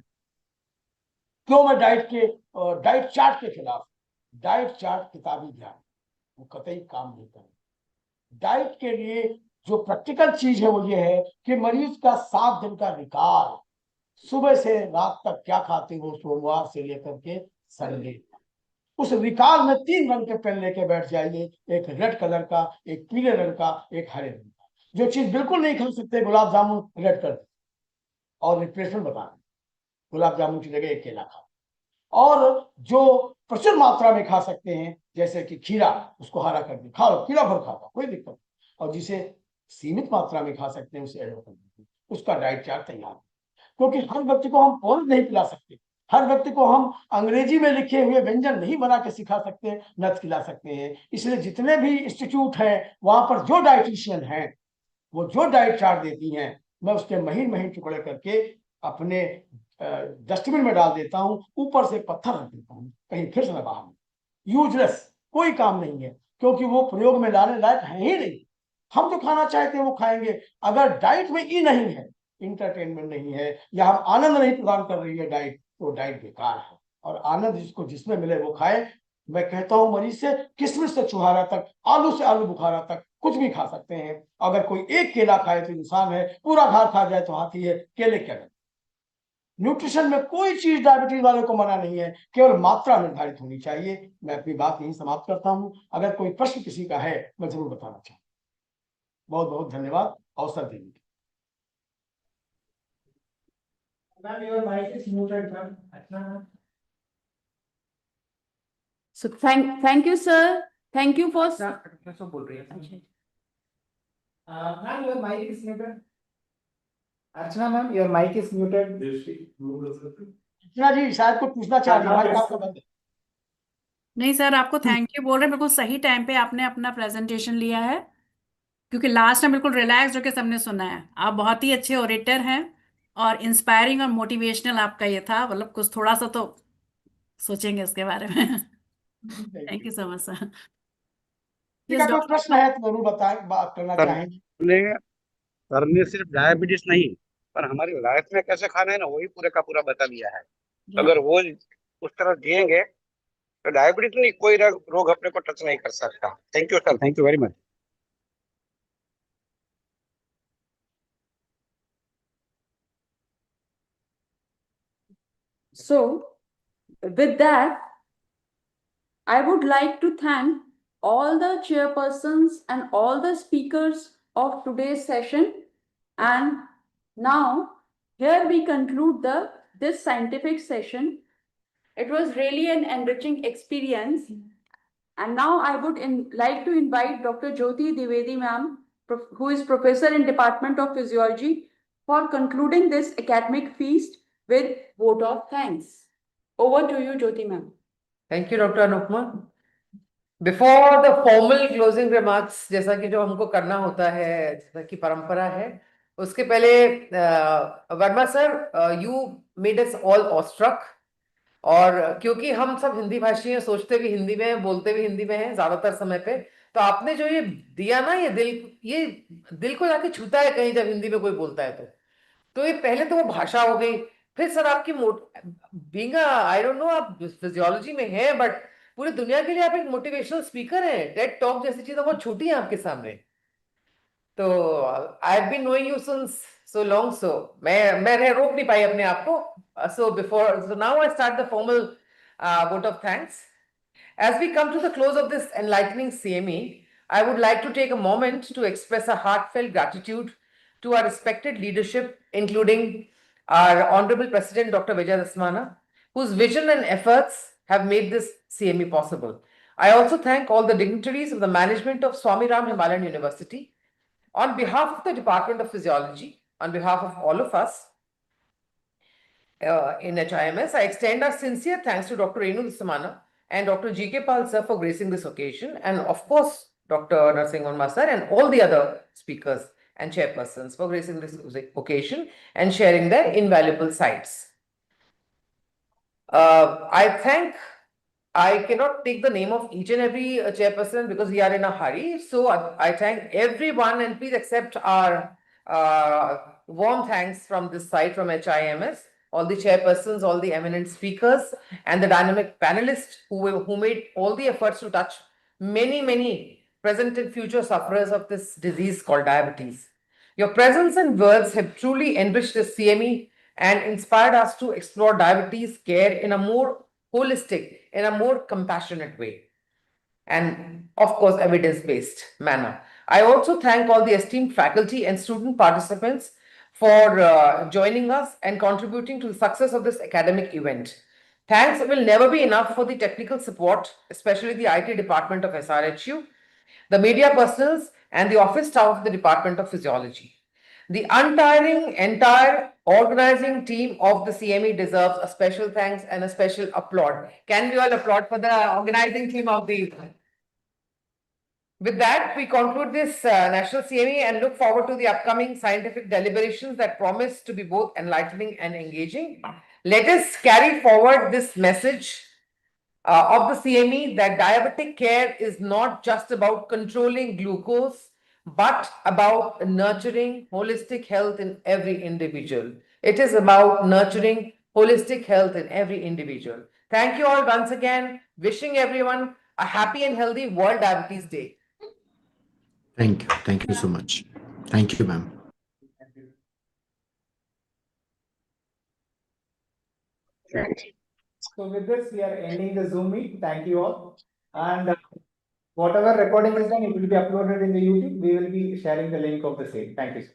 Speaker 20: क्यों मैं डाइट चार्ट के खिलाफ? डाइट चार्ट किताबी ज्ञान वो कतई काम नहीं करे। डाइट के लिए जो प्रैक्टिकल चीज है वो ये है कि मरीज का 7 दिन का रिकॉर्ड, सुबह से रात तक क्या खाते हो, सोमवार से लेकर के संडे, उस रिकॉर्ड में 3 रंग के पेन लेके बैठ जाइए, एक रेड कलर का, एक पीले रंग का, एक हरे रंग का। जो चीज बिल्कुल नहीं खा सकते, गुलाब जामुन रेड कर दे और रिप्लेसमेंट बता दें, गुलाब जामुन की जगह एक केला खा। और जो प्रचुर मात्रा में खा सकते हैं, जैसे कि खीरा, उसको हरा कर दे, खा लो, खीरा भर खा लो, कोई दिक्कत नहीं। और जिसे सीमित मात्रा में खा सकते हैं उसे एडो कर दीजिए, उसका डाइट चार्ट तैयार है। क्योंकि हर व्यक्ति को हम पौध नहीं पिला सकते, हर व्यक्ति को हम अंग्रेजी में लिखे हुए व्यंजन नहीं बना के सिखा सकते, न खिला सकते हैं। इसलिए जितने भी इंस्टीट्यूट हैं, वहां पर जो डाइटिशियन हैं, वो जो डाइट चार्ट देती हैं, मैं उसके महीन महीन टुकड़े करके अपने डस्टबिन में डाल देता हूँ, ऊपर से पत्थर रख देता हूँ, कहीं फिर से न बाहर। यूजलेस, कोई काम नहीं है, क्योंकि वो प्रयोग में लाने लायक है ही नहीं। हम जो खाना चाहते हैं वो खाएंगे। अगर डाइट में ई नहीं है, इंटरटेनमेंट नहीं है, या हम आनंद नहीं प्रदान कर रही है डाइट, तो डाइट बेकार है। और आनंद जिसको जिसमें मिले वो खाए। मैं कहता हूं मरीज से, किशमिश से छुहारा तक, आलू से आलू बुखारा तक, कुछ भी खा सकते हैं। अगर कोई एक केला खाए तो इंसान है, पूरा घर खा जाए तो हाथी है। केले क्या है? न्यूट्रिशन में कोई चीज डायबिटीज वाले को मना नहीं है, केवल मात्रा निर्धारित होनी चाहिए। मैं अपनी बात यही समाप्त करता हूं। अगर कोई प्रश्न किसी का है, मैं जरूर बताना चाहूँ। बहुत बहुत धन्यवाद अवसर देने के लिए।
Speaker 13: Ma'am, your mic is muted, ma'am.
Speaker 12: So thank you, sir. Thank you for.
Speaker 2: सब बोल रही है।
Speaker 13: Ma'am, your mic is muted. Archana ma'am, your mic is muted.
Speaker 20: अर्चना जी शायद कुछ पूछना चाह रही है, माइक आपका बंद है।
Speaker 14: नहीं सर, आपको थैंक यू बोल रहे हैं, बिल्कुल सही टाइम पे आपने अपना प्रेजेंटेशन लिया है, क्योंकि लास्ट टाइम बिल्कुल रिलैक्स होकर सबने सुना है। आप बहुत ही अच्छे ओरेटर हैं, और इंस्पायरिंग और मोटिवेशनल आपका ये था, मतलब कुछ थोड़ा सा तो सोचेंगे इसके बारे में। Thank you so much sir.
Speaker 20: किसी का कोई प्रश्न है तो जरूर बताएं, बात करना चाहेंगे।
Speaker 17: करने सिर्फ डायबिटीज नहीं, पर हमारी लाइफ में कैसे खाना है ना, वही पूरे का पूरा बता दिया है। अगर वो उस तरह जिएंगे तो डायबिटीज नहीं, कोई रोग अपने को टच नहीं कर सकता। Thank you sir, thank you very much.
Speaker 12: So, with that, I would like to thank all the chairpersons and all the speakers of today's session. And now, here we conclude this scientific session. It was really an enriching experience. And now I would like to invite Dr. Jyoti Dwivedi ma'am, who is professor in Department of Physiology, for concluding this academic feast with vote of thanks. Over to you, Jyoti ma'am.
Speaker 4: Thank you, Dr. Anupma. Before the formal closing remarks, जैसा कि जो हमको करना होता है, जैसा कि परंपरा है, उसके पहले Verma sir, you made us all awestruck. और क्योंकि हम सब हिंदी भाषी हैं, सोचते भी हिंदी में हैं, बोलते भी हिंदी में हैं ज्यादातर समय पे, तो आपने जो ये दिया ना, ये दिल को जाके छूता है कहीं जब हिंदी में कोई बोलता है तो ये पहले तो वो भाषा हो गई। फिर सर आपकी बीइंग आई डोंट नो, आप फिजियोलॉजी में हैं, बट पूरी दुनिया के लिए आप एक मोटिवेशनल स्पीकर हैं। टेड टॉक जैसी चीजें बहुत छोटी हैं आपके सामने। तो I have been knowing you since so long, so मैं रोक नहीं पाई अपने आप को। So now I start the formal vote of thanks. As we come to the close of this enlightening CME, I would like to take a moment to express a heartfelt gratitude to our respected leadership, including our Honorable President, Dr. Vijay Dasmana, whose vision and efforts have made this CME possible. I also thank all the dignitaries of the management of Swami Ram Himalayan University. On behalf of the Department of Physiology, on behalf of all of us in HIMS, I extend our sincere thanks to Dr. Renu Samana and Dr. G.K. Pal sir for gracing this occasion, and of course, Dr. Narasimhan sir and all the other speakers and chairpersons for gracing this occasion and sharing their invaluable sights. I cannot take the name of each and every chairperson because we are in a hurry. So I thank everyone, and please accept our warm thanks from this side from HIMS, all the chairpersons, all the eminent speakers, and the dynamic panelists who made all the efforts to touch many present and future sufferers of this disease called diabetes. Your presence and words have truly enriched the CME and inspired us to explore diabetes care in a more holistic, in a more compassionate way, and of course, evidence-based manner. I also thank all the esteemed faculty and student participants for joining us and contributing to the success of this academic event. Thanks will never be enough for the technical support, especially the IT department of SRHU, the media personals, and the office staff of the Department of Physiology. The entire organizing team of the CME deserves a special thanks and a special applaud. Can we all applaud for the organizing team of the event? With that, we conclude this National CME and look forward to the upcoming scientific deliberations that promise to be both enlightening and engaging. Let us carry forward this message of the CME that diabetic care is not just about controlling glucose, but about nurturing holistic health in every individual. It is about nurturing holistic health in every individual. Thank you all once again. Wishing everyone a happy and healthy World Diabetes Day.
Speaker 16: Thank you. Thank you so much. Thank you, ma'am.
Speaker 3: So with this, we are ending the Zoom meet. Thank you all. And whatever recording is done, it will be uploaded in the YouTube. We will be sharing the link of the same. Thank you.